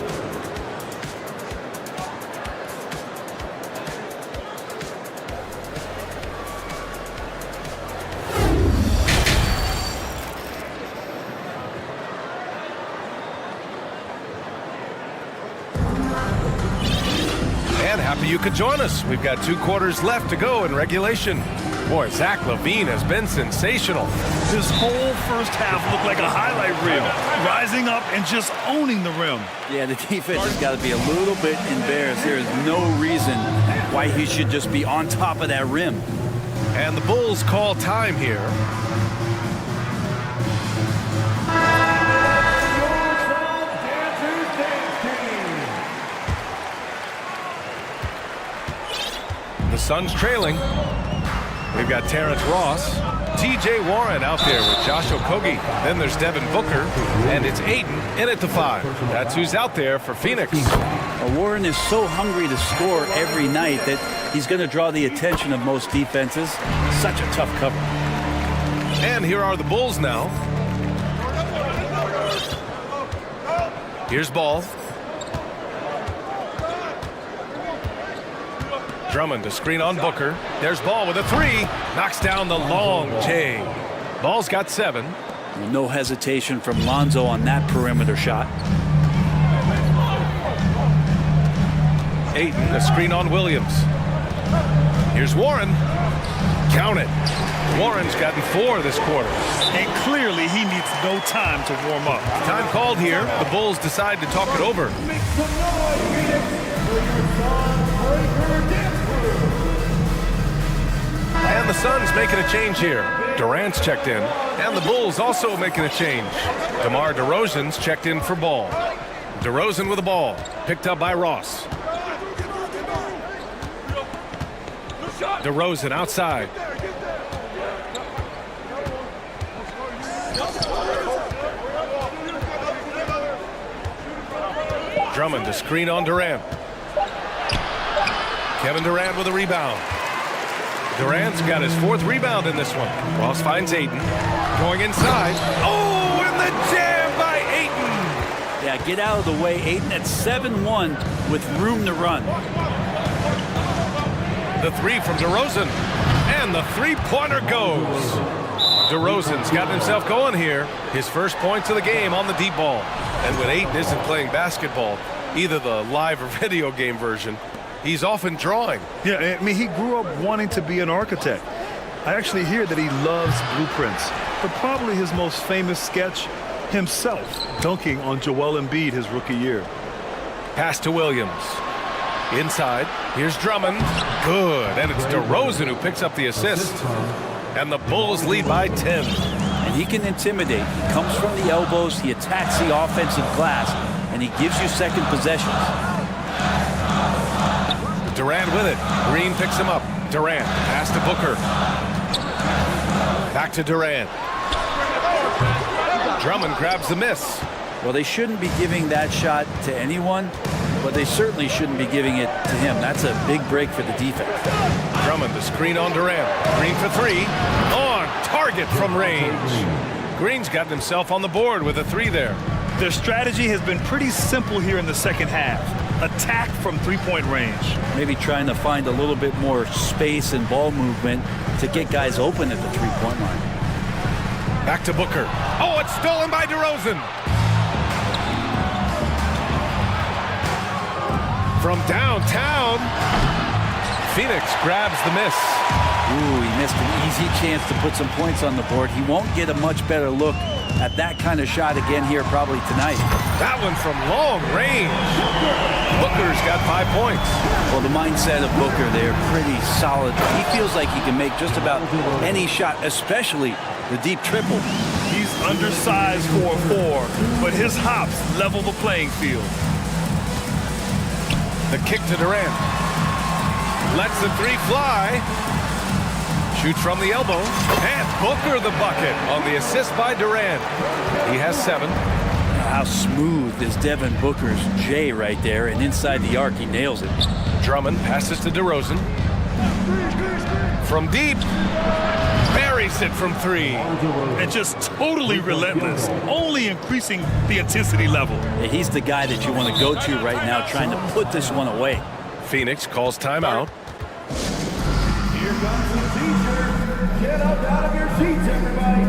Happy you could join us. We've got 2 quarters left to go in regulation. Boy, Zach LaVine has been sensational. This whole first half looked like a highlight reel, rising up and just owning the rim. Yeah, the defense has got to be a little bit embarrassed. There is no reason why he should just be on top of that rim. And the Bulls call time here. The Suns trailing. We've got Terrence Ross, T.J. Warren out there with Josh Okogie. Then there's Devin Booker, and it's Ayton in at the 5. That's who's out there for Phoenix. Well, Warren is so hungry to score every night that he's going to draw the attention of most defenses. Such a tough cover. And here are the Bulls now. Here's Ball. Drummond to screen on Booker. There's Ball with a 3. Knocks down the long J. Ball's got 7. No hesitation from Lonzo on that perimeter shot. Ayton, a screen on Williams. Here's Warren. Count it. Warren's gotten 4 this quarter. And clearly he needs no time to warm up. Time called here. The Bulls decide to talk it over. And the Suns making a change here. Durant's checked in, and the Bulls also making a change. DeMar DeRozan's checked in for Ball. DeRozan with the ball, picked up by Ross. DeRozan outside. Drummond to screen on Durant. Kevin Durant with a rebound. Durant's got his 4th rebound in this one. Ross finds Ayton. Going inside. Oh, and the jam by Ayton. Yeah, get out of the way. Ayton at 7-1 with room to run. The 3 from DeRozan. And the 3-pointer goes. DeRozan's got himself going here. His first points of the game on the deep ball. And when Ayton isn't playing basketball, either the live or video game version, he's often drawing. Yeah, I mean, he grew up wanting to be an architect. I actually hear that he loves blueprints, but probably his most famous sketch, himself dunking on Joel Embiid his rookie year. Pass to Williams. Inside, here's Drummond. Good, and it's DeRozan who picks up the assist. And the Bulls lead by 10. And he can intimidate. He comes from the elbows, he attacks the offensive glass, and he gives you second possessions. Durant with it. Green picks him up. Durant, pass to Booker. Back to Durant. Drummond grabs the miss. Well, they shouldn't be giving that shot to anyone, but they certainly shouldn't be giving it to him. That's a big break for the defense. Drummond, the screen on Durant. Green for three. On target from range. Green's gotten himself on the board with a three there. Their strategy has been pretty simple here in the second half. Attack from three-point range. Maybe trying to find a little bit more space and ball movement to get guys open at the three-point line. Back to Booker. Oh, it's stolen by DeRozan. From downtown, Phoenix grabs the miss. Ooh, he missed an easy chance to put some points on the board. He won't get a much better look at that kind of shot again here probably tonight. That one from long range. Booker's got 5 points. Well, the mindset of Booker there, pretty solid. He feels like he can make just about any shot, especially the deep triple. He's undersized for a 4, but his hops level the playing field. The kick to Durant. Lets the three fly. Shoots from the elbow. And Booker the bucket on the assist by Durant. He has 7. How smooth is Devin Booker's J right there, and inside the arc he nails it. Drummond passes to DeRozan. From deep. Buries it from 3. And just totally relentless, only increasing the intensity level. Yeah, he's the guy that you want to go to right now, trying to put this one away. Phoenix calls timeout. Here comes the teacher. Get up out of your seats, everybody.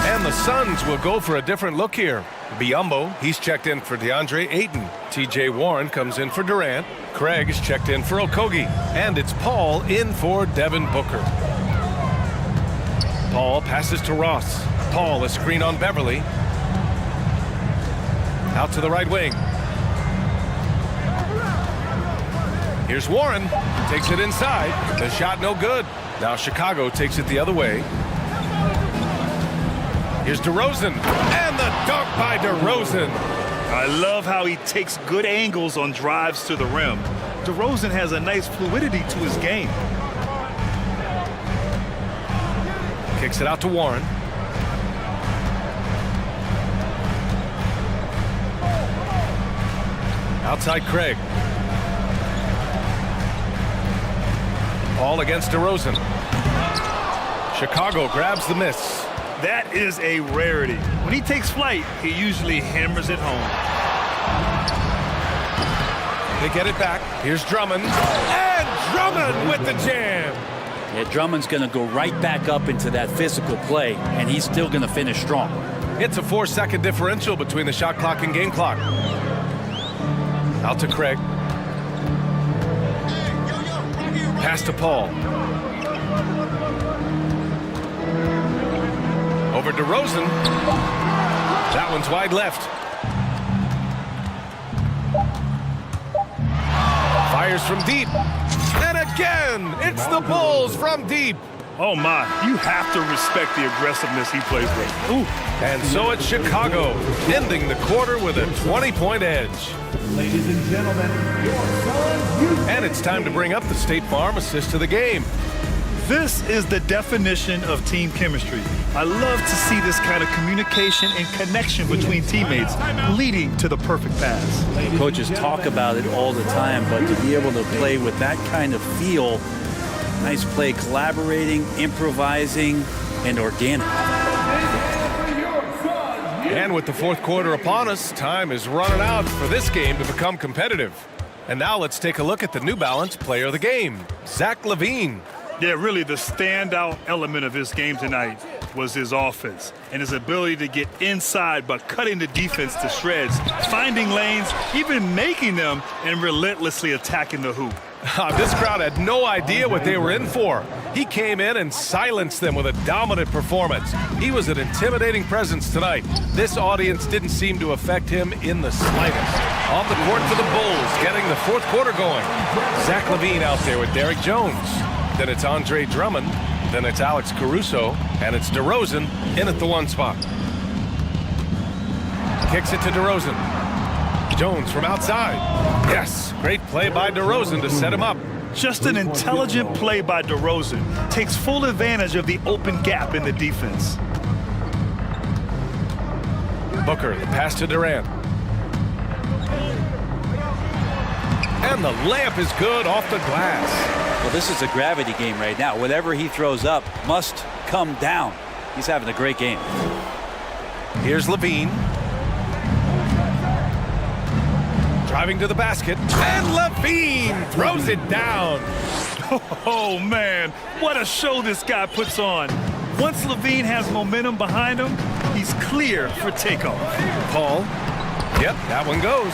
And the Suns will go for a different look here. Biyombo, he's checked in for DeAndre Ayton. TJ Warren comes in for Durant. Craig is checked in for Okogie. And it's Paul in for Devin Booker. Paul passes to Ross. Paul, a screen on Beverly. Out to the right wing. Here's Warren. Takes it inside. The shot no good. Now Chicago takes it the other way. Here's DeRozan. And the dunk by DeRozan. I love how he takes good angles on drives to the rim. DeRozan has a nice fluidity to his game. Kicks it out to Warren. Outside Craig. Paul against DeRozan. Chicago grabs the miss. That is a rarity. When he takes flight, he usually hammers it home. They get it back. Here's Drummond. And Drummond with the jam. Yeah, Drummond's going to go right back up into that physical play, and he's still going to finish strong. It's a 4-second differential between the shot clock and game clock. Out to Craig. Pass to Paul. Over DeRozan. That one's wide left. Fires from deep. And again, it's the Bulls from deep. Oh my, you have to respect the aggressiveness he plays with. Ooh. And so it's Chicago, ending the quarter with a 20-point edge. Ladies and gentlemen, your Suns. And it's time to bring up the State Farm assist of the game. This is the definition of team chemistry. I love to see this kind of communication and connection between teammates leading to the perfect pass. Coaches talk about it all the time, but to be able to play with that kind of feel, nice play, collaborating, improvising, and organic. And with the fourth quarter upon us, time is running out for this game to become competitive. And now let's take a look at the New Balance player of the game, Zach LaVine. Yeah, really the standout element of his game tonight was his offense and his ability to get inside but cutting the defense to shreds, finding lanes, even making them, and relentlessly attacking the hoop. This crowd had no idea what they were in for. He came in and silenced them with a dominant performance. He was an intimidating presence tonight. This audience didn't seem to affect him in the slightest. On the court for the Bulls, getting the fourth quarter going. Zach LaVine out there with Derrick Jones. Then it's Andre Drummond. Then it's Alex Caruso. And it's DeRozan in at the 1 spot. Kicks it to DeRozan. Jones from outside. Yes, great play by DeRozan to set him up. Just an intelligent play by DeRozan. Takes full advantage of the open gap in the defense. Booker, the pass to Durant. And the layup is good off the glass. Well, this is a gravity game right now. Whatever he throws up must come down. He's having a great game. Here's Levine. Driving to the basket. And Levine throws it down. Oh, man. What a show this guy puts on. Once Levine has momentum behind him, he's clear for takeoff. Paul. Yep, that one goes.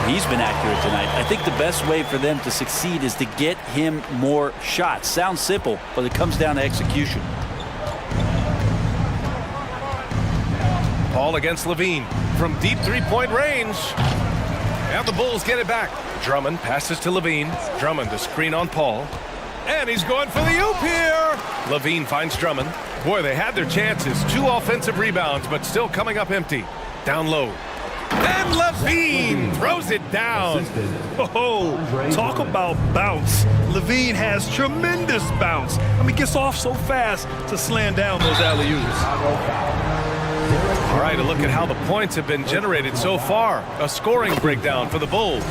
He's been accurate tonight. I think the best way for them to succeed is to get him more shots. Sounds simple, but it comes down to execution. Paul against Levine from deep three-point range. And the Bulls get it back. Drummond passes to Levine. Drummond to screen on Paul. And he's going for the oop here. Levine finds Drummond. Boy, they had their chances. 2 offensive rebounds, but still coming up empty. Down low. And Levine throws it down. Oh, talk about bounce. Levine has tremendous bounce. I mean, gets off so fast to slam down those alley-oops. All right, a look at how the points have been generated so far. A scoring breakdown for the Bulls.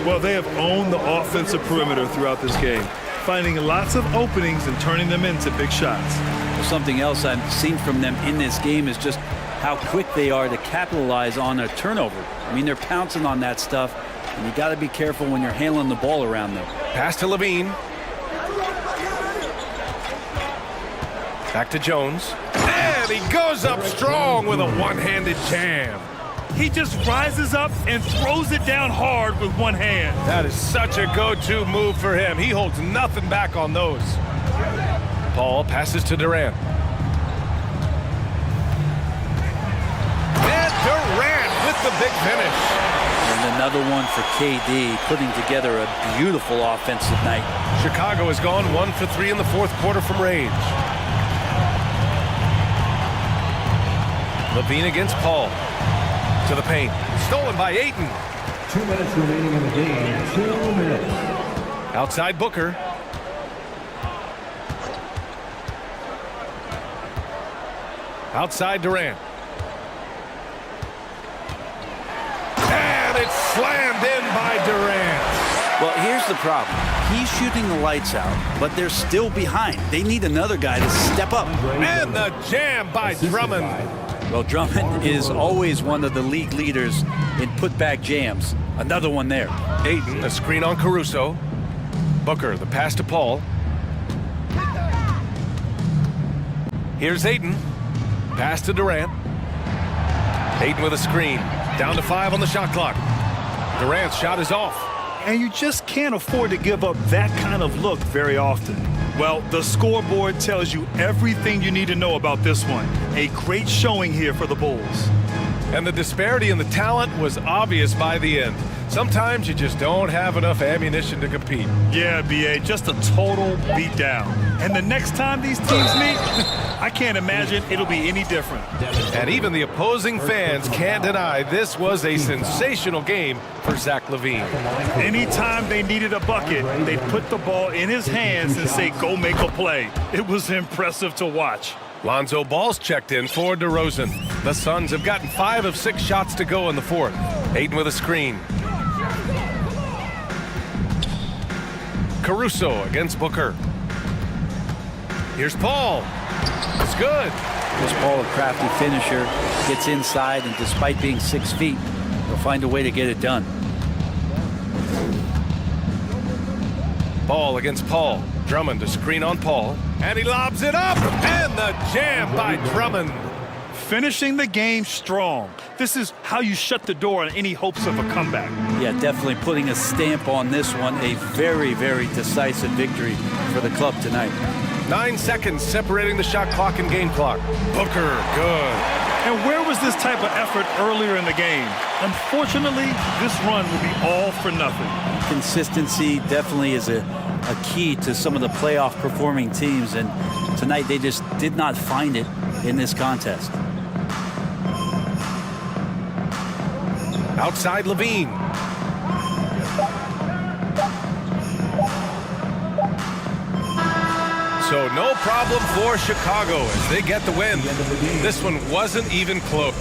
Well, they have owned the offensive perimeter throughout this game, finding lots of openings and turning them into big shots. Well, something else I've seen from them in this game is just how quick they are to capitalize on a turnover. I mean, they're pouncing on that stuff, and you got to be careful when you're handling the ball around them. Pass to Levine. Back to Jones. And he goes up strong with a one-handed jam. He just rises up and throws it down hard with one hand. That is such a go-to move for him. He holds nothing back on those. Paul passes to Durant. And Durant with the big finish. And another one for KD, putting together a beautiful offensive night. Chicago has gone 1 for 3 in the fourth quarter from range. Levine against Paul. To the paint. Stolen by Ayton. 2 minutes remaining in the game. 2 minutes. Outside Booker. Outside Durant. And it's slammed in by Durant. Well, here's the problem. He's shooting the lights out, but they're still behind. They need another guy to step up. And the jam by Drummond. Well, Drummond is always one of the league leaders in putback jams. Another one there. Ayton, a screen on Caruso. Booker, the pass to Paul. Here's Ayton. Pass to Durant. Ayton with a screen. Down to 5 on the shot clock. Durant's shot is off. And you just can't afford to give up that kind of look very often. Well, the scoreboard tells you everything you need to know about this one. A great showing here for the Bulls. And the disparity in the talent was obvious by the end. Sometimes you just don't have enough ammunition to compete. Yeah, B.A., just a total beatdown. And the next time these teams meet, I can't imagine it'll be any different. And even the opposing fans can't deny this was a sensational game for Zach LaVine. Anytime they needed a bucket, they'd put the ball in his hands and say, go make a play. It was impressive to watch. Lonzo Ball's checked in for DeRozan. The Suns have gotten 5 of 6 shots to go in the fourth. Ayton with a screen. Caruso against Booker. Here's Paul. It's good. This Paul, a crafty finisher, gets inside, and despite being 6 feet, he'll find a way to get it done. Ball against Paul. Drummond to screen on Paul. And he lobs it up. And the jam by Drummond. Finishing the game strong. This is how you shut the door on any hopes of a comeback. Yeah, definitely putting a stamp on this one. A very, very decisive victory for the club tonight. 9 seconds separating the shot clock and game clock. Booker, good. And where was this type of effort earlier in the game? Unfortunately, this run will be all for nothing. Consistency definitely is a key to some of the playoff performing teams, and tonight they just did not find it in this contest. Outside Levine. So no problem for Chicago as they get the win. This one wasn't even close.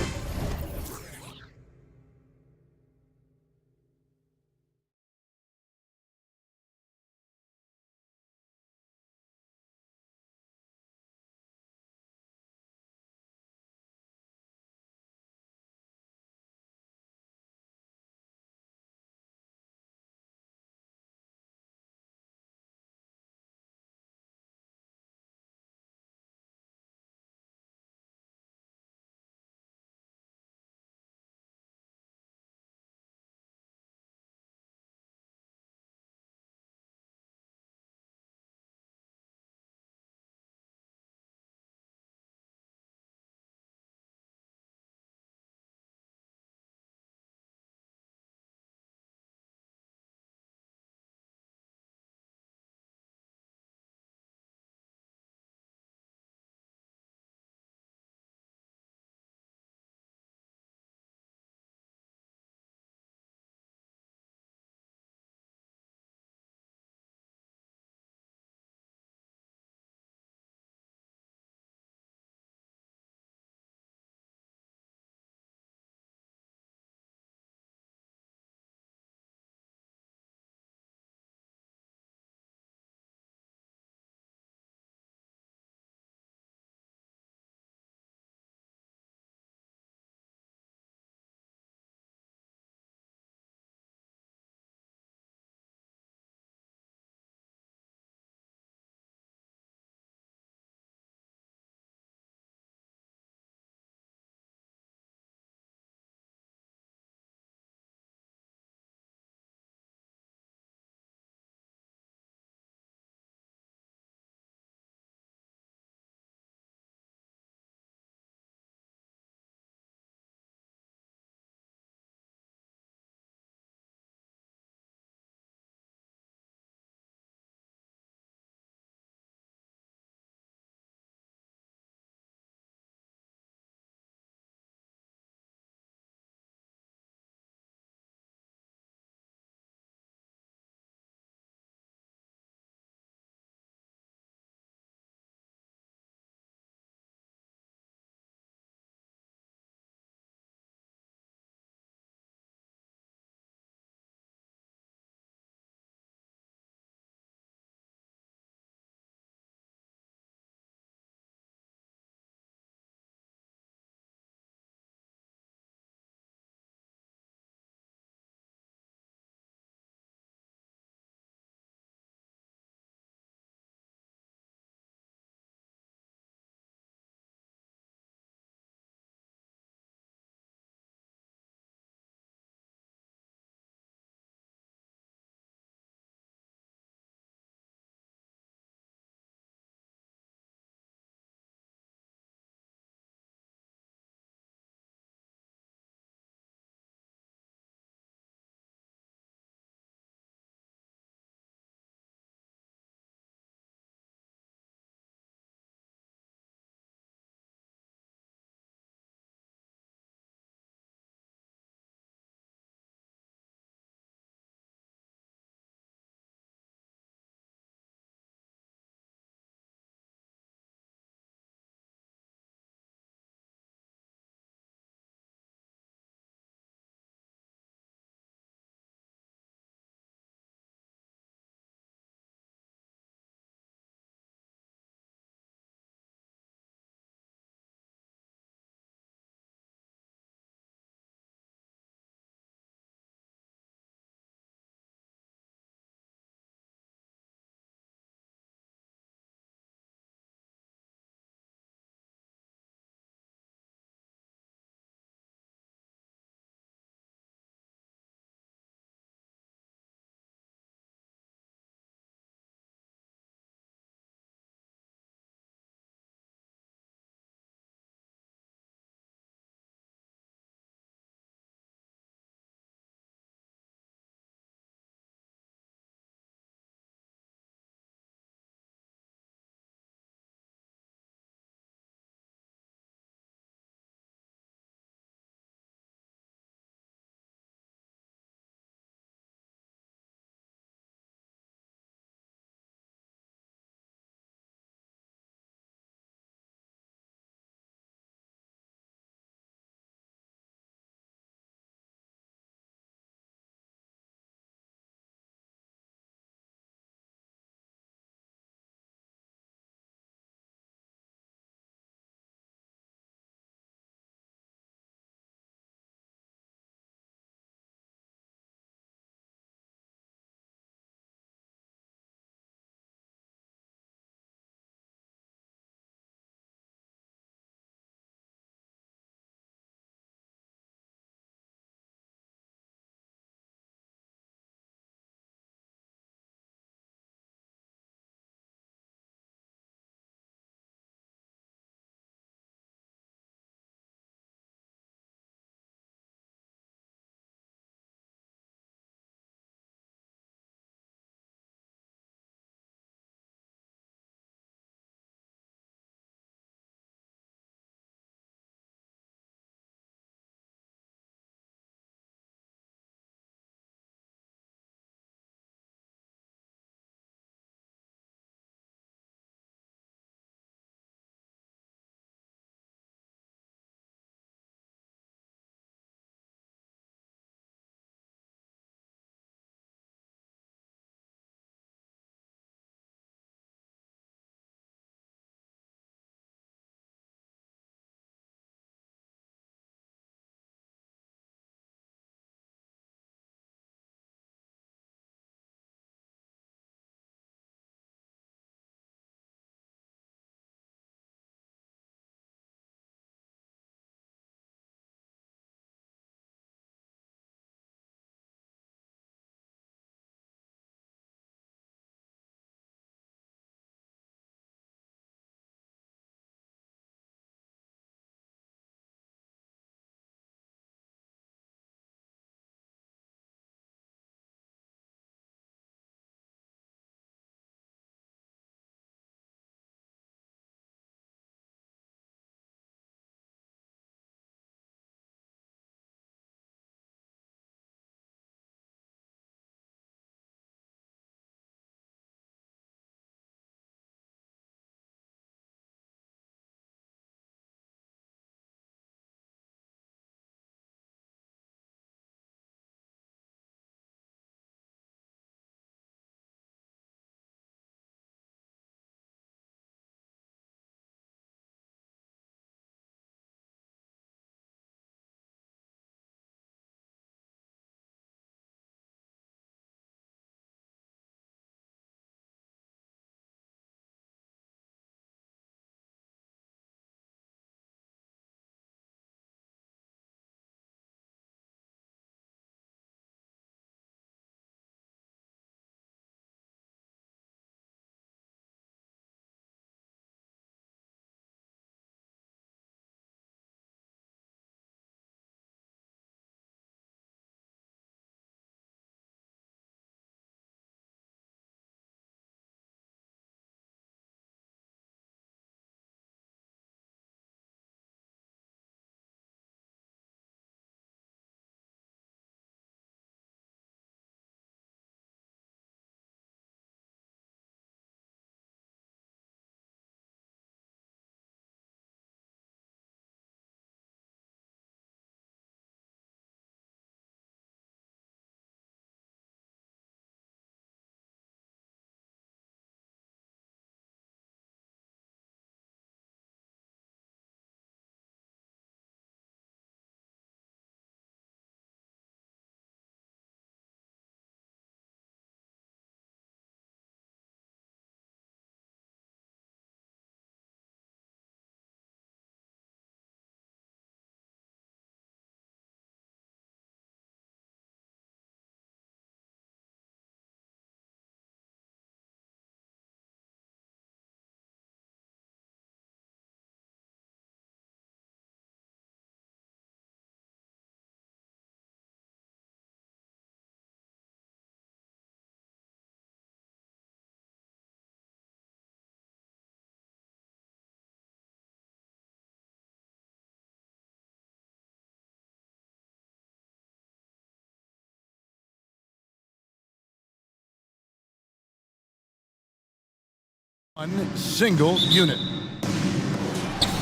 One single unit.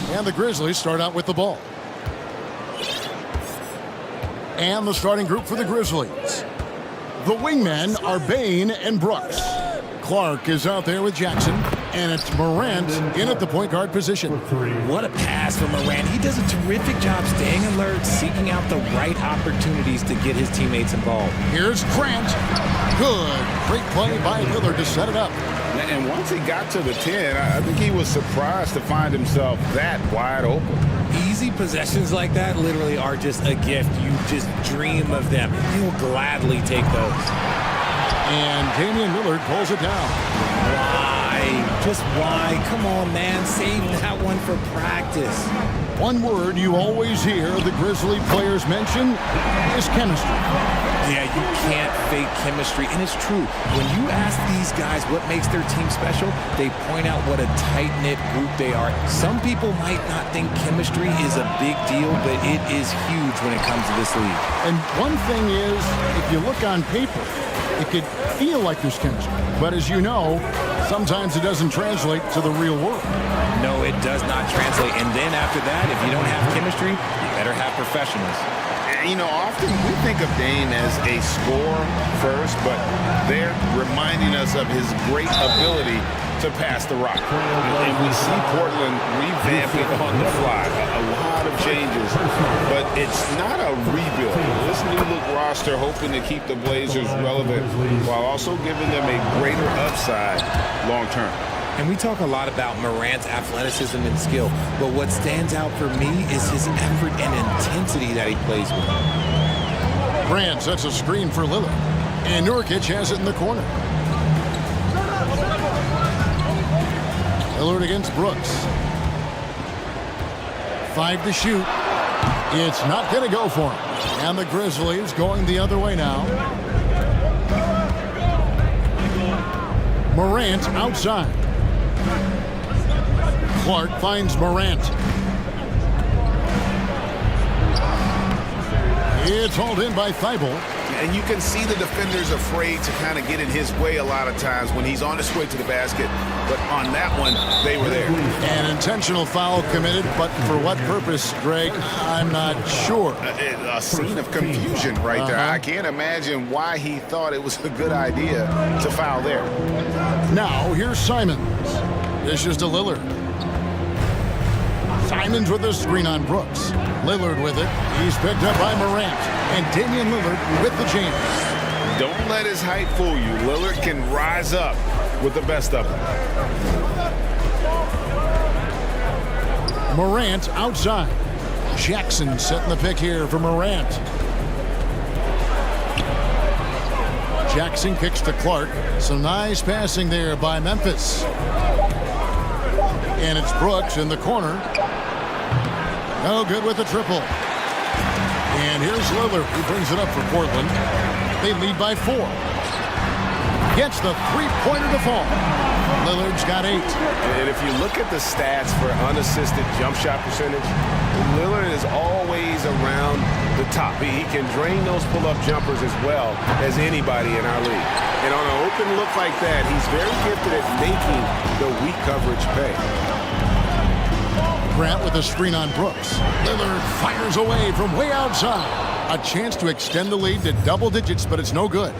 And the Grizzlies start out with the ball. And the starting group for the Grizzlies. The wingmen are Bain and Brooks. Clark is out there with Jackson, and it's Morant in at the point guard position. What a pass from Morant. He does a terrific job staying alert, seeking out the right opportunities to get his teammates involved. Here's Grant. Good. Great play by Lillard to set it up. And once he got to the 10, I think he was surprised to find himself that wide open. Easy possessions like that literally are just a gift. You just dream of them. He'll gladly take those. And Damian Lillard pulls it down. Why? Just why? Come on, man. Save that one for practice. One word you always hear the Grizzly players mention is chemistry. Yeah, you can't fake chemistry, and it's true. When you ask these guys what makes their team special, they point out what a tight-knit group they are. Some people might not think chemistry is a big deal, but it is huge when it comes to this league. And one thing is, if you look on paper, it could feel like there's chemistry. But as you know, sometimes it doesn't translate to the real world. No, it does not translate. And then after that, if you don't have chemistry, you better have professionals. You know, often we think of Dame as a scorer first, but they're reminding us of his great ability to pass the rock. And we see Portland revamping on the fly. A lot of changes, but it's not a rebuild. This new look roster hoping to keep the Blazers relevant while also giving them a greater upside long term. And we talk a lot about Morant's athleticism and skill, but what stands out for me is his effort and intensity that he plays with. Grant sets a screen for Lillard, and Nurkic has it in the corner. Lillard against Brooks. 5 to shoot. It's not going to go for him. And the Grizzlies going the other way now. Morant outside. Clark finds Morant. It's hauled in by Thibault. And you can see the defenders afraid to kind of get in his way a lot of times when he's on his way to the basket. But on that one, they were there. An intentional foul committed, but for what purpose, Greg? I'm not sure. A scene of confusion right there. I can't imagine why he thought it was a good idea to foul there. Now, here's Simons. Dishes to Lillard. Simons with a screen on Brooks. Lillard with it. He's picked up by Morant. And Damian Lillard with the jam. Don't let his height fool you. Lillard can rise up with the best of them. Morant outside. Jackson setting the pick here for Morant. Jackson kicks to Clark. Some nice passing there by Memphis. And it's Brooks in the corner. No good with the triple. And here's Lillard, who brings it up for Portland. They lead by 4. Gets the three-pointer to fall. Lillard's got 8. And if you look at the stats for unassisted jump shot percentage, Lillard is always around the top. He can drain those pull-up jumpers as well as anybody in our league. And on an open look like that, he's very gifted at making the weak coverage pay. Grant with a screen on Brooks. Lillard fires away from way outside. A chance to extend the lead to double digits, but it's no good.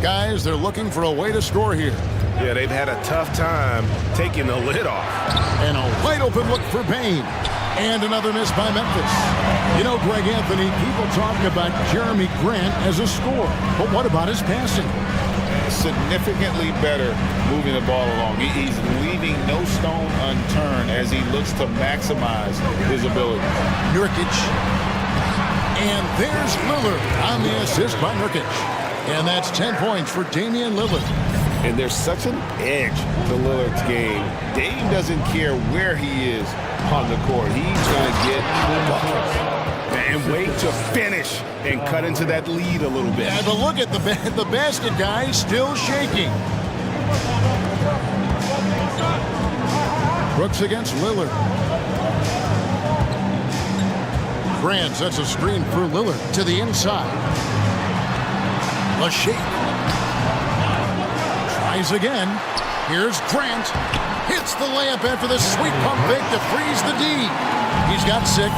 Guys, they're looking for a way to score here. Yeah, they've had a tough time taking the lid off. And a wide open look for Bain. And another miss by Memphis. You know, Greg Anthony, people talk about Jeremy Grant as a scorer. But what about his passing? Significantly better moving the ball along. He's leaving no stone unturned as he looks to maximize his ability. Nurkic. And there's Lillard on the assist by Nurkic. And that's 10 points for Damian Lillard. And there's such an edge to Lillard's game. Dame doesn't care where he is on the court. He's going to get buckets. And wait to finish and cut into that lead a little bit. Yeah, but look at the basket guy still shaking. Brooks against Lillard. Grant sets a screen for Lillard to the inside. Lachey tries again. Here's Grant. Hits the layup after the sweet pump fake to freeze the D. He's got 6.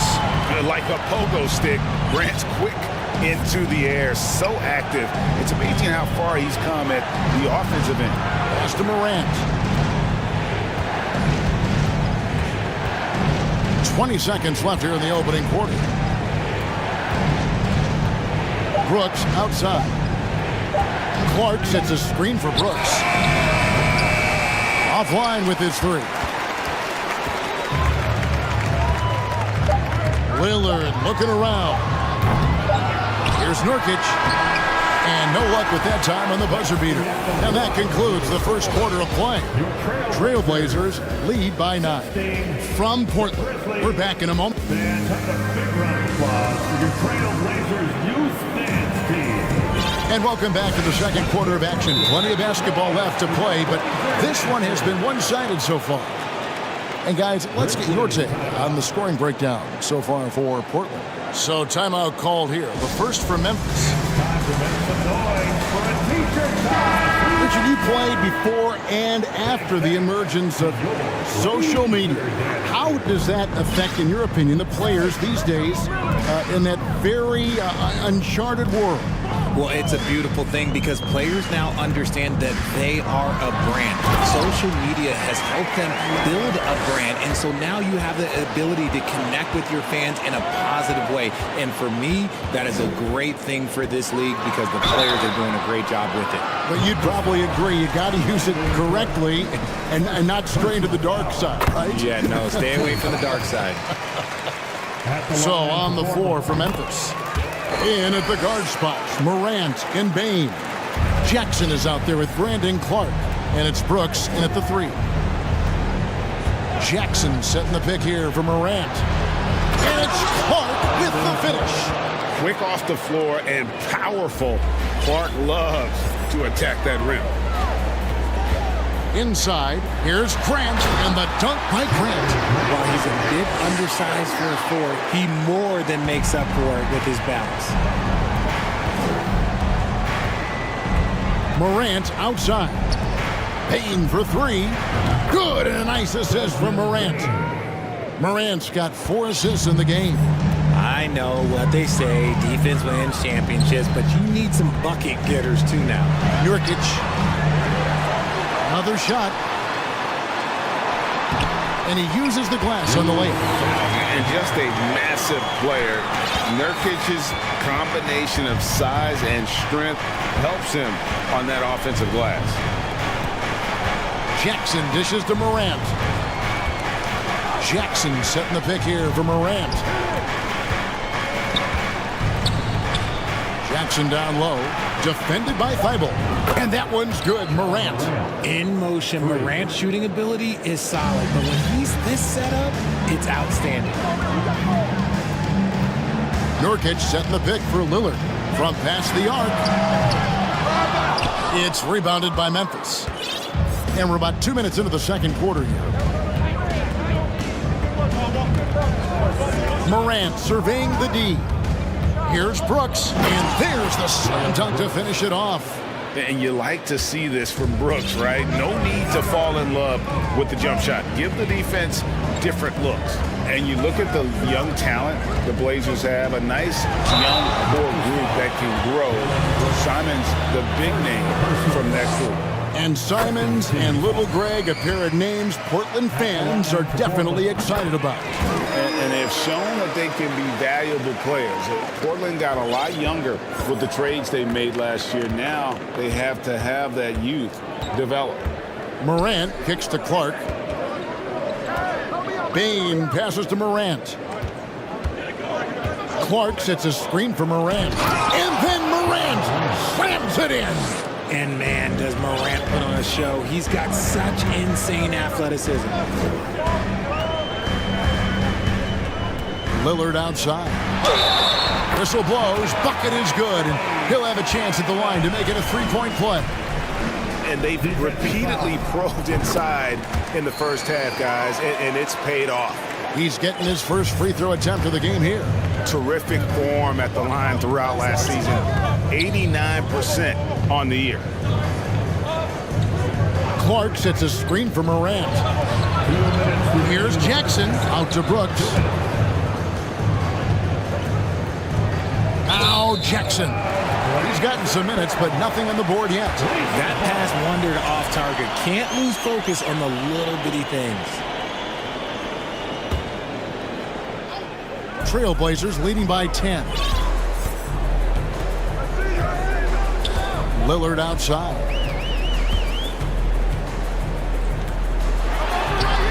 Like a pogo stick, Grant's quick into the air, so active. It's amazing how far he's come at the offensive end. Pass to Morant. 20 seconds left here in the opening quarter. Brooks outside. Clark sets a screen for Brooks. Offline with his 3. Lillard looking around. Here's Nurkic. And no luck with that time on the buzzer beater. And that concludes the first quarter of play. Trailblazers lead by 9. From Portland, we're back in a moment. Fans, have a big round of applause for your Trailblazers Youth Dance Team. And welcome back to the second quarter of action. Plenty of basketball left to play, but this one has been one-sided so far. And guys, let's get your take on the scoring breakdown so far for Portland. So timeout called here. The first for Memphis. Time to make some noise for a teacher time. Richard, you played before and after the emergence of social media. How does that affect, in your opinion, the players these days in that very uncharted world? Well, it's a beautiful thing because players now understand that they are a brand. Social media has helped them build a brand, and so now you have the ability to connect with your fans in a positive way. And for me, that is a great thing for this league because the players are doing a great job with it. But you'd probably agree you got to use it correctly and not stray into the dark side, right? Yeah, no, stay away from the dark side. So on the floor for Memphis. In at the guard spots, Morant and Bain. Jackson is out there with Brandon Clark. And it's Brooks in at the 3. Jackson setting the pick here for Morant. And it's Clark with the finish. Quick off the floor and powerful. Clark loves to attack that rim. Inside, here's Grant, and the dunk by Grant. While he's a bit undersized for a 4, he more than makes up for it with his balance. Morant outside. Payne for 3. Good, and a nice assist from Morant. Morant's got 4 assists in the game. I know what they say, defense wins championships, but you need some bucket getters too now. Nurkic. Another shot. And he uses the glass on the layup. And just a massive player. Nurkic's combination of size and strength helps him on that offensive glass. Jackson dishes to Morant. Jackson setting the pick here for Morant. Jackson down low. Defended by Thibault. And that one's good. Morant. In motion, Morant's shooting ability is solid, but when he's this set up, it's outstanding. Nurkic setting the pick for Lillard. From past the arc. It's rebounded by Memphis. And we're about 2 minutes into the second quarter here. Morant surveying the D. Here's Brooks, and there's the slam dunk to finish it off. And you like to see this from Brooks, right? No need to fall in love with the jump shot. Give the defense different looks. And you look at the young talent the Blazers have, a nice young core group that can grow. Simon's the big name from that group. And Simons and Little Greg, a pair of names Portland fans are definitely excited about. And they've shown that they can be valuable players. Portland got a lot younger with the trades they made last year. Now they have to have that youth develop. Morant kicks to Clark. Bain passes to Morant. Clark sets a screen for Morant. And then Morant slams it in. And man, does Morant put on a show. He's got such insane athleticism. Lillard outside. Whistle blows. Bucket is good. And he'll have a chance at the line to make it a three-point play. And they've repeatedly probed inside in the first half, guys, and it's paid off. He's getting his first free throw attempt of the game here. Terrific form at the line throughout last season. 89% on the year. Clark sets a screen for Morant. Here's Jackson out to Brooks. Now Jackson. He's gotten some minutes, but nothing on the board yet. That pass wandered off target. Can't lose focus on the little bitty things. Trailblazers leading by 10. Lillard outside.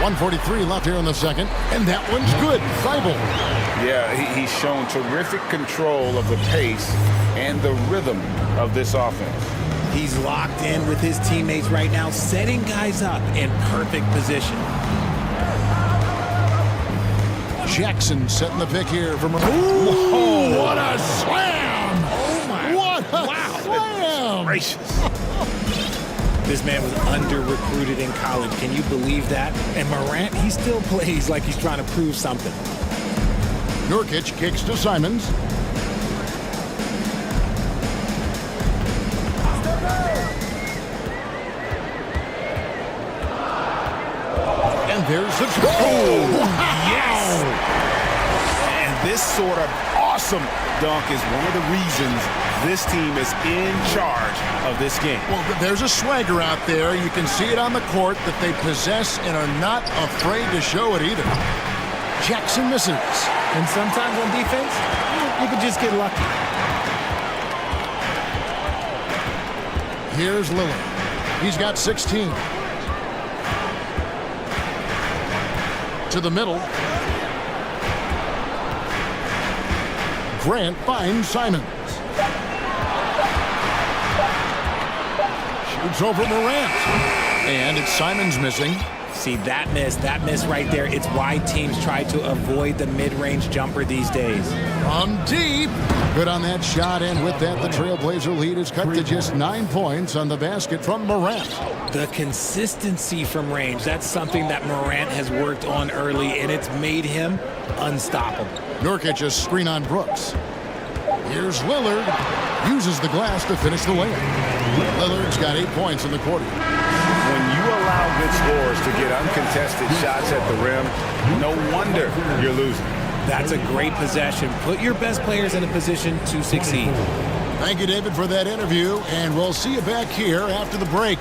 1:43 left here in the second, and that one's good. Thibault. Yeah, he's shown terrific control of the pace and the rhythm of this offense. He's locked in with his teammates right now, setting guys up in perfect position. Jackson setting the pick here from... Whoa, what a slam! Oh, my. What a wow. slam! Gracious. This man was under-recruited in college. Can you believe that? And Morant, he still plays like he's trying to prove something. Nurkic kicks to Simons. And there's the... Oh, yes! And this sort of awesome dunk is one of the reasons this team is in charge of this game. Well, there's a swagger out there. You can see it on the court that they possess and are not afraid to show it either. Jackson misses. And sometimes on defense, you can just get lucky. Here's Lillard. He's got 16. To the middle. Grant finds Simons. Shoots over Morant. And it's Simons missing. See, that miss right there, it's why teams try to avoid the mid-range jumper these days. From deep. Good on that shot, and with that, the Trailblazer lead is cut to just 9 points on the basket from Morant. The consistency from range, that's something that Morant has worked on early, and it's made him unstoppable. Nurkic a screen on Brooks. Here's Lillard. Uses the glass to finish the layup. Lillard's got 8 points in the quarter. When you allow good scorers to get uncontested shots at the rim, no wonder you're losing. That's a great possession. Put your best players in a position to succeed. Thank you, David, for that interview, and we'll see you back here after the break.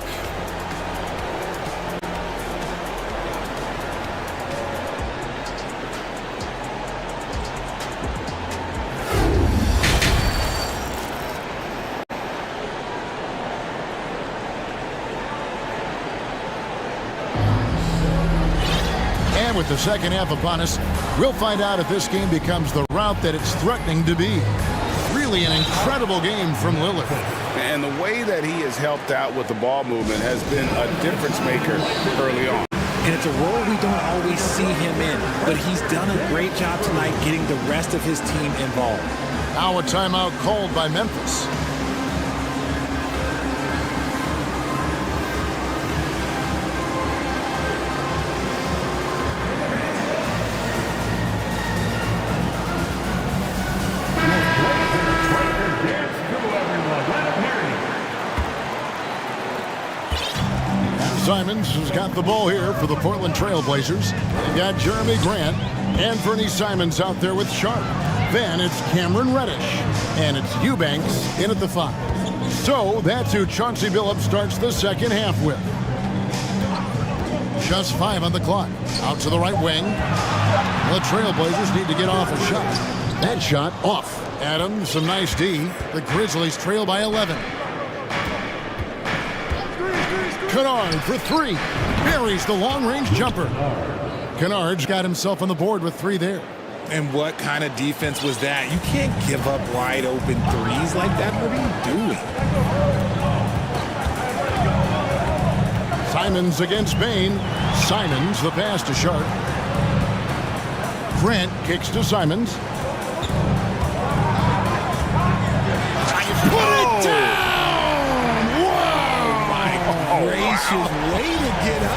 With the second half upon us, we'll find out if this game becomes the route that it's threatening to be. Really an incredible game from Lillard. And the way that he has helped out with the ball movement has been a difference maker early on. And it's a role we don't always see him in, but he's done a great job tonight getting the rest of his team involved. Now a timeout called by Memphis. Simons has got the ball here for the Portland Trailblazers. They've got Jeremy Grant and Fernie Simons out there with Sharp. Then it's Cameron Reddish. And it's Eubanks in at the 5. So that's who Chauncey Billups starts the second half with. Just 5 on the clock. Out to the right wing. The Trailblazers need to get off a shot. That shot off. Adams, some nice D. The Grizzlies trail by 11. Kennard for 3. Buries the long-range jumper. Kennard's got himself on the board with 3 there. And what kind of defense was that? You can't give up wide-open threes like that. What are you doing? Simons against Bain. Simons, the pass to Sharp. Grant kicks to Simons. Put it down! Gracious way to get up.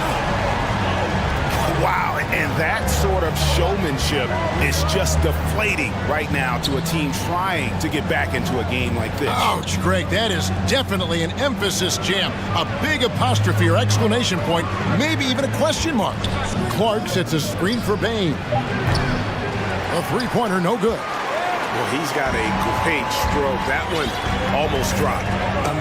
Wow, And that sort of showmanship is just deflating right now to a team trying to get back into a game like this. Ouch, Greg, that is definitely an emphasis jam. A big apostrophe or exclamation point, maybe even a question mark. Clark sets a screen for Bain. A three-pointer, no good. Well, he's got a great stroke. That one almost dropped.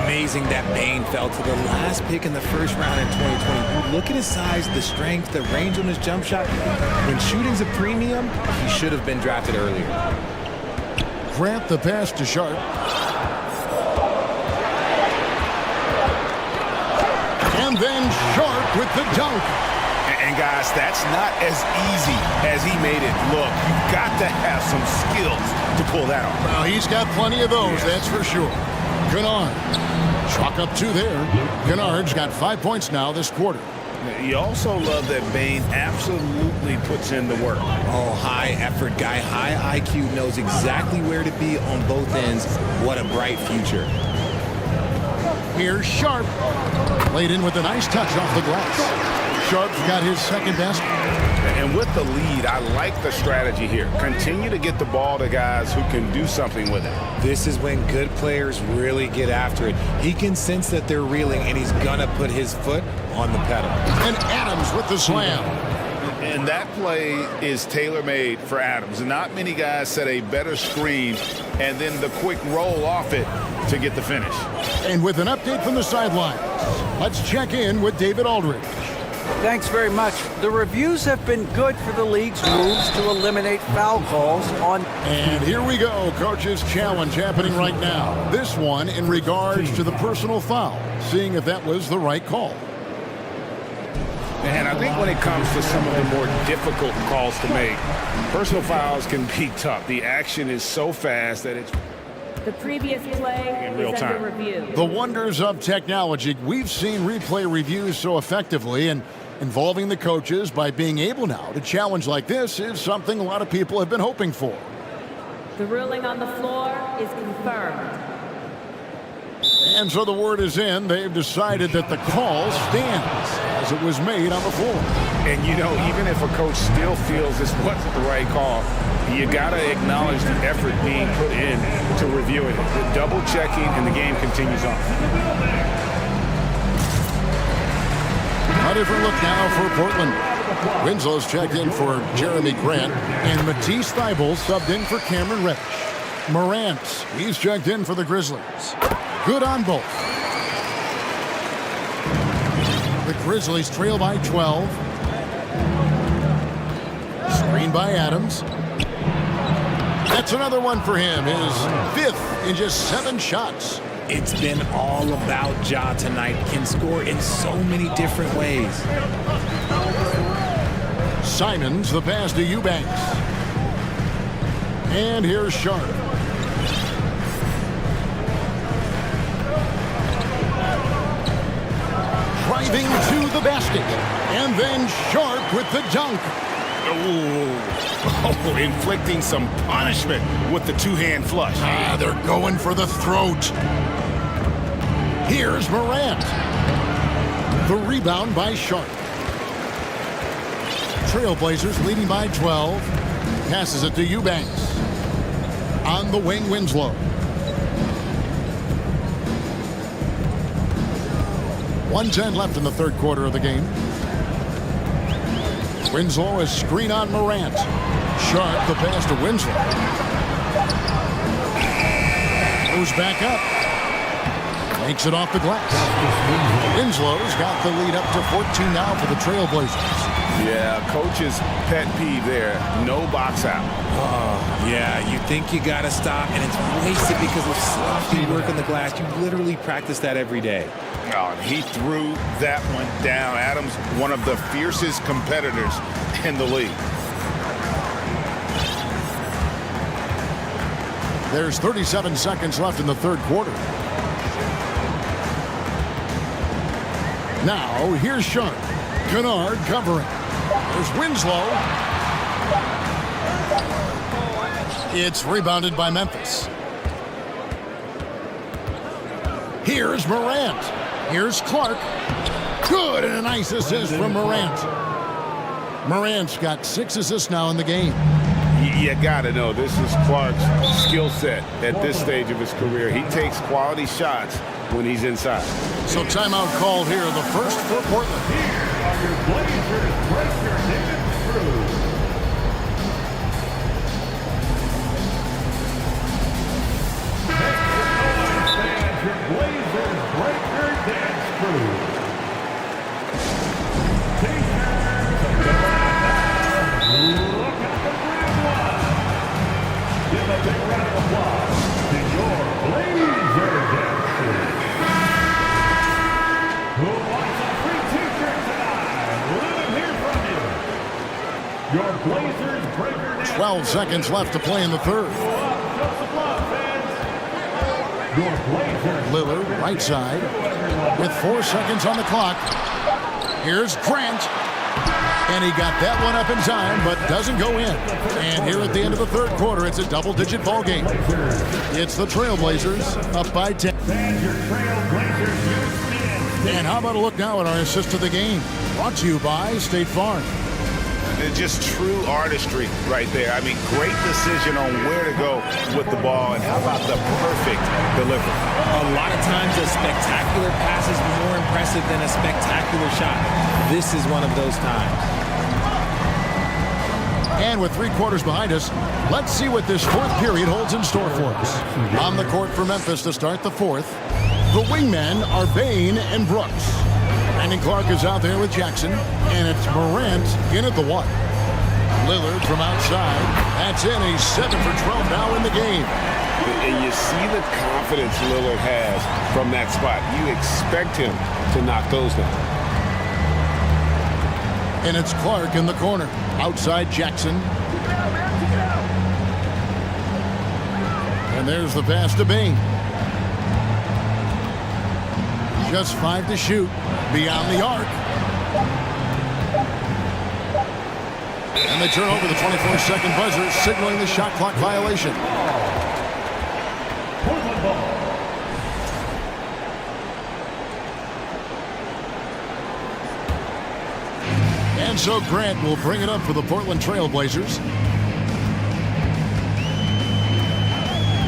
Amazing that Bain fell to the last pick in the first round in 2020. Look at his size, the strength, the range on his jump shot. When shooting's a premium, he should have been drafted earlier. Grant the pass to Sharp. And then Sharp with the dunk. And guys, that's not as easy as he made it look. You've got to have some skills to pull that off. Well, he's got plenty of those, that's for sure. Kennard, chalk up two there. Kennard's got 5 points now this quarter. You also love that Bain absolutely puts in the work. Oh, high effort guy, high IQ, knows exactly where to be on both ends. What a bright future. Here's Sharp. Laid in with a nice touch off the glass. Sharp's got his second best. And with the lead, I like the strategy here. Continue to get the ball to guys who can do something with it. This is when good players really get after it. He can sense that they're reeling, and he's gonna put his foot on the pedal. And Adams with the slam. And that play is tailor-made for Adams. Not many guys set a better screen and then the quick roll off it to get the finish. And with an update from the sidelines, let's check in with David Aldridge. Thanks very much. The reviews have been good for the league's moves to eliminate foul calls on... And here we go, Coach's Challenge happening right now. This one in regards to the personal foul, seeing if that was the right call. And I think when it comes to some of the more difficult calls to make, personal fouls can be tough. The action is so fast that it's... The previous play in real time. Under review. The wonders of technology. We've seen replay reviews so effectively, and involving the coaches by being able now to challenge like this is something a lot of people have been hoping for. The ruling on the floor is confirmed. And so the word is in. They've decided that the call stands as it was made on the floor. And, you know, even if a coach still feels this wasn't the right call, you got to acknowledge the effort being put in to reviewing it. The double checking, and the game continues on. A different look now for Portland. Winslow's checked in for Jeremy Grant, and Matisse Thybulle subbed in for Cameron Reddish. Morant, he's checked in for the Grizzlies. Good on both. The Grizzlies trail by 12. Screen by Adams. That's another one for him, his fifth in just 7 shots. It's been all about Ja tonight. Can score in so many different ways. Simons, the pass to Eubanks. And here's Sharp. Driving to the basket. And then Sharp with the dunk. Oh, inflicting some punishment with the two-hand flush. They're going for the throat. Here's Morant. The rebound by Sharp. Trailblazers leading by 12. Passes it to Eubanks. On the wing, Winslow. 1:10 left in the third quarter of the game. Winslow is screen on Morant. Sharp, the pass to Winslow. Goes back up. Makes it off the glass. Winslow's got the lead up to 14 now for the Trailblazers. Yeah, coach's pet peeve there. No box out. Oh, yeah, you think you got to stop, and it's wasted because of sloppy work on the glass. You literally practice that every day. Oh, and he threw that one down. Adams, one of the fiercest competitors in the league. There's 37 seconds left in the third quarter. Now, here's Sharp. Kennard covering. There's Winslow. It's rebounded by Memphis. Here's Morant. Here's Clark. Good, and a nice assist from Morant. Morant's got 6 assists now in the game. You got to know, this is Clark's skill set at this stage of his career. He takes quality shots when he's inside. So timeout called here, the first for Portland. Here are your Blazers breaker David Cruz. Fans, your Blazers breaker dance crew. T-shirts are going down. Look at the green one. Give a big round of applause to your Blazer dance crew. Who wants a free T-shirt tonight? Let them hear from you. Your Blazers breaker dance 12 seconds left to play in the third. Joseph Love, fans. Your Blazers. Lillard, right side, with 4 seconds on the clock. Here's Grant. And he got that one up in time, but doesn't go in. And here at the end of the third quarter, it's a double-digit ball game. It's the Trailblazers up by 10. And how about a look now at our assist of the game? Brought to you by State Farm. It's just true artistry right there. I mean, great decision on where to go with the ball, and how about the perfect delivery? A lot of times a spectacular pass is more impressive than a spectacular shot. This is one of those times. And with 3 quarters behind us, let's see what this fourth period holds in store for us. On the court for Memphis to start the fourth, the wingmen are Bain and Brooks. Brandon Clark is out there with Jackson, and it's Morant in at the 1. Lillard from outside. That's in. He's 7 for 12 now in the game. And you see the confidence Lillard has from that spot. You expect him to knock those down. And it's Clark in the corner. Outside Jackson. And there's the pass to Bain. Just 5 to shoot. Beyond the arc. And they turn over the 24-second buzzer, signaling the shot clock violation. Portland ball. And so Grant will bring it up for the Portland Trailblazers.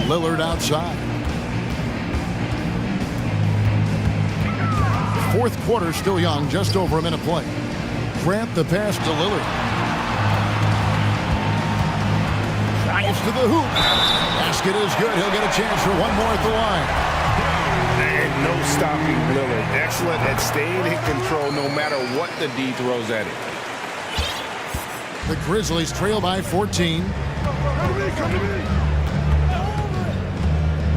Lillard outside. Fourth quarter still young, just over a minute play. Grant the pass to Lillard. Drives to the hoop. Basket is good. He'll get a chance for one more at the line. And no stopping Lillard. Excellent at staying in control no matter what the D throws at him. The Grizzlies trail by 14.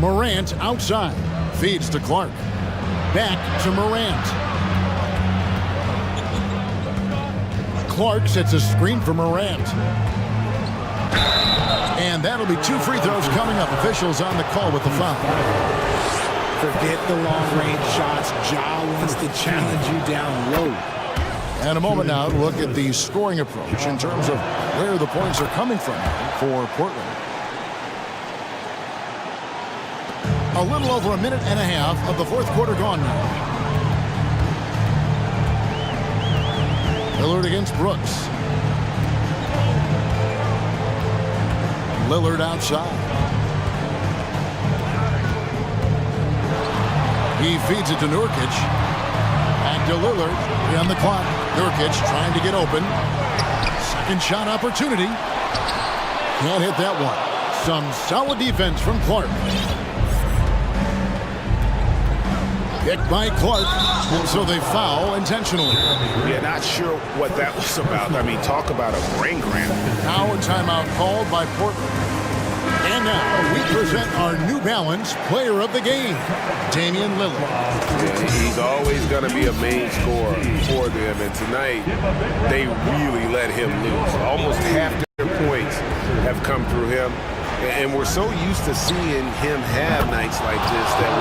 Morant outside. Feeds to Clark. Back to Morant. Clark sets a screen for Morant. And that'll be 2 free throws coming up. Officials on the call with the foul. Forget the long-range shots. Ja wants to challenge you down low. And a moment now to look at the scoring approach in terms of where the points are coming from for Portland. A little over a minute and a half of the fourth quarter gone now. Lillard against Brooks. Lillard outside. He feeds it to Nurkic. Back to Lillard. On the clock. Nurkic trying to get open. Second shot opportunity. Can't hit that one. Some solid defense from Clark. Picked by Clark, so they foul intentionally. Yeah, not sure what that was about. I mean, talk about a brain cramp. Now a timeout called by Portland. And now we present our New Balance player of the game, Damian Lillard. Yeah, he's always going to be a main scorer for them, and tonight they really let him loose. Almost half their points have come through him. And we're so used to seeing him have nights like this that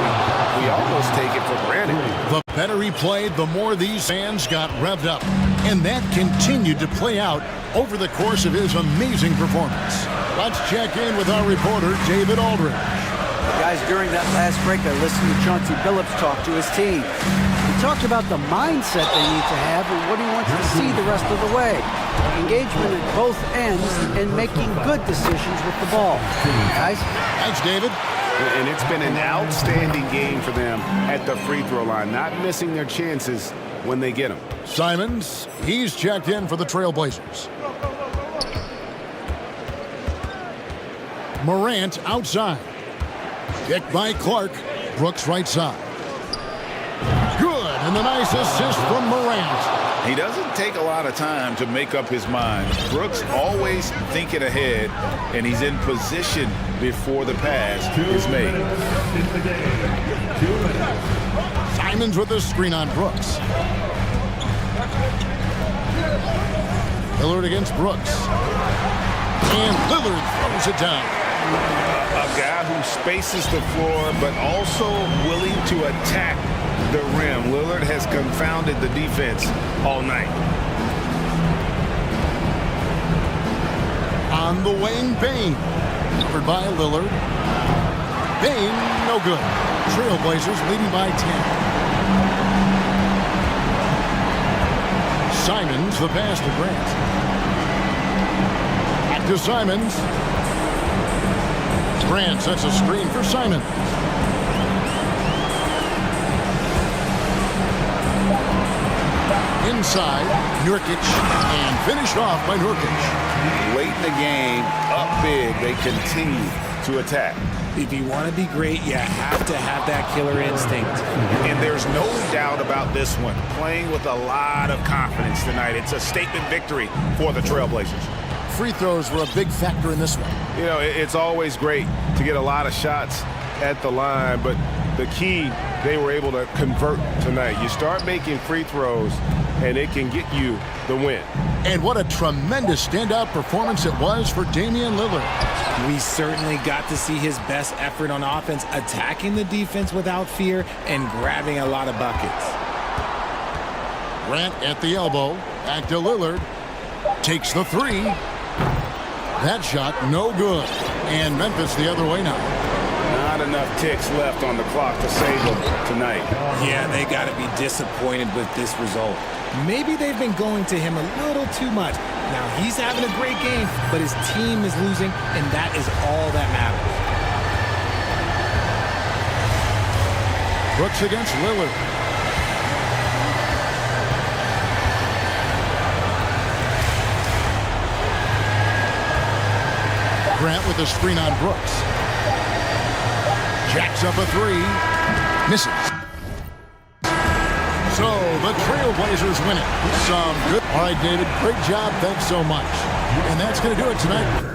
we almost take it for granted. The better he played, the more these fans got revved up. And that continued to play out over the course of his amazing performance. Let's check in with our reporter, David Aldridge. Guys, during that last break, I listened to Chauncey Billups talk to his team. He talked about the mindset they need to have and what he wants to see the rest of the way. engagement at both ends, and making good decisions with the ball. Guys? Thanks, David. And it's been an outstanding game for them at the free throw line, not missing their chances when they get them. Simons, he's checked in for the Trailblazers. Morant outside. Kicked by Clark. Brooks right side. Good, and the nice assist from Morant. He doesn't take a lot of time to make up his mind. Brooks always thinking ahead, and he's in position before the pass is made. Simons with a screen on Brooks. Lillard against Brooks. And Lillard throws it down. A guy who spaces the floor, but also willing to attack the rim. Lillard has confounded the defense all night. On the wing, Bain. Covered by Lillard. Bain, no good. Trailblazers leading by 10. Simons, the pass to Grant. Back to Simons. Grant sets a screen for Simons. Inside, Nurkic, and finished off by Nurkic. Late in the game, up big, they continue to attack. If you want to be great, you have to have that killer instinct. And there's no doubt about this one. Playing with a lot of confidence tonight. It's a statement victory for the Trailblazers. Free throws were a big factor in this one. You know, it's always great to get a lot of shots at the line, but the key, they were able to convert tonight. You start making free throws, and it can get you the win. And what a tremendous standout performance it was for Damian Lillard. We certainly got to see his best effort on offense, attacking the defense without fear and grabbing a lot of buckets. Grant at the elbow, back to Lillard, takes the three. That shot, no good. And Memphis the other way now. Not enough ticks left on the clock to save them tonight. Yeah, they got to be disappointed with this result. Maybe they've been going to him a little too much. Now, he's having a great game, but his team is losing, and that is all that matters. Brooks against Lillard. Grant with a screen on Brooks. Jacks up a three. Misses. So the Trailblazers win it. Some good. All right, David, great job. Thanks so much. And that's going to do it tonight.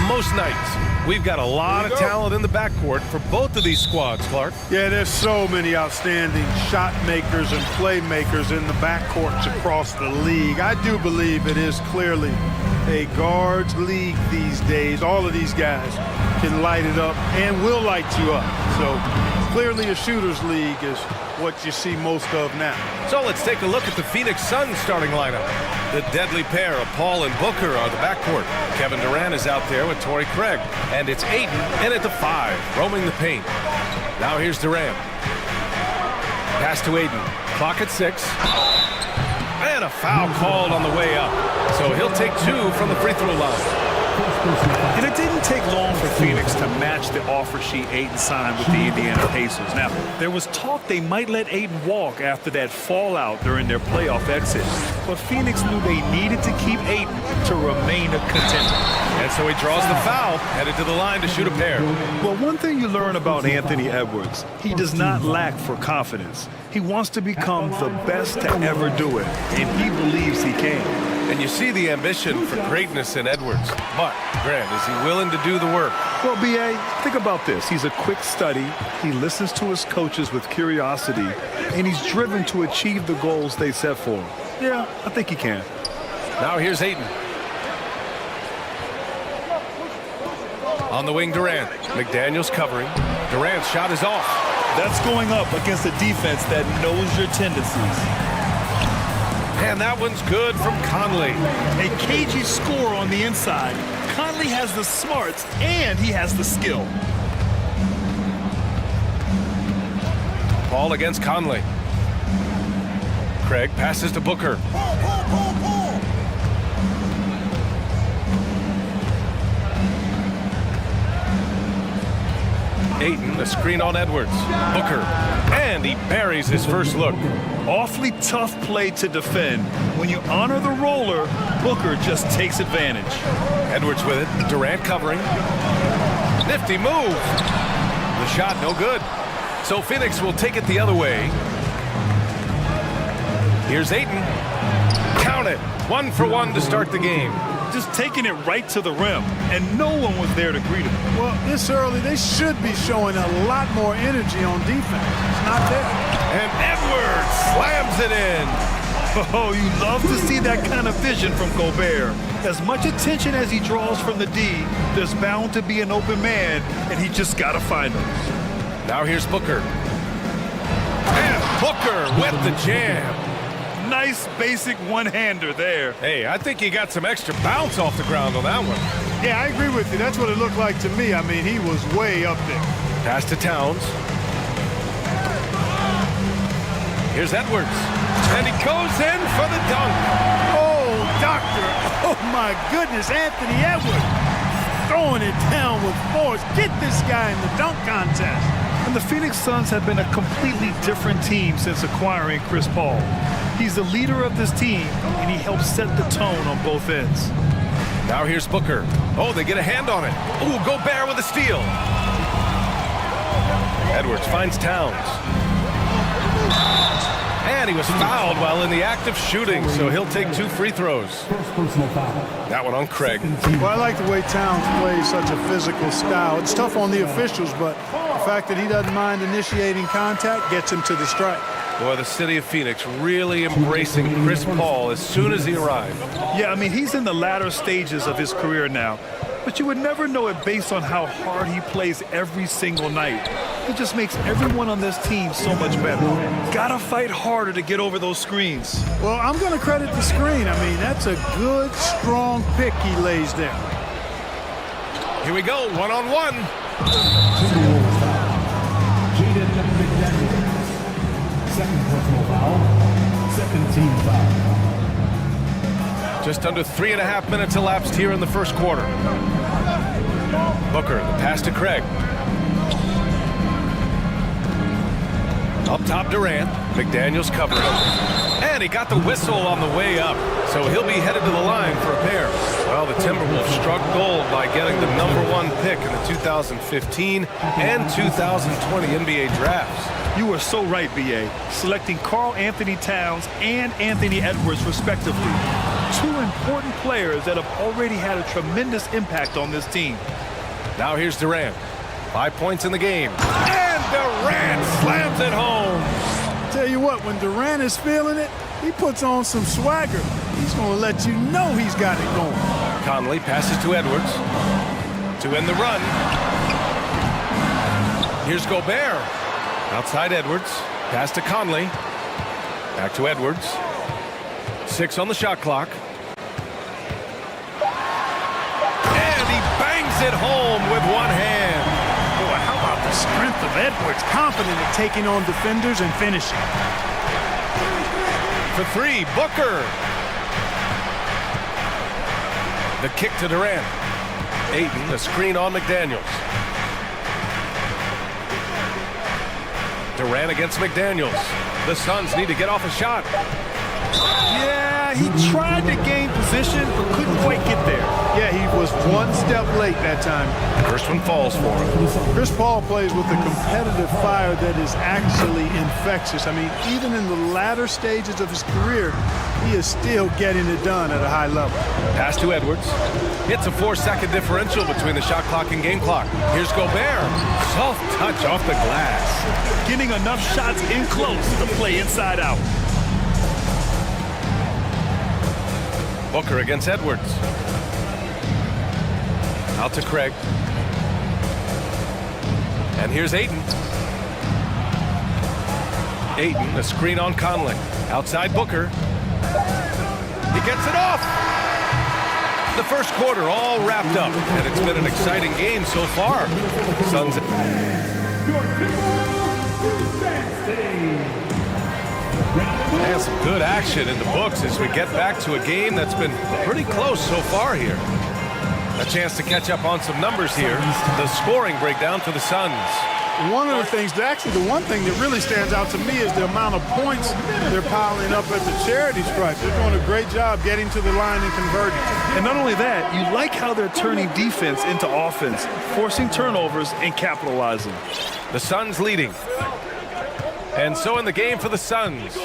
most nights, we've got a lot of talent in the backcourt for both of these squads, Clark. Yeah, there's so many outstanding shot makers and playmakers in the backcourts across the league. I do believe it is clearly a guards league these days. All of these guys can light it up and will light you up. So clearly a shooters league is what you see most of now. So let's take a look at the Phoenix Suns starting lineup. The deadly pair of Paul and Booker are the backcourt. Kevin Durant is out there with Torrey Craig. And it's Aiden in at the 5, roaming the paint. Now here's Durant. Pass to Aiden. Clock at 6. And a foul called on the way up. So he'll take 2 from the free throw line. And it didn't take long for Phoenix to match the offer sheet Aiden signed with the Indiana Pacers. Now, there was talk they might let Aiden walk after that fallout during their playoff exit. But Phoenix knew they needed to keep Aiden to remain a contender. And so he draws the foul, headed to the line to shoot a pair. Well, one thing you learn about Anthony Edwards, he does not lack for confidence. He wants to become the best to ever do it, and he believes he can. And you see the ambition for greatness in Edwards. But, Grant, is he willing to do the work? Well, B.A., think about this. He's a quick study. He listens to his coaches with curiosity, and he's driven to achieve the goals they set for him. Yeah, I think he can. Now here's Aiden. On the wing, Durant. McDaniels covering. Durant's shot is off. That's going up against a defense that knows your tendencies. And that one's good from Conley. A cagey score on the inside. Conley has the smarts and he has the skill. Ball against Conley. Craig passes to Booker. Aiden, the screen on Edwards. Booker, and he buries his first look. Awfully tough play to defend. When you honor the roller, Booker just takes advantage. Edwards with it, Durant covering. Nifty move. The shot no good. So Phoenix will take it the other way. Here's Aiden. Count it. 1 for 1 to start the game. Just taking it right to the rim, and no one was there to greet him. Well, this early, they should be showing a lot more energy on defense. It's not there. And Edwards slams it in. Oh, you love to see that kind of vision from Gobert. As much attention as he draws from the D, there's bound to be an open man, and he just got to find him. Now here's Booker. And Booker with the jam. Nice basic one-hander there. Hey, I think he got some extra bounce off the ground on that one. Yeah, I agree with you. That's what it looked like to me. I mean, he was way up there. Pass to Towns. Here's Edwards. And he goes in for the dunk. Oh, doctor. Oh, my goodness. Anthony Edwards throwing it down with force. Get this guy in the dunk contest. And the Phoenix Suns have been a completely different team since acquiring Chris Paul. He's the leader of this team, and he helps set the tone on both ends. Now here's Booker. Oh, they get a hand on it. Ooh, Gobert with a steal. Edwards finds Towns. And he was fouled while in the act of shooting, so he'll take 2 free throws. That one on Craig. Well, I like the way Towns plays such a physical style. It's tough on the officials, but the fact that he doesn't mind initiating contact gets him to the strike. Boy, the city of Phoenix really embracing Chris Paul as soon as he arrived. Yeah, I mean, he's in the latter stages of his career now. But you would never know it based on how hard he plays every single night. It just makes everyone on this team so much better. Gotta fight harder to get over those screens. Well, I'm going to credit the screen. I mean, that's a good, strong pick he lays there. Here we go, one-on-one. Second personal foul. Second team foul. Just under 3.5 minutes elapsed here in the first quarter. Booker, the pass to Craig. Up top, Durant. McDaniels covering him. And And he got the whistle on the way up, so he'll be headed to the line for a pair. Well, the Timberwolves struck gold by getting the #1 pick in the 2015 and 2020 NBA drafts. You are so right, B.A. Selecting Karl Anthony Towns and Anthony Edwards, respectively. Two important players that have already had a tremendous impact on this team. Now here's Durant. 5 points in the game. And Durant slams it home. Tell you what, when Durant is feeling it, he puts on some swagger. He's going to let you know he's got it going. Conley passes to Edwards to end the run. Here's Gobert. Outside Edwards. Pass to Conley. Back to Edwards. 6 on the shot clock. And he bangs it home with one hand. Boy, how about the strength of Edwards? Confident at taking on defenders and finishing. For 3, Booker. The kick to Durant. Ayton, the screen on McDaniels. Durant against McDaniels. The Suns need to get off a shot. Yeah, he tried to gain position, but couldn't quite get there. Yeah, he was one step late that time. First one falls for him. Chris Paul plays with a competitive fire that is actually infectious. I mean, even in the latter stages of his career, he is still getting it done at a high level. Pass to Edwards. It's a 4-second differential between the shot clock and game clock. Here's Gobert. Soft touch off the glass. Getting enough shots in close to play inside out. Booker against Edwards. Out to Craig. And here's Ayton. Ayton, the screen on Conley. Outside Booker. He gets it off. The first quarter all wrapped up, and it's been an exciting game so far. Suns. And some good action in the books as we get back to a game that's been pretty close so far here. A chance to catch up on some numbers here. The scoring breakdown for the Suns. One of the things, actually the one thing that really stands out to me is the amount of points they're piling up at the charity stripe. They're doing a great job getting to the line and converting. And not only that, you like how they're turning defense into offense, forcing turnovers and capitalizing. The Suns leading. And so in the game for the Suns,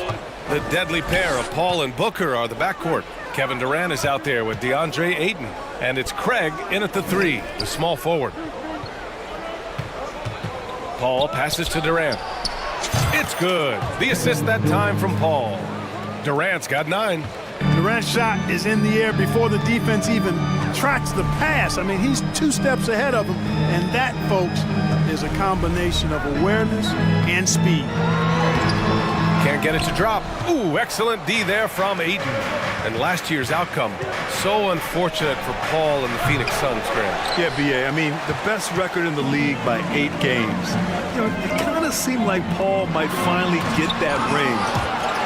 the deadly pair of Paul and Booker are the backcourt. Kevin Durant is out there with DeAndre Ayton. And it's Craig in at the 3, the small forward. Paul passes to Durant. It's good. The assist that time from Paul. Durant's got 9. Durant's shot is in the air before the defense even tracks the pass. I mean, he's 2 steps ahead of him. And that, folks, is a combination of awareness and speed. Can't get it to drop. Ooh, excellent D there from Ayton. And last year's outcome, so unfortunate for Paul and the Phoenix Suns, Grant. Yeah, B.A., I mean, the best record in the league by 8 games. You know, it kind of seemed like Paul might finally get that ring.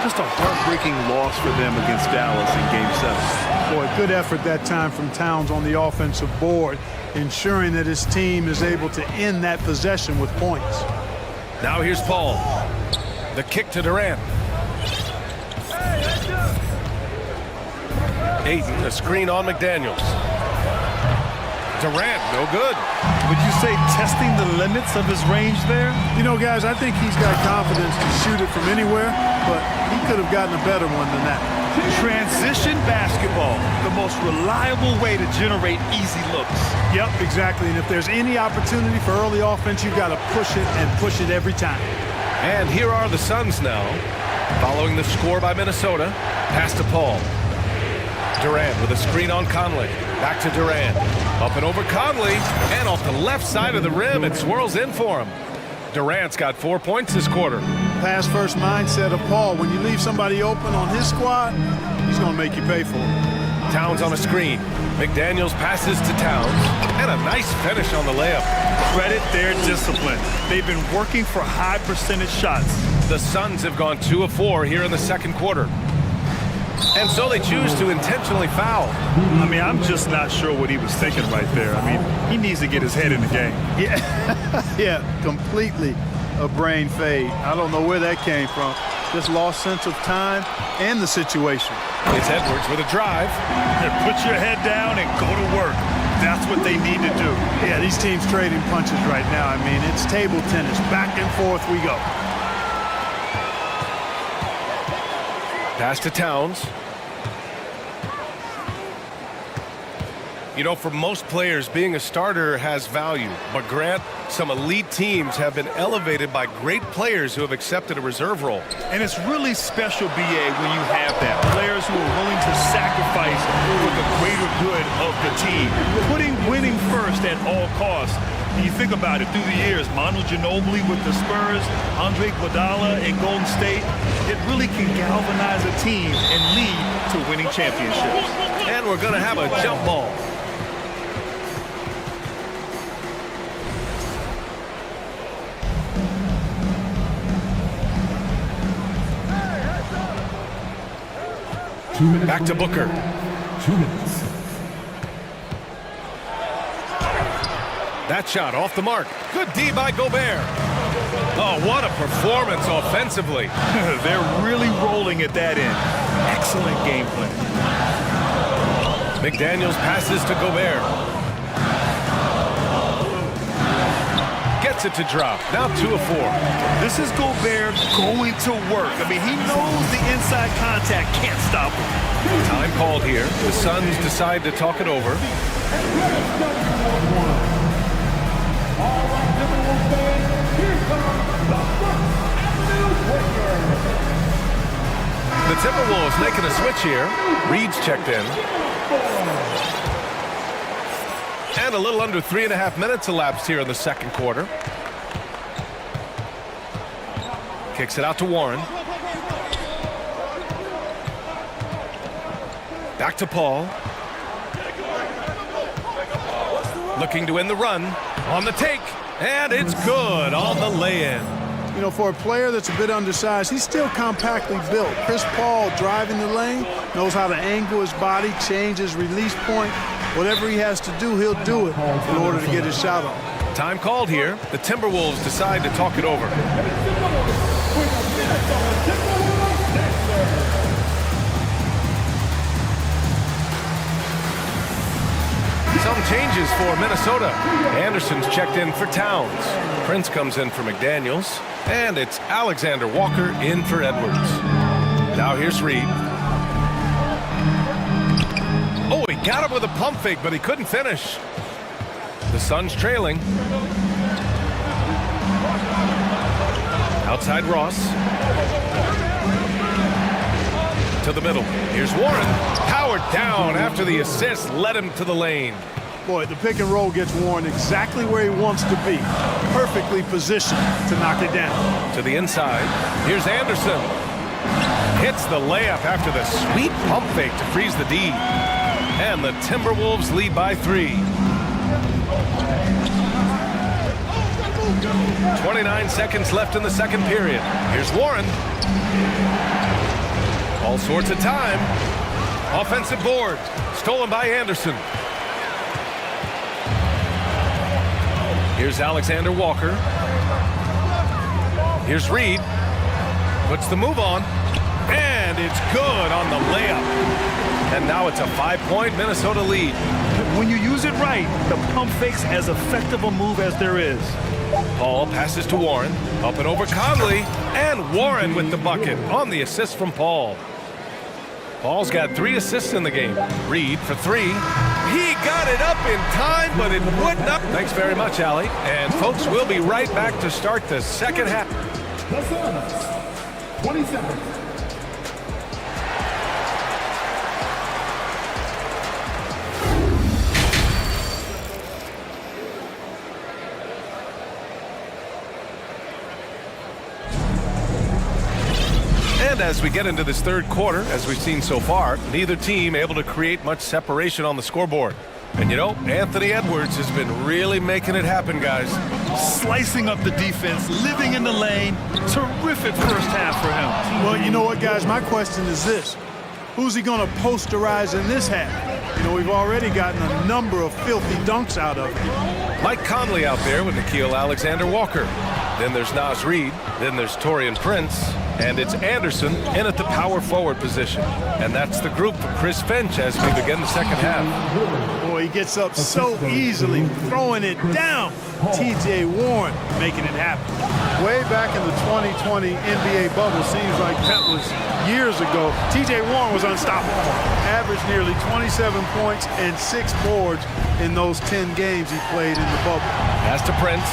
Just a heartbreaking loss for them against Dallas in Game 7. Boy, good effort that time from Towns on the offensive board, ensuring that his team is able to end that possession with points. Now here's Paul. The kick to Durant. Ayton, a screen on McDaniels. Durant, no good. Would you say testing the limits of his range there? You know, guys, I think he's got confidence to shoot it from anywhere, but he could have gotten a better one than that. Transition basketball, the most reliable way to generate easy looks. Yep, exactly. And if there's any opportunity for early offense, you've got to push it and push it every time. And here are the Suns now, following the score by Minnesota. Pass to Paul. Durant with a screen on Conley. Back to Durant. Up and over Conley. And off the left side of the rim, it swirls in for him. Durant's got 4 points this quarter. Pass-first mindset of Paul. When you leave somebody open on his squad, he's going to make you pay for it. Towns on a screen. McDaniels passes to Towns. And a nice finish on the layup. Credit their discipline. They've been working for high percentage shots. The Suns have gone 2 of 4 here in the second quarter. And so they choose to intentionally foul. I mean, I'm just not sure what he was thinking right there. I mean, he needs to get his head in the game. Yeah, yeah, completely a brain fade. I don't know where that came from. just lost sense of time and the situation. It's Edwards with a drive. Put your head down and go to work. That's what they need to do. Yeah, these teams trading punches right now. I mean, it's table tennis. Back and forth we go. Pass to Towns. You know, for most players, being a starter has value. But Grant, some elite teams have been elevated by great players who have accepted a reserve role. And it's really special, BA, when you have that. Players who are willing to sacrifice for the greater good of the team. Putting winning first at all costs. And you think about it, through the years, Manu Ginobili with the Spurs, Andre Iguodala in Golden State, it really can galvanize a team and lead to winning championships. And we're going to have a jump ball. Back to Booker. 2 minutes. That shot off the mark. Good D by Gobert. Oh, what a performance offensively. They're really rolling at that end. Excellent game plan. McDaniels passes to Gobert. Gets it to drop. Now 2 of 4. This is Gobert going to work. I mean, he knows the inside contact can't stop him. Time called here. The Suns decide to talk it over. The Timberwolves making a switch here. Reed's checked in. And a little under 3.5 minutes elapsed here in the second quarter. Kicks it out to Warren. Back to Paul. Looking to end the run. On the take. And it's good on the lay-in. You know, for a player that's a bit undersized, he's still compactly built. Chris Paul driving the lane, knows how to angle his body, change his release point. Whatever he has to do, he'll do it in order to get his shot off. Time called here. The Timberwolves decide to talk it over. Some changes for Minnesota. Anderson's checked in for Towns. Prince comes in for McDaniels. And it's Alexander Walker in for Edwards. Now here's Reed. Oh, he got him with a pump fake, but he couldn't finish. The Suns trailing. Outside Ross. To the middle. Here's Warren. Powered down after the assist led him to the lane. Boy, the pick and roll gets Warren exactly where he wants to be. Perfectly positioned to knock it down. To the inside. Here's Anderson. Hits the layup after the sweet pump fake to freeze the D. And the Timberwolves lead by 3. 29 seconds left in the second period. Here's Warren. All sorts of time. Offensive board. Stolen by Anderson. Here's Alexander Walker. Here's Reed. Puts the move on. And it's good on the layup. And now it's a 5-point Minnesota lead. When you use it right, the pump fake's as effective a move as there is. Paul passes to Warren. Up and over Conley. And Warren with the bucket on the assist from Paul. Paul's got 3 assists in the game. Reed for 3. He got it up in time, but it would not. Thanks very much, Allie. And folks, we'll be right back to start the second half. The Suns, 20 seconds. And as we get into this third quarter, as we've seen so far, neither team able to create much separation on the scoreboard. And you know, Anthony Edwards has been really making it happen, guys. Slicing up the defense, living in the lane. Terrific first half for him. Well, you know what, guys? My question is this. Who's he going to posterize in this half? You know, we've already gotten a number of filthy dunks out of him. Mike Conley out there with Nickeil Alexander Walker. Then there's Naz Reid. Then there's Taurean Prince. And it's Anderson in at the power forward position. And that's the group for Chris Finch as we begin the second half. Boy, he gets up so easily, throwing it down. T.J. Warren making it happen. Way back in the 2020 NBA bubble, seems like that was years ago. T.J. Warren was unstoppable. Averaged nearly 27 points and 6 boards in those 10 games he played in the bubble. Pass to Prince.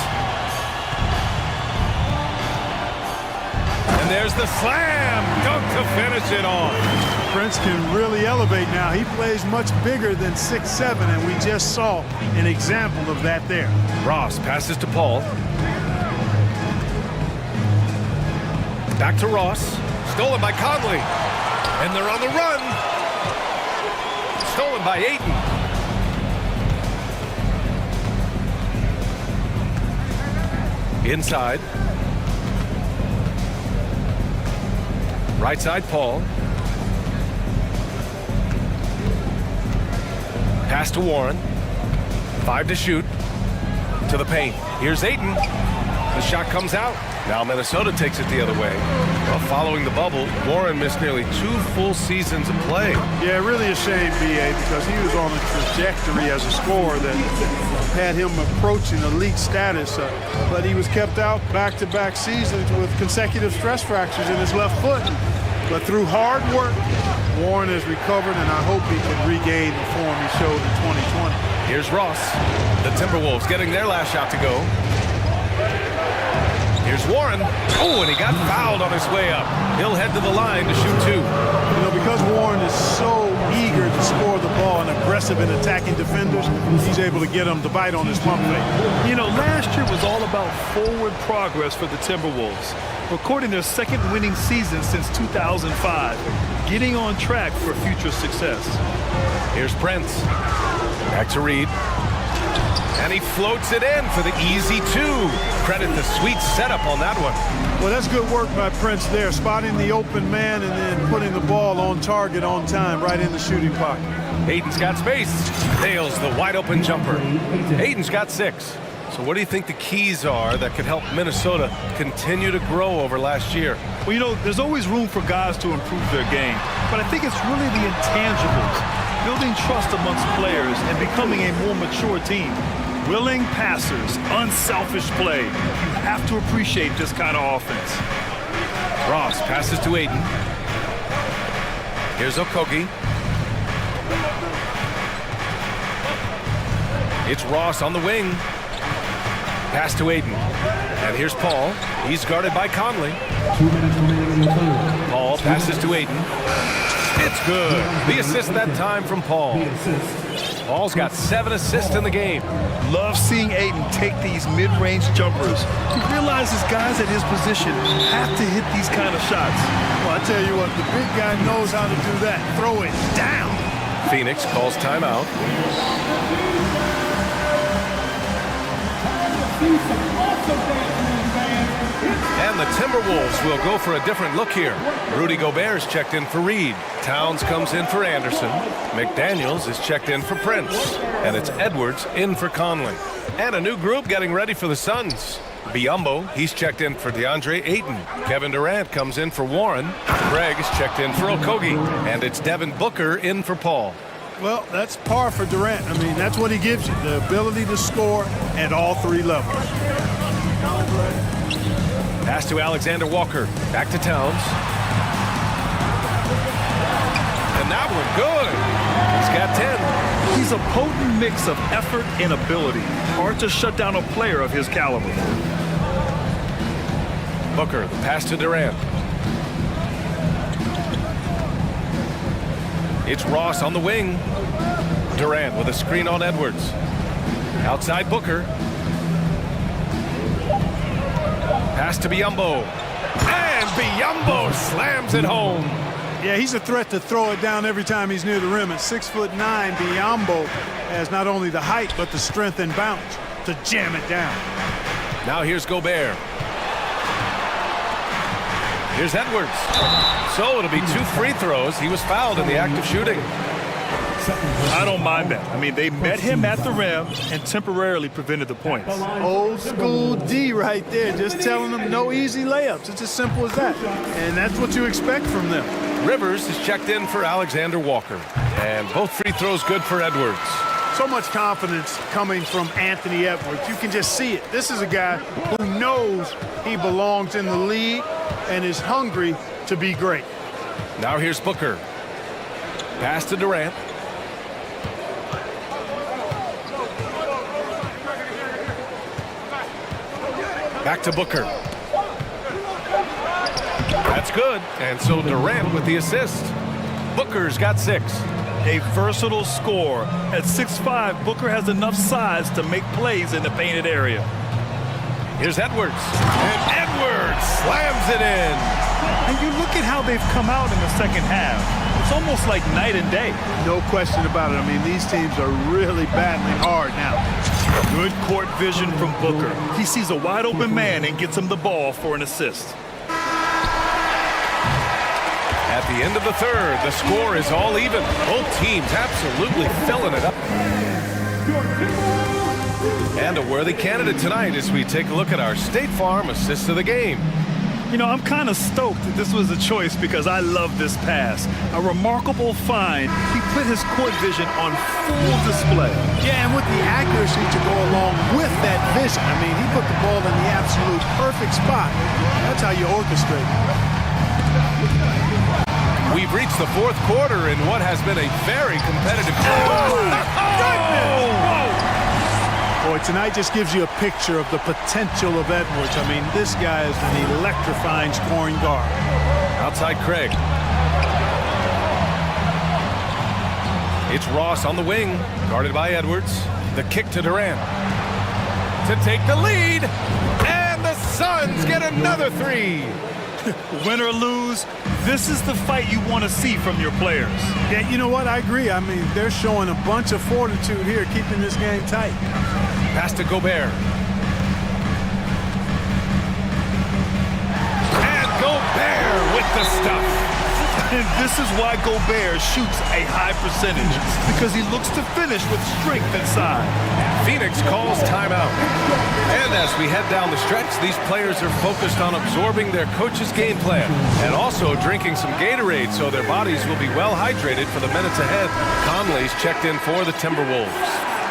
And there's the slam dunk to finish it off. Prince can really elevate now. He plays much bigger than 6'7", and we just saw an example of that there. Ross passes to Paul. Back to Ross. Stolen by Conley. And they're on the run. Stolen by Ayton. Inside. Right side, Paul. Pass to Warren. 5 to shoot. To the paint. Here's Ayton. The shot comes out. Now Minnesota takes it the other way. Well, following the bubble, Warren missed nearly 2 full seasons of play. Yeah, really a shame, B.A., because he was on a trajectory as a scorer that had him approaching elite status. But he was kept out back-to-back seasons with consecutive stress fractures in his left foot. But through hard work, Warren has recovered, and I hope he can regain the form he showed in 2020. Here's Ross. The Timberwolves getting their last shot to go. Here's Warren. Oh, and he got fouled on his way up. He'll head to the line to shoot 2. You know, because Warren is so eager to score the ball and aggressive in attacking defenders, he's able to get them to bite on his pump fake. You know, last year was all about forward progress for the Timberwolves, recording their second winning season since 2005, getting on track for future success. Here's Prince. Back to Reed. And he floats it in for the easy 2. Credit the sweet setup on that one. Well, that's good work by Prince there, spotting the open man and then putting the ball on target on time right in the shooting pocket. Ayton's got space. Nails the wide open jumper. Ayton's got 6. So what do you think the keys are that could help Minnesota continue to grow over last year? Well, you know, there's always room for guys to improve their game, but I think it's really the intangibles, building trust amongst players and becoming a more mature team. Willing passers, unselfish play. You have to appreciate this kind of offense. Ross passes to Ayton. Here's Okogie. It's Ross on the wing. Pass to Ayton. And here's Paul. He's guarded by Conley. Paul passes to Ayton. It's good. The assist that time from Paul. Paul's got 7 assists in the game. Love seeing Ayton take these mid-range jumpers. He realizes guys at his position have to hit these kind of shots. Well, I tell you what, the big guy knows how to do that. Throw it down. Phoenix calls timeout. And the Timberwolves will go for a different look here. Rudy Gobert's checked in for Reed. Towns comes in for Anderson. McDaniels is checked in for Prince. And it's Edwards in for Conley. And a new group getting ready for the Suns. Biyombo, he's checked in for DeAndre Ayton. Kevin Durant comes in for Warren. Craig is checked in for Okogie. And it's Devin Booker in for Paul. Well, that's par for Durant. I mean, that's what he gives you, the ability to score at all 3 levels. Pass to Alexander Walker. Back to Towns. And that one good. He's got 10. He's a potent mix of effort and ability. Hard to shut down a player of his caliber. Booker, the pass to Durant. It's Ross on the wing. Durant with a screen on Edwards. Outside Booker. Pass to Biyombo. And Biyombo slams it home. Yeah, he's a threat to throw it down every time he's near the rim. At 6'9", Biyombo has not only the height, but the strength and bounce to jam it down. Now here's Gobert. Here's Edwards. So it'll be 2 free throws. He was fouled in the act of shooting. I don't mind that. I mean, they met him at the rim and temporarily prevented the points. Old school D right there, just telling them no easy layups. It's as simple as that. And that's what you expect from them. Rivers is checked in for Alexander Walker. And both free throws good for Edwards. So much confidence coming from Anthony Edwards. You can just see it. This is a guy who knows he belongs in the league and is hungry to be great. Now here's Booker. Pass to Durant. Back to Booker. That's good. And so Durant with the assist. Booker's got 6. A versatile scorer. At 6'5", Booker has enough size to make plays in the painted area. Here's Edwards. And Edwards slams it in. And you look at how they've come out in the second half. It's almost like night and day. No question about it. I mean, these teams are really battling hard now. Good court vision from Booker. He sees a wide open man and gets him the ball for an assist. At the end of the third, the score is all even. Both teams absolutely filling it up. And a worthy candidate tonight as we take a look at our State Farm assist of the game. You know, I'm kind of stoked that this was a choice because I love this pass. A remarkable find. He put his court vision on full display. Yeah, and with the accuracy to go along with that vision. I mean, he put the ball in the absolute perfect spot. That's how you orchestrate. We've reached the fourth quarter in what has been a very competitive game. Boy, tonight just gives you a picture of the potential of Edwards. I mean, this guy is an electrifying scoring guard. Outside Craig. It's Ross on the wing, guarded by Edwards. The kick to Durant to take the lead, and the Suns get another 3. Win or lose, this is the fight you want to see from your players. Yeah, you know what? I agree. I mean, they're showing a bunch of fortitude here, keeping this game tight. Pass to Gobert. And Gobert with the stuff. And this is why Gobert shoots a high percentage, because he looks to finish with strength inside. Phoenix calls timeout. And as we head down the stretch, these players are focused on absorbing their coach's game plan and also drinking some Gatorade so their bodies will be well hydrated for the minutes ahead. Conley's checked in for the Timberwolves.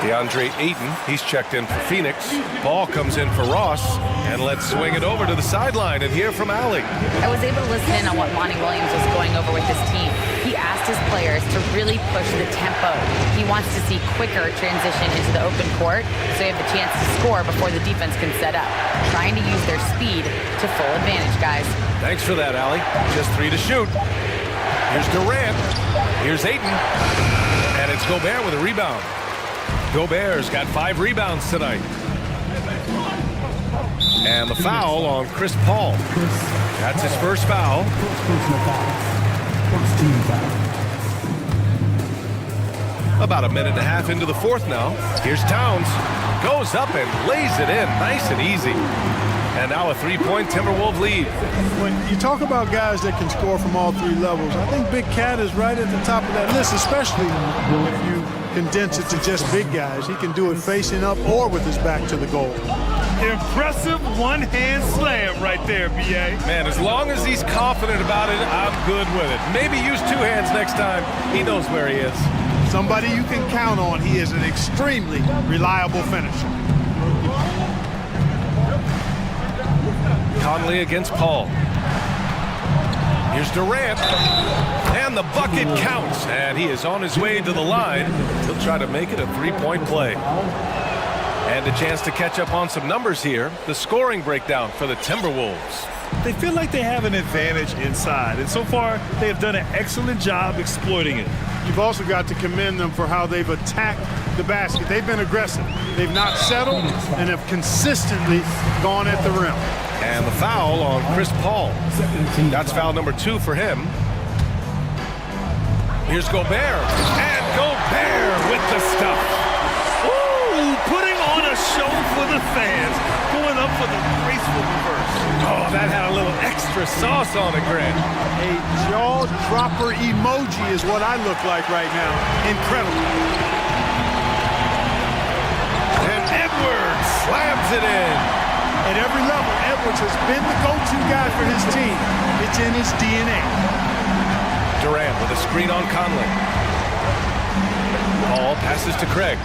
DeAndre Ayton, he's checked in for Phoenix. Ball comes in for Ross, and let's swing it over to the sideline and hear from Allie. I was able to listen in on what Monty Williams was going over with his team. He asked his players to really push the tempo. He wants to see quicker transition into the open court so they have the chance to score before the defense can set up. Trying to use their speed to full advantage, guys. Thanks for that, Allie. Just 3 to shoot. Here's Durant. Here's Ayton. And it's Gobert with a rebound. Gobert's got 5 rebounds tonight. And the foul on Chris Paul. That's his first foul. About a minute and a half into the fourth now. Here's Towns. Goes up and lays it in nice and easy. And now a 3-point Timberwolves lead. When you talk about guys that can score from all 3 levels, I think Big Cat is right at the top of that list, especially if you condense it to just big guys. He can do it facing up or with his back to the goal. Impressive one-hand slam right there, B.A. Man, as long as he's confident about it, I'm good with it. Maybe use 2 hands next time. He knows where he is. Somebody you can count on. He is an extremely reliable finisher. Conley against Paul. Here's Durant. And the bucket counts. And he is on his way to the line. He'll try to make it a 3-point play. And a chance to catch up on some numbers here. The scoring breakdown for the Timberwolves. They feel like they have an advantage inside. And so far, they have done an excellent job exploiting it. You've also got to commend them for how they've attacked the basket. They've been aggressive. They've not settled and have consistently gone at the rim. And the foul on Chris Paul. That's foul number 2 for him. Here's Gobert. And Gobert with the stuff. Ooh, putting on a show for the fans. Going up for the graceful reverse. Oh, that had a little extra sauce on it, Grant. A jaw dropper emoji is what I look like right now. Incredible. And Edwards slams it in. At every level, Edwards has been the go-to guy for his team. It's in his DNA. Durant with a screen on Conley. Ball passes to Craig.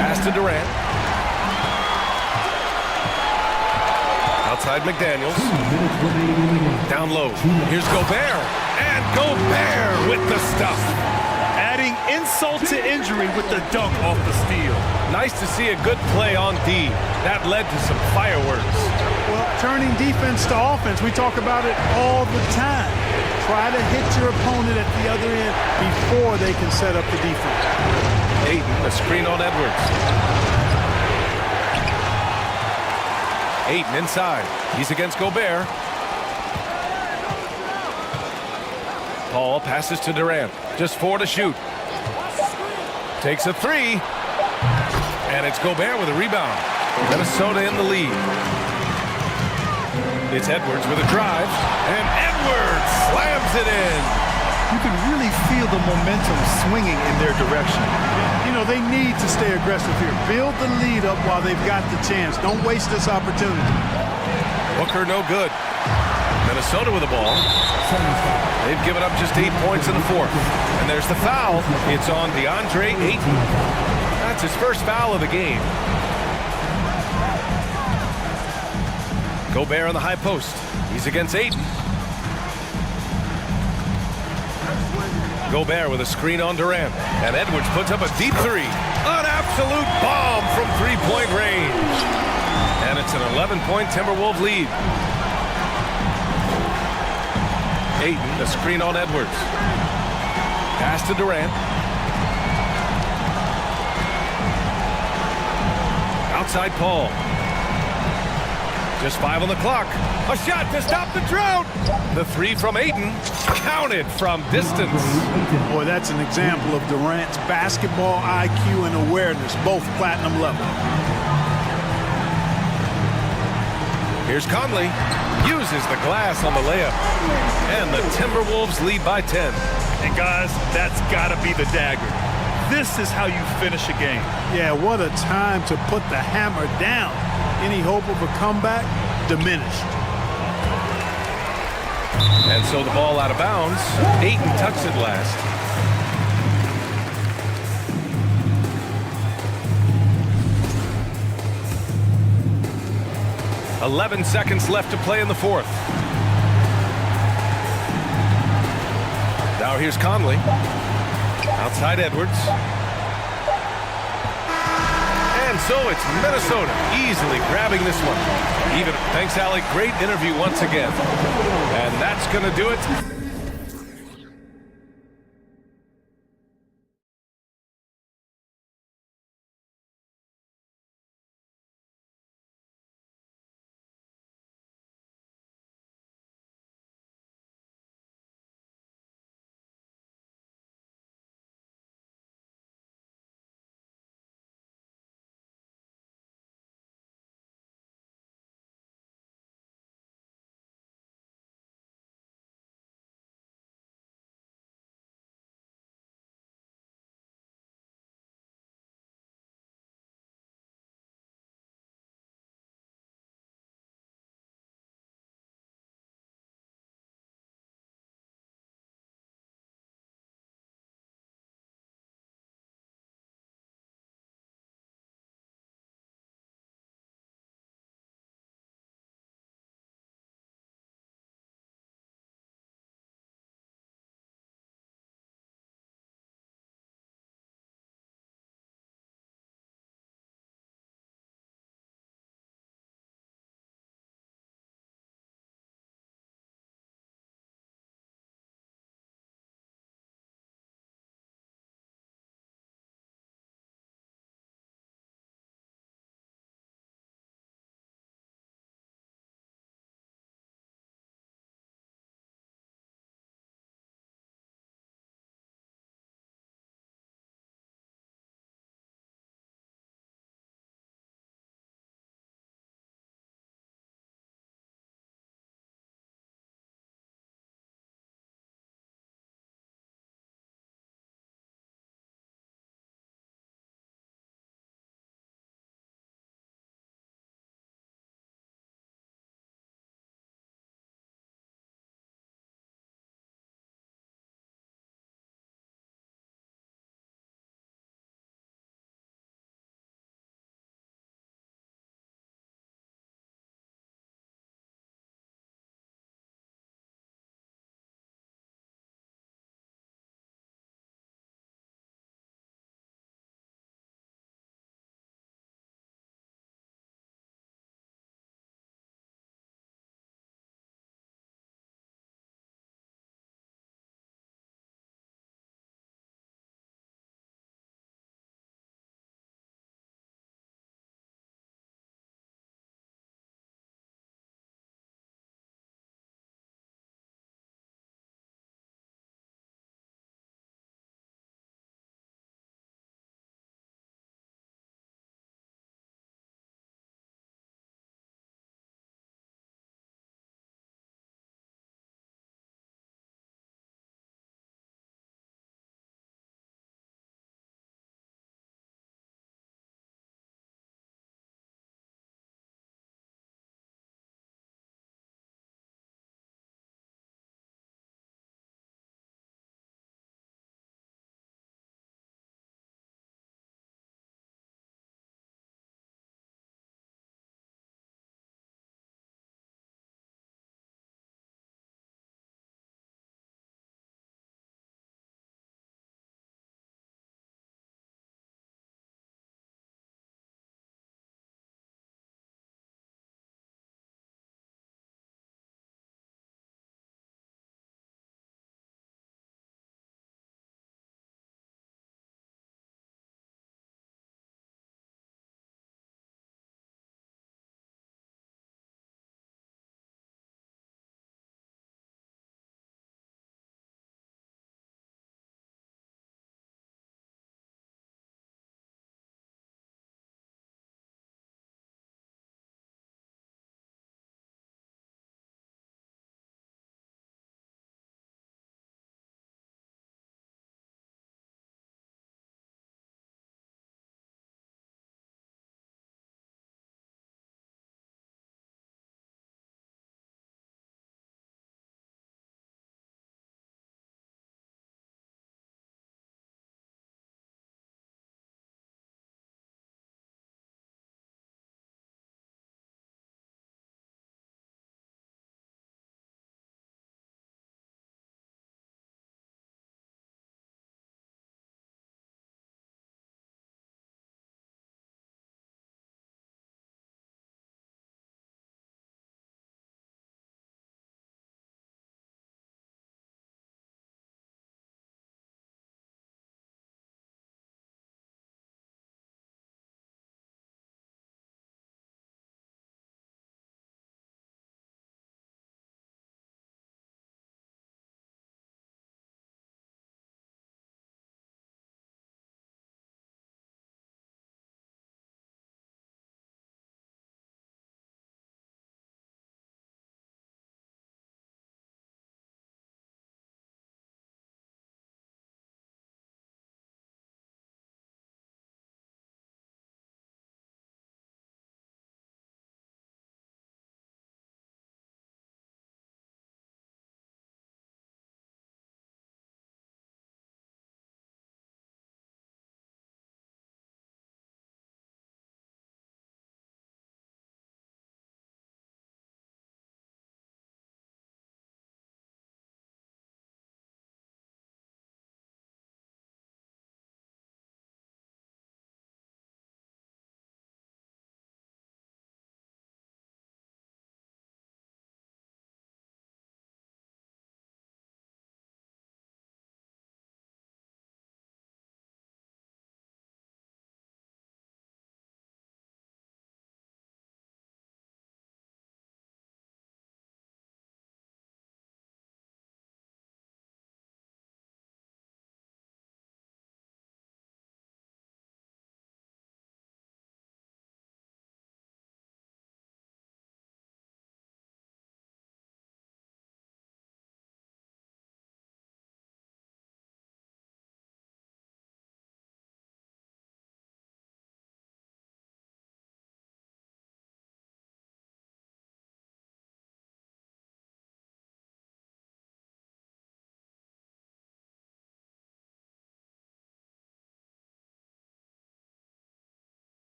Pass to Durant. Outside McDaniels. Down low. Here's Gobert. And Gobert with the stuff. Adding insult to injury with the dunk off the steal. Nice to see a good play on D. That led to some fireworks. Well, turning defense to offense, we talk about it all the time. Try to hit your opponent at the other end before they can set up the defense. Ayton, a screen on Edwards. Ayton inside. He's against Gobert. Paul passes to Durant. Just 4 to shoot. Takes a 3. And it's Gobert with a rebound. Minnesota in the lead. It's Edwards with a drive. And Edwards slams it in. You can really feel the momentum swinging in their direction. You know, they need to stay aggressive here. Build the lead up while they've got the chance. Don't waste this opportunity. Booker no good. Minnesota with the ball. They've given up just 8 points in the fourth. And there's the foul. It's on DeAndre Ayton. That's his first foul of the game. Gobert on the high post. He's against Ayton. Gobert with a screen on Durant. And Edwards puts up a deep 3. An absolute bomb from three-point range. And it's an 11-point Timberwolves lead. Ayton, a screen on Edwards. Pass to Durant. Outside Paul. Just 5 on the clock. A shot to stop the drought. The 3 from Ayton, counted from distance. Boy, that's an example of Durant's basketball IQ and awareness, both platinum level. Here's Conley. Uses the glass on the layup. And the Timberwolves lead by 10. And guys, that's got to be the dagger. This is how you finish a game. Yeah, what a time to put the hammer down. Any hope of a comeback diminished. And so the ball out of bounds. Ayton touched it last. "11 seconds left to play in the fourth. Now here's Conley. Outside Edwards. And so it's Minnesota easily grabbing this one. Even. Thanks, Alec. Great interview once again. And that's going to do it.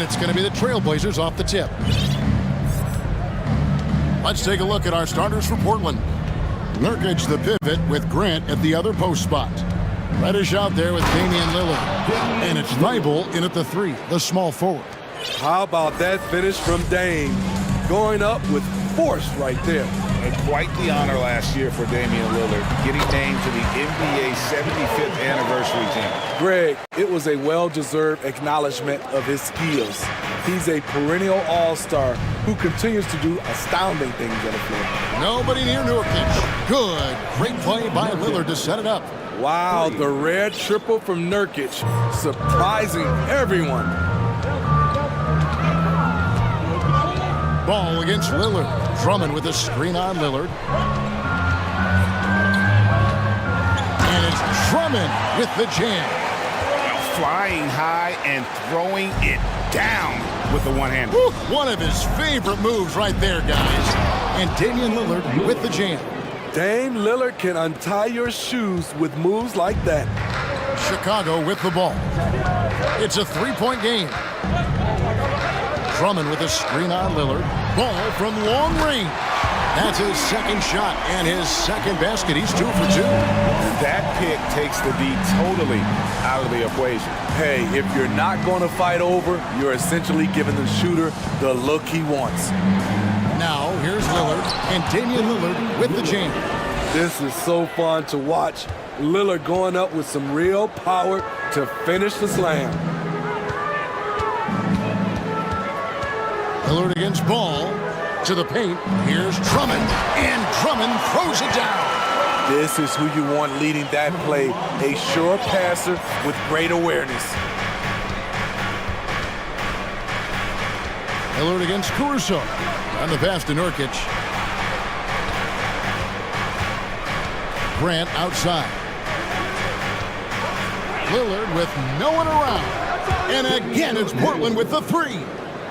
And it's going to be the Trailblazers off the tip. Let's take a look at our starters for Portland. Nurkic, the pivot, with Grant at the other post spot. Reddish out there with Damian Lillard. And it's Thibault in at the 3, the small forward. How about that finish from Dame? Going up with force right there. And quite the honor last year for Damian Lillard, getting named to the NBA 75th anniversary team. Greg, it was a well-deserved acknowledgement of his skills. He's a perennial all-star who continues to do astounding things on the floor. Nobody near Nurkic. Good. Great play by Lillard to set it up. Wow, the red triple from Nurkic, surprising everyone. Ball against Lillard. Drummond with a screen on Lillard. And it's Drummond with the jam. Flying high and throwing it down with the one-hand. One of his favorite moves right there, guys. And Damian Lillard with the jam. Dame Lillard can untie your shoes with moves like that. Chicago with the ball. It's a 3-point game. Drummond with a screen on Lillard. Ball from long range. That's his second shot and his second basket. He's 2 for 2. That pick takes the D totally out of the equation. Hey, if you're not going to fight over, you're essentially giving the shooter the look he wants. Now, here's Lillard and Damian Lillard with the jam. This is so fun to watch. Lillard going up with some real power to finish the slam. Lillard against Ball. To the paint. Here's Drummond. And Drummond throws it down. This is who you want leading that play. A sure passer with great awareness. Lillard against Caruso. On the pass to Nurkic. Grant outside. Lillard with no one around. And again, it's Portland with the 3.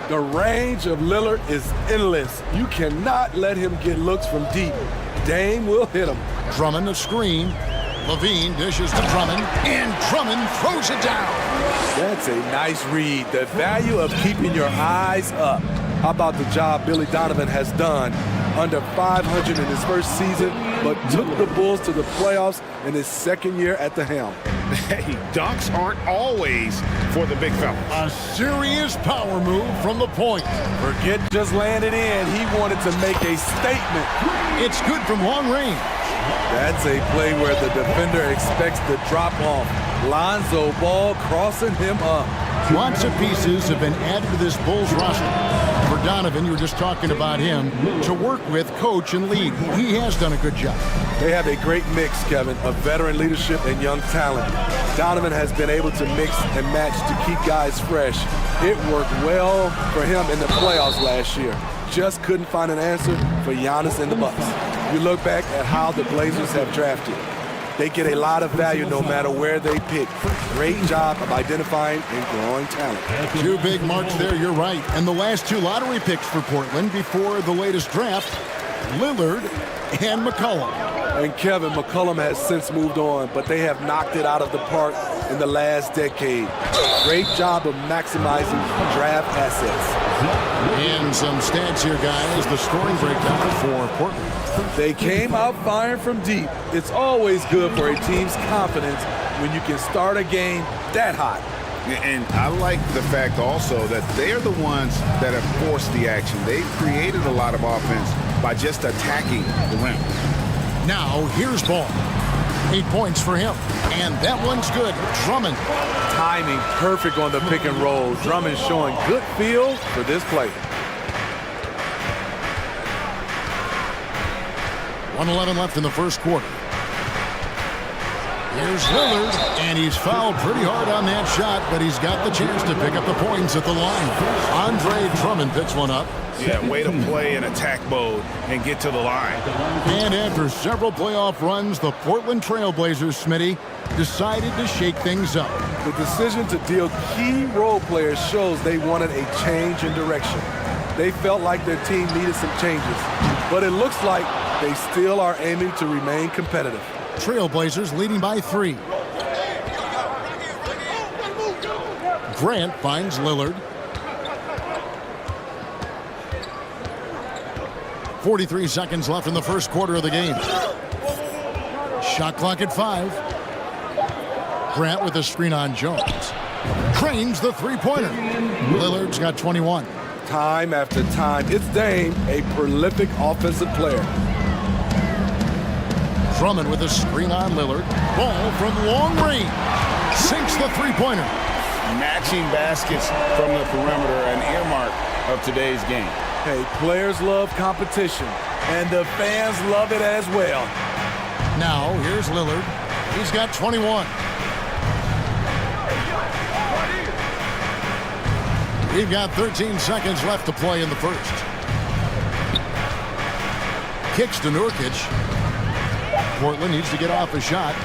The range of Lillard is endless. You cannot let him get looks from deep. Dame will hit him. Drummond a screen. Levine dishes to Drummond. And Drummond throws it down. That's a nice read. The value of keeping your eyes up. How about the job Billy Donovan has done? Under 500 in his first season, but took the Bulls to the playoffs in his second year at the helm. Hey, dunks aren't always for the big fella. A serious power move from the point. Forget just landed in. He wanted to make a statement. It's good from long range. That's a play where the defender expects the drop off. Lonzo Ball crossing him up. Lots of pieces have been added to this Bulls roster. For Donovan, you were just talking about him, to work with, coach, and lead. He has done a good job. They have a great mix, Kevin, of veteran leadership and young talent. Donovan has been able to mix and match to keep guys fresh. It worked well for him in the playoffs last year. Just couldn't find an answer for Giannis and the Bucks. You look back at how the Blazers have drafted. They get a lot of value no matter where they pick. Great job of identifying and growing talent. 2 big marks there, you're right. And the last 2 lottery picks for Portland before the latest draft, Lillard and McCollum. And Kevin, McCollum has since moved on, but they have knocked it out of the park in the last decade. Great job of maximizing draft assets. And some stats here, guys. The scoring breakdown for Portland. They came out firing from deep. It's always good for a team's confidence when you can start a game that hot. And I like the fact also that they are the ones that have forced the action. They've created a lot of offense by just attacking the rim. Now, here's Ball. 8 points for him. And that one's good. Drummond. Timing perfect on the pick and roll. Drummond showing good feel for this play. 1:11 left in the first quarter. Here's Lillard, and he's fouled pretty hard on that shot, but he's got the chance to pick up the points at the line. Andre Drummond picks one up. Yeah, way to play in attack mode and get to the line. And after several playoff runs, the Portland Trailblazers, Smitty, decided to shake things up. The decision to deal key role players shows they wanted a change in direction. They felt like their team needed some changes, but it looks like they still are aiming to remain competitive. Trailblazers leading by 3. Grant finds Lillard. 43 seconds left in the first quarter of the game. Shot clock at 5. Grant with a screen on Jones. Cranes the three-pointer. Lillard's got 21. Time after time, it's Dame, a prolific offensive player. Drummond with a screen on Lillard. Ball from long range. Sinks the three-pointer. Matching baskets from the perimeter, an earmark of today's game. Hey, players love competition, and the fans love it as well. Now, here's Lillard. He's got 21. We've got 13 seconds left to play in the first. Kicks to Nurkic. Portland needs to get off a shot.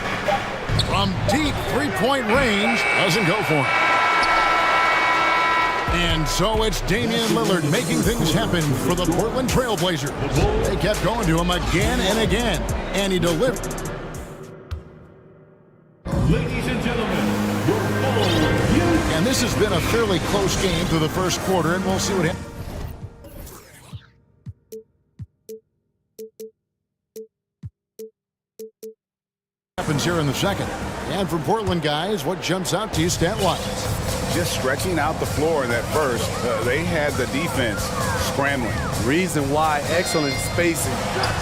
From deep three-point range, doesn't go for it. And so it's Damian Lillard making things happen for the Portland Trailblazers. They kept going to him again and again, and he delivered. Ladies and gentlemen, your full review. And this has been a fairly close game through the first quarter, and we'll see what happens here in the second. And for Portland guys, what jumps out to you stat-wise? Just stretching out the floor in that first, they had the defense scrambling. Reason why, excellent spacing.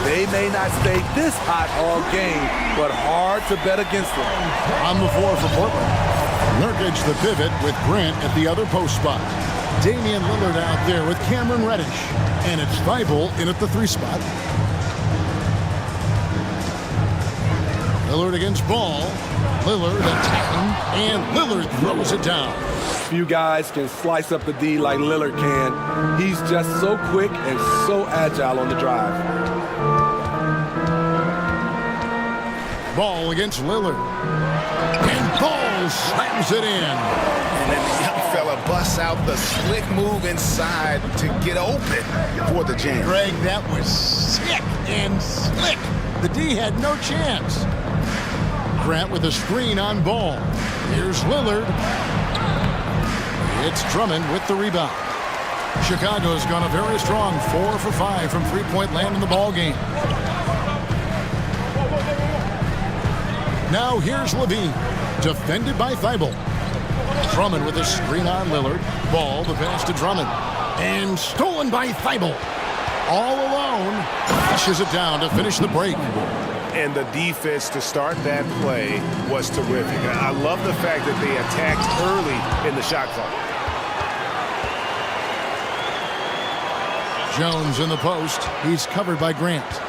They may not stay this hot all game, but hard to bet against them. On the floor for Portland. Nurkic the pivot with Grant at the other post spot. Damian Lillard out there with Cameron Reddish. And it's Thibault in at the 3 spot. Lillard against Ball. Lillard attacking, and Lillard throws it down. Few guys can slice up the D like Lillard can. He's just so quick and so agile on the drive. Ball against Lillard. And Ball slams it in. And then the young fella busts out the slick move inside to get open for the jam. Greg, that was sick and slick. The D had no chance. Grant with a screen on Ball. Here's Lillard. It's Drummond with the rebound. Chicago's gone a very strong 4 for 5 from three-point land in the ball game. Now here's Levine, defended by Thibault. Drummond with a screen on Lillard. Ball, the pass to Drummond. And stolen by Thibault. All alone, flashes it down to finish the break. And the defense to start that play was terrific. I love the fact that they attacked early in the shot clock. Jones in the post. He's covered by Grant.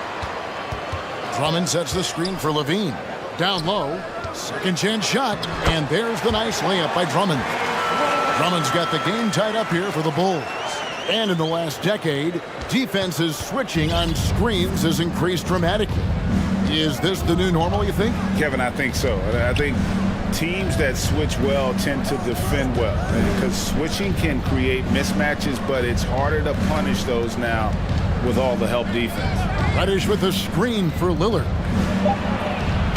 Drummond sets the screen for Levine. Down low. Second chance shot. And there's the nice layup by Drummond. Drummond's got the game tied up here for the Bulls. And in the last decade, defenses switching on screens has increased dramatically. Is this the new normal, you think? Kevin, I think so. I think teams that switch well tend to defend well because switching can create mismatches, but it's harder to punish those now with all the help defense. Reddish with a screen for Lillard.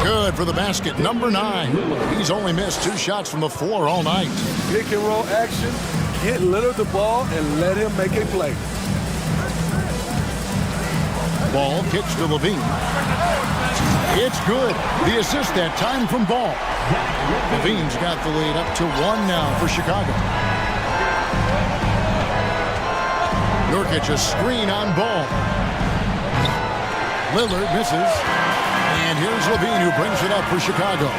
Good for the basket, number 9. He's only missed 2 shots from the floor all night. Pick and roll action, get Lillard the ball, and let him make a play. Ball kicks to Levine. It's good. The assist that time from Ball. Levine's got the lead up to 1 now for Chicago. Nurkic a screen on Ball. Lillard misses. And here's Levine who brings it up for Chicago.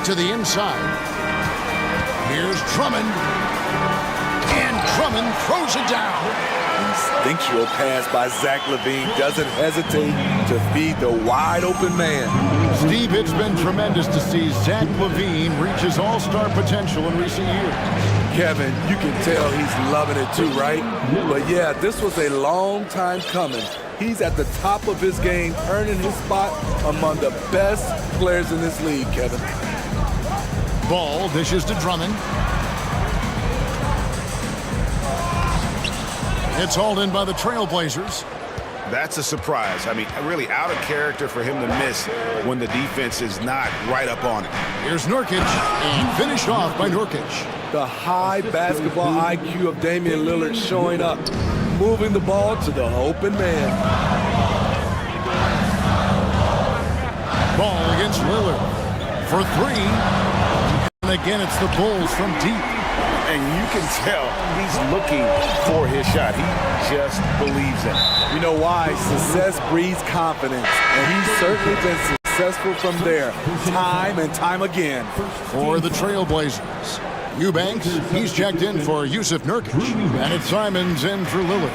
To the inside. Here's Drummond. And Drummond throws it down. Instinctual pass by Zach LaVine doesn't hesitate to feed the wide open man. Steve, it's been tremendous to see Zach LaVine reach his all-star potential in recent years. Kevin, you can tell he's loving it too, right? But yeah, this was a long time coming. He's at the top of his game, earning his spot among the best players in this league, Kevin. Ball dishes to Drummond. It's hauled in by the Trailblazers. That's a surprise. I mean, really out of character for him to miss when the defense is not right up on it. Here's Nurkic, and finished off by Nurkic. The high basketball IQ of Damian Lillard showing up, moving the ball to the open man. Ball against Lillard for three. And again, it's the Bulls from deep. And you can tell he's looking for his shot. He just believes in it. You know why? Success breeds confidence. And he's certainly been successful from there, time and time again. For the Trailblazers, Eubanks, he's checked in for Yusuf Nurkic. And it's Simons in for Lillard.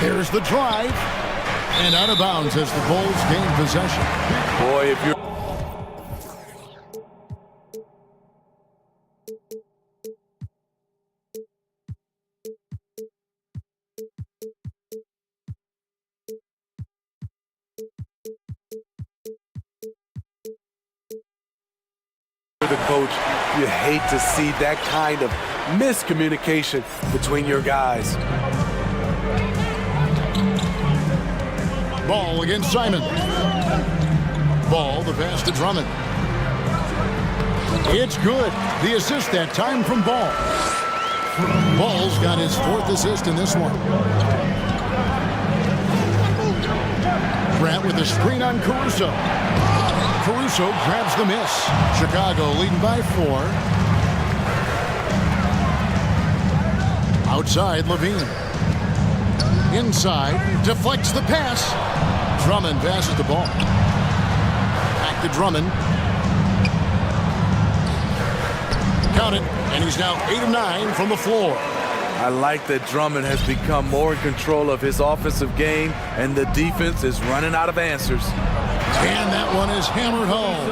There's the drive. And out of bounds as the Bulls gain possession. Boy, if you're the coach, you hate to see that kind of miscommunication between your guys. Ball against Simon. Ball, the pass to Drummond. It's good. The assist that time from Ball. Ball's got his fourth assist in this one. Grant with a screen on Caruso. Caruso grabs the miss. Chicago leading by 4. Outside, Levine. Inside, deflects the pass. Drummond passes the ball. Back to Drummond. Count it, and he's now 8 of 9 from the floor. I like that Drummond has become more in control of his offensive game, and the defense is running out of answers. And that one is hammered home.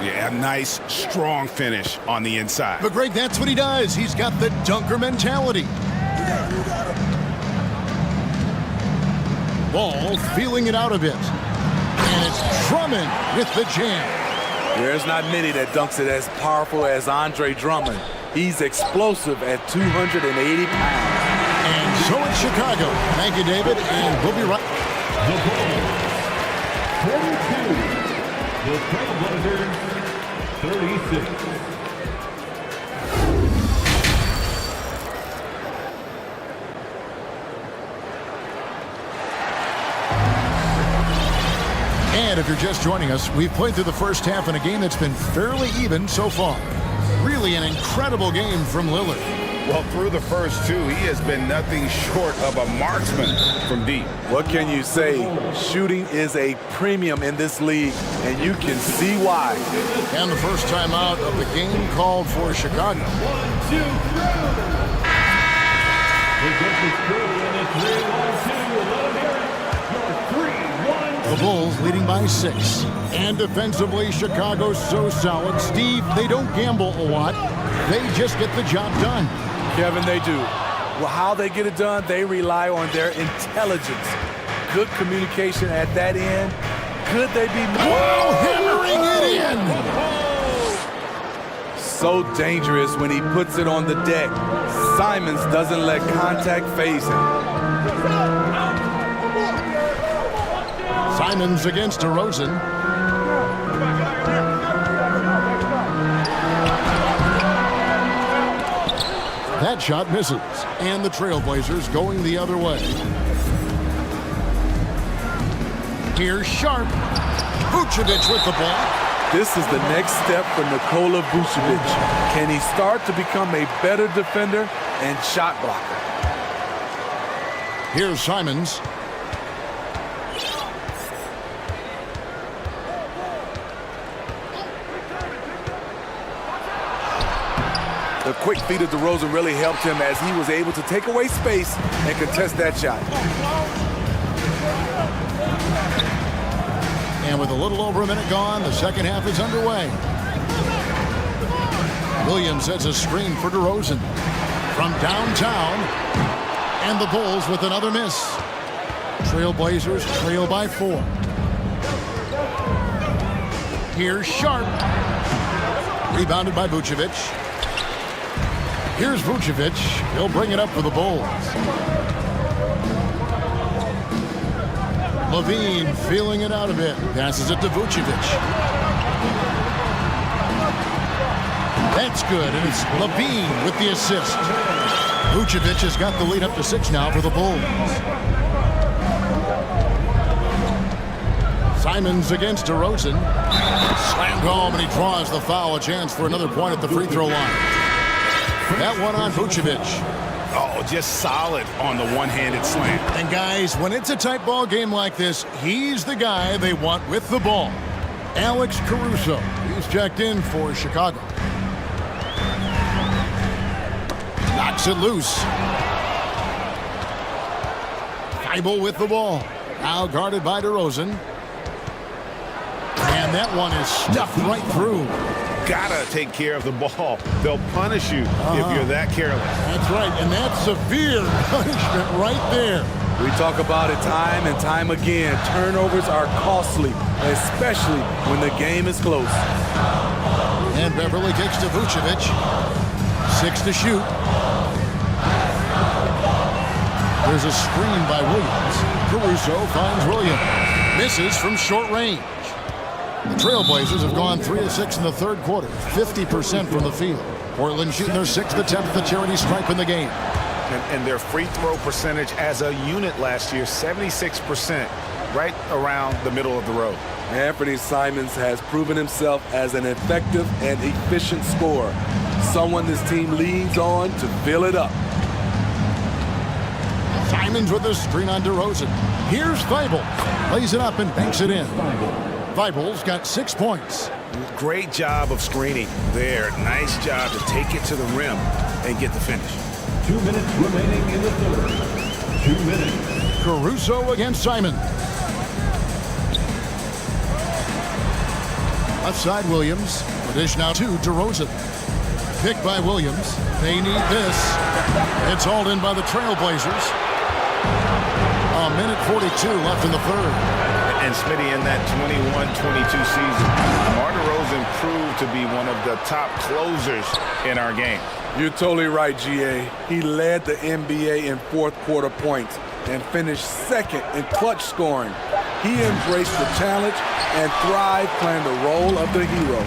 Yeah, nice, strong finish on the inside. But Greg, that's what he does. He's got the dunker mentality. Ball feeling it out a bit. And it's Drummond with the jam. There's not many that dunks it as powerful as Andre Drummond. He's explosive at 280 pounds. And so it's Chicago. Thank you, David, and we'll be right. The Bulls, 42. The Trailblazers, 36. And if you're just joining us, we've played through the first half in a game that's been fairly even so far. Really an incredible game from Lillard. Well, through the first two, he has been nothing short of a marksman from deep. What can you say? Shooting is a premium in this league, and you can see why. And the first time out of the game called for Chicago. 1, 2, 3. The Grizzlies crew in the 3-1-2. Let them hear it. Your 3-1. The Bulls leading by 6. And defensively, Chicago's so solid. Steve, they don't gamble a lot. They just get the job done. Kevin, they do. Well, how they get it done, they rely on their intelligence. Good communication at that end. Could they be more? Hammering it in! So dangerous when he puts it on the deck. Simons doesn't let contact faze him. Simons against DeRozan. That shot misses, and the Trailblazers going the other way. Here's Sharp. Vucevic with the block. This is the next step for Nikola Vucevic. Can he start to become a better defender and shot blocker? Here's Simons. The quick feet of DeRozan really helped him as he was able to take away space and contest that shot. And with a little over a minute gone, the second half is underway. Williams sets a screen for DeRozan from downtown. And the Bulls with another miss. Trailblazers trail by 4. Here's Sharp. Rebounded by Vucevic. Here's Vucevic. He'll bring it up for the Bulls. Levine feeling it out a bit. Passes it to Vucevic. That's good, and it's Levine with the assist. Vucevic has got the lead up to 6 now for the Bulls. Simons against DeRozan. Slammed home, and he draws the foul. A chance for another point at the free throw line. That one on Vucevic. Oh, just solid on the one-handed slam. And guys, when it's a tight ball game like this, he's the guy they want with the ball. Alex Caruso. He's checked in for Chicago. Knocks it loose. Thibault with the ball. Now guarded by DeRozan. And that one is stuffed right through. Gotta take care of the ball. They'll punish you if you're that careless. That's right, and that's severe punishment right there. We talk about it time and time again. Turnovers are costly, especially when the game is close. And Beverly kicks to Vucevic. 6 to shoot. There's a screen by Williams. Caruso finds Williams. Misses from short range. The Trailblazers have gone 3 of 6 in the third quarter, 50% from the field. Portland shooting their 6th attempt at the charity stripe in the game. And their free throw percentage as a unit last year, 76%, right around the middle of the road. Anthony Simons has proven himself as an effective and efficient scorer, someone this team leans on to fill it up. Simons with a screen on DeRozan. Here's Thibault. Lays it up and banks it in. Thibault's got 6 points. Great job of screening there. Nice job to take it to the rim and get the finish. 2 minutes remaining in the third. 2 minutes. Caruso against Simon. Left side Williams. The dish now to DeRozan. Picked by Williams. They need this. It's hauled in by the Trailblazers. A minute 42 left in the third. And Smitty, in that 21-22 season, Mar DeRozan proved to be one of the top closers in our game. You're totally right, GA. He led the NBA in fourth quarter points and finished second in clutch scoring. He embraced the challenge and thrived playing the role of the hero.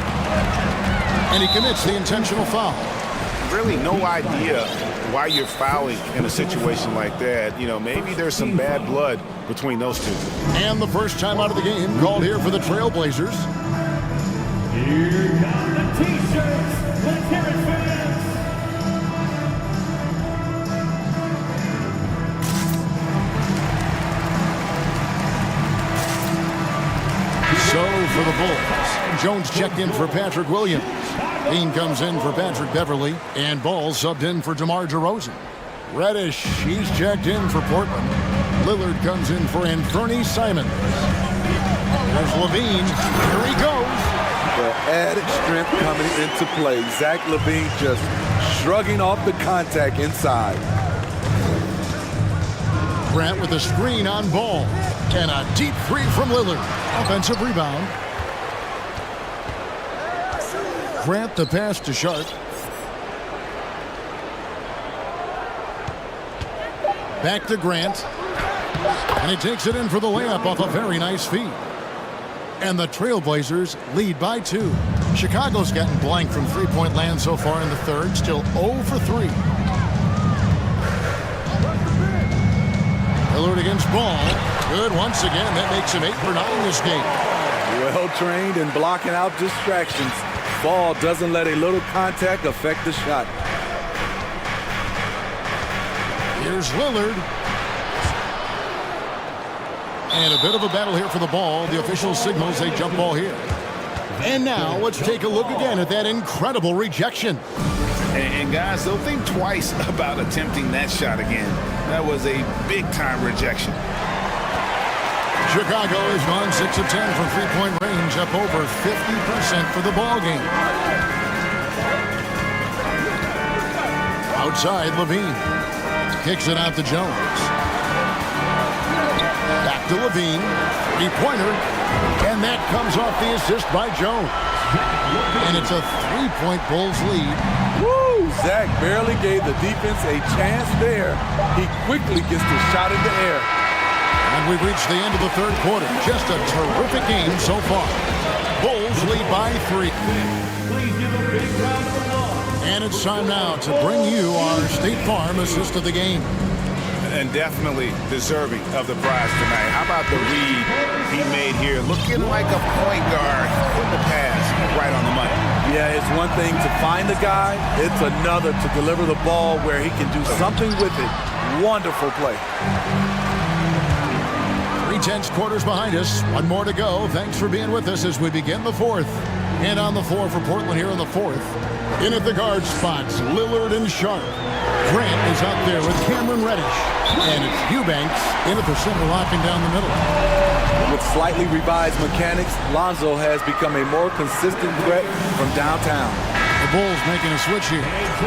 And he commits the intentional foul. Really no idea why you're fouling in a situation like that. You know, maybe there's some bad blood between those two. And the first time out of the game called here for the Trailblazers. Here come the T-shirts. Let's hear it, fans. So for the Bulls, Jones checked in for Patrick Williams. Bean comes in for Patrick Beverly, and Ball subbed in for DeMar DeRozan. Reddish, he's checked in for Portland. Lillard comes in for Anthony Simons. There's Levine. Here he goes. The added strength coming into play. Zach LaVine just shrugging off the contact inside. Grant with a screen on Ball. And a deep three from Lillard. Offensive rebound. Grant the pass to Sharp. Back to Grant. And he takes it in for the layup off a very nice feed. And the Trailblazers lead by 2. Chicago's gotten blank from three-point land so far in the third. Still 0 for 3. Lillard against Ball. Good once again. That makes him 8 for 9 this game. Well trained in blocking out distractions. Ball doesn't let a little contact affect the shot. Here's Lillard. And a bit of a battle here for the ball. The official signals a jump ball here. And now let's take a look again at that incredible rejection. And guys, they'll think twice about attempting that shot again. That was a big-time rejection. Chicago has gone 6 of 10 from three-point range, up over 50% for the ball game. Outside, Levine kicks it out to Jones. Back to Levine, three-pointer, and that comes off the assist by Jones. And it's a three-point Bulls lead. Woo! Zach barely gave the defense a chance there. He quickly gets the shot in the air. And we've reached the end of the third quarter. Just a terrific game so far. Bulls lead by 3. Please give a big round of applause. And it's time now to bring you our State Farm assist of the game. And definitely deserving of the prize tonight. How about the read he made here? Looking like a point guard. Putting the pass right on the money. Yeah, it's one thing to find the guy. It's another to deliver the ball where he can do something with it. Wonderful play. 3/10 quarters behind us. One more to go. Thanks for being with us as we begin the fourth. And on the floor for Portland here in the fourth. In at the guard spots, Lillard and Sharp. Grant is out there with Cameron Reddish. And it's Eubanks in at the center, locking down the middle. With slightly revised mechanics, Lonzo has become a more consistent threat from downtown. The Bulls making a switch here.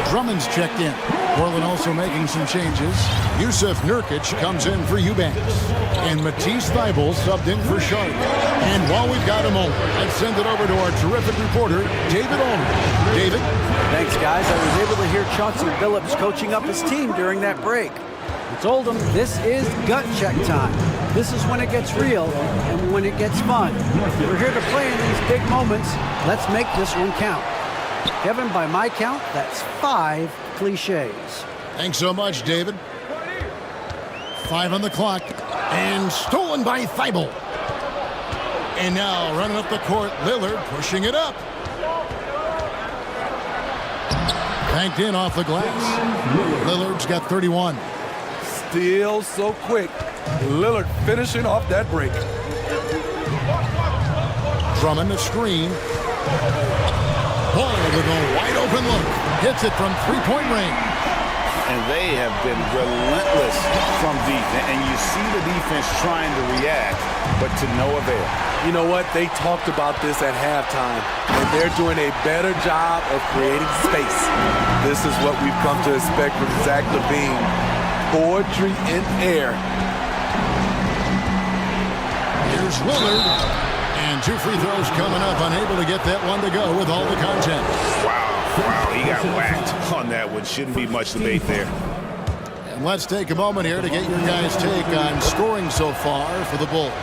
Drummond's checked in. Portland also making some changes. Yusuf Nurkic comes in for Eubanks. And Matisse Thybulle subbed in for Sharp. And while we've got a moment, let's send it over to our terrific reporter, David Ulmer. David? Thanks, guys. I was able to hear Chauncey Billups coaching up his team during that break. I told him this is gut check time. This is when it gets real and when it gets fun. We're here to play in these big moments. Let's make this one count. Kevin, by my count, that's 5 cliches. Thanks so much, David. 5 on the clock. And stolen by Thybulle. And now running up the court, Lillard pushing it up. Banked in off the glass. Lillard's got 31. Still so quick. Lillard finishing off that break. Drummond the screen. Ball with a wide open look. Hits it from three-point range. And they have been relentless from deep. And you see the defense trying to react, but to no avail. You know what? They talked about this at halftime, and they're doing a better job of creating space. This is what we've come to expect from Zach LaVine. Poetry in air. Here's Lillard. And 2 free throws coming up. Unable to get that one to go with all the content. Wow, he got whacked on that one. Shouldn't be much debate there. And let's take a moment here to get your guys' take on scoring so far for the Bulls.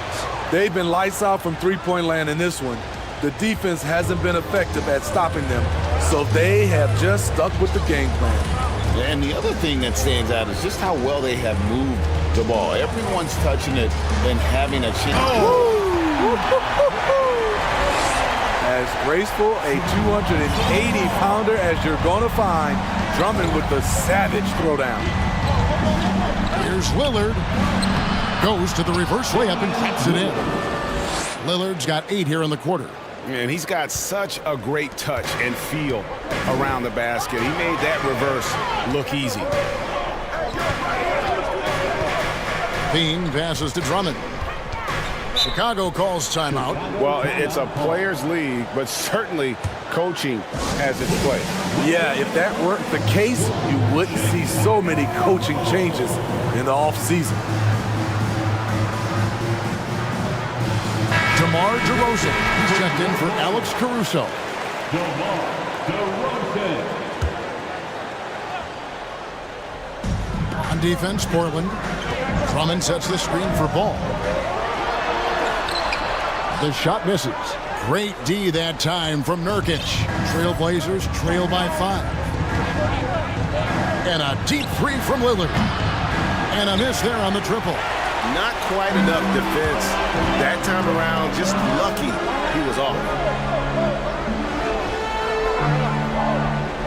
They've been lights out from three-point land in this one. The defense hasn't been effective at stopping them, so they have just stuck with the game plan. And the other thing that stands out is just how well they have moved the ball. Everyone's touching it and having a chance. As graceful a 280-pounder as you're going to find, Drummond with the savage throwdown. Here's Lillard. Goes to the reverse layup and claps it in. Lillard's got 8 here in the quarter. And he's got such a great touch and feel around the basket. He made that reverse look easy. Bean passes to Drummond. Chicago calls timeout. Well, it's a players' league, but certainly coaching has its place. Yeah, if that weren't the case, you wouldn't see so many coaching changes in the offseason. DeMar DeRozan. He's checked in for Alex Caruso. DeMar DeRozan. On defense, Portland. Drummond sets the screen for Ball. The shot misses. Great D that time from Nurkic. Trailblazers trail by 5. And a deep 3 from Lillard. And a miss there on the triple. Not quite enough defense that time around. Just lucky he was off.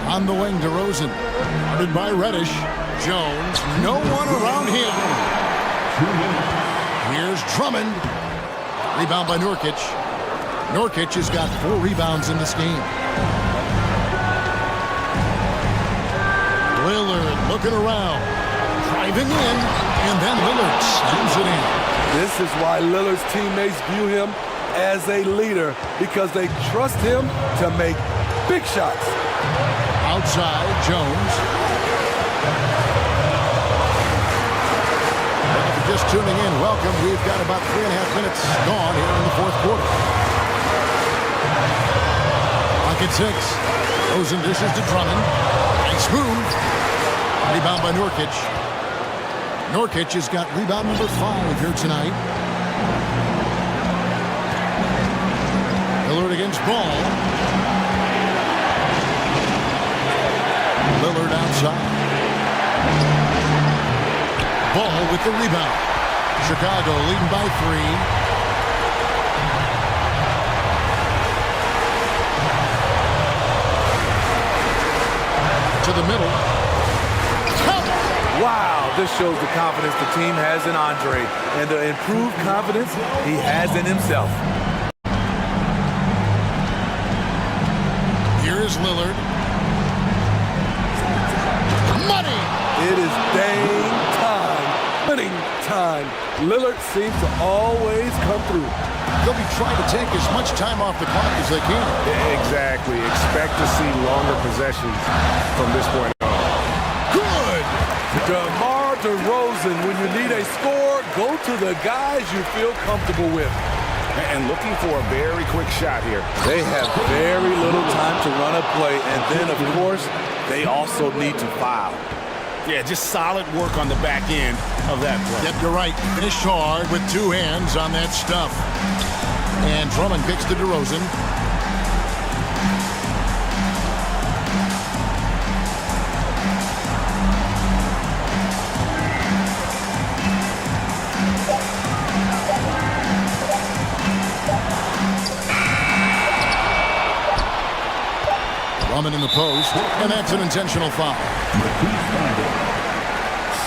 On the wing, DeRozan. Guarded by Reddish. Jones. No one around him. Here's Drummond. Rebound by Nurkic. Nurkic has got 4 rebounds in this game. Lillard looking around. Driving in. And then Lillard slams it in. This is why Lillard's teammates view him as a leader, because they trust him to make big shots. Outside, Jones. Well, if you're just tuning in, welcome. We've got about 3.5 minutes gone here in the fourth quarter. Clock at 6. Rosen dishes to Drummond. Nice move. Rebound by Nurkic. Nurkic has got rebound number 5 here tonight. Lillard against Ball. Lillard outside. Ball with the rebound. Chicago leading by 3. To the middle. Wow, this shows the confidence the team has in Andre and the improved confidence he has in himself. Here's Lillard. Money! It is dang time. Winning time. Lillard seems to always come through. They'll be trying to take as much time off the clock as they can. Exactly. Expect to see longer possessions from this point on. Good! DeMar DeRozan, when you need a score, go to the guys you feel comfortable with. And looking for a very quick shot here. They have very little time to run a play, and then, of course, they also need to foul. Yeah, just solid work on the back end of that play. Yep, you're right. Finish hard with 2 hands on that stuff. And Drummond kicks to DeRozan. Drummond in the post, and that's an intentional foul.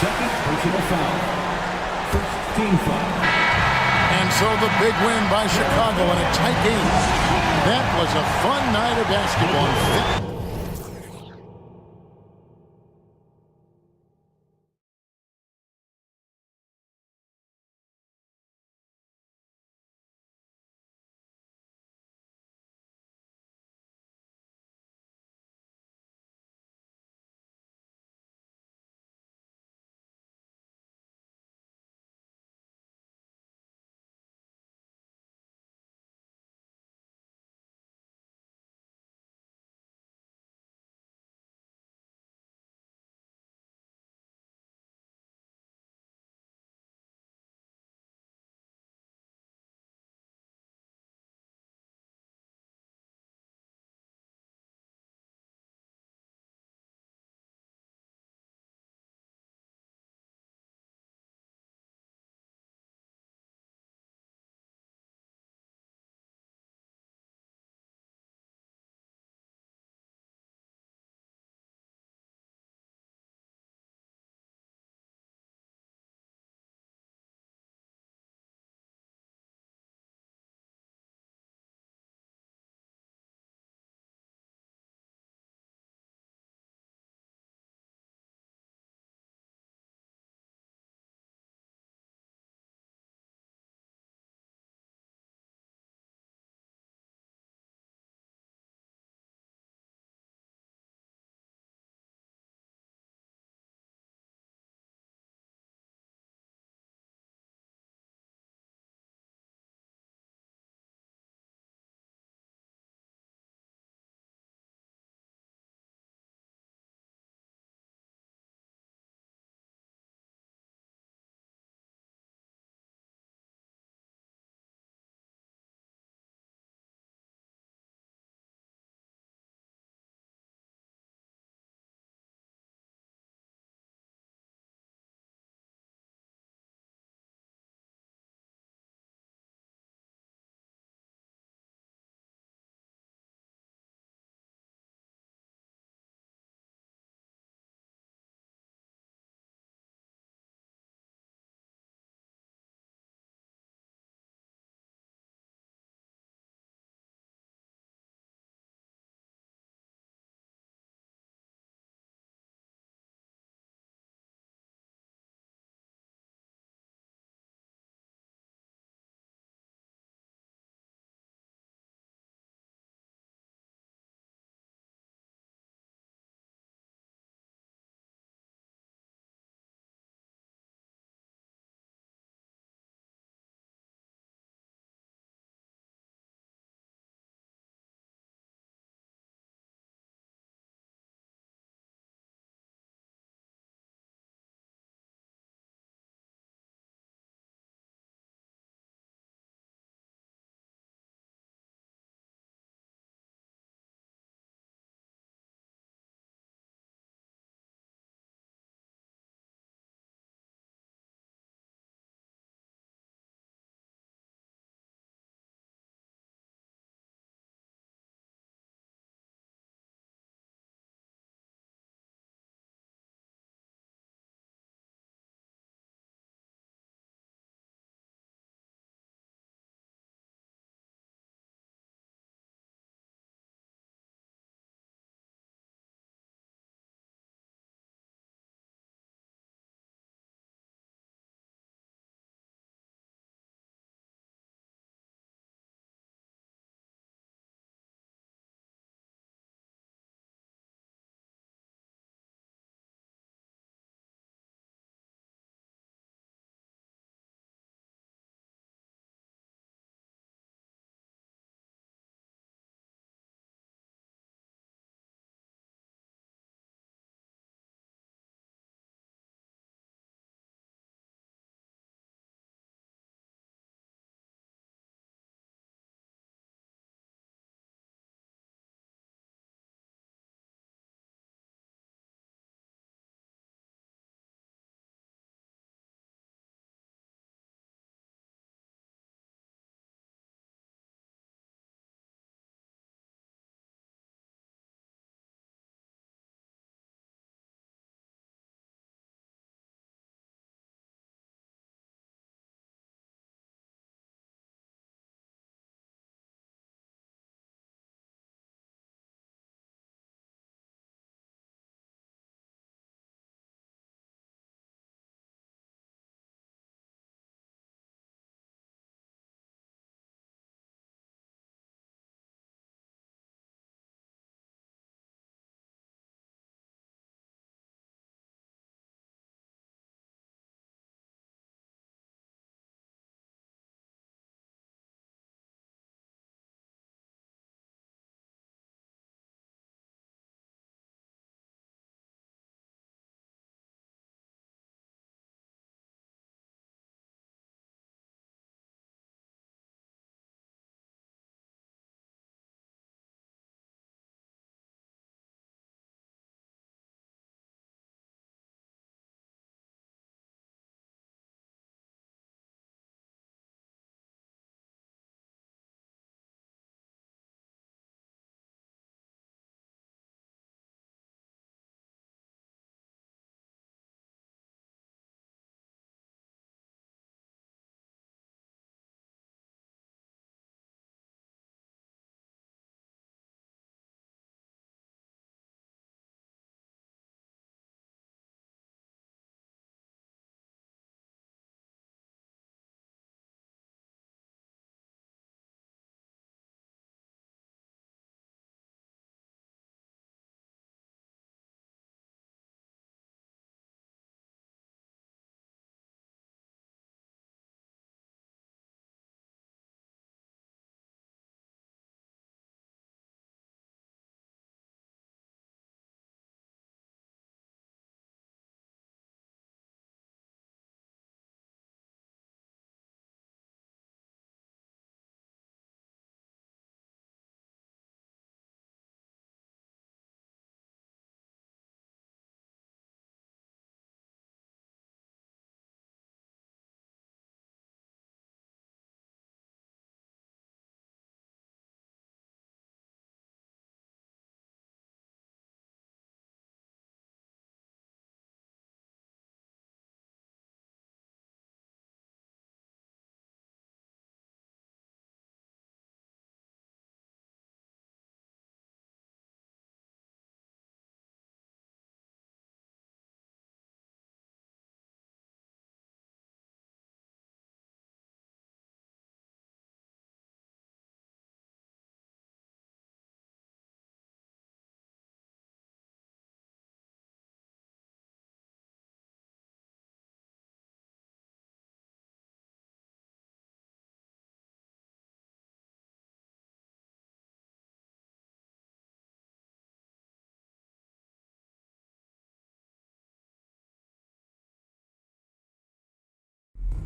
Second personal foul. First team foul. And so the big win by Chicago in a tight game. That was a fun night of basketball.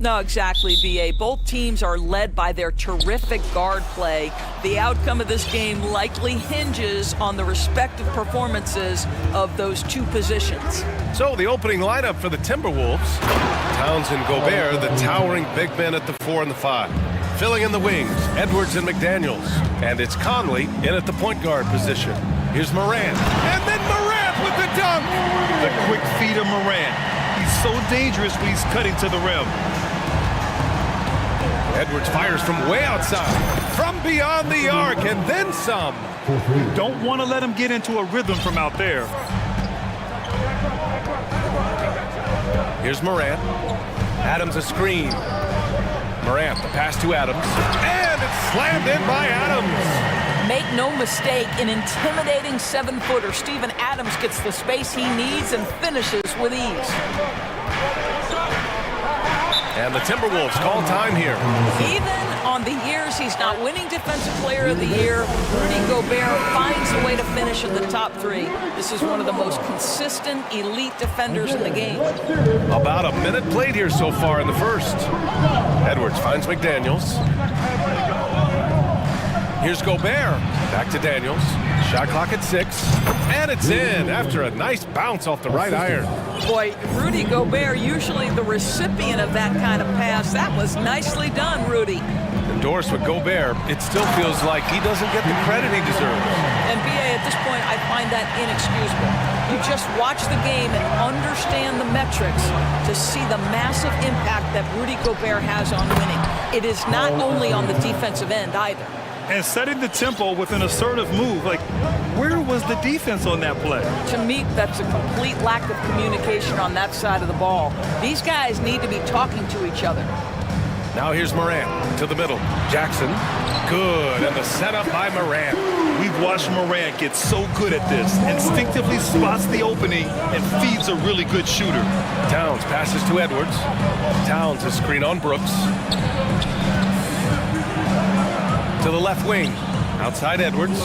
No, exactly, B.A. Both teams are led by their terrific guard play. The outcome of this game likely hinges on the respective performances of those two positions. So the opening lineup for the Timberwolves. Towns and Gobert, the towering big men at the 4 and the 5. Filling in the wings, Edwards and McDaniels. And it's Conley in at the point guard position. Here's Morant. And then Morant with the dunk! The quick feed of Morant. He's so dangerous when he's cutting to the rim. Edwards fires from way outside, from beyond the arc, and then some. You don't want to let him get into a rhythm from out there. Here's Morant. Adams a screen. Morant, the pass to Adams. And it's slammed in by Adams. Make no mistake, an intimidating 7-footer, Steven Adams gets the space he needs and finishes with ease. And the Timberwolves call time here. Even on the years he's not winning Defensive Player of the Year, Rudy Gobert finds a way to finish in the top 3. This is one of the most consistent, elite defenders in the game. About a minute played here so far in the first. Edwards finds McDaniels. Here's Gobert. Back to Daniels. Shot clock at 6. And it's in after a nice bounce off the right iron. Boy, Rudy Gobert, usually the recipient of that kind of pass. That was nicely done, Rudy. Endorsed with Gobert, it still feels like he doesn't get the credit he deserves. And B.A., at this point, I find that inexcusable. You just watch the game and understand the metrics to see the massive impact that Rudy Gobert has on winning. It is not only on the defensive end either. And setting the tempo with an assertive move. Like, where was the defense on that play? To me, that's a complete lack of communication on that side of the ball. These guys need to be talking to each other. Now here's Morant to the middle. Jackson, good, and the setup by Morant. We've watched Morant get so good at this. Instinctively spots the opening and feeds a really good shooter. Towns passes to Edwards. Towns a screen on Brooks. To the left wing, outside Edwards.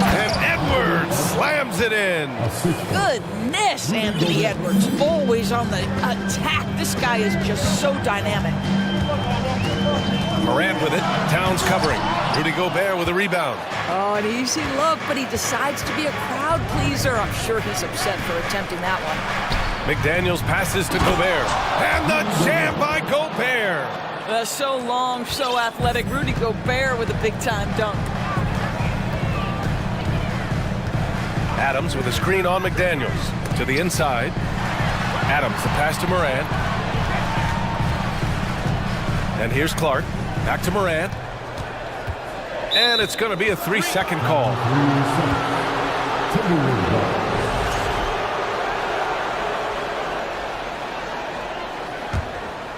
And Edwards slams it in. Goodness, Anthony Edwards, always on the attack. This guy is just so dynamic. Morant with it, Towns covering. Rudy Gobert with a rebound. Oh, an easy look, but he decides to be a crowd pleaser. I'm sure he's upset for attempting that one. McDaniels passes to Gobert. And the jam by Gobert. So long, so athletic. Rudy Gobert with a big-time dunk. Adams with a screen on McDaniels. To the inside. Adams, the pass to Morant. And here's Clark. Back to Morant. And it's going to be a 3-second call.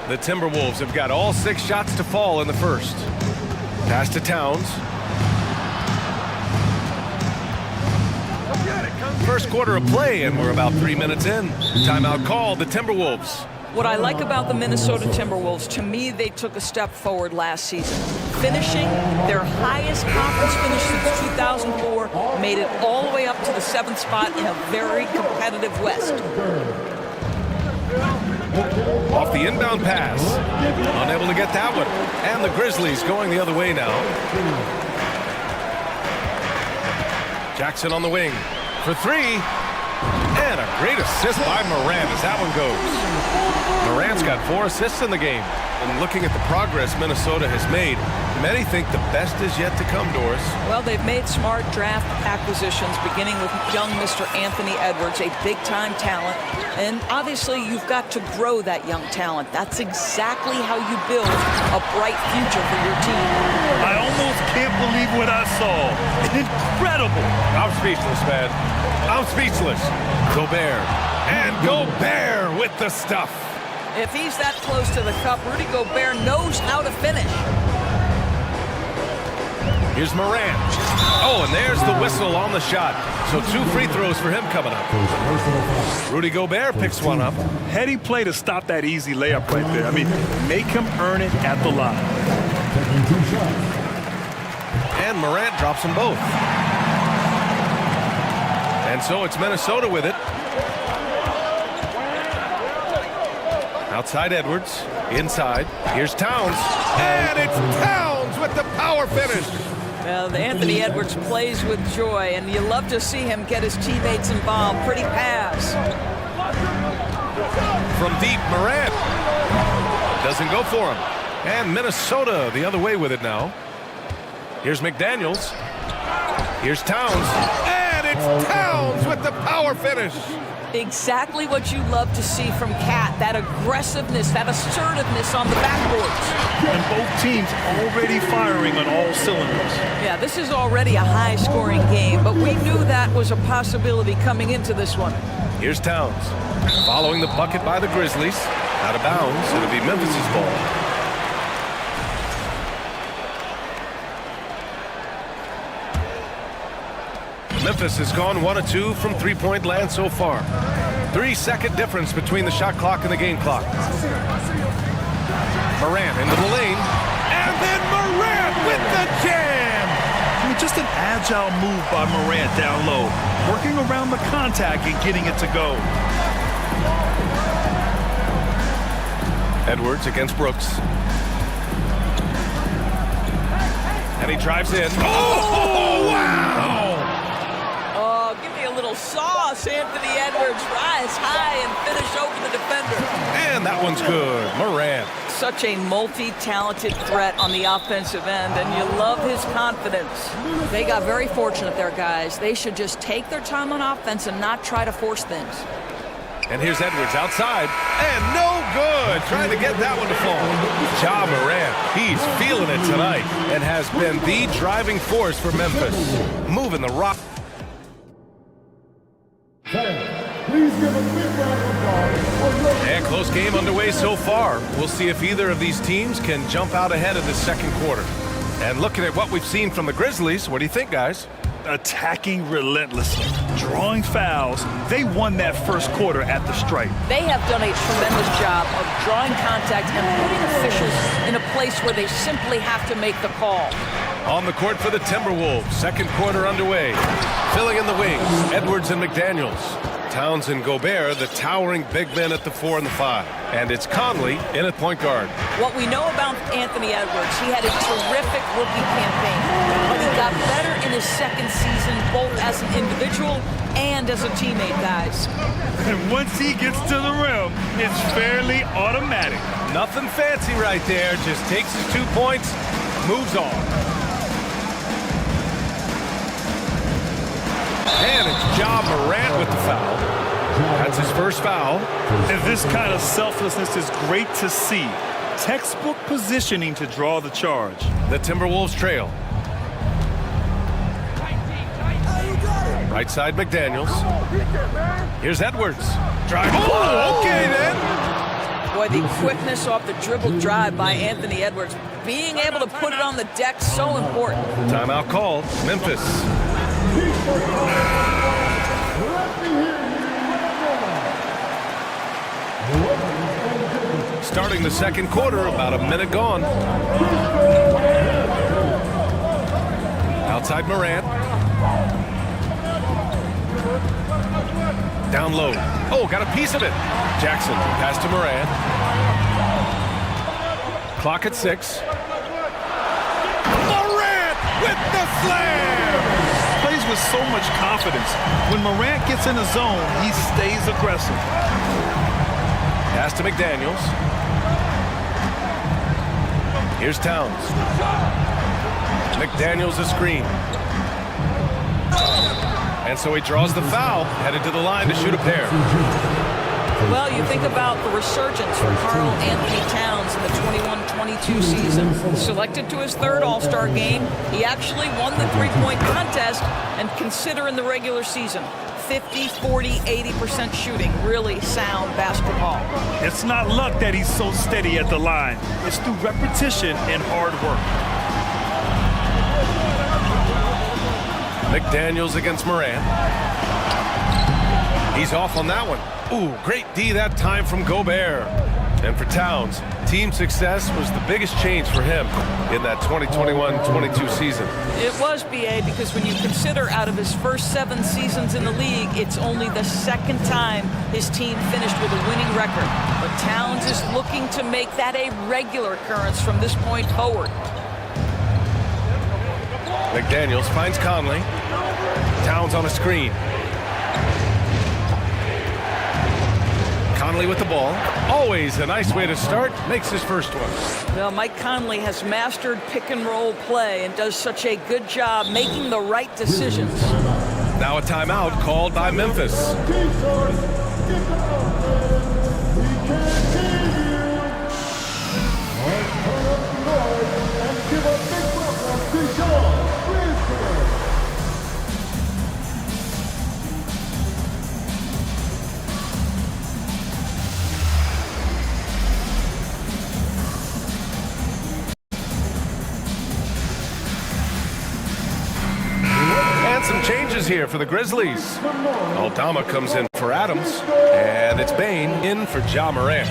The Timberwolves have got all 6 shots to fall in the first. Pass to Towns. First quarter of play, and we're about 3 minutes in. Timeout called, the Timberwolves. What I like about the Minnesota Timberwolves, to me, they took a step forward last season. Finishing their highest conference finish since 2004, made it all the way up to the 7th spot in a very competitive West. Off the inbound pass. Unable to get that one. And the Grizzlies going the other way now. Jackson on the wing for 3. And a great assist by Morant as that one goes. Morant's got 4 assists in the game. And looking at the progress Minnesota has made, many think the best is yet to come, Doris. Well, they've made smart draft acquisitions, beginning with young Mr. Anthony Edwards, a big-time talent. And obviously, you've got to grow that young talent. That's exactly how you build a bright future for your team. I almost can't believe what I saw. Incredible. I'm speechless, man. I'm speechless. Gobert. And Gobert with the stuff. If he's that close to the cup, Rudy Gobert knows how to finish. Here's Morant. Oh, and there's the whistle on the shot. So 2 free throws for him coming up. Rudy Gobert picks one up. Heady play to stop that easy layup right there. I mean, make him earn it at the line. And Morant drops them both. And so it's Minnesota with it. Outside Edwards, inside. Here's Towns, and it's Towns with the power finish. Well, Anthony Edwards plays with joy, and you love to see him get his teammates involved. Pretty pass. From deep, Morant doesn't go for him. And Minnesota the other way with it now. Here's McDaniels. Here's Towns, and it's Towns with the power finish. Exactly what you love to see from Cat, that aggressiveness, that assertiveness on the backboards. And both teams already firing on all cylinders. Yeah, this is already a high-scoring game, but we knew that was a possibility coming into this one. Here's Towns, following the bucket by the Grizzlies. Out of bounds, it'll be Memphis's ball. Memphis has gone 1 of 2 from three-point land so far. 3-second difference between the shot clock and the game clock. Morant into the lane, and then Morant with the jam! I mean, just an agile move by Morant down low, working around the contact and getting it to go. Edwards against Brooks. And he drives in. Oh, wow! Oh, give me a little sauce, Anthony Edwards. Rise high and finish over the defender. And that one's good. Morant. Such a multi-talented threat on the offensive end, and you love his confidence. They got very fortunate there, guys. They should just take their time on offense and not try to force things. And here's Edwards outside, and no good. Trying to get that one to fall. Ja Morant, he's feeling it tonight and has been the driving force for Memphis. Moving the rock. Please give a big round of applause. And close game underway so far. We'll see if either of these teams can jump out ahead of the second quarter. And looking at what we've seen from the Grizzlies, what do you think, guys? Attacking relentlessly, drawing fouls. They won that first quarter at the stripe. They have done a tremendous job of drawing contact and putting officials in a place where they simply have to make the call. On the court for the Timberwolves, second quarter underway. Filling in the wings, Edwards and McDaniels. Towns and Gobert, the towering big men at the 4 and the 5. And it's Conley in at point guard. What we know about Anthony Edwards, he had a terrific rookie campaign, but he got better in his second season, both as an individual and as a teammate, guys. And once he gets to the rim, it's fairly automatic. Nothing fancy right there, just takes his 2 points, moves on. And it's Ja Morant with the foul. That's his first foul. And this kind of selflessness is great to see. Textbook positioning to draw the charge. The Timberwolves trail. Right side McDaniels. Here's Edwards. Drive. Oh, okay then. Boy, the quickness off the dribble drive by Anthony Edwards. Being able to put it on the deck, so important. Timeout called. Memphis. Starting the second quarter, about a minute gone. Outside Morant. Down low. Oh, got a piece of it. Jackson, pass to Morant. Clock at 6. Morant with the slam! Plays with so much confidence. When Morant gets in the zone, he stays aggressive. Pass to McDaniels. Here's Towns. McDaniels a screen. And so he draws the foul, headed to the line to shoot a pair. Well, you think about the resurgence for Karl Anthony Towns in the 21-22 season. Selected to his third All-Star game, he actually won the three-point contest, and consider in the regular season, 50, 40, 80% shooting. Really sound basketball. It's not luck that he's so steady at the line. It's through repetition and hard work. McDaniels against Morant. He's off on that one. Ooh, great D that time from Gobert. And for Towns, Team success was the biggest change for him in that 2021-22 season. It was, BA, because when you consider out of his first 7 seasons in the league, it's only the second time his team finished with a winning record. But Towns is looking to make that a regular occurrence from this point forward. McDaniels finds Conley. Towns on a screen. Conley with the ball. Always a nice way to start. Makes his first one. Well, Mike Conley has mastered pick-and-roll play and does such a good job making the right decisions. Now a timeout called by Memphis. Some changes here for the Grizzlies. Aldama comes in for Adams, and it's Bain in for Ja Morant.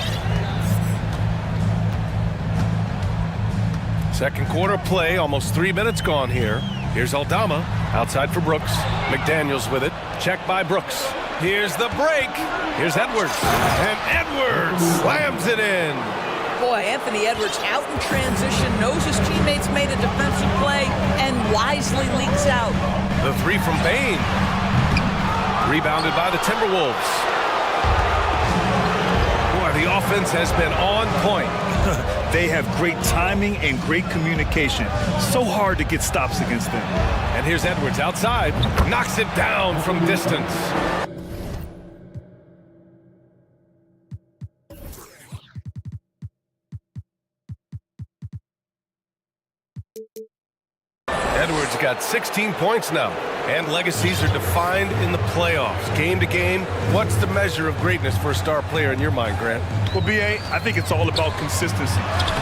Second quarter play, almost 3 minutes gone here. Here's Aldama, outside for Brooks. McDaniels with it, checked by Brooks. Here's the break. Here's Edwards, and Edwards slams it in. Boy, Anthony Edwards out in transition, knows his teammates made a defensive play, and wisely leaks out. The three from Bain. Rebounded by the Timberwolves. Boy, the offense has been on point. They have great timing and great communication. So hard to get stops against them. And here's Edwards outside. Knocks it down from distance. Edwards got 16 points now, and legacies are defined in the playoffs. Game to game, what's the measure of greatness for a star player in your mind, Grant? Well, BA, I think it's all about consistency.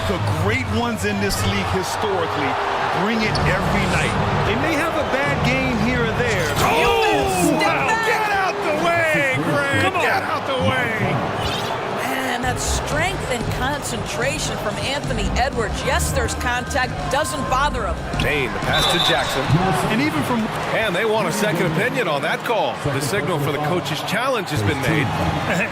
The great ones in this league historically bring it every night. They may have a bad game here or there. Oh, wow. Get out the way, Grant. Come on. Get out the way. Man, that strength and concentration from Anthony Edwards. Yes, there's contact, doesn't bother him. Bain, the pass to Jackson. And even from... And they want a second opinion on that call. The signal for the coach's challenge has been made.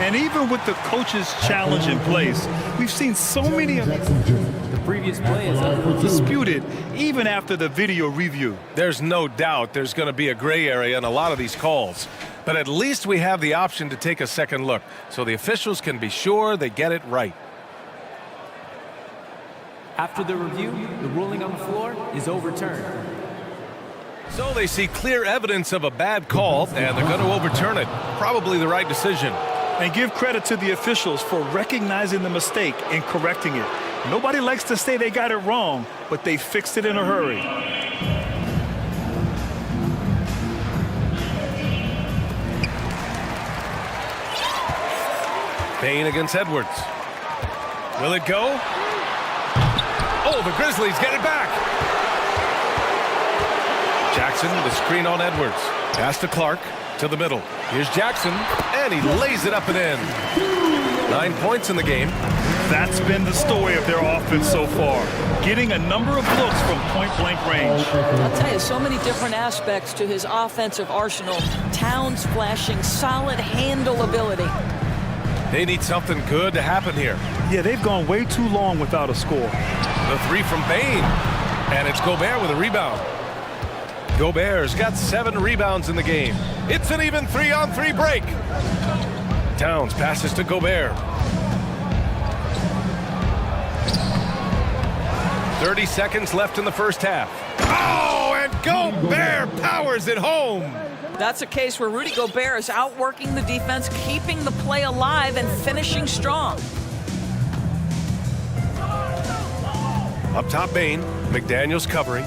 And even with the coach's challenge in place, we've seen so many of The previous play is disputed even after the video review. There's no doubt there's going to be a gray area in a lot of these calls. But at least we have the option to take a second look, so the officials can be sure they get it right. After the review, the ruling on the floor is overturned. So they see clear evidence of a bad call, and they're going to overturn it. Probably the right decision. And give credit to the officials for recognizing the mistake and correcting it. Nobody likes to say they got it wrong, but they fixed it in a hurry. Bain against Edwards. Will it go? Oh, the Grizzlies get it back. Jackson, the screen on Edwards. Pass to Clark, to the middle. Here's Jackson, and he lays it up and in. 9 points in the game. That's been the story of their offense so far. Getting a number of looks from point-blank range. I'll tell you, so many different aspects to his offensive arsenal. Towns flashing solid handle ability. They need something good to happen here. Yeah, they've gone way too long without a score. The three from Bain, and it's Gobert with a rebound. Gobert's got 7 rebounds in the game. It's an even 3-on-3 break. Towns passes to Gobert. 30 seconds left in the first half. Oh, and Gobert powers it home. That's a case where Rudy Gobert is outworking the defense, keeping the play alive, and finishing strong. Up top, Bain. McDaniels covering.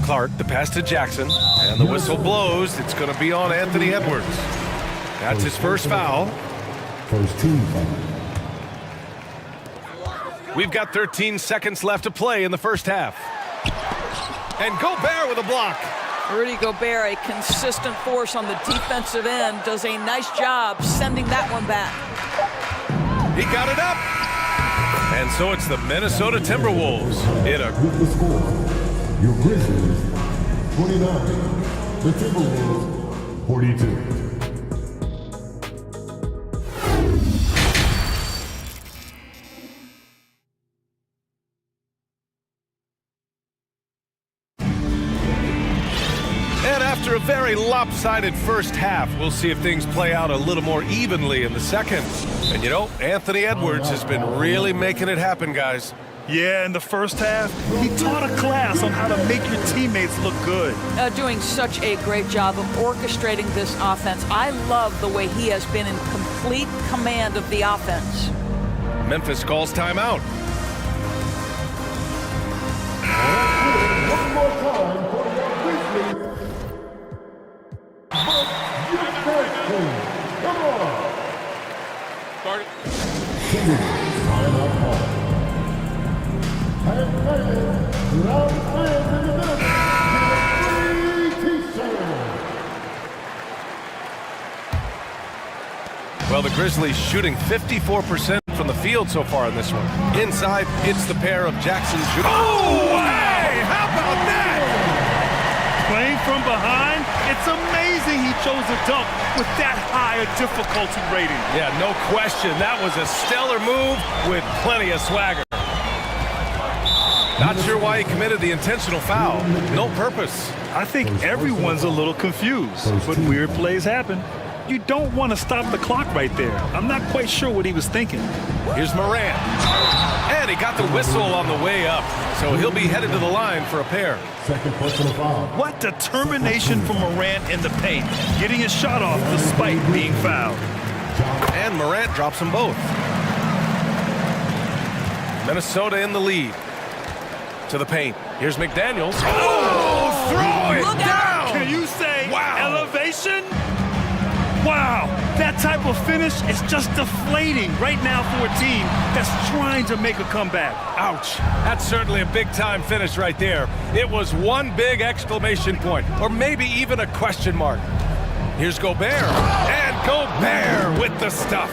Clark, the pass to Jackson. And the whistle blows. It's going to be on Anthony Edwards. That's his first foul. First team foul. We've got 13 seconds left to play in the first half. And Gobert with a block. Rudy Gobert, a consistent force on the defensive end, does a nice job sending that one back. He got it up. And so it's the Minnesota Timberwolves in a... With the score, your Grizzlies, 29. The Timberwolves, 42. After a very lopsided first half, we'll see if things play out a little more evenly in the second. And you know, Anthony Edwards has been really making it happen, guys. Yeah, in the first half, he taught a class on how to make your teammates look good. Doing such a great job of orchestrating this offense. I love the way he has been in complete command of the offense. Memphis calls timeout. One more time for your Grizzlies. Come on. Start it. Timeout call. And playing without fans in the middle. Well, the Grizzlies shooting 54% from the field so far in this one. Inside, it's the pair of Jackson. Oh, hey! How about that? Playing from behind, it's amazing he chose a dunk with that high a difficulty rating. Yeah, no question. That was a stellar move with plenty of swagger. Not sure why he committed the intentional foul. No purpose. I think everyone's a little confused, but weird plays happen. You don't want to stop the clock right there. I'm not quite sure what he was thinking. Here's Morant. And he got the whistle on the way up, so he'll be headed to the line for a pair. Second personal foul. What determination from Morant in the paint, getting his shot off despite being fouled. And Morant drops them both. Minnesota in the lead. To the paint. Here's McDaniels. Oh, throw it down! Can you say wow. Elevation? Wow, that type of finish is just deflating right now for a team that's trying to make a comeback. Ouch. That's certainly a big-time finish right there. It was one big exclamation point, or maybe even a question mark. Here's Gobert. And Gobert with the stuff.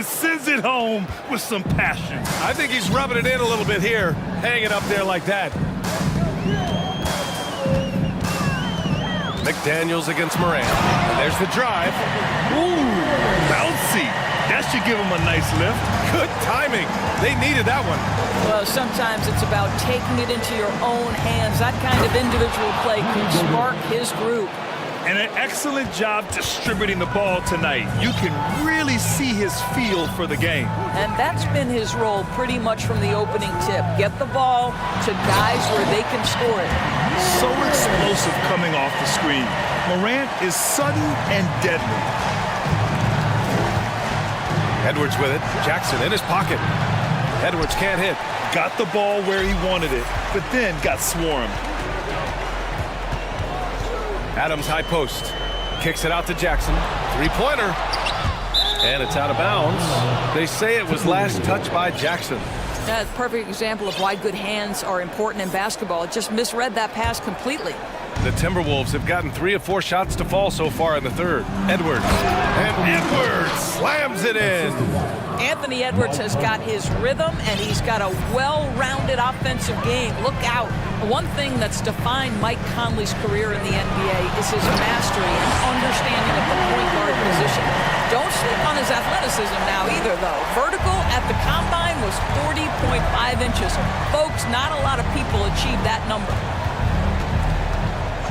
Sends it home with some passion. I think he's rubbing it in a little bit here, hanging up there like that. McDaniels against Morant. And there's the drive. Ooh, bouncy. That should give him a nice lift. Good timing. They needed that one. Well, sometimes it's about taking it into your own hands. That kind of individual play can spark his group. And an excellent job distributing the ball tonight. You can really see his feel for the game. And that's been his role pretty much from the opening tip. Get the ball to guys where they can score it. So explosive coming off the screen. Morant is sudden and deadly. Edwards with it. Jackson in his pocket. Edwards can't hit. Got the ball where he wanted it, but then got swarmed. Adams high post. Kicks it out to Jackson. Three-pointer. And it's out of bounds. They say it was last touched by Jackson. That's a perfect example of why good hands are important in basketball. It just misread that pass completely. The Timberwolves have gotten 3 of 4 shots to fall so far in the third. Edwards. And Edwards slams it in. Anthony Edwards has got his rhythm, and he's got a well-rounded offensive game. Look out. One thing that's defined Mike Conley's career in the NBA is his mastery and understanding of the point guard position. Don't sleep on his athleticism now either, though. Vertical at the combine was 40.5 inches. Folks, not a lot of people achieve that number.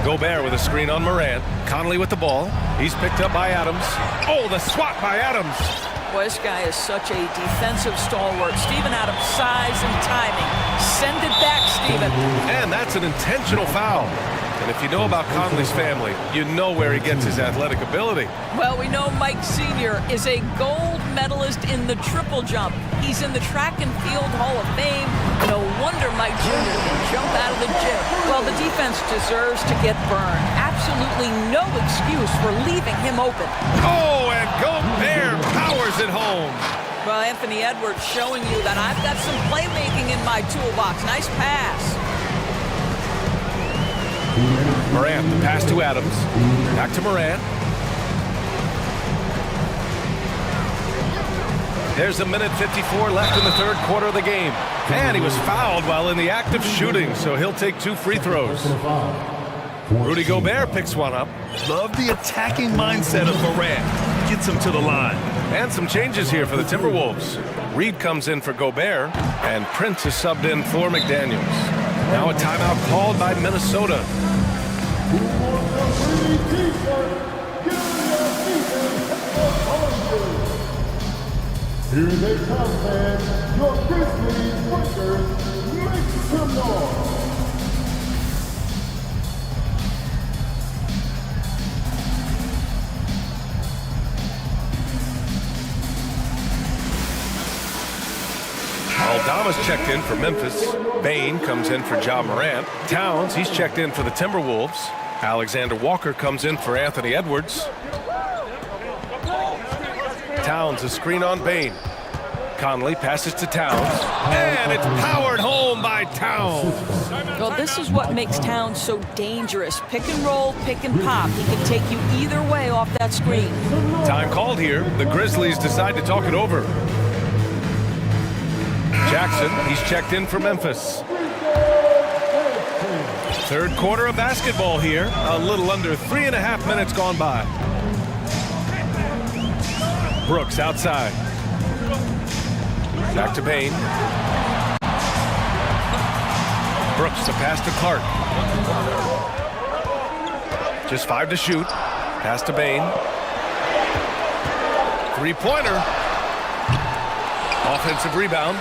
Gobert with a screen on Morant. Conley with the ball. He's picked up by Adams. Oh, the swat by Adams. Boy, this guy is such a defensive stalwart. Steven Adams, size and timing. Send it back, Steven. And that's an intentional foul. And if you know about Conley's family, you know where he gets his athletic ability. Well, we know Mike Sr. is a gold medalist in the triple jump. He's in the Track and Field Hall of Fame. No wonder Mike Jr. can jump out of the gym. Well, the defense deserves to get burned. Absolutely no excuse for leaving him open. Oh, and Gobert powers it home. Well, Anthony Edwards showing you that I've got some playmaking in my toolbox. Nice pass. Morant, the pass to Adams. Back to Morant. There's a minute 54 left in the third quarter of the game. And he was fouled while in the act of shooting, so he'll take 2 free throws. Rudy Gobert picks one up. Love the attacking mindset of Morant. Gets him to the line. And some changes here for the Timberwolves. Reed comes in for Gobert, and Prince is subbed in for McDaniels. Now a timeout called by Minnesota. Here they come, fans. Your Grizzlies breakers, make some noise. Aldama's checked in for Memphis. Bane comes in for Ja Morant. Towns, he's checked in for the Timberwolves. Alexander Walker comes in for Anthony Edwards. Towns, a screen on Bane. Conley passes to Towns. And it's powered home by Towns. Well, this is what makes Towns so dangerous. Pick and roll, pick and pop. He can take you either way off that screen. Time called here. The Grizzlies decide to talk it over. Jackson, he's checked in for Memphis. Third quarter of basketball here. A little under 3.5 minutes gone by. Brooks outside. Back to Bane. Brooks, the pass to Clark. Just 5 to shoot. Pass to Bane. Three-pointer. Offensive rebound.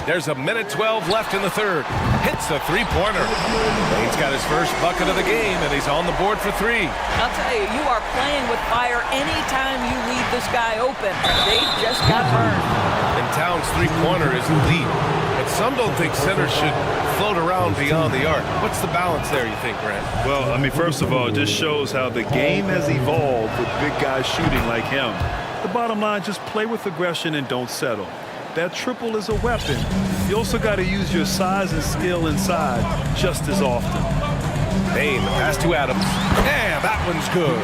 There's a minute 12 left in the third. Hits a three-pointer. Bane's got his first bucket of the game, and he's on the board for 3. I'll tell you, you are playing with fire anytime you leave this guy open. They just got burned. And Towns' three-pointer is elite. But some don't think centers should float around beyond the arc. What's the balance there, you think, Grant? Well, I mean, first of all, it just shows how the game has evolved with big guys shooting like him. The bottom line, just play with aggression and don't settle. That triple is a weapon. You also got to use your size and skill inside just as often. Bane, the pass to Adams. And that one's good.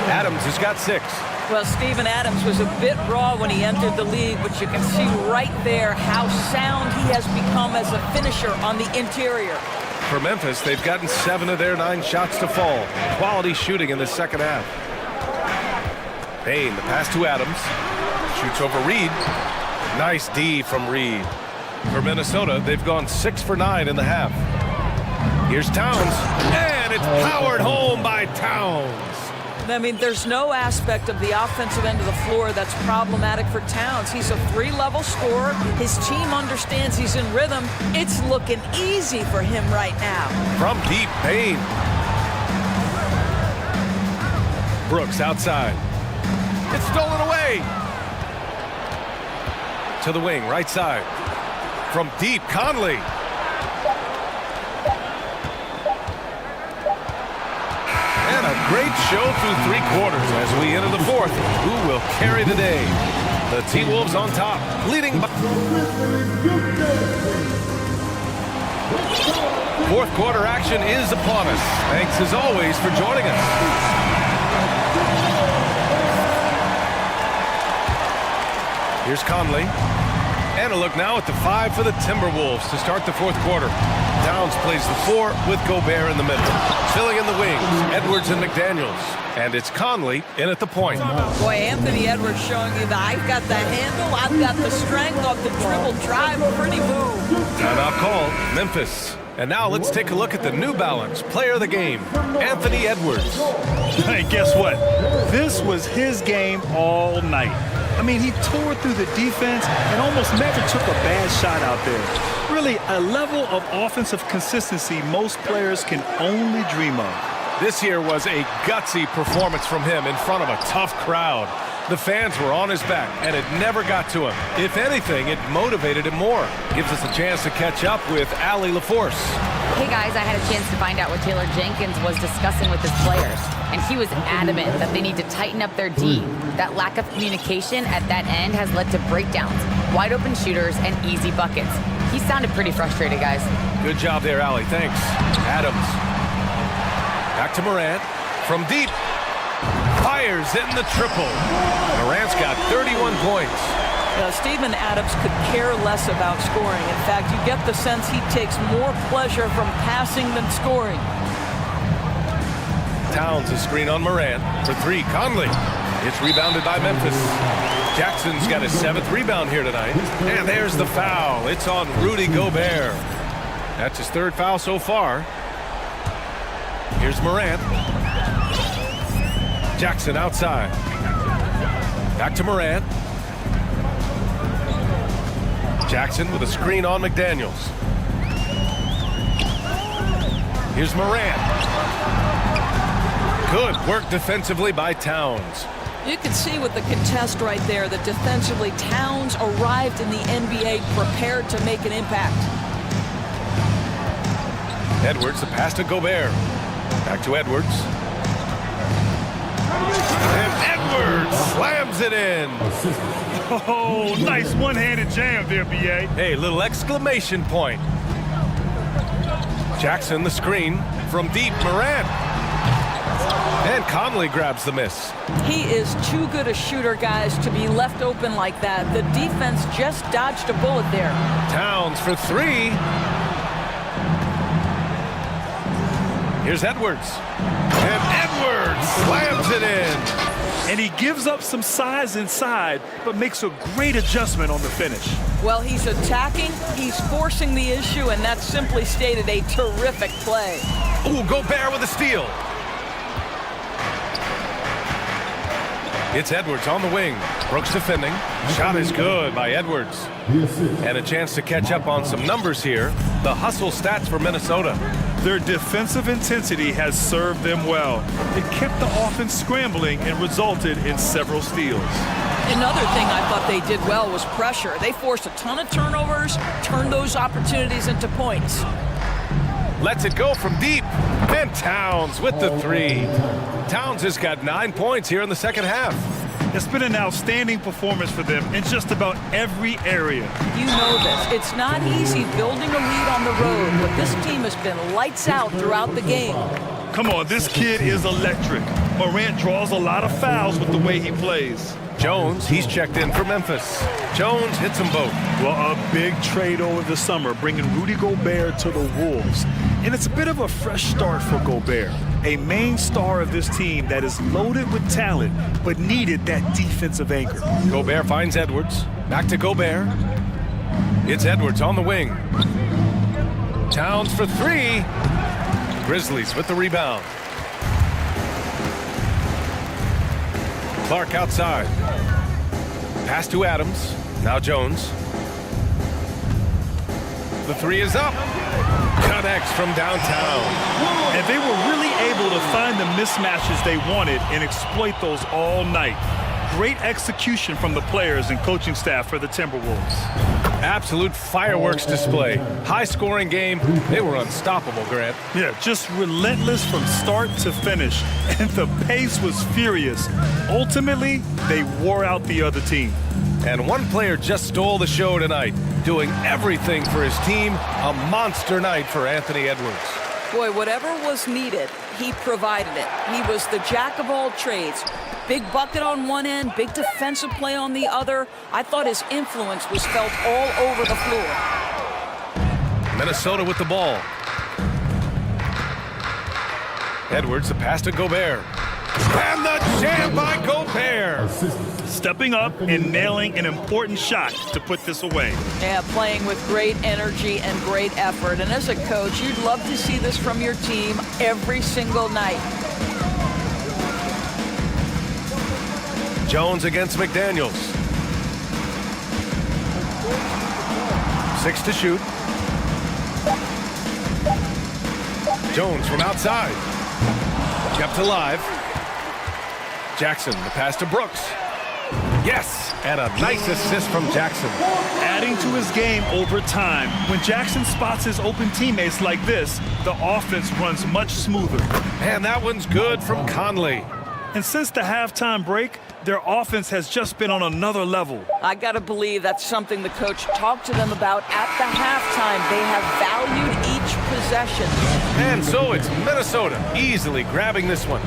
Adams has got 6. Well, Steven Adams was a bit raw when he entered the league, but you can see right there how sound he has become as a finisher on the interior. For Memphis, they've gotten 7 of their 9 shots to fall. Quality shooting in the second half. Bane, the pass to Adams. Shoots over Reed. Nice D from Reed. For Minnesota, they've gone 6 for 9 in the half. Here's Towns, and it's powered home by Towns. I mean, there's no aspect of the offensive end of the floor that's problematic for Towns. He's a 3-level scorer. His team understands he's in rhythm. It's looking easy for him right now. From deep, Bane. Brooks outside. It's stolen away. To the wing, right side. From deep, Conley. And a great show through 3 quarters as we enter the 4th. Who will carry the day? The T-Wolves on top, leading by... 4th quarter action is upon us. Thanks as always for joining us. Here's Conley. And a look now at the 5 for the Timberwolves to start the 4th quarter. Towns plays the 4 with Gobert in the middle. Filling in the wings, Edwards and McDaniels. And it's Conley in at the point. Boy, Anthony Edwards showing you that I've got the handle, I've got the strength off the dribble drive. Pretty move. Timeout call, Memphis. And now let's take a look at the New Balance player of the game, Anthony Edwards. Hey, guess what? This was his game all night. I mean, he tore through the defense and almost never took a bad shot out there. Really, a level of offensive consistency most players can only dream of. This here was a gutsy performance from him in front of a tough crowd. The fans were on his back, and it never got to him. If anything, it motivated him more. Gives us a chance to catch up with Allie LaForce. Hey guys, I had a chance to find out what Taylor Jenkins was discussing with his players, and he was adamant that they need to tighten up their D. That lack of communication at that end has led to breakdowns, wide open shooters, and easy buckets. He sounded pretty frustrated, guys. Good job there, Allie. Thanks. Adams. Back to Morant. From deep. fires in the triple. Morant's got 31 points. Steven Adams could care less about scoring. In fact, you get the sense he takes more pleasure from passing than scoring. Towns a screen on Morant. For three, Conley. It's rebounded by Memphis. Jackson's got his 7th rebound here tonight. And there's the foul. It's on Rudy Gobert. That's his 3rd foul so far. Here's Morant. Jackson outside. Back to Morant. Jackson with a screen on McDaniels. Here's Morant. Good work defensively by Towns. You can see with the contest right there that defensively Towns arrived in the NBA prepared to make an impact. Edwards, the pass to Gobert. Back to Edwards. And Edwards slams it in. Oh, nice one-handed jam there, B.A. Hey, little exclamation point. Jackson the screen from deep. Morant. And Conley grabs the miss. He is too good a shooter, guys, to be left open like that. The defense just dodged a bullet there. Towns for three. Here's Edwards. And Edwards slams it in. And he gives up some size inside, but makes a great adjustment on the finish. Well, he's attacking, he's forcing the issue, and that's simply stated a terrific play. Ooh, Gobert with a steal. It's Edwards on the wing. Brooks defending. Shot is good by Edwards. And a chance to catch up on some numbers here. The hustle stats for Minnesota. Their defensive intensity has served them well. It kept the offense scrambling and resulted in several steals. Another thing I thought they did well was pressure. They forced a ton of turnovers, turned those opportunities into points. Lets it go from deep. And Towns with the three. Towns has got 9 points here in the second half. It's been an outstanding performance for them in just about every area. You know this. It's not easy building a lead on the road, but this team has been lights out throughout the game. Come on, this kid is electric. Morant draws a lot of fouls with the way he plays. Jones, he's checked in for Memphis. Jones hits them both. Well, a big trade over the summer, bringing Rudy Gobert to the Wolves. And it's a bit of a fresh start for Gobert, a main star of this team that is loaded with talent, but needed that defensive anchor. Gobert finds Edwards. Back to Gobert. It's Edwards on the wing. Towns for three. Grizzlies with the rebound. Clark outside. Pass to Adams. Now Jones. The three is up. Connects from downtown. And they were really able to find the mismatches they wanted and exploit those all night. Great execution from the players and coaching staff for the Timberwolves. Absolute fireworks display. High-scoring game. They were unstoppable, Grant. Yeah, just relentless from start to finish. And the pace was furious. Ultimately, they wore out the other team. And one player just stole the show tonight, doing everything for his team. A monster night for Anthony Edwards. Boy, whatever was needed, he provided it. He was the jack of all trades. Big bucket on one end, big defensive play on the other. I thought his influence was felt all over the floor. Minnesota with the ball. Edwards, the pass to Gobert. And the jam by Gobert. Stepping up and nailing an important shot to put this away. Yeah, playing with great energy and great effort. And as a coach, you'd love to see this from your team every single night. Jones against McDaniels. 6 to shoot. Jones from outside. Kept alive. Jackson, the pass to Brooks. Yes, and a nice assist from Jackson. Adding to his game over time. When Jackson spots his open teammates like this, the offense runs much smoother. And that one's good from Conley. And since the halftime break, their offense has just been on another level. I got to believe that's something the coach talked to them about at the halftime. They have valued each possession. And so it's Minnesota easily grabbing this one.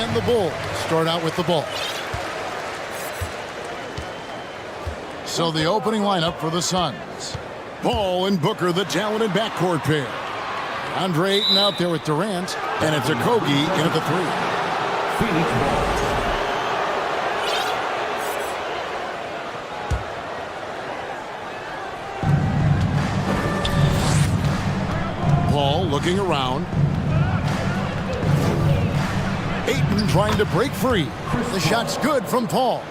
And the Bulls start out with the ball. So the opening lineup for the Suns. Paul and Booker, the talented backcourt pair. Andre Ayton out there with Durant, and it's Okogie in at the 3. Phoenix ball. Paul looking around. Ayton trying to break free. The shot's good from Paul.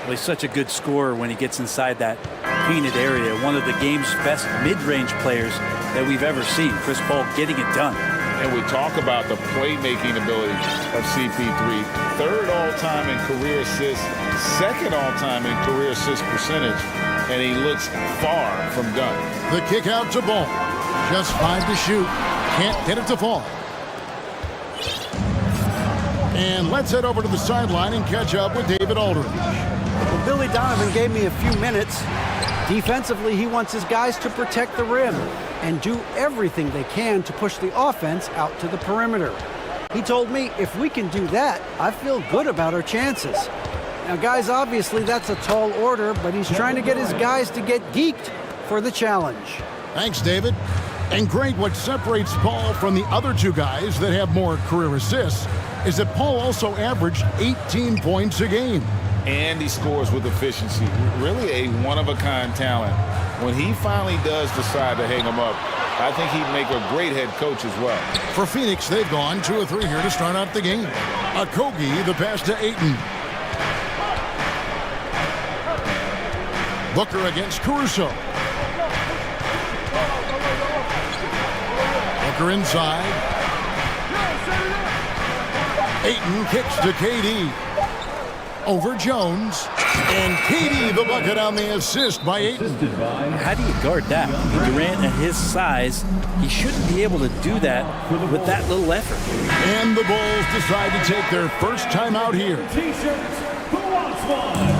Well, he's such a good scorer when he gets inside that painted area. One of the game's best mid-range players that we've ever seen. Chris Paul getting it done. And we talk about the playmaking ability of CP3. Third all-time in career assists, second all-time in career assist percentage, and he looks far from done. The kick out to Ball. Just 5 to shoot. Can't get it to fall. And let's head over to the sideline and catch up with David Aldridge. Well, Billy Donovan gave me a few minutes. Defensively, he wants his guys to protect the rim and do everything they can to push the offense out to the perimeter. He told me if we can do that, I feel good about our chances. Now, guys, obviously that's a tall order, but he's trying to get his guys to get geeked for the challenge. Thanks, David. And great, what separates Paul from the other two guys that have more career assists is that Paul also averaged 18 points a game. And he scores with efficiency. Really a one-of-a-kind talent. When he finally does decide to hang him up, I think he'd make a great head coach as well. For Phoenix, they've gone 2 of 3 here to start out the game. Okogie, the pass to Ayton. Booker against Caruso. Booker inside. Ayton kicks to KD. Over Jones. And KD the bucket on the assist by Ayton. How do you guard that? Durant at his size, he shouldn't be able to do that with that little effort. And the Bulls decide to take their first time out here.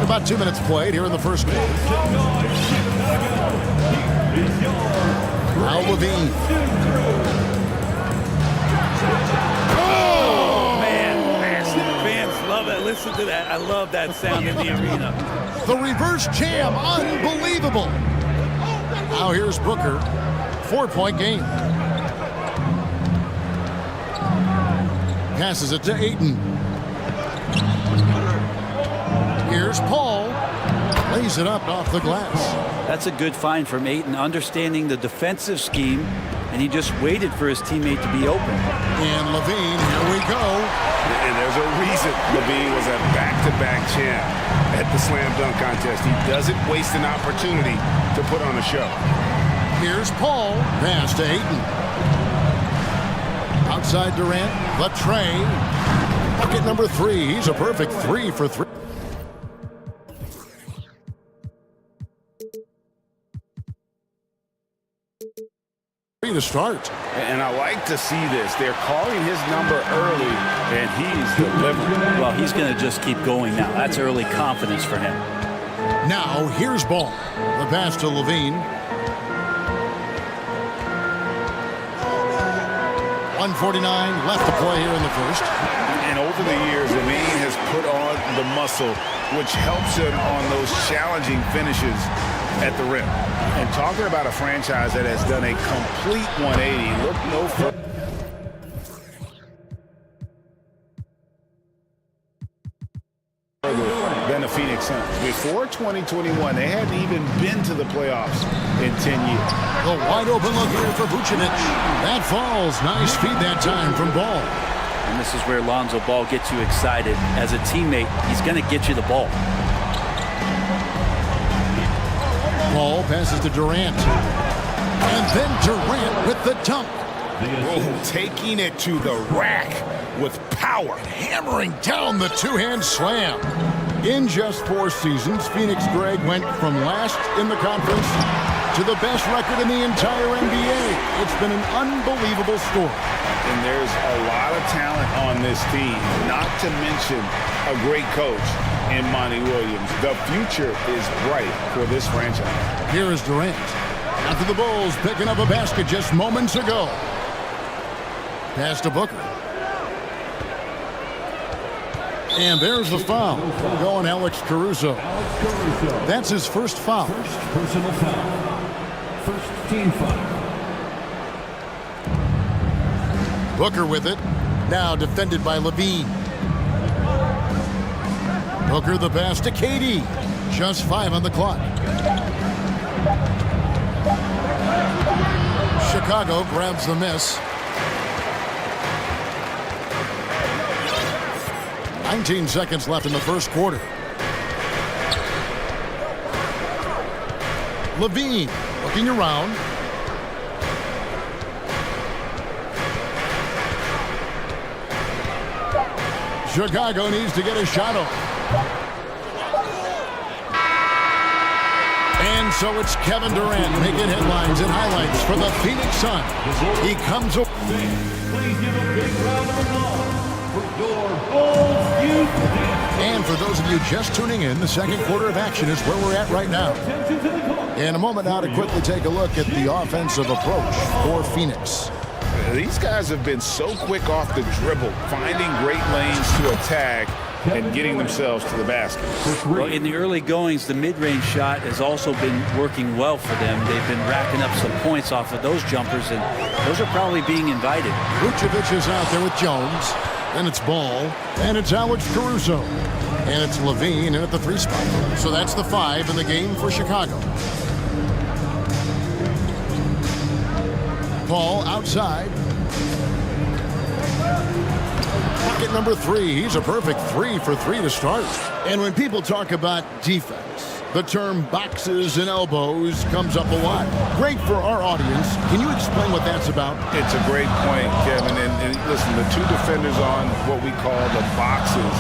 About 2 minutes played here in the first quarter. Now Levine. Listen to that. I love that sound in the arena. The reverse jam. Unbelievable. Now here's Booker. 4-point game. Passes it to Ayton. Here's Paul. Lays it up off the glass. That's a good find from Ayton, understanding the defensive scheme, and he just waited for his teammate to be open. And Levine, here we go. And there's a reason Levine was a back-to-back champ at the slam dunk contest. He doesn't waste an opportunity to put on a show. Here's Paul. Pass to Ayton. Outside Durant. Latre. Bucket number 3. He's a perfect 3 for 3. To start. And I like to see this. They're calling his number early, and he's delivering. Well, he's going to just keep going now. That's early confidence for him. Now, here's Ball. The pass to Levine. 1:49 left to play here in the first. And over the years, Levine has put on the muscle, which helps him on those challenging finishes at the rim. And talking about a franchise that has done a complete 180, look no further than the Phoenix Suns. Before 2021, they hadn't even been to the playoffs in 10 years. The wide open look here for Vucevic. That falls. Nice feed that time from Ball. And this is where Lonzo Ball gets you excited. As a teammate, he's going to get you the ball. Ball passes to Durant. And then Durant with the dunk. Oh, taking it to the rack with power. Hammering down the two-hand slam. In just 4 seasons, Phoenix, Greg, went from last in the conference to the best record in the entire NBA. It's been an unbelievable story. And there's a lot of talent on this team, not to mention a great coach in Monty Williams. The future is bright for this franchise. Here is Durant. After the Bulls picking up a basket just moments ago. Pass to Booker. And there's the foul. Going Alex Caruso. That's his first foul. First personal foul. First team foul. Booker with it. Now defended by Levine. Booker the pass to KD. Just 5 on the clock. Chicago grabs the miss. 19 seconds left in the first quarter. Levine looking around. Chicago needs to get a shot off. And so it's Kevin Durant making headlines and highlights for the Phoenix Suns. He comes up. Please give a big round of applause for your Bulls youth. And for those of you just tuning in, the second quarter of action is where we're at right now. In a moment now to quickly take a look at the offensive approach for Phoenix. These guys have been so quick off the dribble, finding great lanes to attack and getting themselves to the basket. Well, in the early goings, the mid-range shot has also been working well for them. They've been racking up some points off of those jumpers, and those are probably being invited. Vucevic is out there with Jones. Then it's Ball, and it's Alex Caruso. And it's Levine in at the 3 spot. So that's the 5 in the game for Chicago. Paul outside. Pocket number 3. He's a perfect 3 for 3 to start. And when people talk about defense, the term boxes and elbows comes up a lot. Great for our audience. Can you explain what that's about? It's a great point, Kevin. And listen, the 2 defenders on what we call the boxes,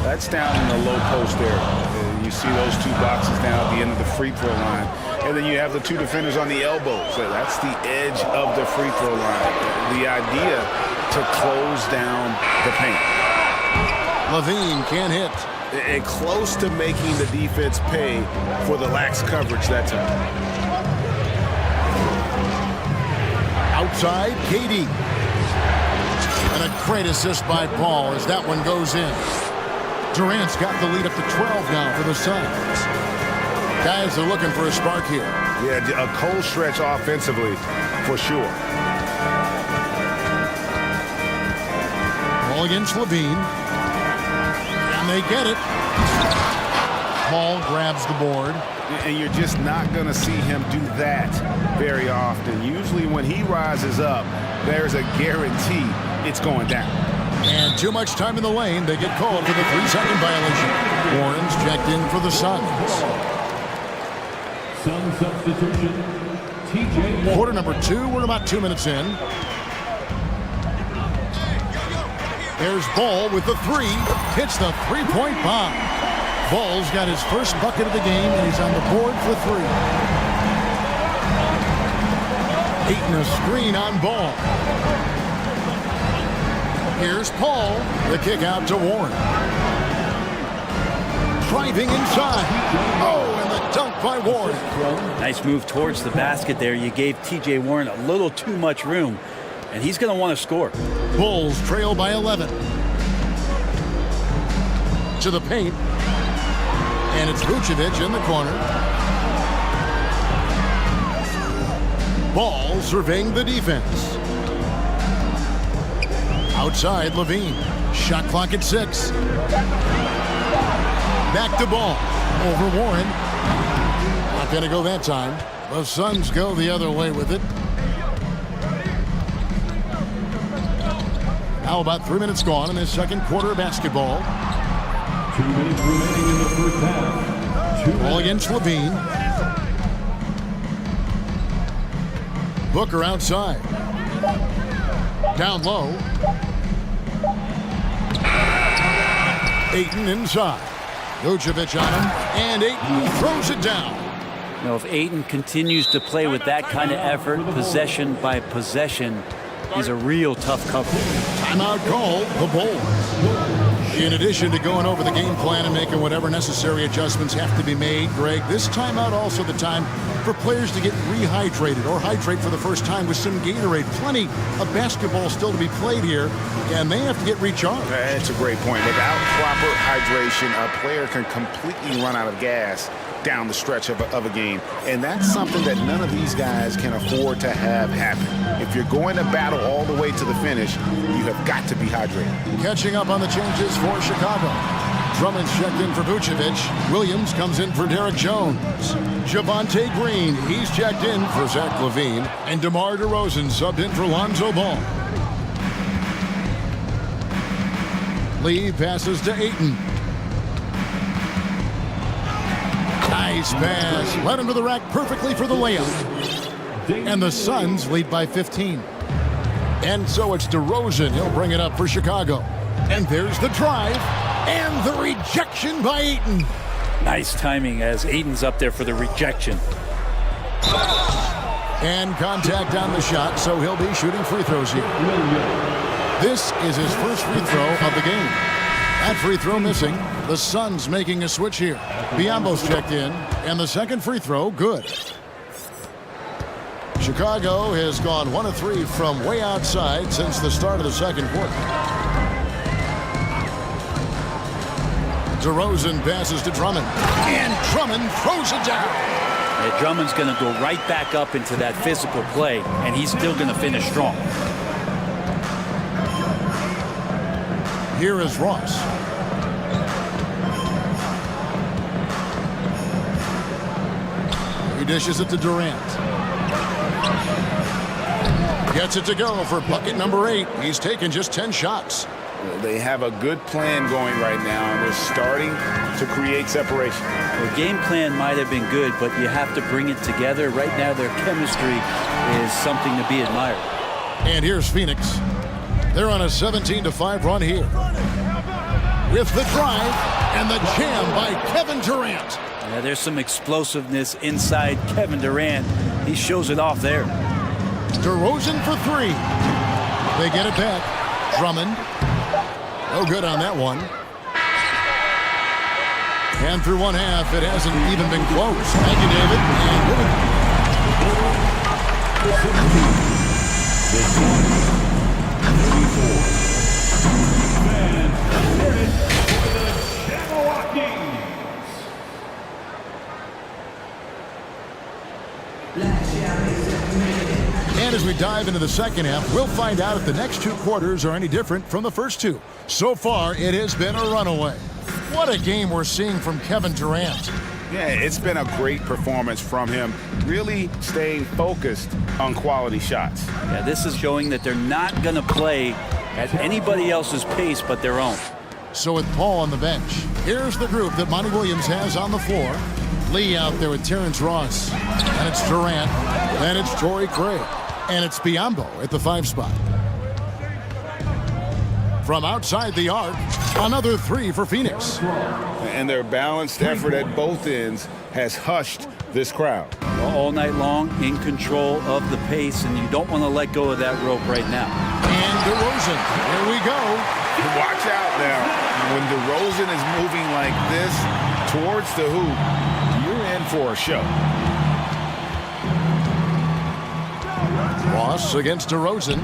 that's down in the low post area. You see those 2 boxes down at the end of the free throw line. And then you have the 2 defenders on the elbows. So that's the edge of the free throw line. The idea to close down the paint. Levine can't hit. And close to making the defense pay for the lax coverage that time. Outside, KD. And a great assist by Paul as that one goes in. Durant's got the lead up to 12 now for the Suns. Guys are looking for a spark here. Yeah, a cold stretch offensively, for sure. Ball against Levine. And they get it. Paul grabs the board. And you're just not going to see him do that very often. Usually when he rises up, there's a guarantee it's going down. And too much time in the lane. They get called for the 3-second violation. Warren's checked in for the Suns. Sun substitution, TJ. Quarter number 2. We're about 2 minutes in. There's Ball with the 3. Hits the 3-point bomb. Ball's got his first bucket of the game, and he's on the board for 3. Eating a screen on Ball. Here's Paul. The kick out to Warren. Driving inside. Oh, and the dunk by Warren. Nice move towards the basket there. You gave T.J. Warren a little too much room, and he's going to want to score. Bulls trail by 11. To the paint. And it's Vucevic in the corner. Ball surveying the defense. Outside, Levine. Shot clock at 6. Back to Ball. Over Warren. Not going to go that time. The Suns go the other way with it. Now about 3 minutes gone in this second quarter of basketball. 2 minutes remaining in the first half. Ball against Levine. Booker outside. Down low. Ayton inside. Vucevic on him, and Ayton throws it down. You know, if Ayton continues to play with that kind of effort, possession by possession, he's a real tough cover. Timeout call, the Bulls. In addition to going over the game plan and making whatever necessary adjustments have to be made, Greg, this timeout also the time for players to get rehydrated or hydrate for the first time with some Gatorade. Plenty of basketball still to be played here, and they have to get recharged. That's a great point. Without proper hydration, a player can completely run out of gas down the stretch of a game. And that's something that none of these guys can afford to have happen. If you're going to battle all the way to the finish, you have got to be hydrated. Catching up on the changes for Chicago. Drummond's checked in for Vucevic. Williams comes in for Derek Jones. Javonte Green, he's checked in for Zach LaVine. And DeMar DeRozan subbed in for Lonzo Ball. Lee passes to Ayton. Nice pass. Led him to the rack perfectly for the layup. And the Suns lead by 15. And so it's DeRozan. He'll bring it up for Chicago. And there's the drive. And the rejection by Ayton. Nice timing as Ayton's up there for the rejection. And contact on the shot, so he'll be shooting free throws here. This is his first free throw of the game. That free throw missing. The Suns making a switch here. Biyombo's checked in, and the second free throw, good. Chicago has gone 1 of 3 from way outside since the start of the second quarter. DeRozan passes to Drummond, and Drummond throws it down. Yeah, Drummond's going to go right back up into that physical play, and he's still going to finish strong. Here is Ross. He dishes it to Durant. Gets it to go for bucket number 8. He's taken just 10 shots. They have a good plan going right now, and they're starting to create separation. The game plan might have been good, but you have to bring it together. Right now, their chemistry is something to be admired. And here's Phoenix. They're on a 17-5 run here. With the drive and the jam by Kevin Durant. Yeah, there's some explosiveness inside Kevin Durant. He shows it off there. DeRozan for 3. They get it back. Drummond. No good on that one. And through one half, it hasn't even been close. Thank you, David. And as we dive into the second half, we'll find out if the next 2 quarters are any different from the first 2. So far, it has been a runaway. What a game we're seeing from Kevin Durant. Yeah, it's been a great performance from him, really staying focused on quality shots. Yeah, this is showing that they're not going to play at anybody else's pace but their own. So with Paul on the bench, here's the group that Monty Williams has on the floor. Lee out there with Terrence Ross. And it's Durant. Then it's Torrey Craig. And it's Biyombo at the 5 spot. From outside the arc, another 3 for Phoenix. And their balanced effort at both ends has hushed this crowd. All night long, in control of the pace, and you don't want to let go of that rope right now. And DeRozan, here we go. Watch out now. When DeRozan is moving like this towards the hoop, you're in for a show. Ross against DeRozan.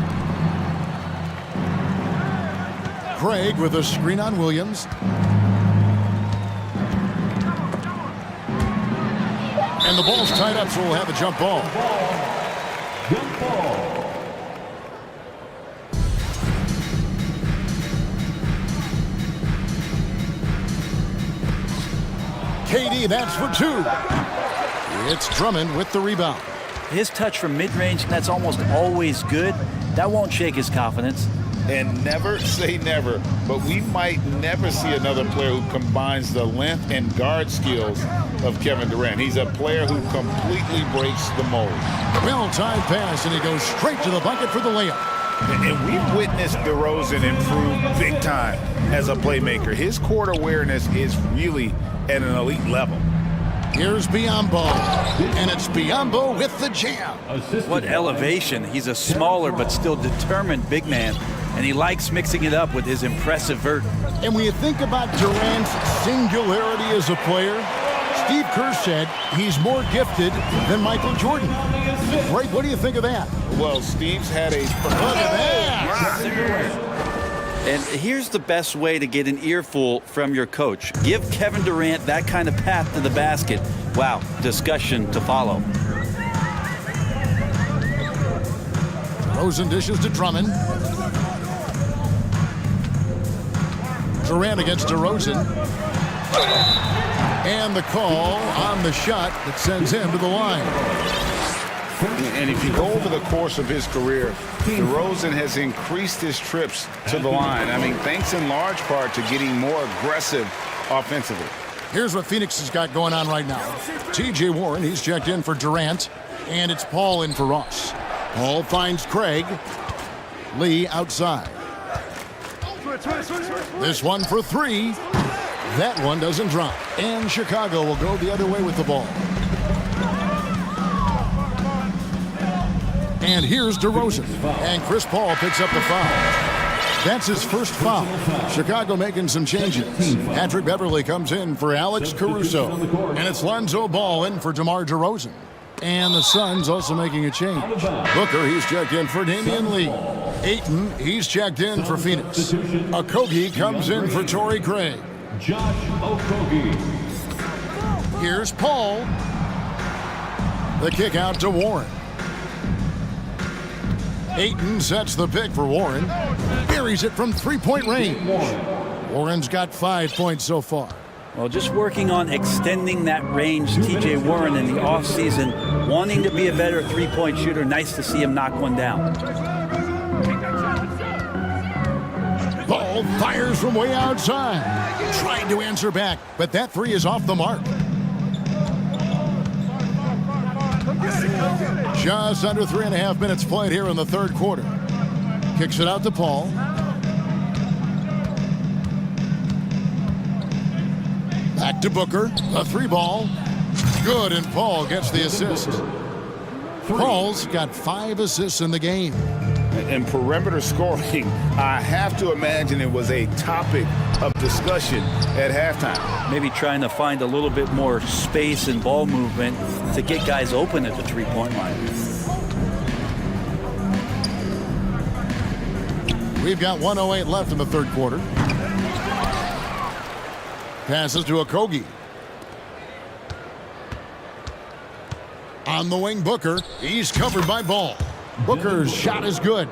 Craig with a screen on Williams. And the ball's tied up, so we'll have a jump ball. Jump ball. KD, that's for 2. It's Drummond with the rebound. His touch from mid-range, that's almost always good. That won't shake his confidence. And never say never, but we might never see another player who combines the length and guard skills of Kevin Durant. He's a player who completely breaks the mold. Well-timed pass, and he goes straight to the bucket for the layup. And we've witnessed DeRozan improve big time as a playmaker. His court awareness is really at an elite level. Here's Biyombo, and it's Biyombo with the jam. What elevation. He's a smaller but still determined big man, and he likes mixing it up with his impressive vert. And when you think about Durant's singularity as a player, Steve Kerr said he's more gifted than Michael Jordan. Greg, what do you think of that? Well, Steve's had a... Look at that! And here's the best way to get an earful from your coach. Give Kevin Durant that kind of path to the basket. Wow, discussion to follow. Rosen dishes to Drummond. Durant against DeRozan. And the call on the shot that sends him to the line. And if you go over the course of his career, DeRozan has increased his trips to the line. I mean, thanks in large part to getting more aggressive offensively. Here's what Phoenix has got going on right now. T.J. Warren, he's checked in for Durant, and it's Paul in for Ross. Paul finds Craig. Lee outside. This one for three. That one doesn't drop. And Chicago will go the other way with the ball. And here's DeRozan. And Chris Paul picks up the foul. That's his first foul. Chicago making some changes. Patrick Beverly comes in for Alex Caruso. And it's Lonzo Ball in for DeMar DeRozan. And the Suns also making a change. Booker, he's checked in for Damian Lee. Ayton, he's checked in for Phoenix. Okogie comes in for Torrey Craig. Josh Okogie. Here's Paul. The kick out to Warren. Ayton sets the pick for Warren. Buries it from three-point range. Warren's got 5 points so far. Well, just working on extending that range, T.J. Warren in the offseason, wanting to be a better three-point shooter. Nice to see him knock one down. Ball fires from way outside. Trying to answer back, but that three is off the mark. Just under 3.5 minutes played here in the third quarter. Kicks it out to Paul. Back to Booker. A three ball. Good, and Paul gets the assist. Paul's got 5 assists in the game. And perimeter scoring, I have to imagine it was a topic of discussion at halftime. Maybe trying to find a little bit more space and ball movement to get guys open at the three-point line. We've got 1:08 left in the third quarter. Passes to Okogie. On the wing, Booker. He's covered by Ball. Booker's shot is good.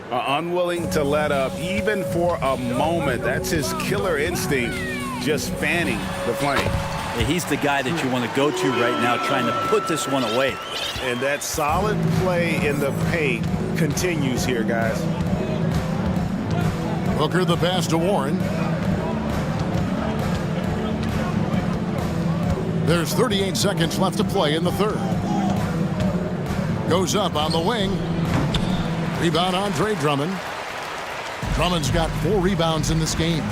Unwilling to let up even for a moment. That's his killer instinct, just fanning the flame. Yeah, he's the guy that you want to go to right now, trying to put this one away. And that solid play in the paint continues here, guys. Booker the pass to Warren. There's 38 seconds left to play in the third. Goes up on the wing. Rebound Andre Drummond. Drummond's got 4 rebounds in this game.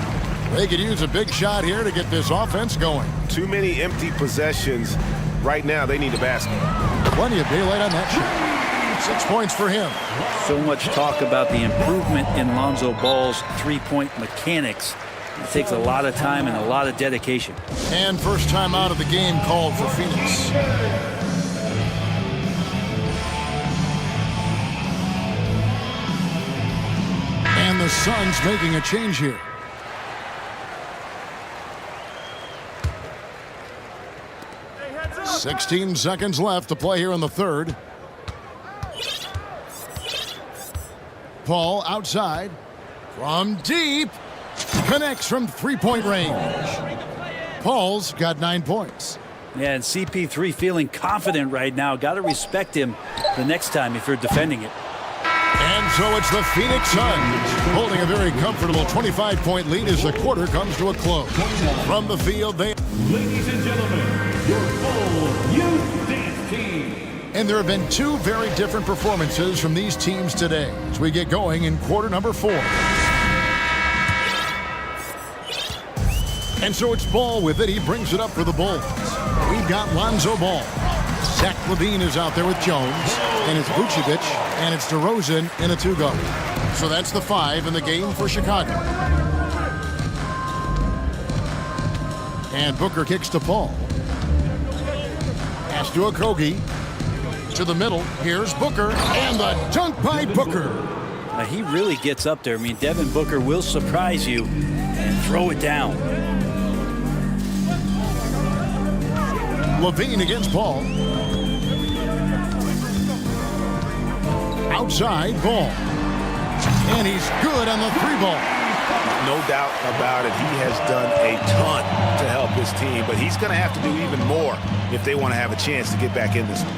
They could use a big shot here to get this offense going. Too many empty possessions. Right now, they need a basket. Plenty of daylight on that shot. 6 points for him. So much talk about the improvement in Lonzo Ball's three-point mechanics. It takes a lot of time and a lot of dedication. And first time out of the game called for Phoenix. And the Suns making a change here. "16 seconds left to play here in the third. Paul outside. From deep. Connects from three-point range. Paul's got 9 points. Yeah, and CP3 feeling confident right now. Got to respect him the next time if you're defending it. And so it's the Phoenix Suns holding a very comfortable 25-point lead as the quarter comes to a close. From the field, they... Ladies and gentlemen, your full youth dance team. And there have been 2 very different performances from these teams today as we get going in quarter number 4. And so it's Ball with it. He brings it up for the Bulls. We've got Lonzo Ball. Zach Levine is out there with Jones, and it's Vucevic, and it's DeRozan in a 2-guard. So that's the 5 in the game for Chicago. And Booker kicks to Paul. Pass to Okogie. To the middle. Here's Booker, and the dunk by Booker. Now, he really gets up there. I mean, Devin Booker will surprise you and throw it down. Levine against Paul. Outside Ball. And he's good on the 3-ball. No doubt about it. He has done a ton to help his team, but he's going to have to do even more if they want to have a chance to get back in this one.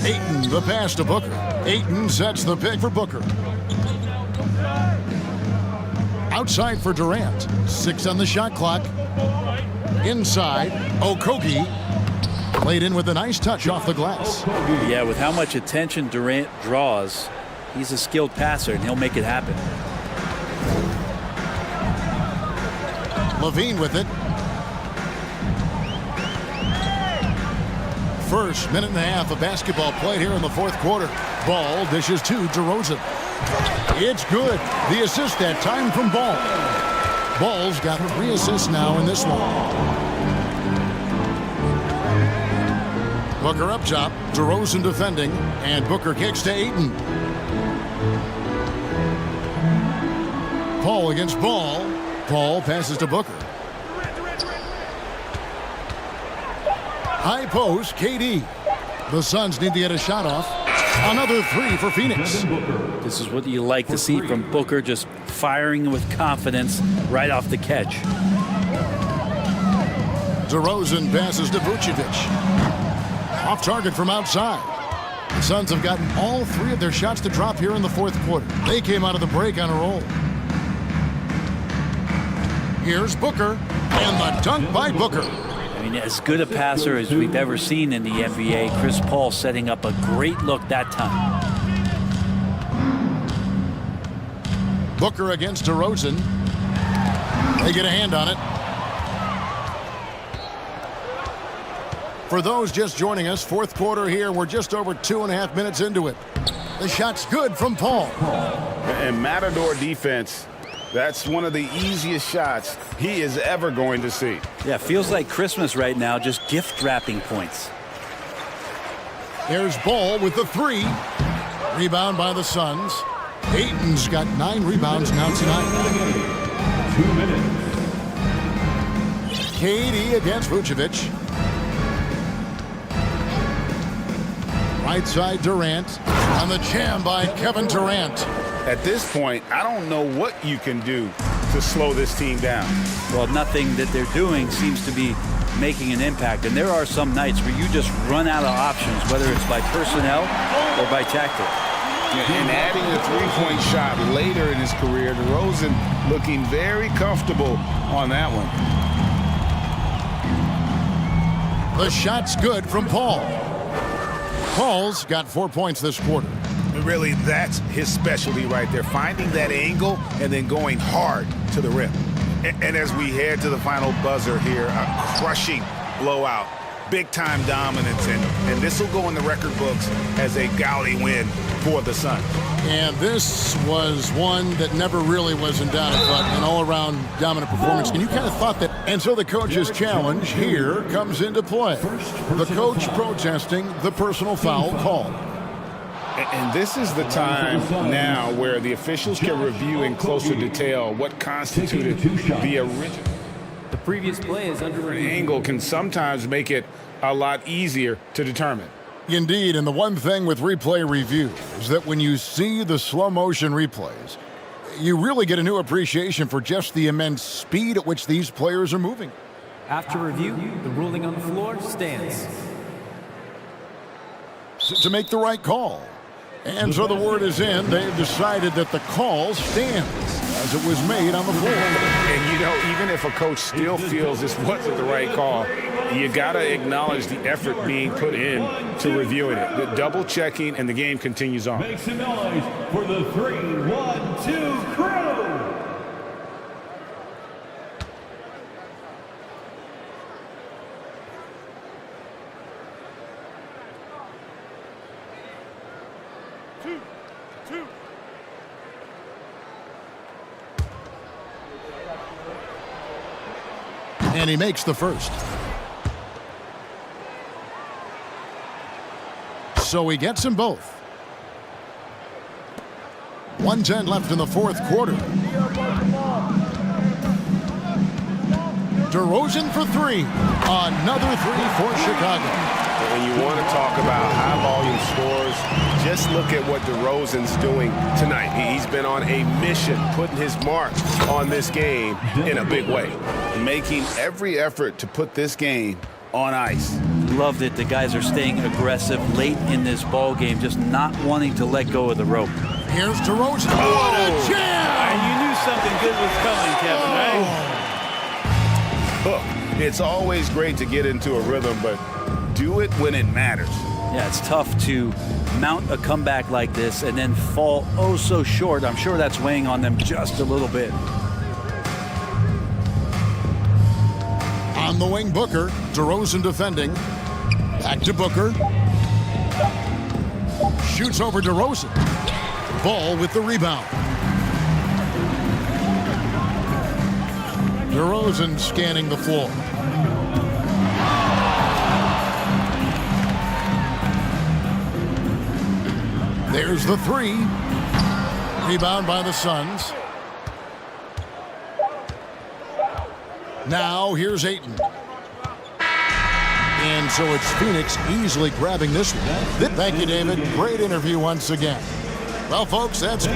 Ayton, the pass to Booker. Ayton sets the pick for Booker. Outside for Durant. 6 on the shot clock. Inside, Okogie. Played in with a nice touch off the glass. Yeah, with how much attention Durant draws, he's a skilled passer, and he'll make it happen. Levine with it. First minute and a half of basketball played here in the fourth quarter. Ball dishes to DeRozan. It's good. The assist that time from Ball. Ball's got 3 assists now in this one. Booker up top. DeRozan defending. And Booker kicks to Ayton. Paul against Ball. Paul passes to Booker. High post, KD. The Suns need to get a shot off. Another 3 for Phoenix. This is what you like to see from Booker, just firing with confidence right off the catch. DeRozan passes to Vucevic. Off target from outside. The Suns have gotten all 3 of their shots to drop here in the fourth quarter. They came out of the break on a roll. Here's Booker, and the dunk by Booker. I mean, as good a passer as we've ever seen in the NBA, Chris Paul setting up a great look that time. Booker against DeRozan. They get a hand on it. For those just joining us, fourth quarter here. We're just over 2.5 minutes into it. The shot's good from Paul. And Matador defense, that's one of the easiest shots he is ever going to see. Yeah, feels like Christmas right now, just gift wrapping points. There's Ball with the 3. Rebound by the Suns. Ayton's got 9 rebounds now tonight. 2 minutes. KD against Vucevic. Right side Durant. On the jam by Kevin Durant. At this point, I don't know what you can do to slow this team down. Well, nothing that they're doing seems to be making an impact. And there are some nights where you just run out of options, whether it's by personnel or by tactic. And adding a 3-point shot later in his career, DeRozan looking very comfortable on that one. The shot's good from Paul. Paul's got 4 points this quarter. Really, that's his specialty right there, finding that angle and then going hard to the rim. And as we head to the final buzzer here, a crushing blowout, big-time dominance, and this will go in the record books as a gaudy win for the Suns. And this was one that never really was in doubt, but an all-around dominant performance. And you kind of thought that. And so the coach's challenge here comes into play. The coach protesting the personal foul call. And this is the time now where the officials can review in closer detail what constituted the original. The previous play is under review. Angle can sometimes make it a lot easier to determine. Indeed, and the one thing with replay review is that when you see the slow motion replays, you really get a new appreciation for just the immense speed at which these players are moving. After review, the ruling on the floor stands. To make the right call. And so the word is in. They've decided that the call stands as it was made on the floor. And, you know, even if a coach still feels this wasn't the right call, you got to acknowledge the effort being put in to reviewing it. The double checking, and the game continues on. Make some noise for the 3-1-2 crew. And he makes the first. So he gets them both. 1:10 left in the fourth quarter. DeRozan for three. Another three for Chicago. When you want to talk about high-volume scores, just look at what DeRozan's doing tonight. He's been on a mission, putting his mark on this game in a big way. Making every effort to put this game on ice. Loved it. The guys are staying aggressive late in this ball game, just not wanting to let go of the rope. Here's DeRozan. What a jam! You knew something good was coming, Kevin, right? Look, it's always great to get into a rhythm, but do it when it matters. Yeah, it's tough to mount a comeback like this and then fall oh so short. I'm sure that's weighing on them just a little bit. On the wing, Booker. DeRozan defending. Back to Booker. Shoots over DeRozan. Ball with the rebound. DeRozan scanning the floor. There's the three. Rebound by the Suns. Now here's Ayton. And so it's Phoenix easily grabbing this one. Thank you, David. Great interview once again. Well, folks, that's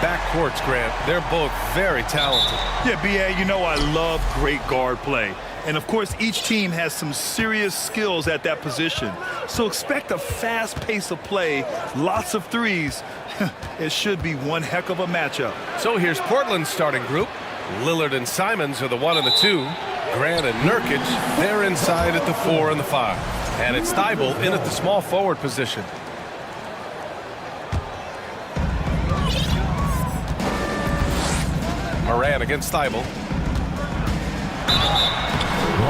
backcourts, Grant. They're both very talented. Yeah, B.A., you know I love great guard play. And, of course, each team has some serious skills at that position. So expect a fast pace of play, lots of threes. It should be one heck of a matchup. So here's Portland's starting group. Lillard and Simons are the 1 and the 2. Grant and Nurkic, they're inside at the 4 and the 5. And it's Thibault in at the small forward position. Moran against Thibault.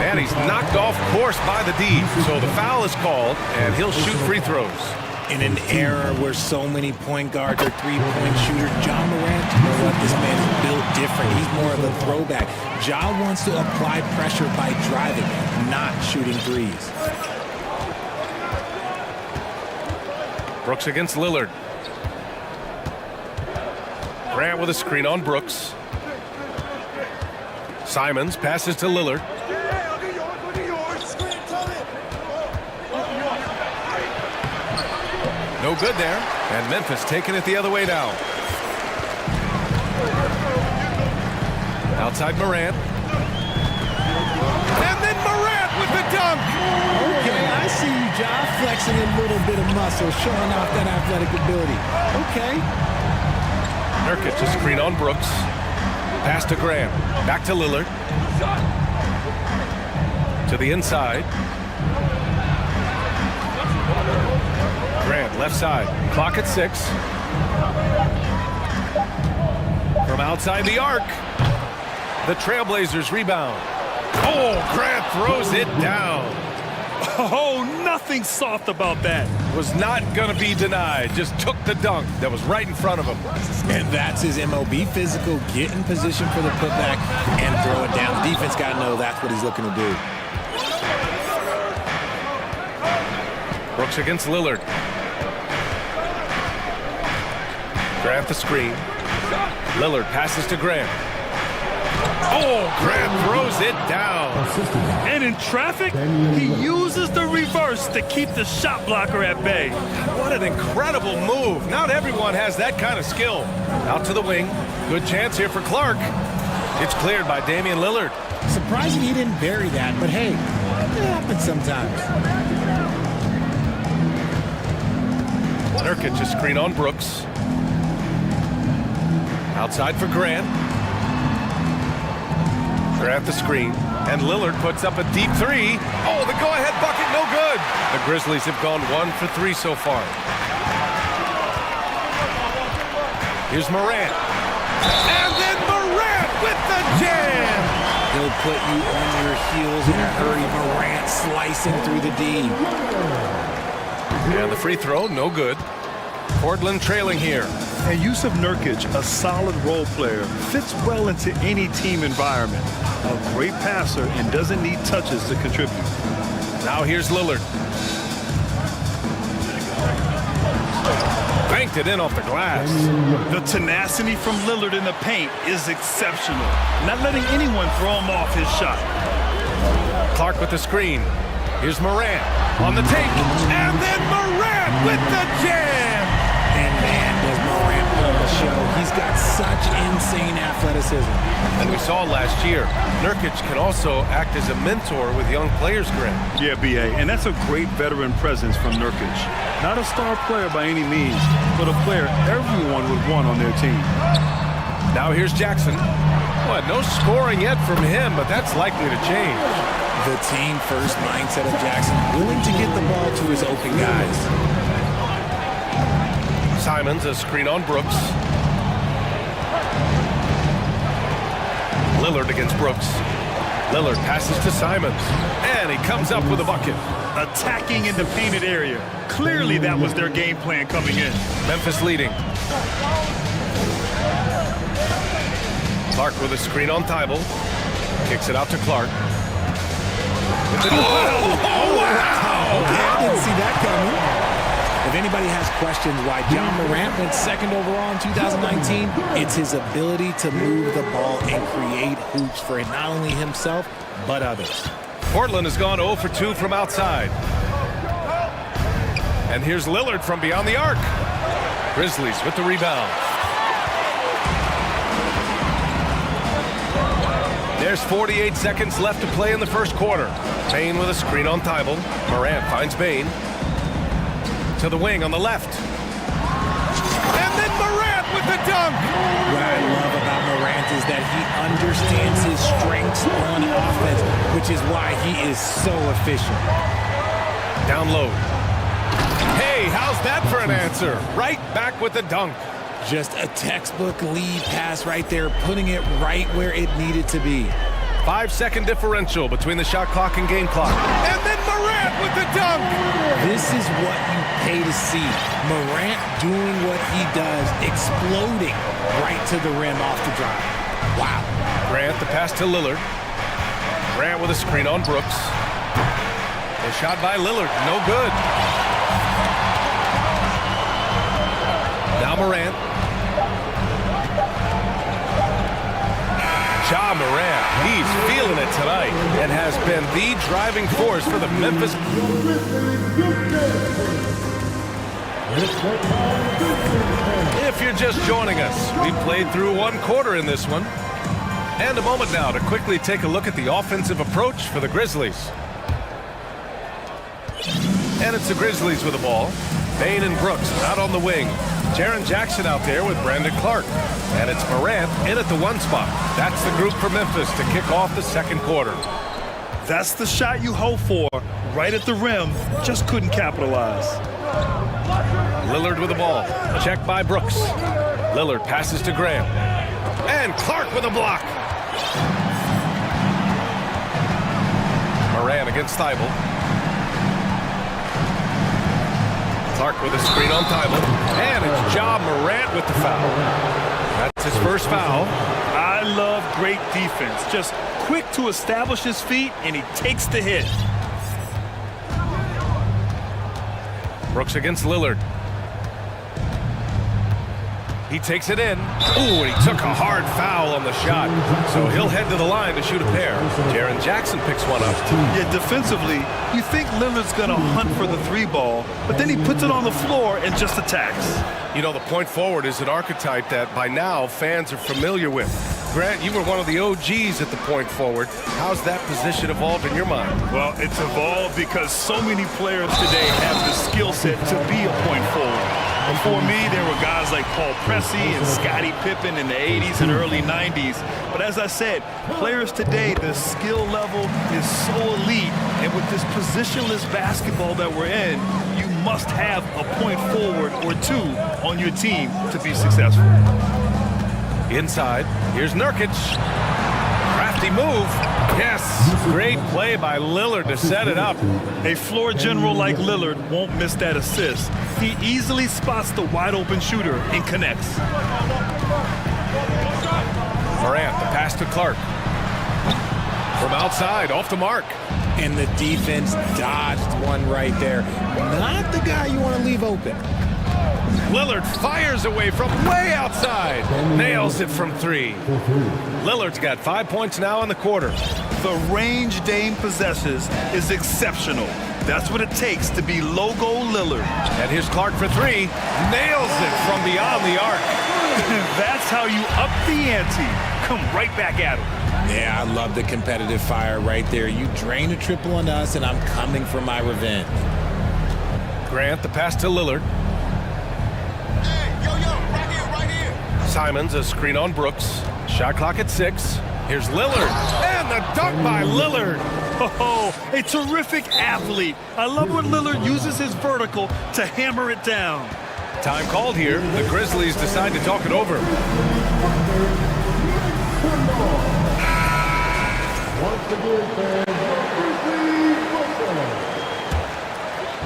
And he's knocked off course by the D. So the foul is called, and he'll shoot free throws. In an era where so many point guards are three-point shooters, John Morant, you know what? This man is built different. He's more of a throwback. Ja wants to apply pressure by driving, not shooting threes. Brooks against Lillard. Grant with a screen on Brooks. Simons passes to Lillard. No good there. And Memphis taking it the other way now. Outside Morant. And then Morant with the dunk. Okay, I see you, Ja, flexing a little bit of muscle, showing off that athletic ability. Okay. Nurkic a screen on Brooks. Pass to Grant. Back to Lillard. To the inside. Grant left side. Clock at 6. From outside the arc. The Trailblazers rebound. Oh, Grant throws it down. Oh, nothing soft about that. Was not going to be denied. Just took the dunk that was right in front of him. And that's his MLB physical. Get in position for the putback and throw it down. The defense got to know that's what he's looking to do. Brooks against Lillard. Grant the screen. Lillard passes to Grant. Oh, Grant throws it down. And in traffic, he uses the reverse to keep the shot blocker at bay. What an incredible move. Not everyone has that kind of skill. Out to the wing. Good chance here for Clark. It's cleared by Damian Lillard. Surprising he didn't bury that, but hey, it happens sometimes. Nurkic a screen on Brooks. Outside for Grant. Grant the screen. And Lillard puts up a deep 3. Oh, the go-ahead bucket, no good. The Grizzlies have gone 1 for 3 so far. Here's Morant. And then Morant with the jam. He'll put you on your heels in a hurry. Morant slicing through the D. And the free throw, no good. Portland trailing here. And Yusuf Nurkic, a solid role player, fits well into any team environment. A great passer and doesn't need touches to contribute. Now here's Lillard. Banked it in off the glass. The tenacity from Lillard in the paint is exceptional. Not letting anyone throw him off his shot. Clark with the screen. Here's Morant on the take. And then Morant with the jam. And man, does Morant on the show. He's got such insane athleticism. And we saw last year, Nurkic can also act as a mentor with young players, Grant. Yeah, B.A., and that's a great veteran presence from Nurkic. Not a star player by any means, but a player everyone would want on their team. Now here's Jackson. Well, no scoring yet from him, but that's likely to change. The team-first mindset of Jackson, willing to get the ball to his open guys. Simons a screen on Brooks. Lillard against Brooks. Lillard passes to Simons. And he comes up with a bucket. Attacking in the painted area. Clearly that was their game plan coming in. Memphis leading. Clark with a screen on Thibault. Kicks it out to Clark. Oh, wow! I didn't see that coming. If anybody has questions why John Morant went second overall in 2019, it's his ability to move the ball and create hoops for not only himself, but others. Portland has gone 0 for 2 from outside. And here's Lillard from beyond the arc. Grizzlies with the rebound. There's 48 seconds left to play in the first quarter. Bain with a screen on Thibault. Morant finds Bain. To the wing on the left. And then Morant with the dunk! What I love about Morant is that he understands his strengths on offense, which is why he is so efficient. Down low. Hey, how's that for an answer? Right back with the dunk. Just a textbook lead pass right there, putting it right where it needed to be. 5-second differential between the shot clock and game clock. And then Morant with the dunk! This is what you pay to see. Morant doing what he does, exploding right to the rim off the drive. Wow. Grant the pass to Lillard. Grant with a screen on Brooks. A shot by Lillard, no good. Now Morant. Ja Morant, he's feeling it tonight and has been the driving force for the Memphis. If you're just joining us, we played through one quarter in this one. And a moment now to quickly take a look at the offensive approach for the Grizzlies. And it's the Grizzlies with the ball. Bain and Brooks out on the wing. Jaren Jackson out there with Brandon Clark. And it's Morant in at the one spot. That's the group for Memphis to kick off the second quarter. That's the shot you hope for, right at the rim, just couldn't capitalize. Lillard with the ball, checked by Brooks. Lillard passes to Grant. And Clark with a block. Morant against Thibault. Clark with a screen on Thibault. And it's Ja Morant with the foul. That's his first foul. I love great defense. Just quick to establish his feet, and he takes the hit. Brooks against Lillard. He takes it in. Ooh, and he took a hard foul on the shot. So he'll head to the line to shoot a pair. Jaren Jackson picks one up. Yeah, defensively, you think Lillard's going to hunt for the three ball, but then he puts it on the floor and just attacks. You know, the point forward is an archetype that by now fans are familiar with. Grant, you were one of the OGs at the point forward. How's that position evolved in your mind? Well, it's evolved because so many players today have the skill set to be a point forward. Before me, there were guys like Paul Pressey and Scottie Pippen in the 80s and early 90s. But as I said, players today, the skill level is so elite. And with this positionless basketball that we're in, you must have a point forward or two on your team to be successful. Inside, here's Nurkic. Crafty move. Yes, great play by Lillard to set it up. A floor general like Lillard won't miss that assist. He easily spots the wide open shooter and connects. Morant, the pass to Clark. From outside, off the mark. And the defense dodged one right there. Not the guy you want to leave open. Lillard fires away from way outside. Nails it from three. Lillard's got 5 points now in the quarter. The range Dame possesses is exceptional. That's what it takes to be logo Lillard. And here's Clark for three. Nails it from beyond the arc. That's how you up the ante. Come right back at him. Yeah, I love the competitive fire right there. You drain a triple on us, and I'm coming for my revenge. Grant, the pass to Lillard. Right here. Simons, a screen on Brooks. Shot clock at 6. Here's Lillard. And the dunk by Lillard. Oh, a terrific athlete. I love when Lillard uses his vertical to hammer it down. Time called here. The Grizzlies decide to talk it over.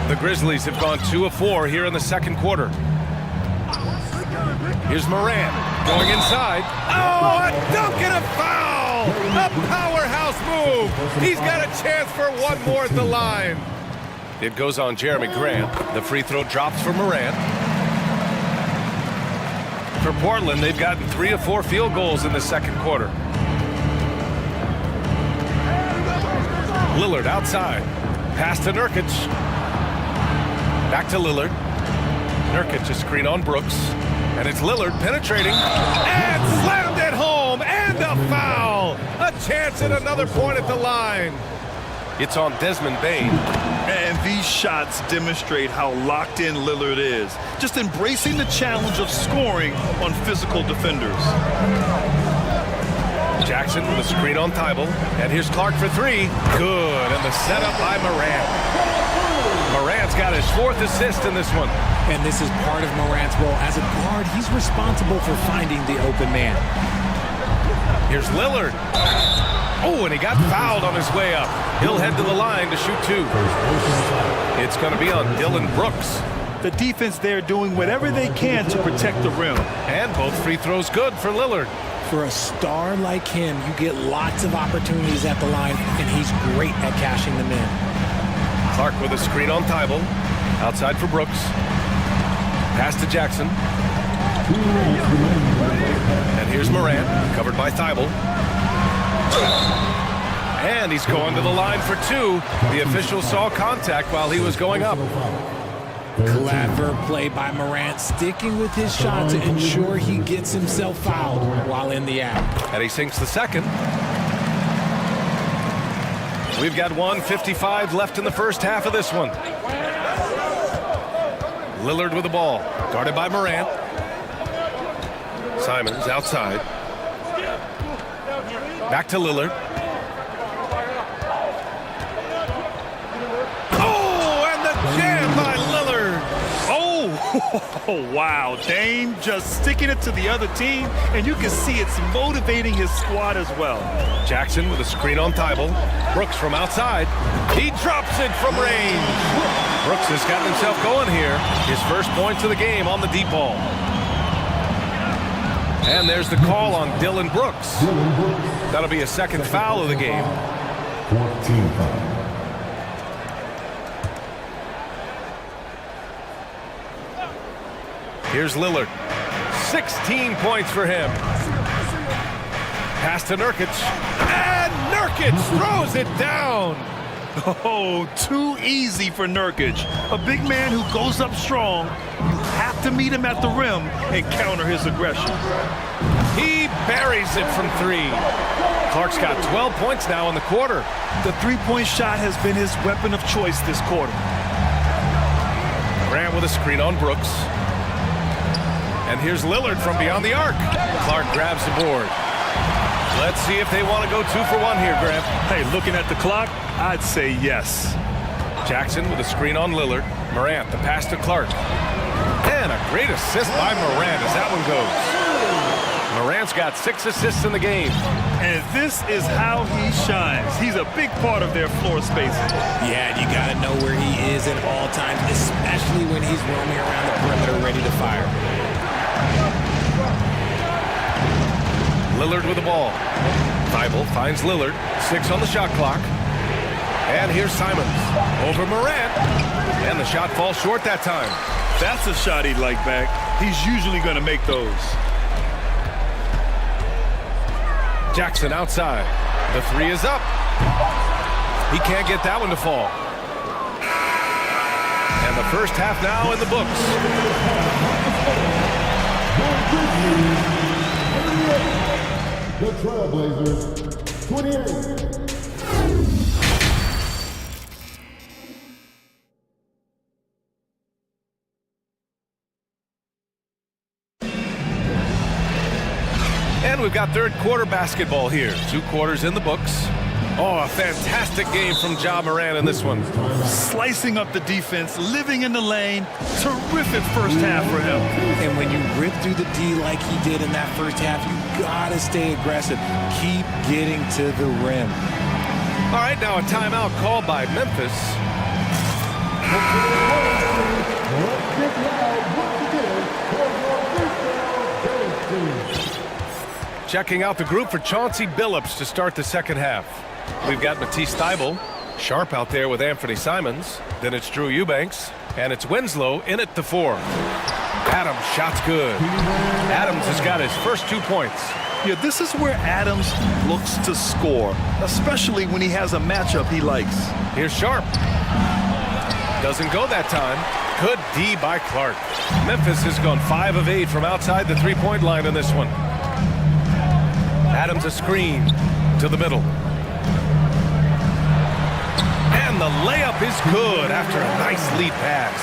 The Grizzlies have gone 2 of 4 here in the second quarter. Here's Morant going inside. Oh, a dunk and a foul! A powerhouse move! He's got a chance for one more at the line. It goes on Jeremy Grant. The free throw drops for Morant. For Portland, they've gotten 3 of 4 field goals in the second quarter. Lillard outside. Pass to Nurkic. Back to Lillard. Nurkic, a screen on Brooks. And it's Lillard penetrating. And slammed it home. And a foul. A chance at another point at the line. It's on Desmond Bain. And these shots demonstrate how locked in Lillard is. Just embracing the challenge of scoring on physical defenders. Jackson with a screen on Thibault. And here's Clark for three. Good. And the setup by Morant. Morant's got his fourth assist in this one. And this is part of Morant's role. As a guard, he's responsible for finding the open man. Here's Lillard. Oh, and he got fouled on his way up. He'll head to the line to shoot two. It's going to be on Dylan Brooks. The defense there doing whatever they can to protect the rim. And both free throws good for Lillard. For a star like him, you get lots of opportunities at the line, and he's great at cashing them in. Clark with a screen on Thibault. Outside for Brooks. Pass to Jackson. And here's Morant, covered by Thibault. And he's going to the line for two. The official saw contact while he was going up. Clever play by Morant, sticking with his shot to ensure he gets himself fouled while in the act. And he sinks the second. We've got 1:55 left in the first half of this one. Lillard with the ball, guarded by Morant. Simons outside. Back to Lillard. Oh, and the jam by Lillard. Oh, wow. Dame just sticking it to the other team, and you can see it's motivating his squad as well. Jackson with a screen on Thibault. Brooks from outside. He drops it from range. Brooks has gotten himself going here. His first points of the game on the deep ball. And there's the call on Dylan Brooks. That'll be a second foul of the game. 14 foul. Here's Lillard. 16 points for him. Pass to Nurkic. And Nurkic throws it down. Oh, too easy for Nurkic. A big man who goes up strong. You have to meet him at the rim and counter his aggression. He buries it from three. Clark's got 12 points now in the quarter. The three-point shot has been his weapon of choice this quarter. Grant with a screen on Brooks. And here's Lillard from beyond the arc. Clark grabs the board. Let's see if they want to go 2 for 1 here, Grant. Hey, looking at the clock, I'd say yes. Jackson with a screen on Lillard. Morant, the pass to Clark. And a great assist by Morant as that one goes. Morant's got 6 assists in the game. And this is how he shines. He's a big part of their floor spacing. Yeah, you got to know where he is at all times, especially when he's roaming around the perimeter ready to fire. Lillard with the ball. Thibault finds Lillard. 6 on the shot clock. And here's Simons. Over Morant. And the shot falls short that time. That's a shot he'd like back. He's usually going to make those. Jackson outside. The 3 is up. He can't get that one to fall. And the first half now in the books. The Trailblazers, 28. And we've got third quarter basketball here. 2 quarters in the books. Oh, a fantastic game from Ja Morant in this one. Slicing up the defense, living in the lane. Terrific first half for him. And when you rip through the D like he did in that first half, you gotta stay aggressive. Keep getting to the rim. All right, now a timeout called by Memphis. Checking out the group for Chauncey Billups to start the second half. We've got Matisse Thybulle, sharp out there with Anthony Simons. Then it's Drew Eubanks, and it's Winslow in at the 4. Adams, shot's good. Adams has got his first 2 points. Yeah, this is where Adams looks to score, especially when he has a matchup he likes. Here's Sharp. Doesn't go that time. Good D by Clark. Memphis has gone 5 of 8 from outside the 3-point line in this one. Adams a screen. To the middle. And the layup is good after a nice lead pass.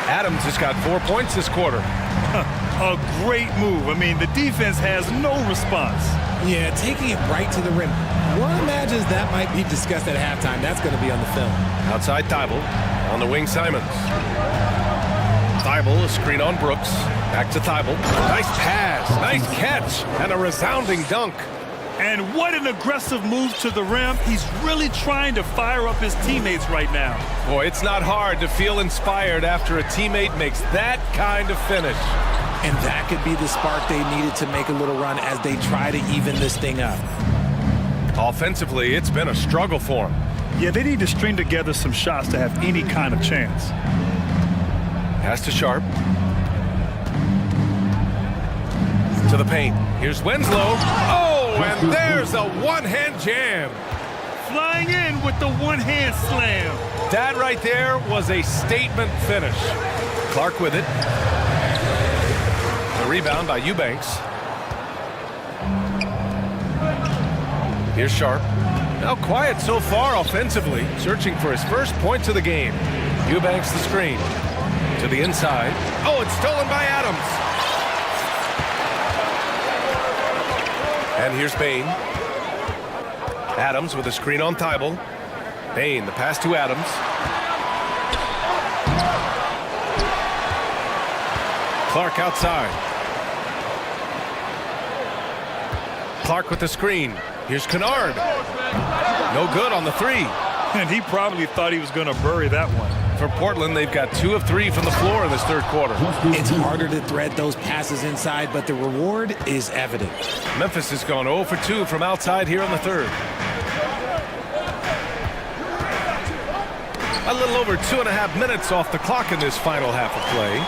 Adams has got 4 points this quarter. A great move. I mean, the defense has no response. Yeah, taking it right to the rim. One imagines that might be discussed at halftime. That's going to be on the film. Outside Thibault. On the wing, Simons. Thibault, a screen on Brooks. Back to Thibault. Nice pass, nice catch, and a resounding dunk. And what an aggressive move to the rim. He's really trying to fire up his teammates right now. Boy, it's not hard to feel inspired after a teammate makes that kind of finish. And that could be the spark they needed to make a little run as they try to even this thing up. Offensively, it's been a struggle for them. Yeah, they need to string together some shots to have any kind of chance. Pass to Sharp. To the paint. Here's Winslow. Oh, and there's a one-hand jam. Flying in with the one-hand slam. That right there was a statement finish. Clark with it. The rebound by Eubanks. Here's Sharp. Now quiet so far offensively, searching for his first points of the game. Eubanks the screen. To the inside. Oh, it's stolen by Adams. And here's Bain. Adams with a screen on Thibault. Bain, the pass to Adams. Clark outside. Clark with the screen. Here's Kennard. No good on the three. And he probably thought he was going to bury that one. For Portland, they've got 2 of 3 from the floor in this third quarter. It's harder to thread those passes inside, but the reward is evident. Memphis has gone 0 for 2 from outside here in the third. A little over 2.5 minutes off the clock in this final half of play.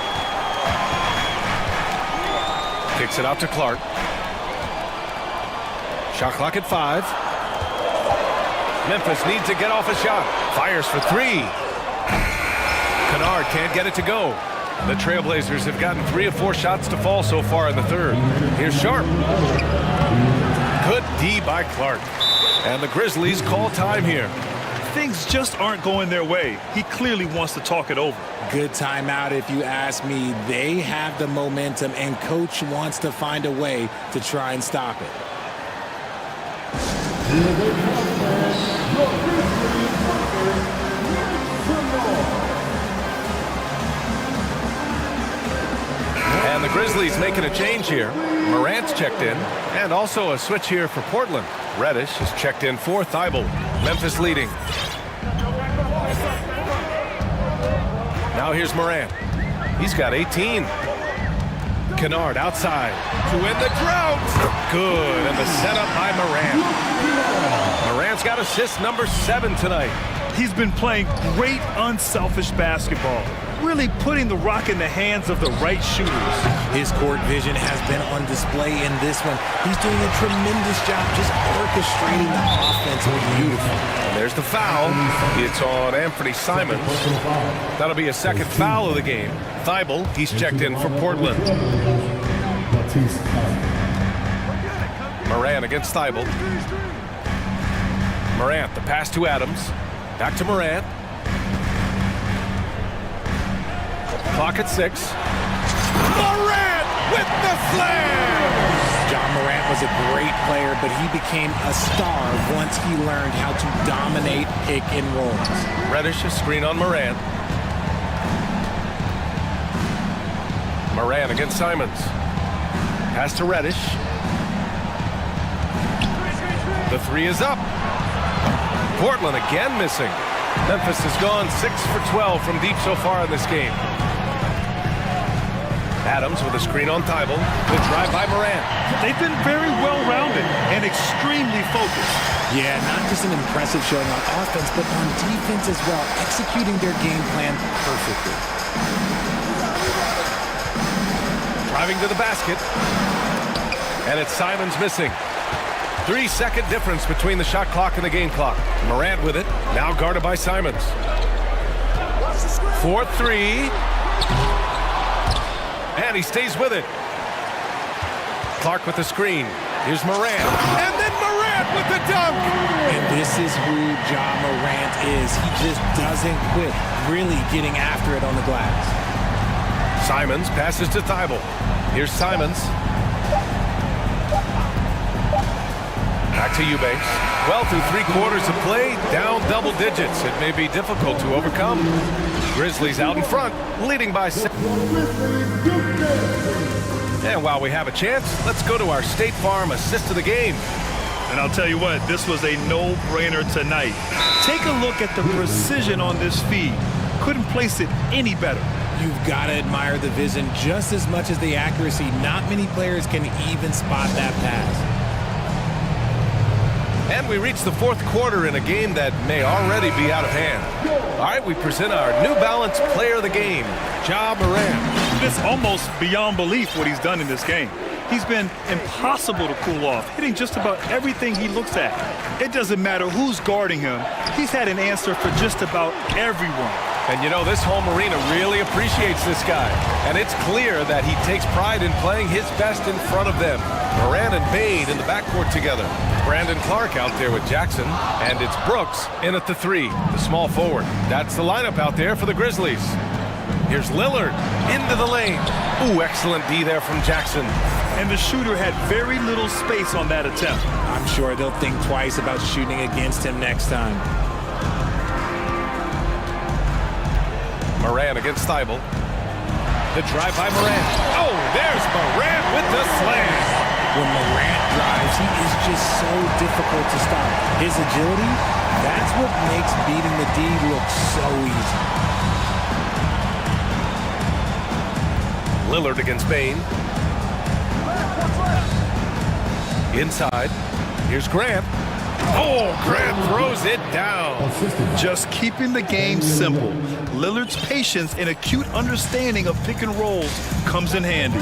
Kicks it out to Clark. Shot clock at 5. Memphis needs to get off a shot. Fires for 3. Kennard can't get it to go. The Trailblazers have gotten 3 of 4 shots to fall so far in the third. Here's Sharp. Good D by Clark. And the Grizzlies call time here. Things just aren't going their way. He clearly wants to talk it over. Good timeout if you ask me. They have the momentum, and coach wants to find a way to try and stop it. And the Grizzlies making a change here. Morant's checked in, and also a switch here for Portland. Reddish has checked in for Thibault. Memphis leading. Now here's Morant. He's got 18. Kennard outside to win the drought. Good, and the setup by Morant. Morant's got assist number 7 tonight. He's been playing great, unselfish basketball. Really putting the rock in the hands of the right shooters. His court vision has been on display in this one. He's doing a tremendous job just orchestrating the offense. Beautiful. And there's the foul. It's on Anthony Simons. That'll be a second foul of the game. Thibault, he's checked in for Portland. Morant against Thibault. Morant, the pass to Adams. Back to Morant. Clock at 6. Morant with the slam! John Morant was a great player, but he became a star once he learned how to dominate pick and rolls. Reddish, a screen on Morant. Morant against Simons. Pass to Reddish. The 3 is up. Portland again missing. Memphis has gone 6 for 12 from deep so far in this game. Adams with a screen on Thibault. Good drive by Morant. They've been very well-rounded and extremely focused. Yeah, not just an impressive showing on offense, but on defense as well, executing their game plan perfectly. Driving to the basket. And it's Simons missing. 3-second difference between the shot clock and the game clock. Morant with it, now guarded by Simons. 4-3. And he stays with it. Clark with the screen. Here's Morant. And then Morant with the dunk. And this is who Ja Morant is. He just doesn't quit, really getting after it on the glass. Simons passes to Thibault. Here's Simons. Back to Eubanks. Well, through 3 quarters of play, down double digits. It may be difficult to overcome. Grizzlies out in front, leading by 6. And while we have a chance, let's go to our State Farm assist of the game. And I'll tell you what, this was a no-brainer tonight. Take a look at the precision on this feed. Couldn't place it any better. You've got to admire the vision just as much as the accuracy. Not many players can even spot that pass. And we reach the 4th quarter in a game that may already be out of hand. All right, we present our New Balance Player of the Game, Ja Morant. It's almost beyond belief what he's done in this game. He's been impossible to cool off, hitting just about everything he looks at. It doesn't matter who's guarding him. He's had an answer for just about everyone. And you know, this home arena really appreciates this guy. And it's clear that he takes pride in playing his best in front of them. Morant and Bade in the backcourt together. Brandon Clark out there with Jackson. And it's Brooks in at the 3, the small forward. That's the lineup out there for the Grizzlies. Here's Lillard into the lane. Ooh, excellent D there from Jackson. And the shooter had very little space on that attempt. I'm sure they'll think twice about shooting against him next time. Morant against Thibault. The drive by Morant. Oh, there's Morant with the slam. When Morant drives, he is just so difficult to stop. His agility, that's what makes beating the D look so easy. Lillard against Bane. Inside. Here's Grant. Oh, Grant throws it down. Just keeping the game simple. Lillard's patience and acute understanding of pick and rolls comes in handy.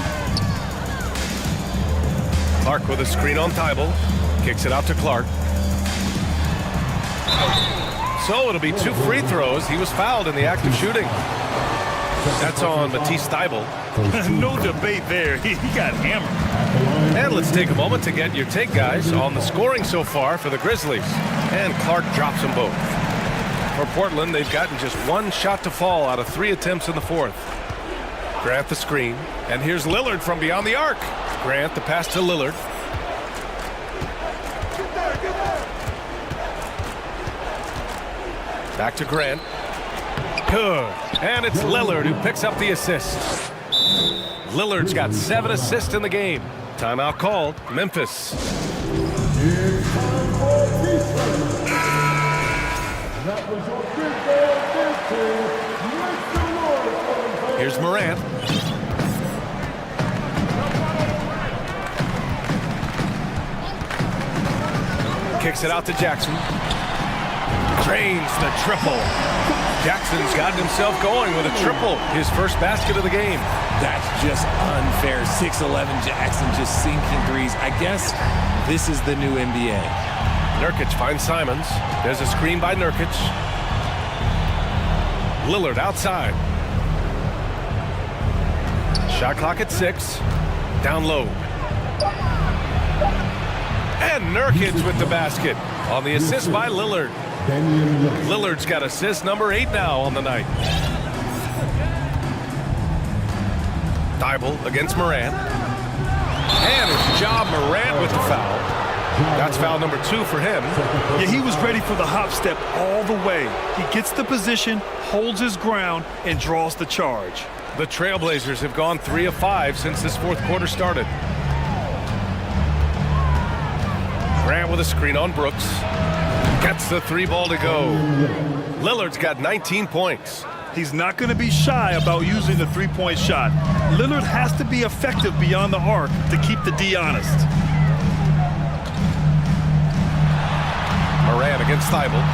Clark with a screen on Thibault. Kicks it out to Clark. So it'll be 2 free throws. He was fouled in the act of shooting. That's on Matisse Thibault. No debate there. He got hammered. And let's take a moment to get your take, guys, on the scoring so far for the Grizzlies. And Clark drops them both. For Portland, they've gotten just 1 shot to fall out of 3 attempts in the 4th. Grant the screen. And here's Lillard from beyond the arc. Grant the pass to Lillard. Back to Grant. Good. And it's Lillard who picks up the assist. Lillard's got 7 assists in the game. Timeout called. Memphis. Here's Morant. Kicks it out to Jackson. Drains the triple. Jackson's gotten himself going with a triple. His first basket of the game. That's just unfair. 6'11" Jackson just sinking threes. I guess this is the new NBA. Nurkic finds Simons. There's a screen by Nurkic. Lillard outside. Shot clock at 6. Down low. And Nurkic with the basket on the assist by Lillard. Lillard's got assist number 8 now on the night. Thibault against Morant. And it's Ja Morant with the foul. That's foul number 2 for him. Yeah, he was ready for the hop step all the way. He gets the position, holds his ground, and draws the charge. The Trailblazers have gone 3 of 5 since this 4th quarter started. Grant with a screen on Brooks. Gets the 3 ball to go. Lillard's got 19 points. He's not going to be shy about using the 3-point shot. Lillard has to be effective beyond the arc to keep the D honest. Morant against Thibault.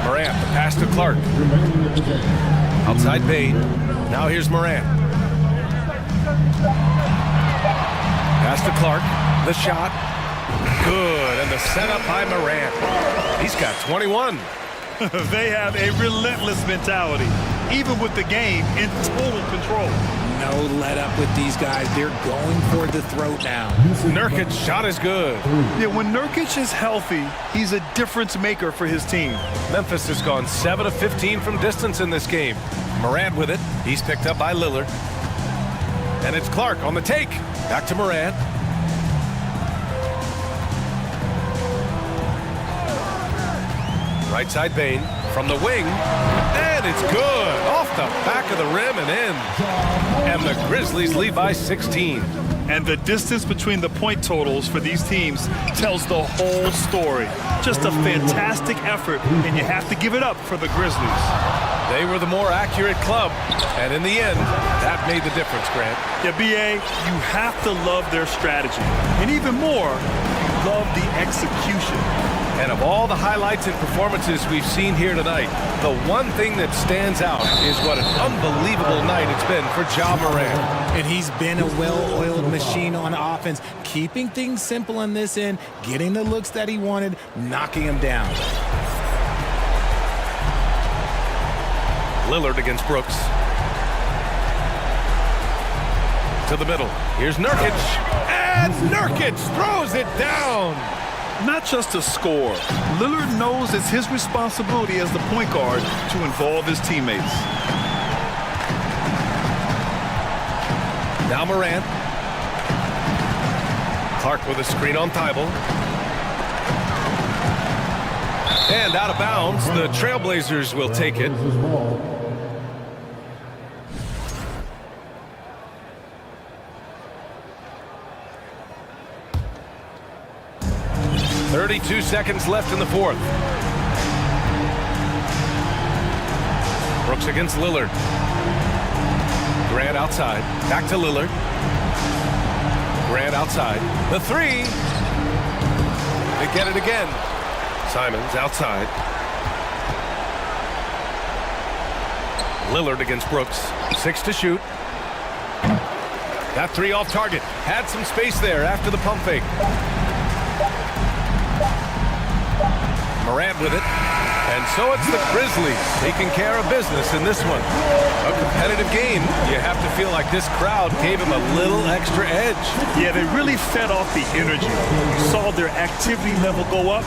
Morant, the pass to Clark. Outside Bade. Now here's Morant. Pass to Clark. The shot. Good. And the setup by Morant. He's got 21. They have a relentless mentality, even with the game in total control. no let up with these guys. They're going for the throat now. Nurkic's shot is good. Yeah, when Nurkic is healthy, he's a difference maker for his team. Memphis has gone 7 of 15 from distance in this game. Morant with it. He's picked up by Lillard. And it's Clark on the take. Back to Morant. Right side Bane from the wing. And it's good. Off the back of the rim and in. And the Grizzlies lead by 16. And the distance between the point totals for these teams tells the whole story. Just a fantastic effort, and you have to give it up for the Grizzlies. They were the more accurate club, and in the end, that made the difference, Grant. Yeah, BA, you have to love their strategy. And even more, you love the execution. And of all the highlights and performances we've seen here tonight, the one thing that stands out is what an unbelievable night it's been for Ja Morant. And he's been a well-oiled machine on offense, keeping things simple on this end, getting the looks that he wanted, knocking him down. Lillard against Brooks. To the middle. Here's Nurkic. And Nurkic throws it down. Not just to score, Lillard knows it's his responsibility as the point guard to involve his teammates. Now Morant. Clark with a screen on Thibault. And out of bounds, the Trailblazers will take it. 32 seconds left in the fourth. Brooks against Lillard. Grant outside. Back to Lillard. Grant outside. The three. They get it again. Simons outside. Lillard against Brooks. 6 to shoot. That three off target. Had some space there after the pump fake. Morant with it. And so it's the Grizzlies taking care of business in this one. A competitive game. You have to feel like this crowd gave him a little extra edge. Yeah, they really fed off the energy. You saw their activity level go up.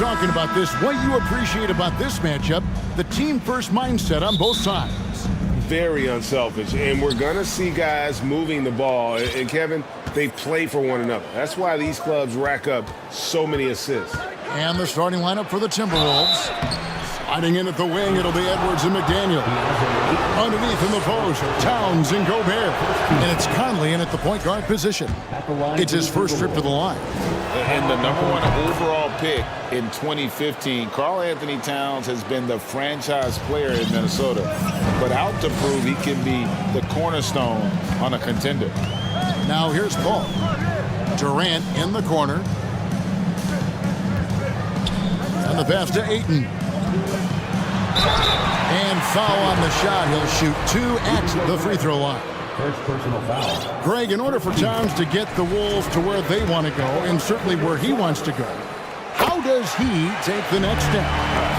talking about this. What you appreciate about this matchup, the team-first mindset on both sides. Very unselfish, and we're going to see guys moving the ball. And Kevin, they play for one another. That's why these clubs rack up so many assists. And the starting lineup for the Timberwolves. Sliding in at the wing, it'll be Edwards and McDaniel. Underneath in the post, Towns and Gobert. And it's Conley in at the point guard position. It's his first trip to the line. And the #1 overall pick in 2015, Karl Anthony Towns has been the franchise player in Minnesota, but out to prove he can be the cornerstone on a contender. Now here's Paul. Durant in the corner. And the pass to Ayton. And foul on the shot. He'll shoot 2 at the free throw line. First personal foul. Greg, in order for Towns to get the Wolves to where they want to go, and certainly where he wants to go, how does he take the next step?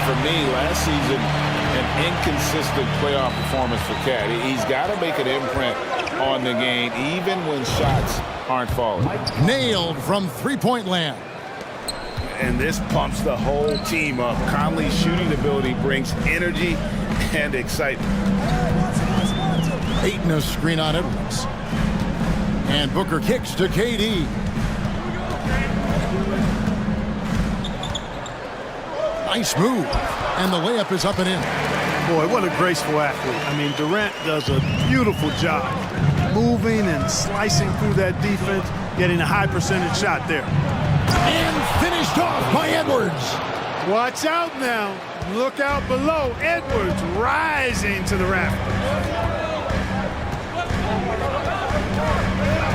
For me, last season, an inconsistent playoff performance for Cat. He's got to make an imprint on the game, even when shots aren't falling. Nailed from three-point land. And this pumps the whole team up. Conley's shooting ability brings energy and excitement. Ayton a screen on Edwards. And Booker kicks to KD. Nice move. And the layup is up and in. Boy, what a graceful athlete. I mean, Durant does a beautiful job moving and slicing through that defense, getting a high percentage shot there. And finished off by Edwards. Watch out now. Look out below. Edwards rising to the rafters.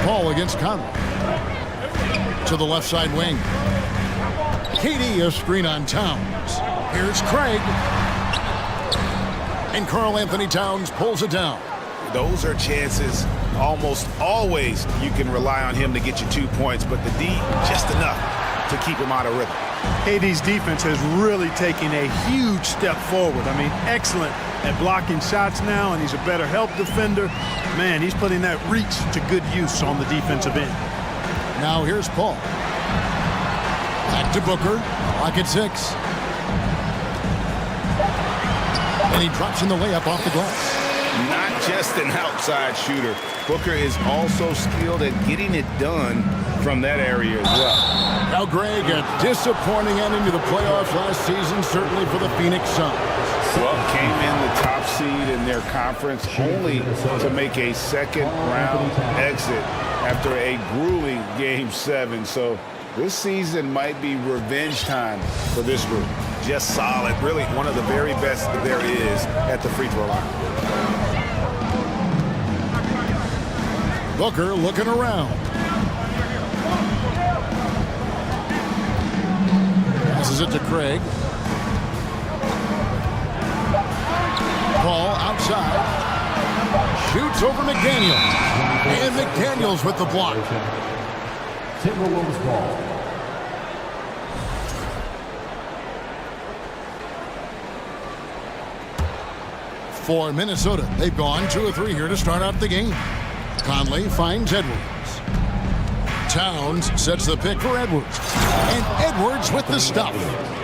Paul against Conley. To the left side wing. KD a screen on Towns. Here's Craig. And Karl Anthony Towns pulls it down. Those are chances almost always you can rely on him to get you 2 points, but the D just enough to keep him out of rhythm. KD's defense has really taken a huge step forward. I mean, excellent at blocking shots now, and he's a better help defender. Man, he's putting that reach to good use on the defensive end. Now here's Paul. Back to Booker. Lock at 6. And he drops in the layup off the glass. Not just an outside shooter. Booker is also skilled at getting it done from that area as well. Now, Greg, a disappointing ending to the playoffs last season, certainly for the Phoenix Suns. Well, came in the top seed in their conference only to make a second-round exit after a grueling Game 7. So this season might be revenge time for this group. Just solid, really one of the very best there is at the free throw line. Booker looking around. Passes it to Craig. Paul outside. Shoots over McDaniels. And McDaniels with the block. Timberwolves ball. For Minnesota, they've gone 2 of 3 here to start out the game. Conley finds Edwards. Towns sets the pick for Edwards. And Edwards with the stuff.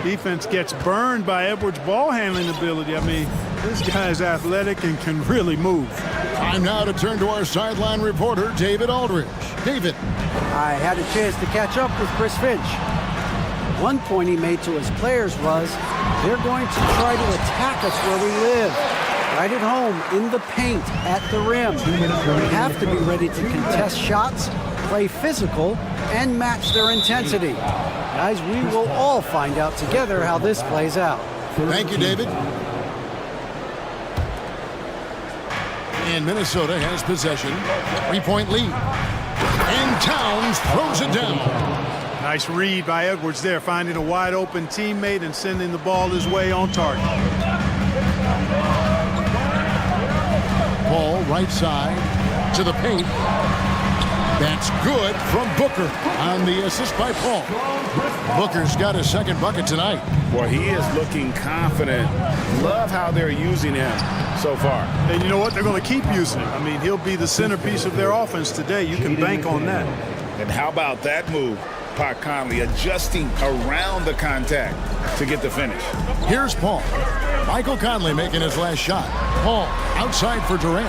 Defense gets burned by Edwards' ball handling ability. I mean, this guy's athletic and can really move. Time now to turn to our sideline reporter, David Aldridge. David. I had a chance to catch up with Chris Finch. One point he made to his players was, they're going to try to attack us where we live. Right at home, in the paint, at the rim. We have to be ready to contest shots, play physical, and match their intensity. Guys, we will all find out together how this plays out. Thank you, David. And Minnesota has possession. 3-point lead. And Towns throws it down. Nice read by Edwards there, finding a wide open teammate and sending the ball his way on target. Paul right side to the paint. That's good from Booker on the assist by Paul. Booker's got his second bucket tonight. Well, he is looking confident. Love how they're using him so far. And you know what? They're going to keep using him. I mean, he'll be the centerpiece of their offense today. You can bank on that. And how about that move? Pot Conley adjusting around the contact to get the finish. Here's Paul. Michael Conley making his last shot. Paul outside for Durant.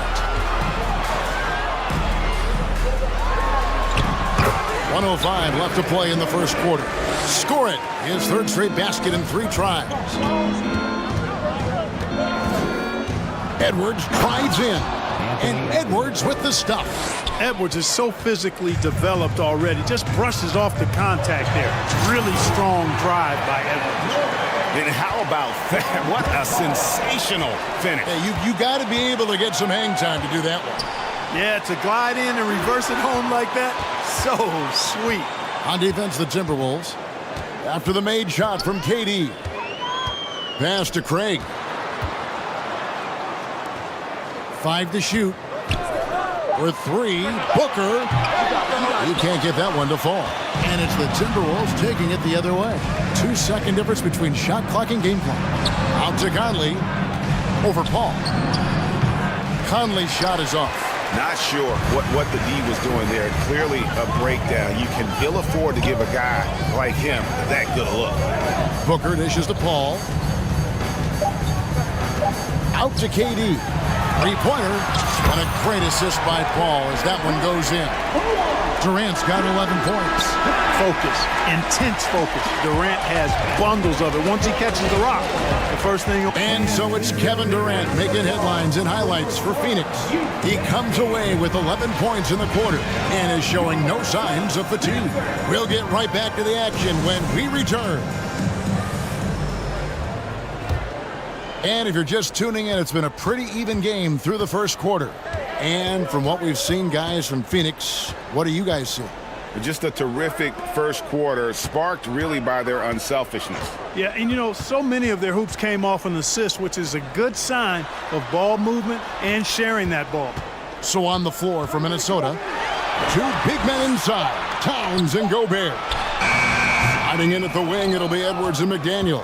1:05 left to play in the first quarter. Score it. His third straight basket in 3 tries. Edwards drives in. And Edwards with the stuff. Edwards is so physically developed already. Just brushes off the contact there. Really strong drive by Edwards. And how about that? What a sensational finish. Hey, you got to be able to get some hang time to do that one. Yeah, to glide in and reverse it home like that, so sweet. On defense, the Timberwolves. After the made shot from KD. Pass to Craig. 5 to shoot. For 3, Booker. You can't get that one to fall. And it's the Timberwolves taking it the other way. 2-second difference between shot clock and game clock. Out to Conley. Over Paul. Conley's shot is off. Not sure what the D was doing there. Clearly a breakdown. You can ill afford to give a guy like him that good a look. Booker dishes to Paul. Out to KD. 3-pointer. And a great assist by Paul as that one goes in. Durant's got 11 points. Focus, intense focus. Durant has bundles of it. Once he catches the rock, the first thing... And so it's Kevin Durant making headlines and highlights for Phoenix. He comes away with 11 points in the quarter and is showing no signs of fatigue. We'll get right back to the action when we return. And if you're just tuning in, it's been a pretty even game through the first quarter. And from what we've seen, guys, from Phoenix, what do you guys see? Just a terrific first quarter, sparked really by their unselfishness. Yeah, and you know, so many of their hoops came off an assist, which is a good sign of ball movement and sharing that ball. So on the floor for Minnesota, 2 big men inside, Towns and Gobert. Hiding in at the wing, it'll be Edwards and McDaniel.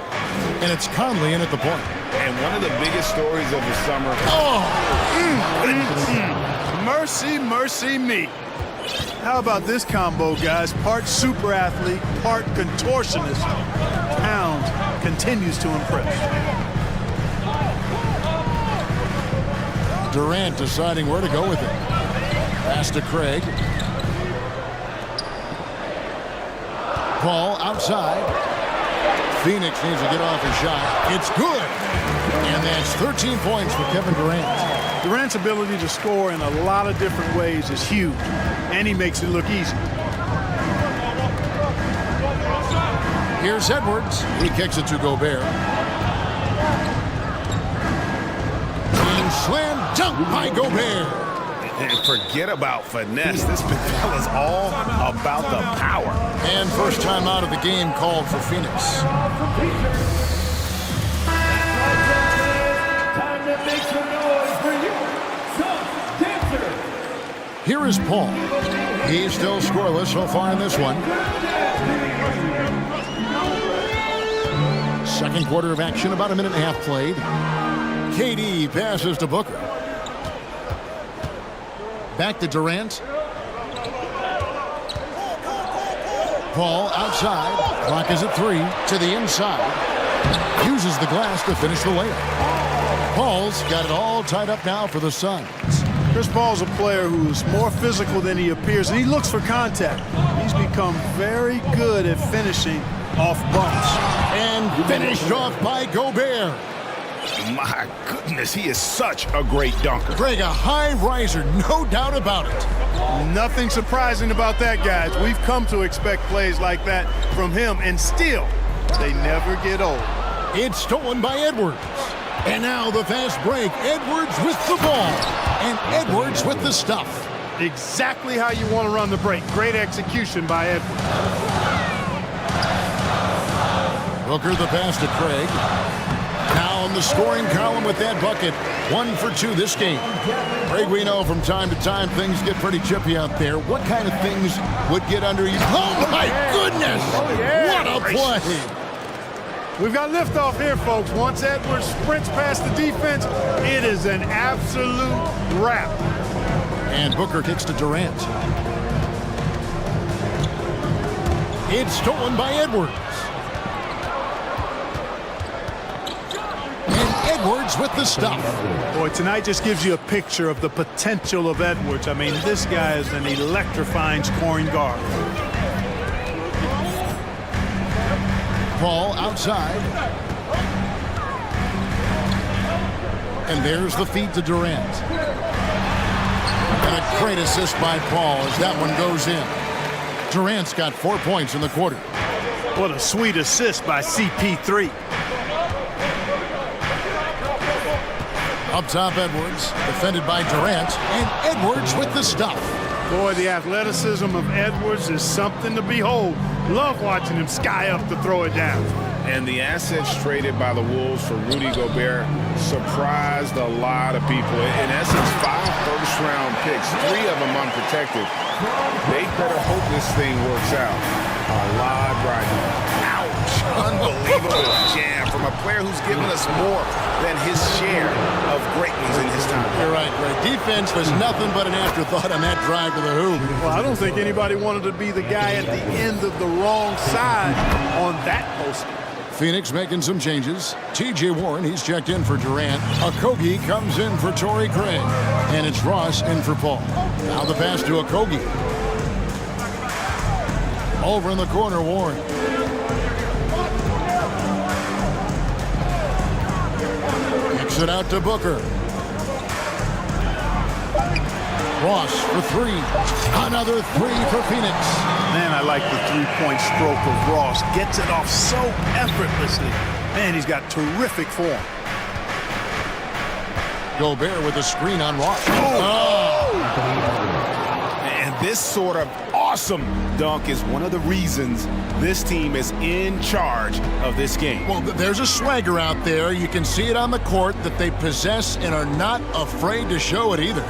And it's Conley in at the point. And one of the biggest stories of the summer. Mercy, mercy me. How about this combo, guys? Part super athlete, part contortionist. Towns continues to impress. Durant deciding where to go with it. Pass to Craig. Paul outside. Phoenix needs to get off his shot. It's good. And that's 13 points for Kevin Durant. Durant's ability to score in a lot of different ways is huge, and he makes it look easy. Here's Edwards. He kicks it to Gobert. And slam dunk by Gobert. And forget about finesse. This fella's all about the power. And first time out of the game called for Phoenix. Time to make some noise for you, some dancers. Here is Paul. He's still scoreless so far in this one. Second quarter of action, about a minute and a half played. KD passes to Booker. Back to Durant. Paul outside. Clock is at 3. To the inside. Uses the glass to finish the layup. Paul's got it all tied up now for the Suns. Chris Paul's a player who's more physical than he appears, and he looks for contact. He's become very good at finishing off bumps. And finished off by Gobert. My goodness, he is such a great dunker. Greg, a high riser, no doubt about it. Nothing surprising about that, guys. We've come to expect plays like that from him, and still, they never get old. It's stolen by Edwards. And now the fast break. Edwards with the ball. And Edwards with the stuff. Exactly how you want to run the break. Great execution by Edwards. Booker the pass to Craig. Now on the scoring column with that bucket. 1 for 2 this game. Craig, we know from time to time things get pretty chippy out there. What kind of things would get under you? Oh, my goodness! What a play! We've got liftoff here, folks. Once Edwards sprints past the defense, it is an absolute wrap. And Booker kicks to Durant. It's stolen by Edwards. And Edwards with the stuff. Boy, tonight just gives you a picture of the potential of Edwards. I mean, this guy is an electrifying scoring guard. Ball outside. And there's the feed to Durant. And a great assist by Paul as that one goes in. Durant's got 4 points in the quarter. What a sweet assist by CP3. Up top, Edwards, defended by Durant, and Edwards with the stuff. Boy, the athleticism of Edwards is something to behold. Love watching him sky up to throw it down. And the assets traded by the Wolves for Rudy Gobert surprised a lot of people. In essence, 5 first-round picks, 3 of them unprotected. They better hope this thing works out. A lot right now. Ouch! Unbelievable jam from a player who's given us more than his share of greatness in his time. You're right, Greg. Defense was nothing but an afterthought on that drive to the hoop. Well, I don't think anybody wanted to be the guy at the end of the wrong side on that post. Phoenix making some changes. T.J. Warren, he's checked in for Durant. Okogie comes in for Torrey Craig. And it's Ross in for Paul. Now the pass to Okogie. Over in the corner, Warren. Kicks it out to Booker. Ross for 3. Another 3 for Phoenix. Man, I like the three-point stroke of Ross. Gets it off so effortlessly. Man, he's got terrific form. Gobert with a screen on Ross. And this sort of awesome dunk is one of the reasons this team is in charge of this game. Well, there's a swagger out there. You can see it on the court that they possess and are not afraid to show it either.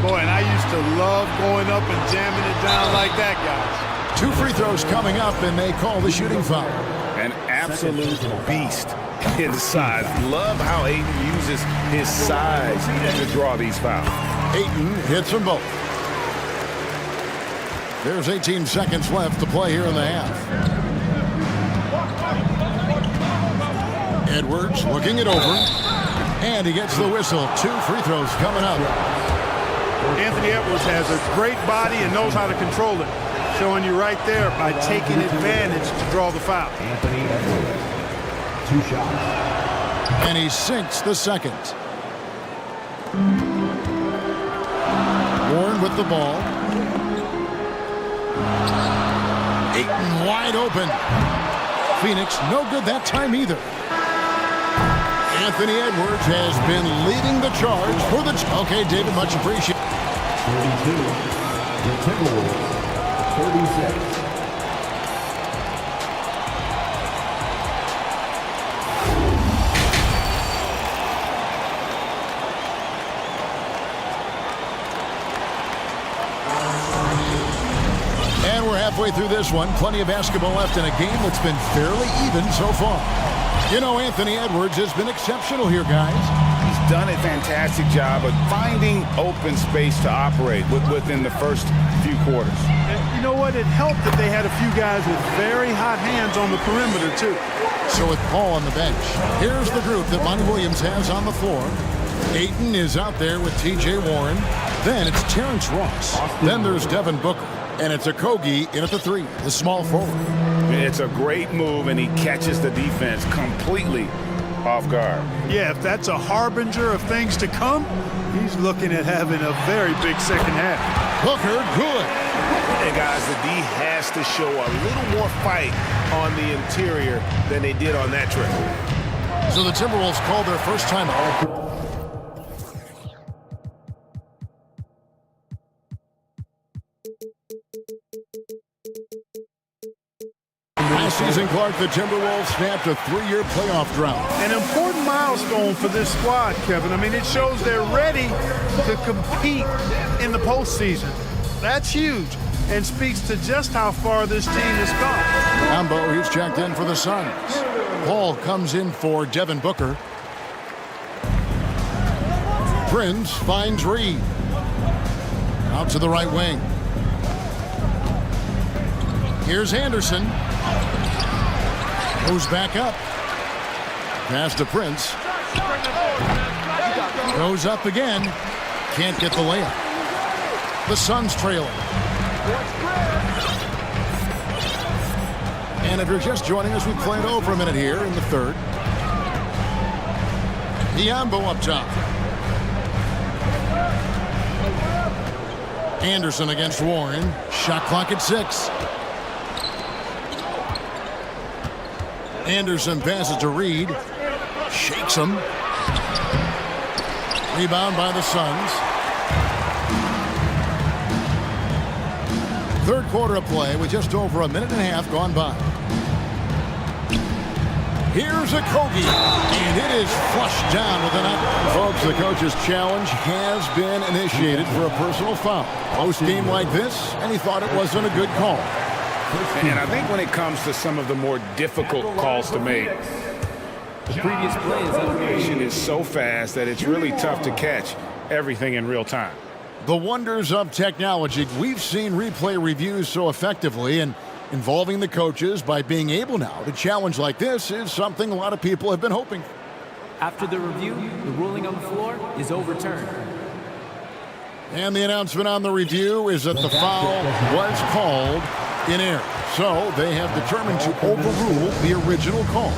Boy, and I used to love going up and jamming it down like that, guys. 2 free throws coming up, and they call the shooting foul. An absolute beast inside. Love how Ayton uses his size to draw these fouls. Ayton hits them both. There's 18 seconds left to play here in the half. Edwards looking it over, and he gets the whistle. 2 free throws coming up. Anthony Edwards has a great body and knows how to control it. Showing you right there by taking advantage to draw the foul. Anthony Edwards, 2 shots. And he sinks the second. Warren with the ball. Ayton wide open. Phoenix no good that time either. Anthony Edwards has been leading the charge for the... Okay, David, much appreciated. 32, the Timberwolves, 36. And we're halfway through this one. Plenty of basketball left in a game that's been fairly even so far. You know, Anthony Edwards has been exceptional here, guys. He's done a fantastic job of finding open space to operate within the first few quarters. And you know what? It helped that they had a few guys with very hot hands on the perimeter, too. So with Paul on the bench, here's the group that Monty Williams has on the floor. Ayton is out there with T.J. Warren. Then it's Terrence Ross. Then there's Devin Booker. And it's Okogie in at the 3, the small forward. It's a great move, and he catches the defense completely off guard. Yeah, if that's a harbinger of things to come, he's looking at having a very big second half. Booker, good. And guys, the D has to show a little more fight on the interior than they did on that trip. So the Timberwolves called their first timeout. Last season, Clark, the Timberwolves snapped a 3-year playoff drought. An important milestone for this squad, Kevin. I mean, it shows they're ready to compete in the postseason. That's huge and speaks to just how far this team has gone. Ambo, he's checked in for the Suns. Paul comes in for Devin Booker. Prince finds Reed. Out to the right wing. Here's Anderson. Goes back up. Pass to Prince. Goes up again. Can't get the layup. The Suns trailing. And if you're just joining us, we played over a minute here in the third. Diambo up top. Anderson against Warren. Shot clock at 6. Anderson passes to Reed. Shakes him. Rebound by the Suns. Third quarter of play with just over a minute and a half gone by. Here's a Kogi, and it is flushed down with an up. Folks, the coach's challenge has been initiated for a personal foul. Post game like this, and he thought it wasn't a good call. And I think when it comes to some of the more difficult calls to make, the previous play is information is so fast that it's really tough to catch everything in real time. The wonders of technology. We've seen replay reviews so effectively, and involving the coaches by being able now to challenge like this is something a lot of people have been hoping. After the review, the ruling on the floor is overturned. And the announcement on the review is that the foul was called in error. So they have determined to overrule the original call.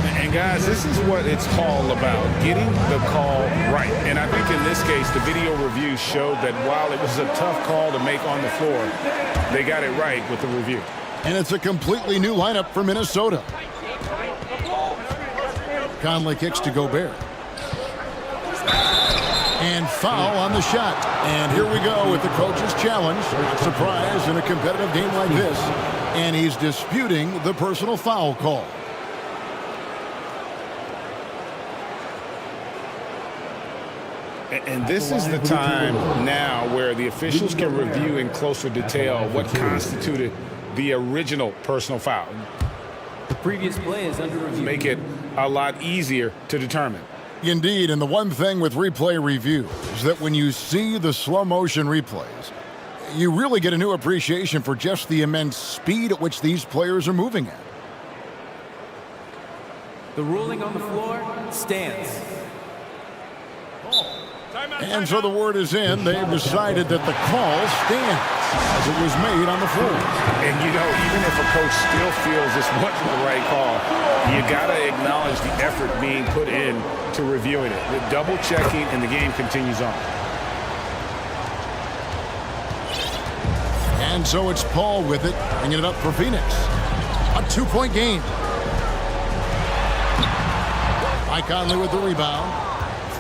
And guys, this is what it's all about, getting the call right. And I think in this case, the video review showed that while it was a tough call to make on the floor, they got it right with the review. And it's a completely new lineup for Minnesota. Conley kicks to Gobert. And foul on the shot. And here we go with the coach's challenge. Surprise in a competitive game like this. And he's disputing the personal foul call. And this is the time now where the officials can review in closer detail what constituted the original personal foul. The previous play is under review. Make it a lot easier to determine. Indeed, and the one thing with replay review is that when you see the slow motion replays, you really get a new appreciation for just the immense speed at which these players are moving at. The ruling on the floor stands. And so the word is in. They've decided that the call stands as it was made on the floor. And, you know, even if a coach still feels this wasn't the right call, you got to acknowledge the effort being put in to reviewing it. The double checking, and the game continues on. And so it's Paul with it, bringing it up for Phoenix. A 2-point game. Mike Conley with the rebound.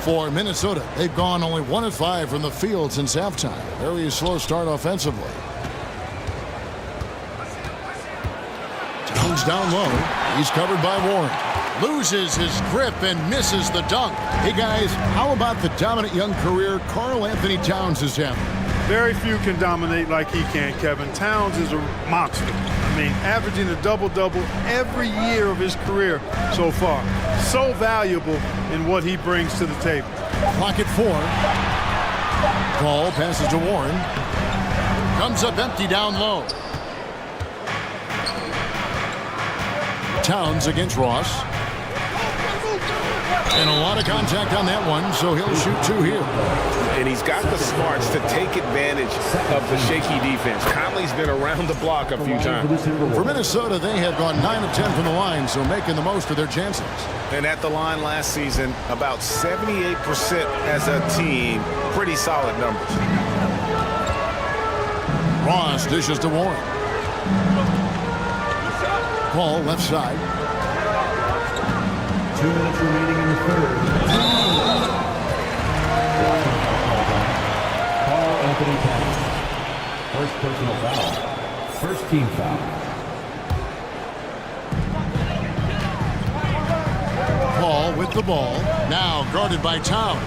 For Minnesota, they've gone only 1 of 5 from the field since halftime. Very slow start offensively. Towns down low. He's covered by Warren. Loses his grip and misses the dunk. Hey guys, how about the dominant young career Karl Anthony Towns is having? Very few can dominate like he can, Kevin. Towns is a monster. I mean, averaging a double-double every year of his career so far. So valuable in what he brings to the table. Clock at 4. Ball passes to Warren. Comes up empty down low. Towns against Ross. And a lot of contact on that one, so he'll shoot 2 here. And he's got the smarts to take advantage of the shaky defense. Conley's been around the block a few times. For Minnesota, they have gone 9 of 10 from the line, so making the most of their chances. And at the line last season, about 78% as a team. Pretty solid numbers. Ross dishes to Warren. Paul left side. 2 minutes remaining in the third. Karl Anthony Towns. First personal foul. First team foul. Paul with the ball. Now guarded by Towns.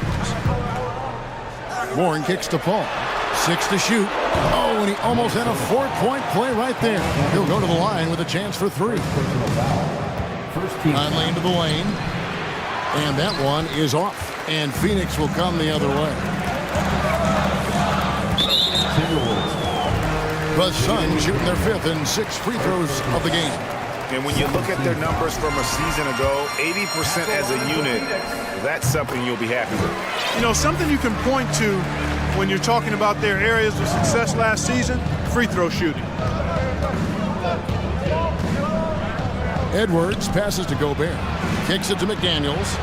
Warren kicks to Paul. 6 to shoot. Oh, and he almost had a 4-point play right there. He'll go to the line with a chance for 3. Conley into the lane. And that one is off. And Phoenix will come the other way. The Suns shooting their 5th and 6th free throws of the game. And when you look at their numbers from a season ago, 80% as a unit, that's something you'll be happy with. You know, something you can point to when you're talking about their areas of success last season, free throw shooting. Edwards passes to Gobert. Kicks it to McDaniels.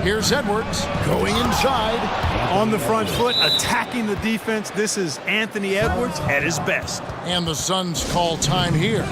Here's Edwards going inside. On the front foot, attacking the defense. This is Anthony Edwards at his best. And the Suns call time here.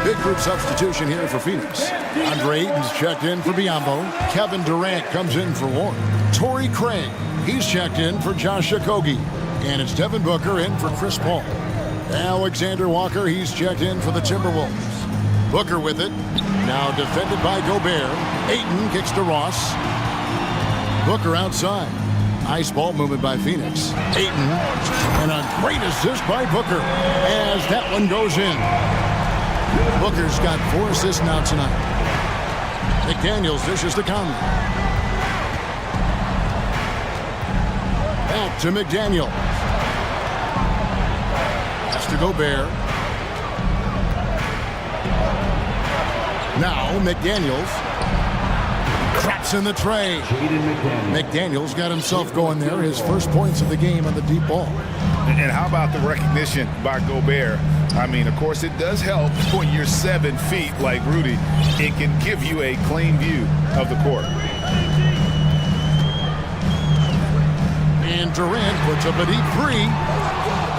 Big group substitution here for Phoenix. Andre Ayton's checked in for Biyombo. Kevin Durant comes in for Warren. Torrey Craig, he's checked in for Josh Okogie. And it's Devin Booker in for Chris Paul. Alexander Walker, he's checked in for the Timberwolves. Booker with it. Now defended by Gobert. Ayton kicks to Ross. Booker outside. Nice ball movement by Phoenix. Ayton. And a great assist by Booker as that one goes in. Booker's got 4 assists now tonight. McDaniels dishes to Conley. Back to McDaniels. Pass to Gobert. Now McDaniels. Traps in the tray. McDaniels got himself going there. His first points of the game on the deep ball. And how about the recognition by Gobert? I mean, of course, it does help when you're 7 feet like Rudy. It can give you a clean view of the court. And Durant puts up a deep 3.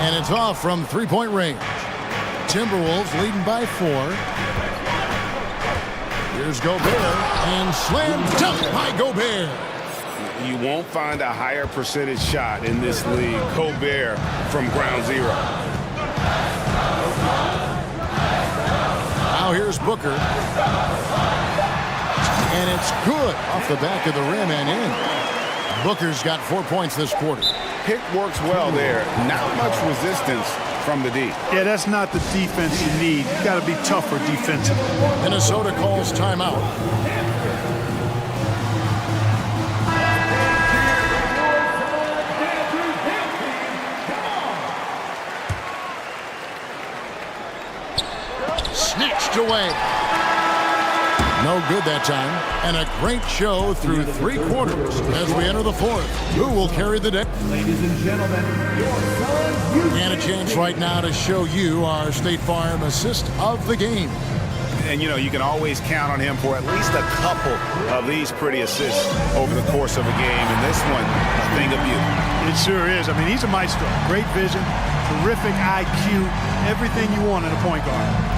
And it's off from three-point range. Timberwolves leading by 4. Here's Gobert. And slam dunk by Gobert. You won't find a higher percentage shot in this league. Gobert from ground zero. Now here's Booker. And it's good off the back of the rim and in. Booker's got 4 points this quarter. Pick works well there. Not much resistance from the D. Yeah, that's not the defense you need. You got to be tougher defensively. Minnesota calls timeout. Snatched away. No good that time. And a great show through 3 quarters as we enter the 4th. Who will carry the day? Ladies and gentlemen, your Suns. And a chance right now to show you our State Farm assist of the game. And, you know, you can always count on him for at least a couple of these pretty assists over the course of a game. And this one, a thing of beauty. It sure is. I mean, he's a maestro. Great vision, terrific IQ, everything you want in a point guard.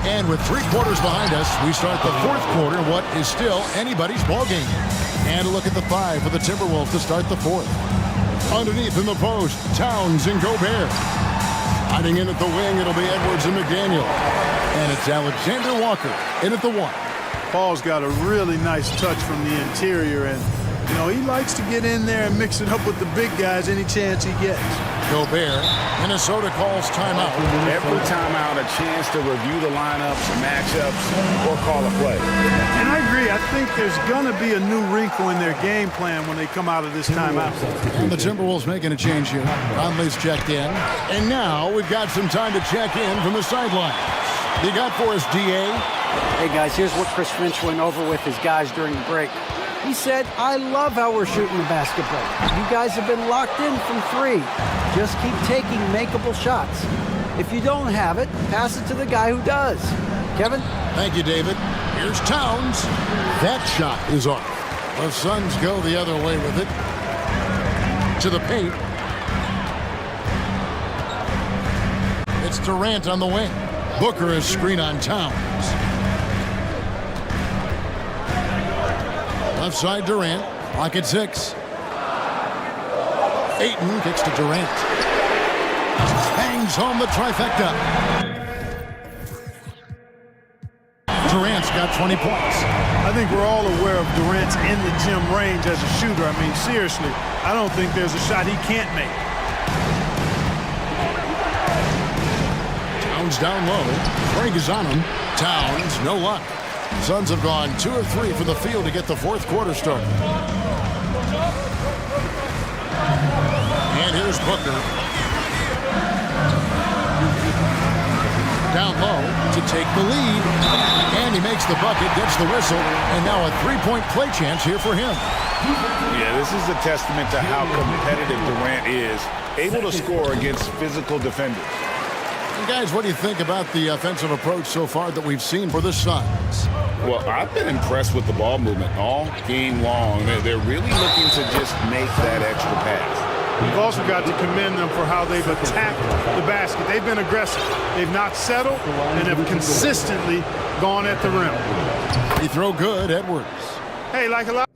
And with 3 quarters behind us, we start the 4th quarter, what is still anybody's ball game. And a look at the 5 for the Timberwolves to start the 4th. Underneath in the post, Towns and Gobert. Hiding in at the wing, it'll be Edwards and McDaniel. And it's Alexander Walker in at the 1. Paul's got a really nice touch from the interior, and you know, he likes to get in there and mix it up with the big guys any chance he gets. Gobert, Minnesota calls timeout. Every timeout, a chance to review the lineups, matchups, or call a play. And I agree. I think there's going to be a new wrinkle in their game plan when they come out of this timeout. And the Timberwolves making a change here. Conley's checked in. And now we've got some time to check in from the sidelines. You got for us, DA? Hey, guys, here's what Chris Finch went over with his guys during the break. He said, I love how we're shooting the basketball. You guys have been locked in from 3. Just keep taking makeable shots. If you don't have it, pass it to the guy who does. Kevin? Thank you, David. Here's Towns. That shot is off. The Suns go the other way with it. To the paint. It's Durant on the wing. Booker is screen on Towns. Left side Durant. Clock at 6. Ayton kicks to Durant. Hangs home the trifecta. Durant's got 20 points. I think we're all aware of Durant's in the gym range as a shooter. I mean, seriously, I don't think there's a shot he can't make. Towns down low. Craig is on him. Towns, no luck. Suns have gone 2 of 3 from the field to get the fourth quarter started. And here's Booker. Down low to take the lead. And he makes the bucket, gets the whistle, and now a three-point play chance here for him. Yeah, this is a testament to how competitive Durant is, able to score against physical defenders. And guys, what do you think about the offensive approach so far that we've seen for the Suns? Well, I've been impressed with the ball movement all game long. They're really looking to just make that extra pass. We've also got to commend them for how they've attacked the basket. They've been aggressive. They've not settled and have consistently gone at the rim. Free throw good, Edwards. Hey, like a lot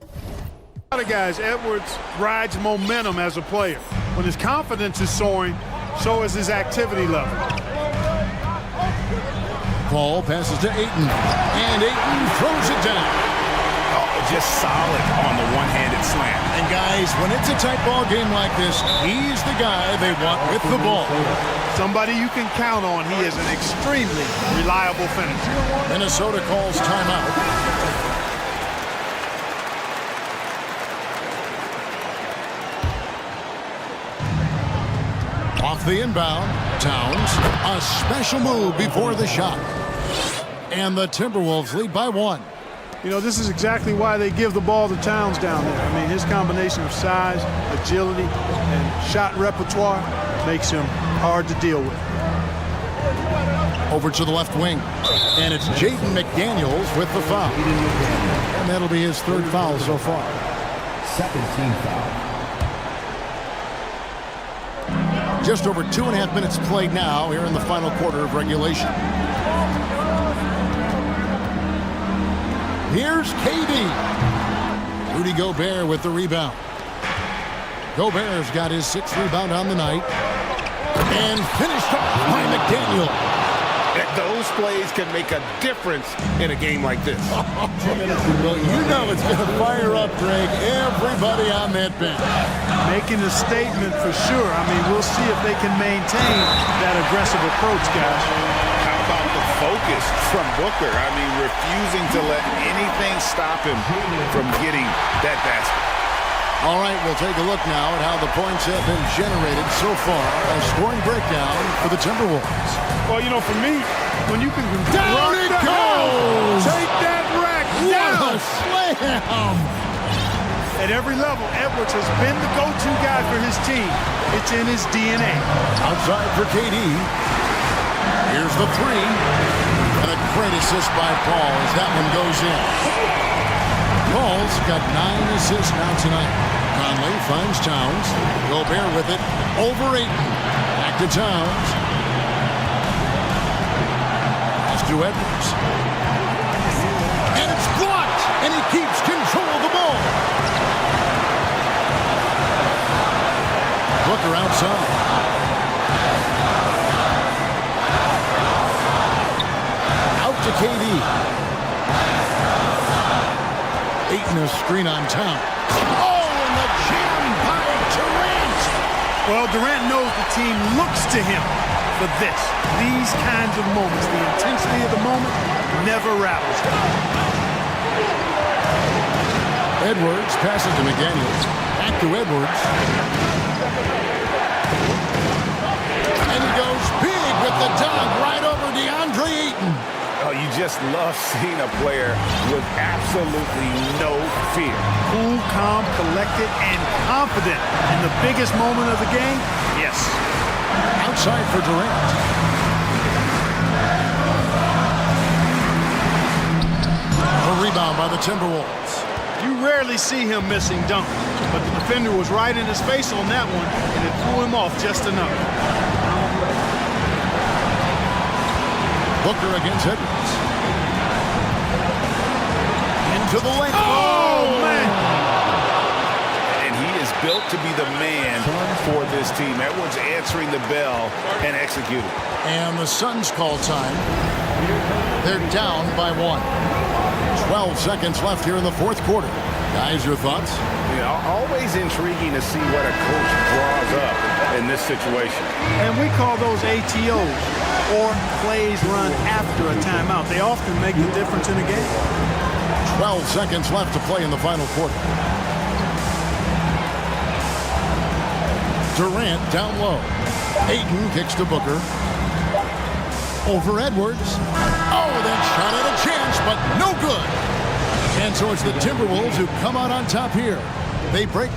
of guys, Edwards rides momentum as a player. When his confidence is soaring, so is his activity level. Paul passes to Ayton, and Ayton throws it down. Just solid on the one-handed slam. And guys, when it's a tight ball game like this, he's the guy they want with the ball. Somebody you can count on. He is an extremely reliable finisher. Minnesota calls timeout. Off the inbound, Towns, a special move before the shot. And the Timberwolves lead by 1. You know, this is exactly why they give the ball to Towns down there. I mean, his combination of size, agility, and shot repertoire makes him hard to deal with. Over to the left wing, and it's Jaden McDaniels with the foul. And that'll be his third foul so far. Second team foul. Just over 2.5 minutes played now here in the final quarter of regulation. Here's KD. Rudy Gobert with the rebound. Gobert's got his 6th rebound on the night. And finished off by McDaniel. Those plays can make a difference in a game like this. Well, you know it's going to fire up, Greg, everybody on that bench. Making a statement for sure. I mean, we'll see if they can maintain that aggressive approach, guys. How about the focus from Booker? I mean, refusing to let anything stop him from getting that basket. All right, we'll take a look now at how the points have been generated so far. A scoring breakdown for the Timberwolves. Well, you know, for me, when you can down it goes! Take that rack What down! a slam! At every level, Edwards has been the go-to guy for his team. It's in his DNA. Outside for KD. Here's the three. And a great assist by Paul as that one goes in. Paul's got 9 assists now tonight. Conley finds Towns. Gobert with it. Over 8. Back to Towns. Pass to Edwards. And it's blocked. And he keeps control of the ball. Booker outside. Out to KD. Ayton a screen on Towns. Oh, and the jam by Durant. Well, Durant knows the team looks to him for this. These kinds of moments, the intensity of the moment never rattles him. Edwards passes to McDaniels. Back to Edwards. And he goes big with the dunk right over DeAndre Ayton. Oh, you just love seeing a player with absolutely no fear. Cool, calm, collected, and confident in the biggest moment of the game. Yes. Outside for Durant. A rebound by the Timberwolves. You rarely see him missing dunks, but the defender was right in his face on that one, and it threw him off just enough. Booker against Edwards. Into the lane. Oh, man! And he is built to be the man for this team. Edwards answering the bell and executing. And the Suns call time. They're down by 1. 12 seconds left here in the fourth quarter. Guys, your thoughts? Always intriguing to see what a coach draws up in this situation. And we call those ATOs, or plays run after a timeout. They often make the difference in a game. 12 seconds left to play in the final quarter. Durant down low. Ayton kicks to Booker. Over Edwards. Oh, then shot at a chance, but no good. And so it's the Timberwolves who come out on top here. They break.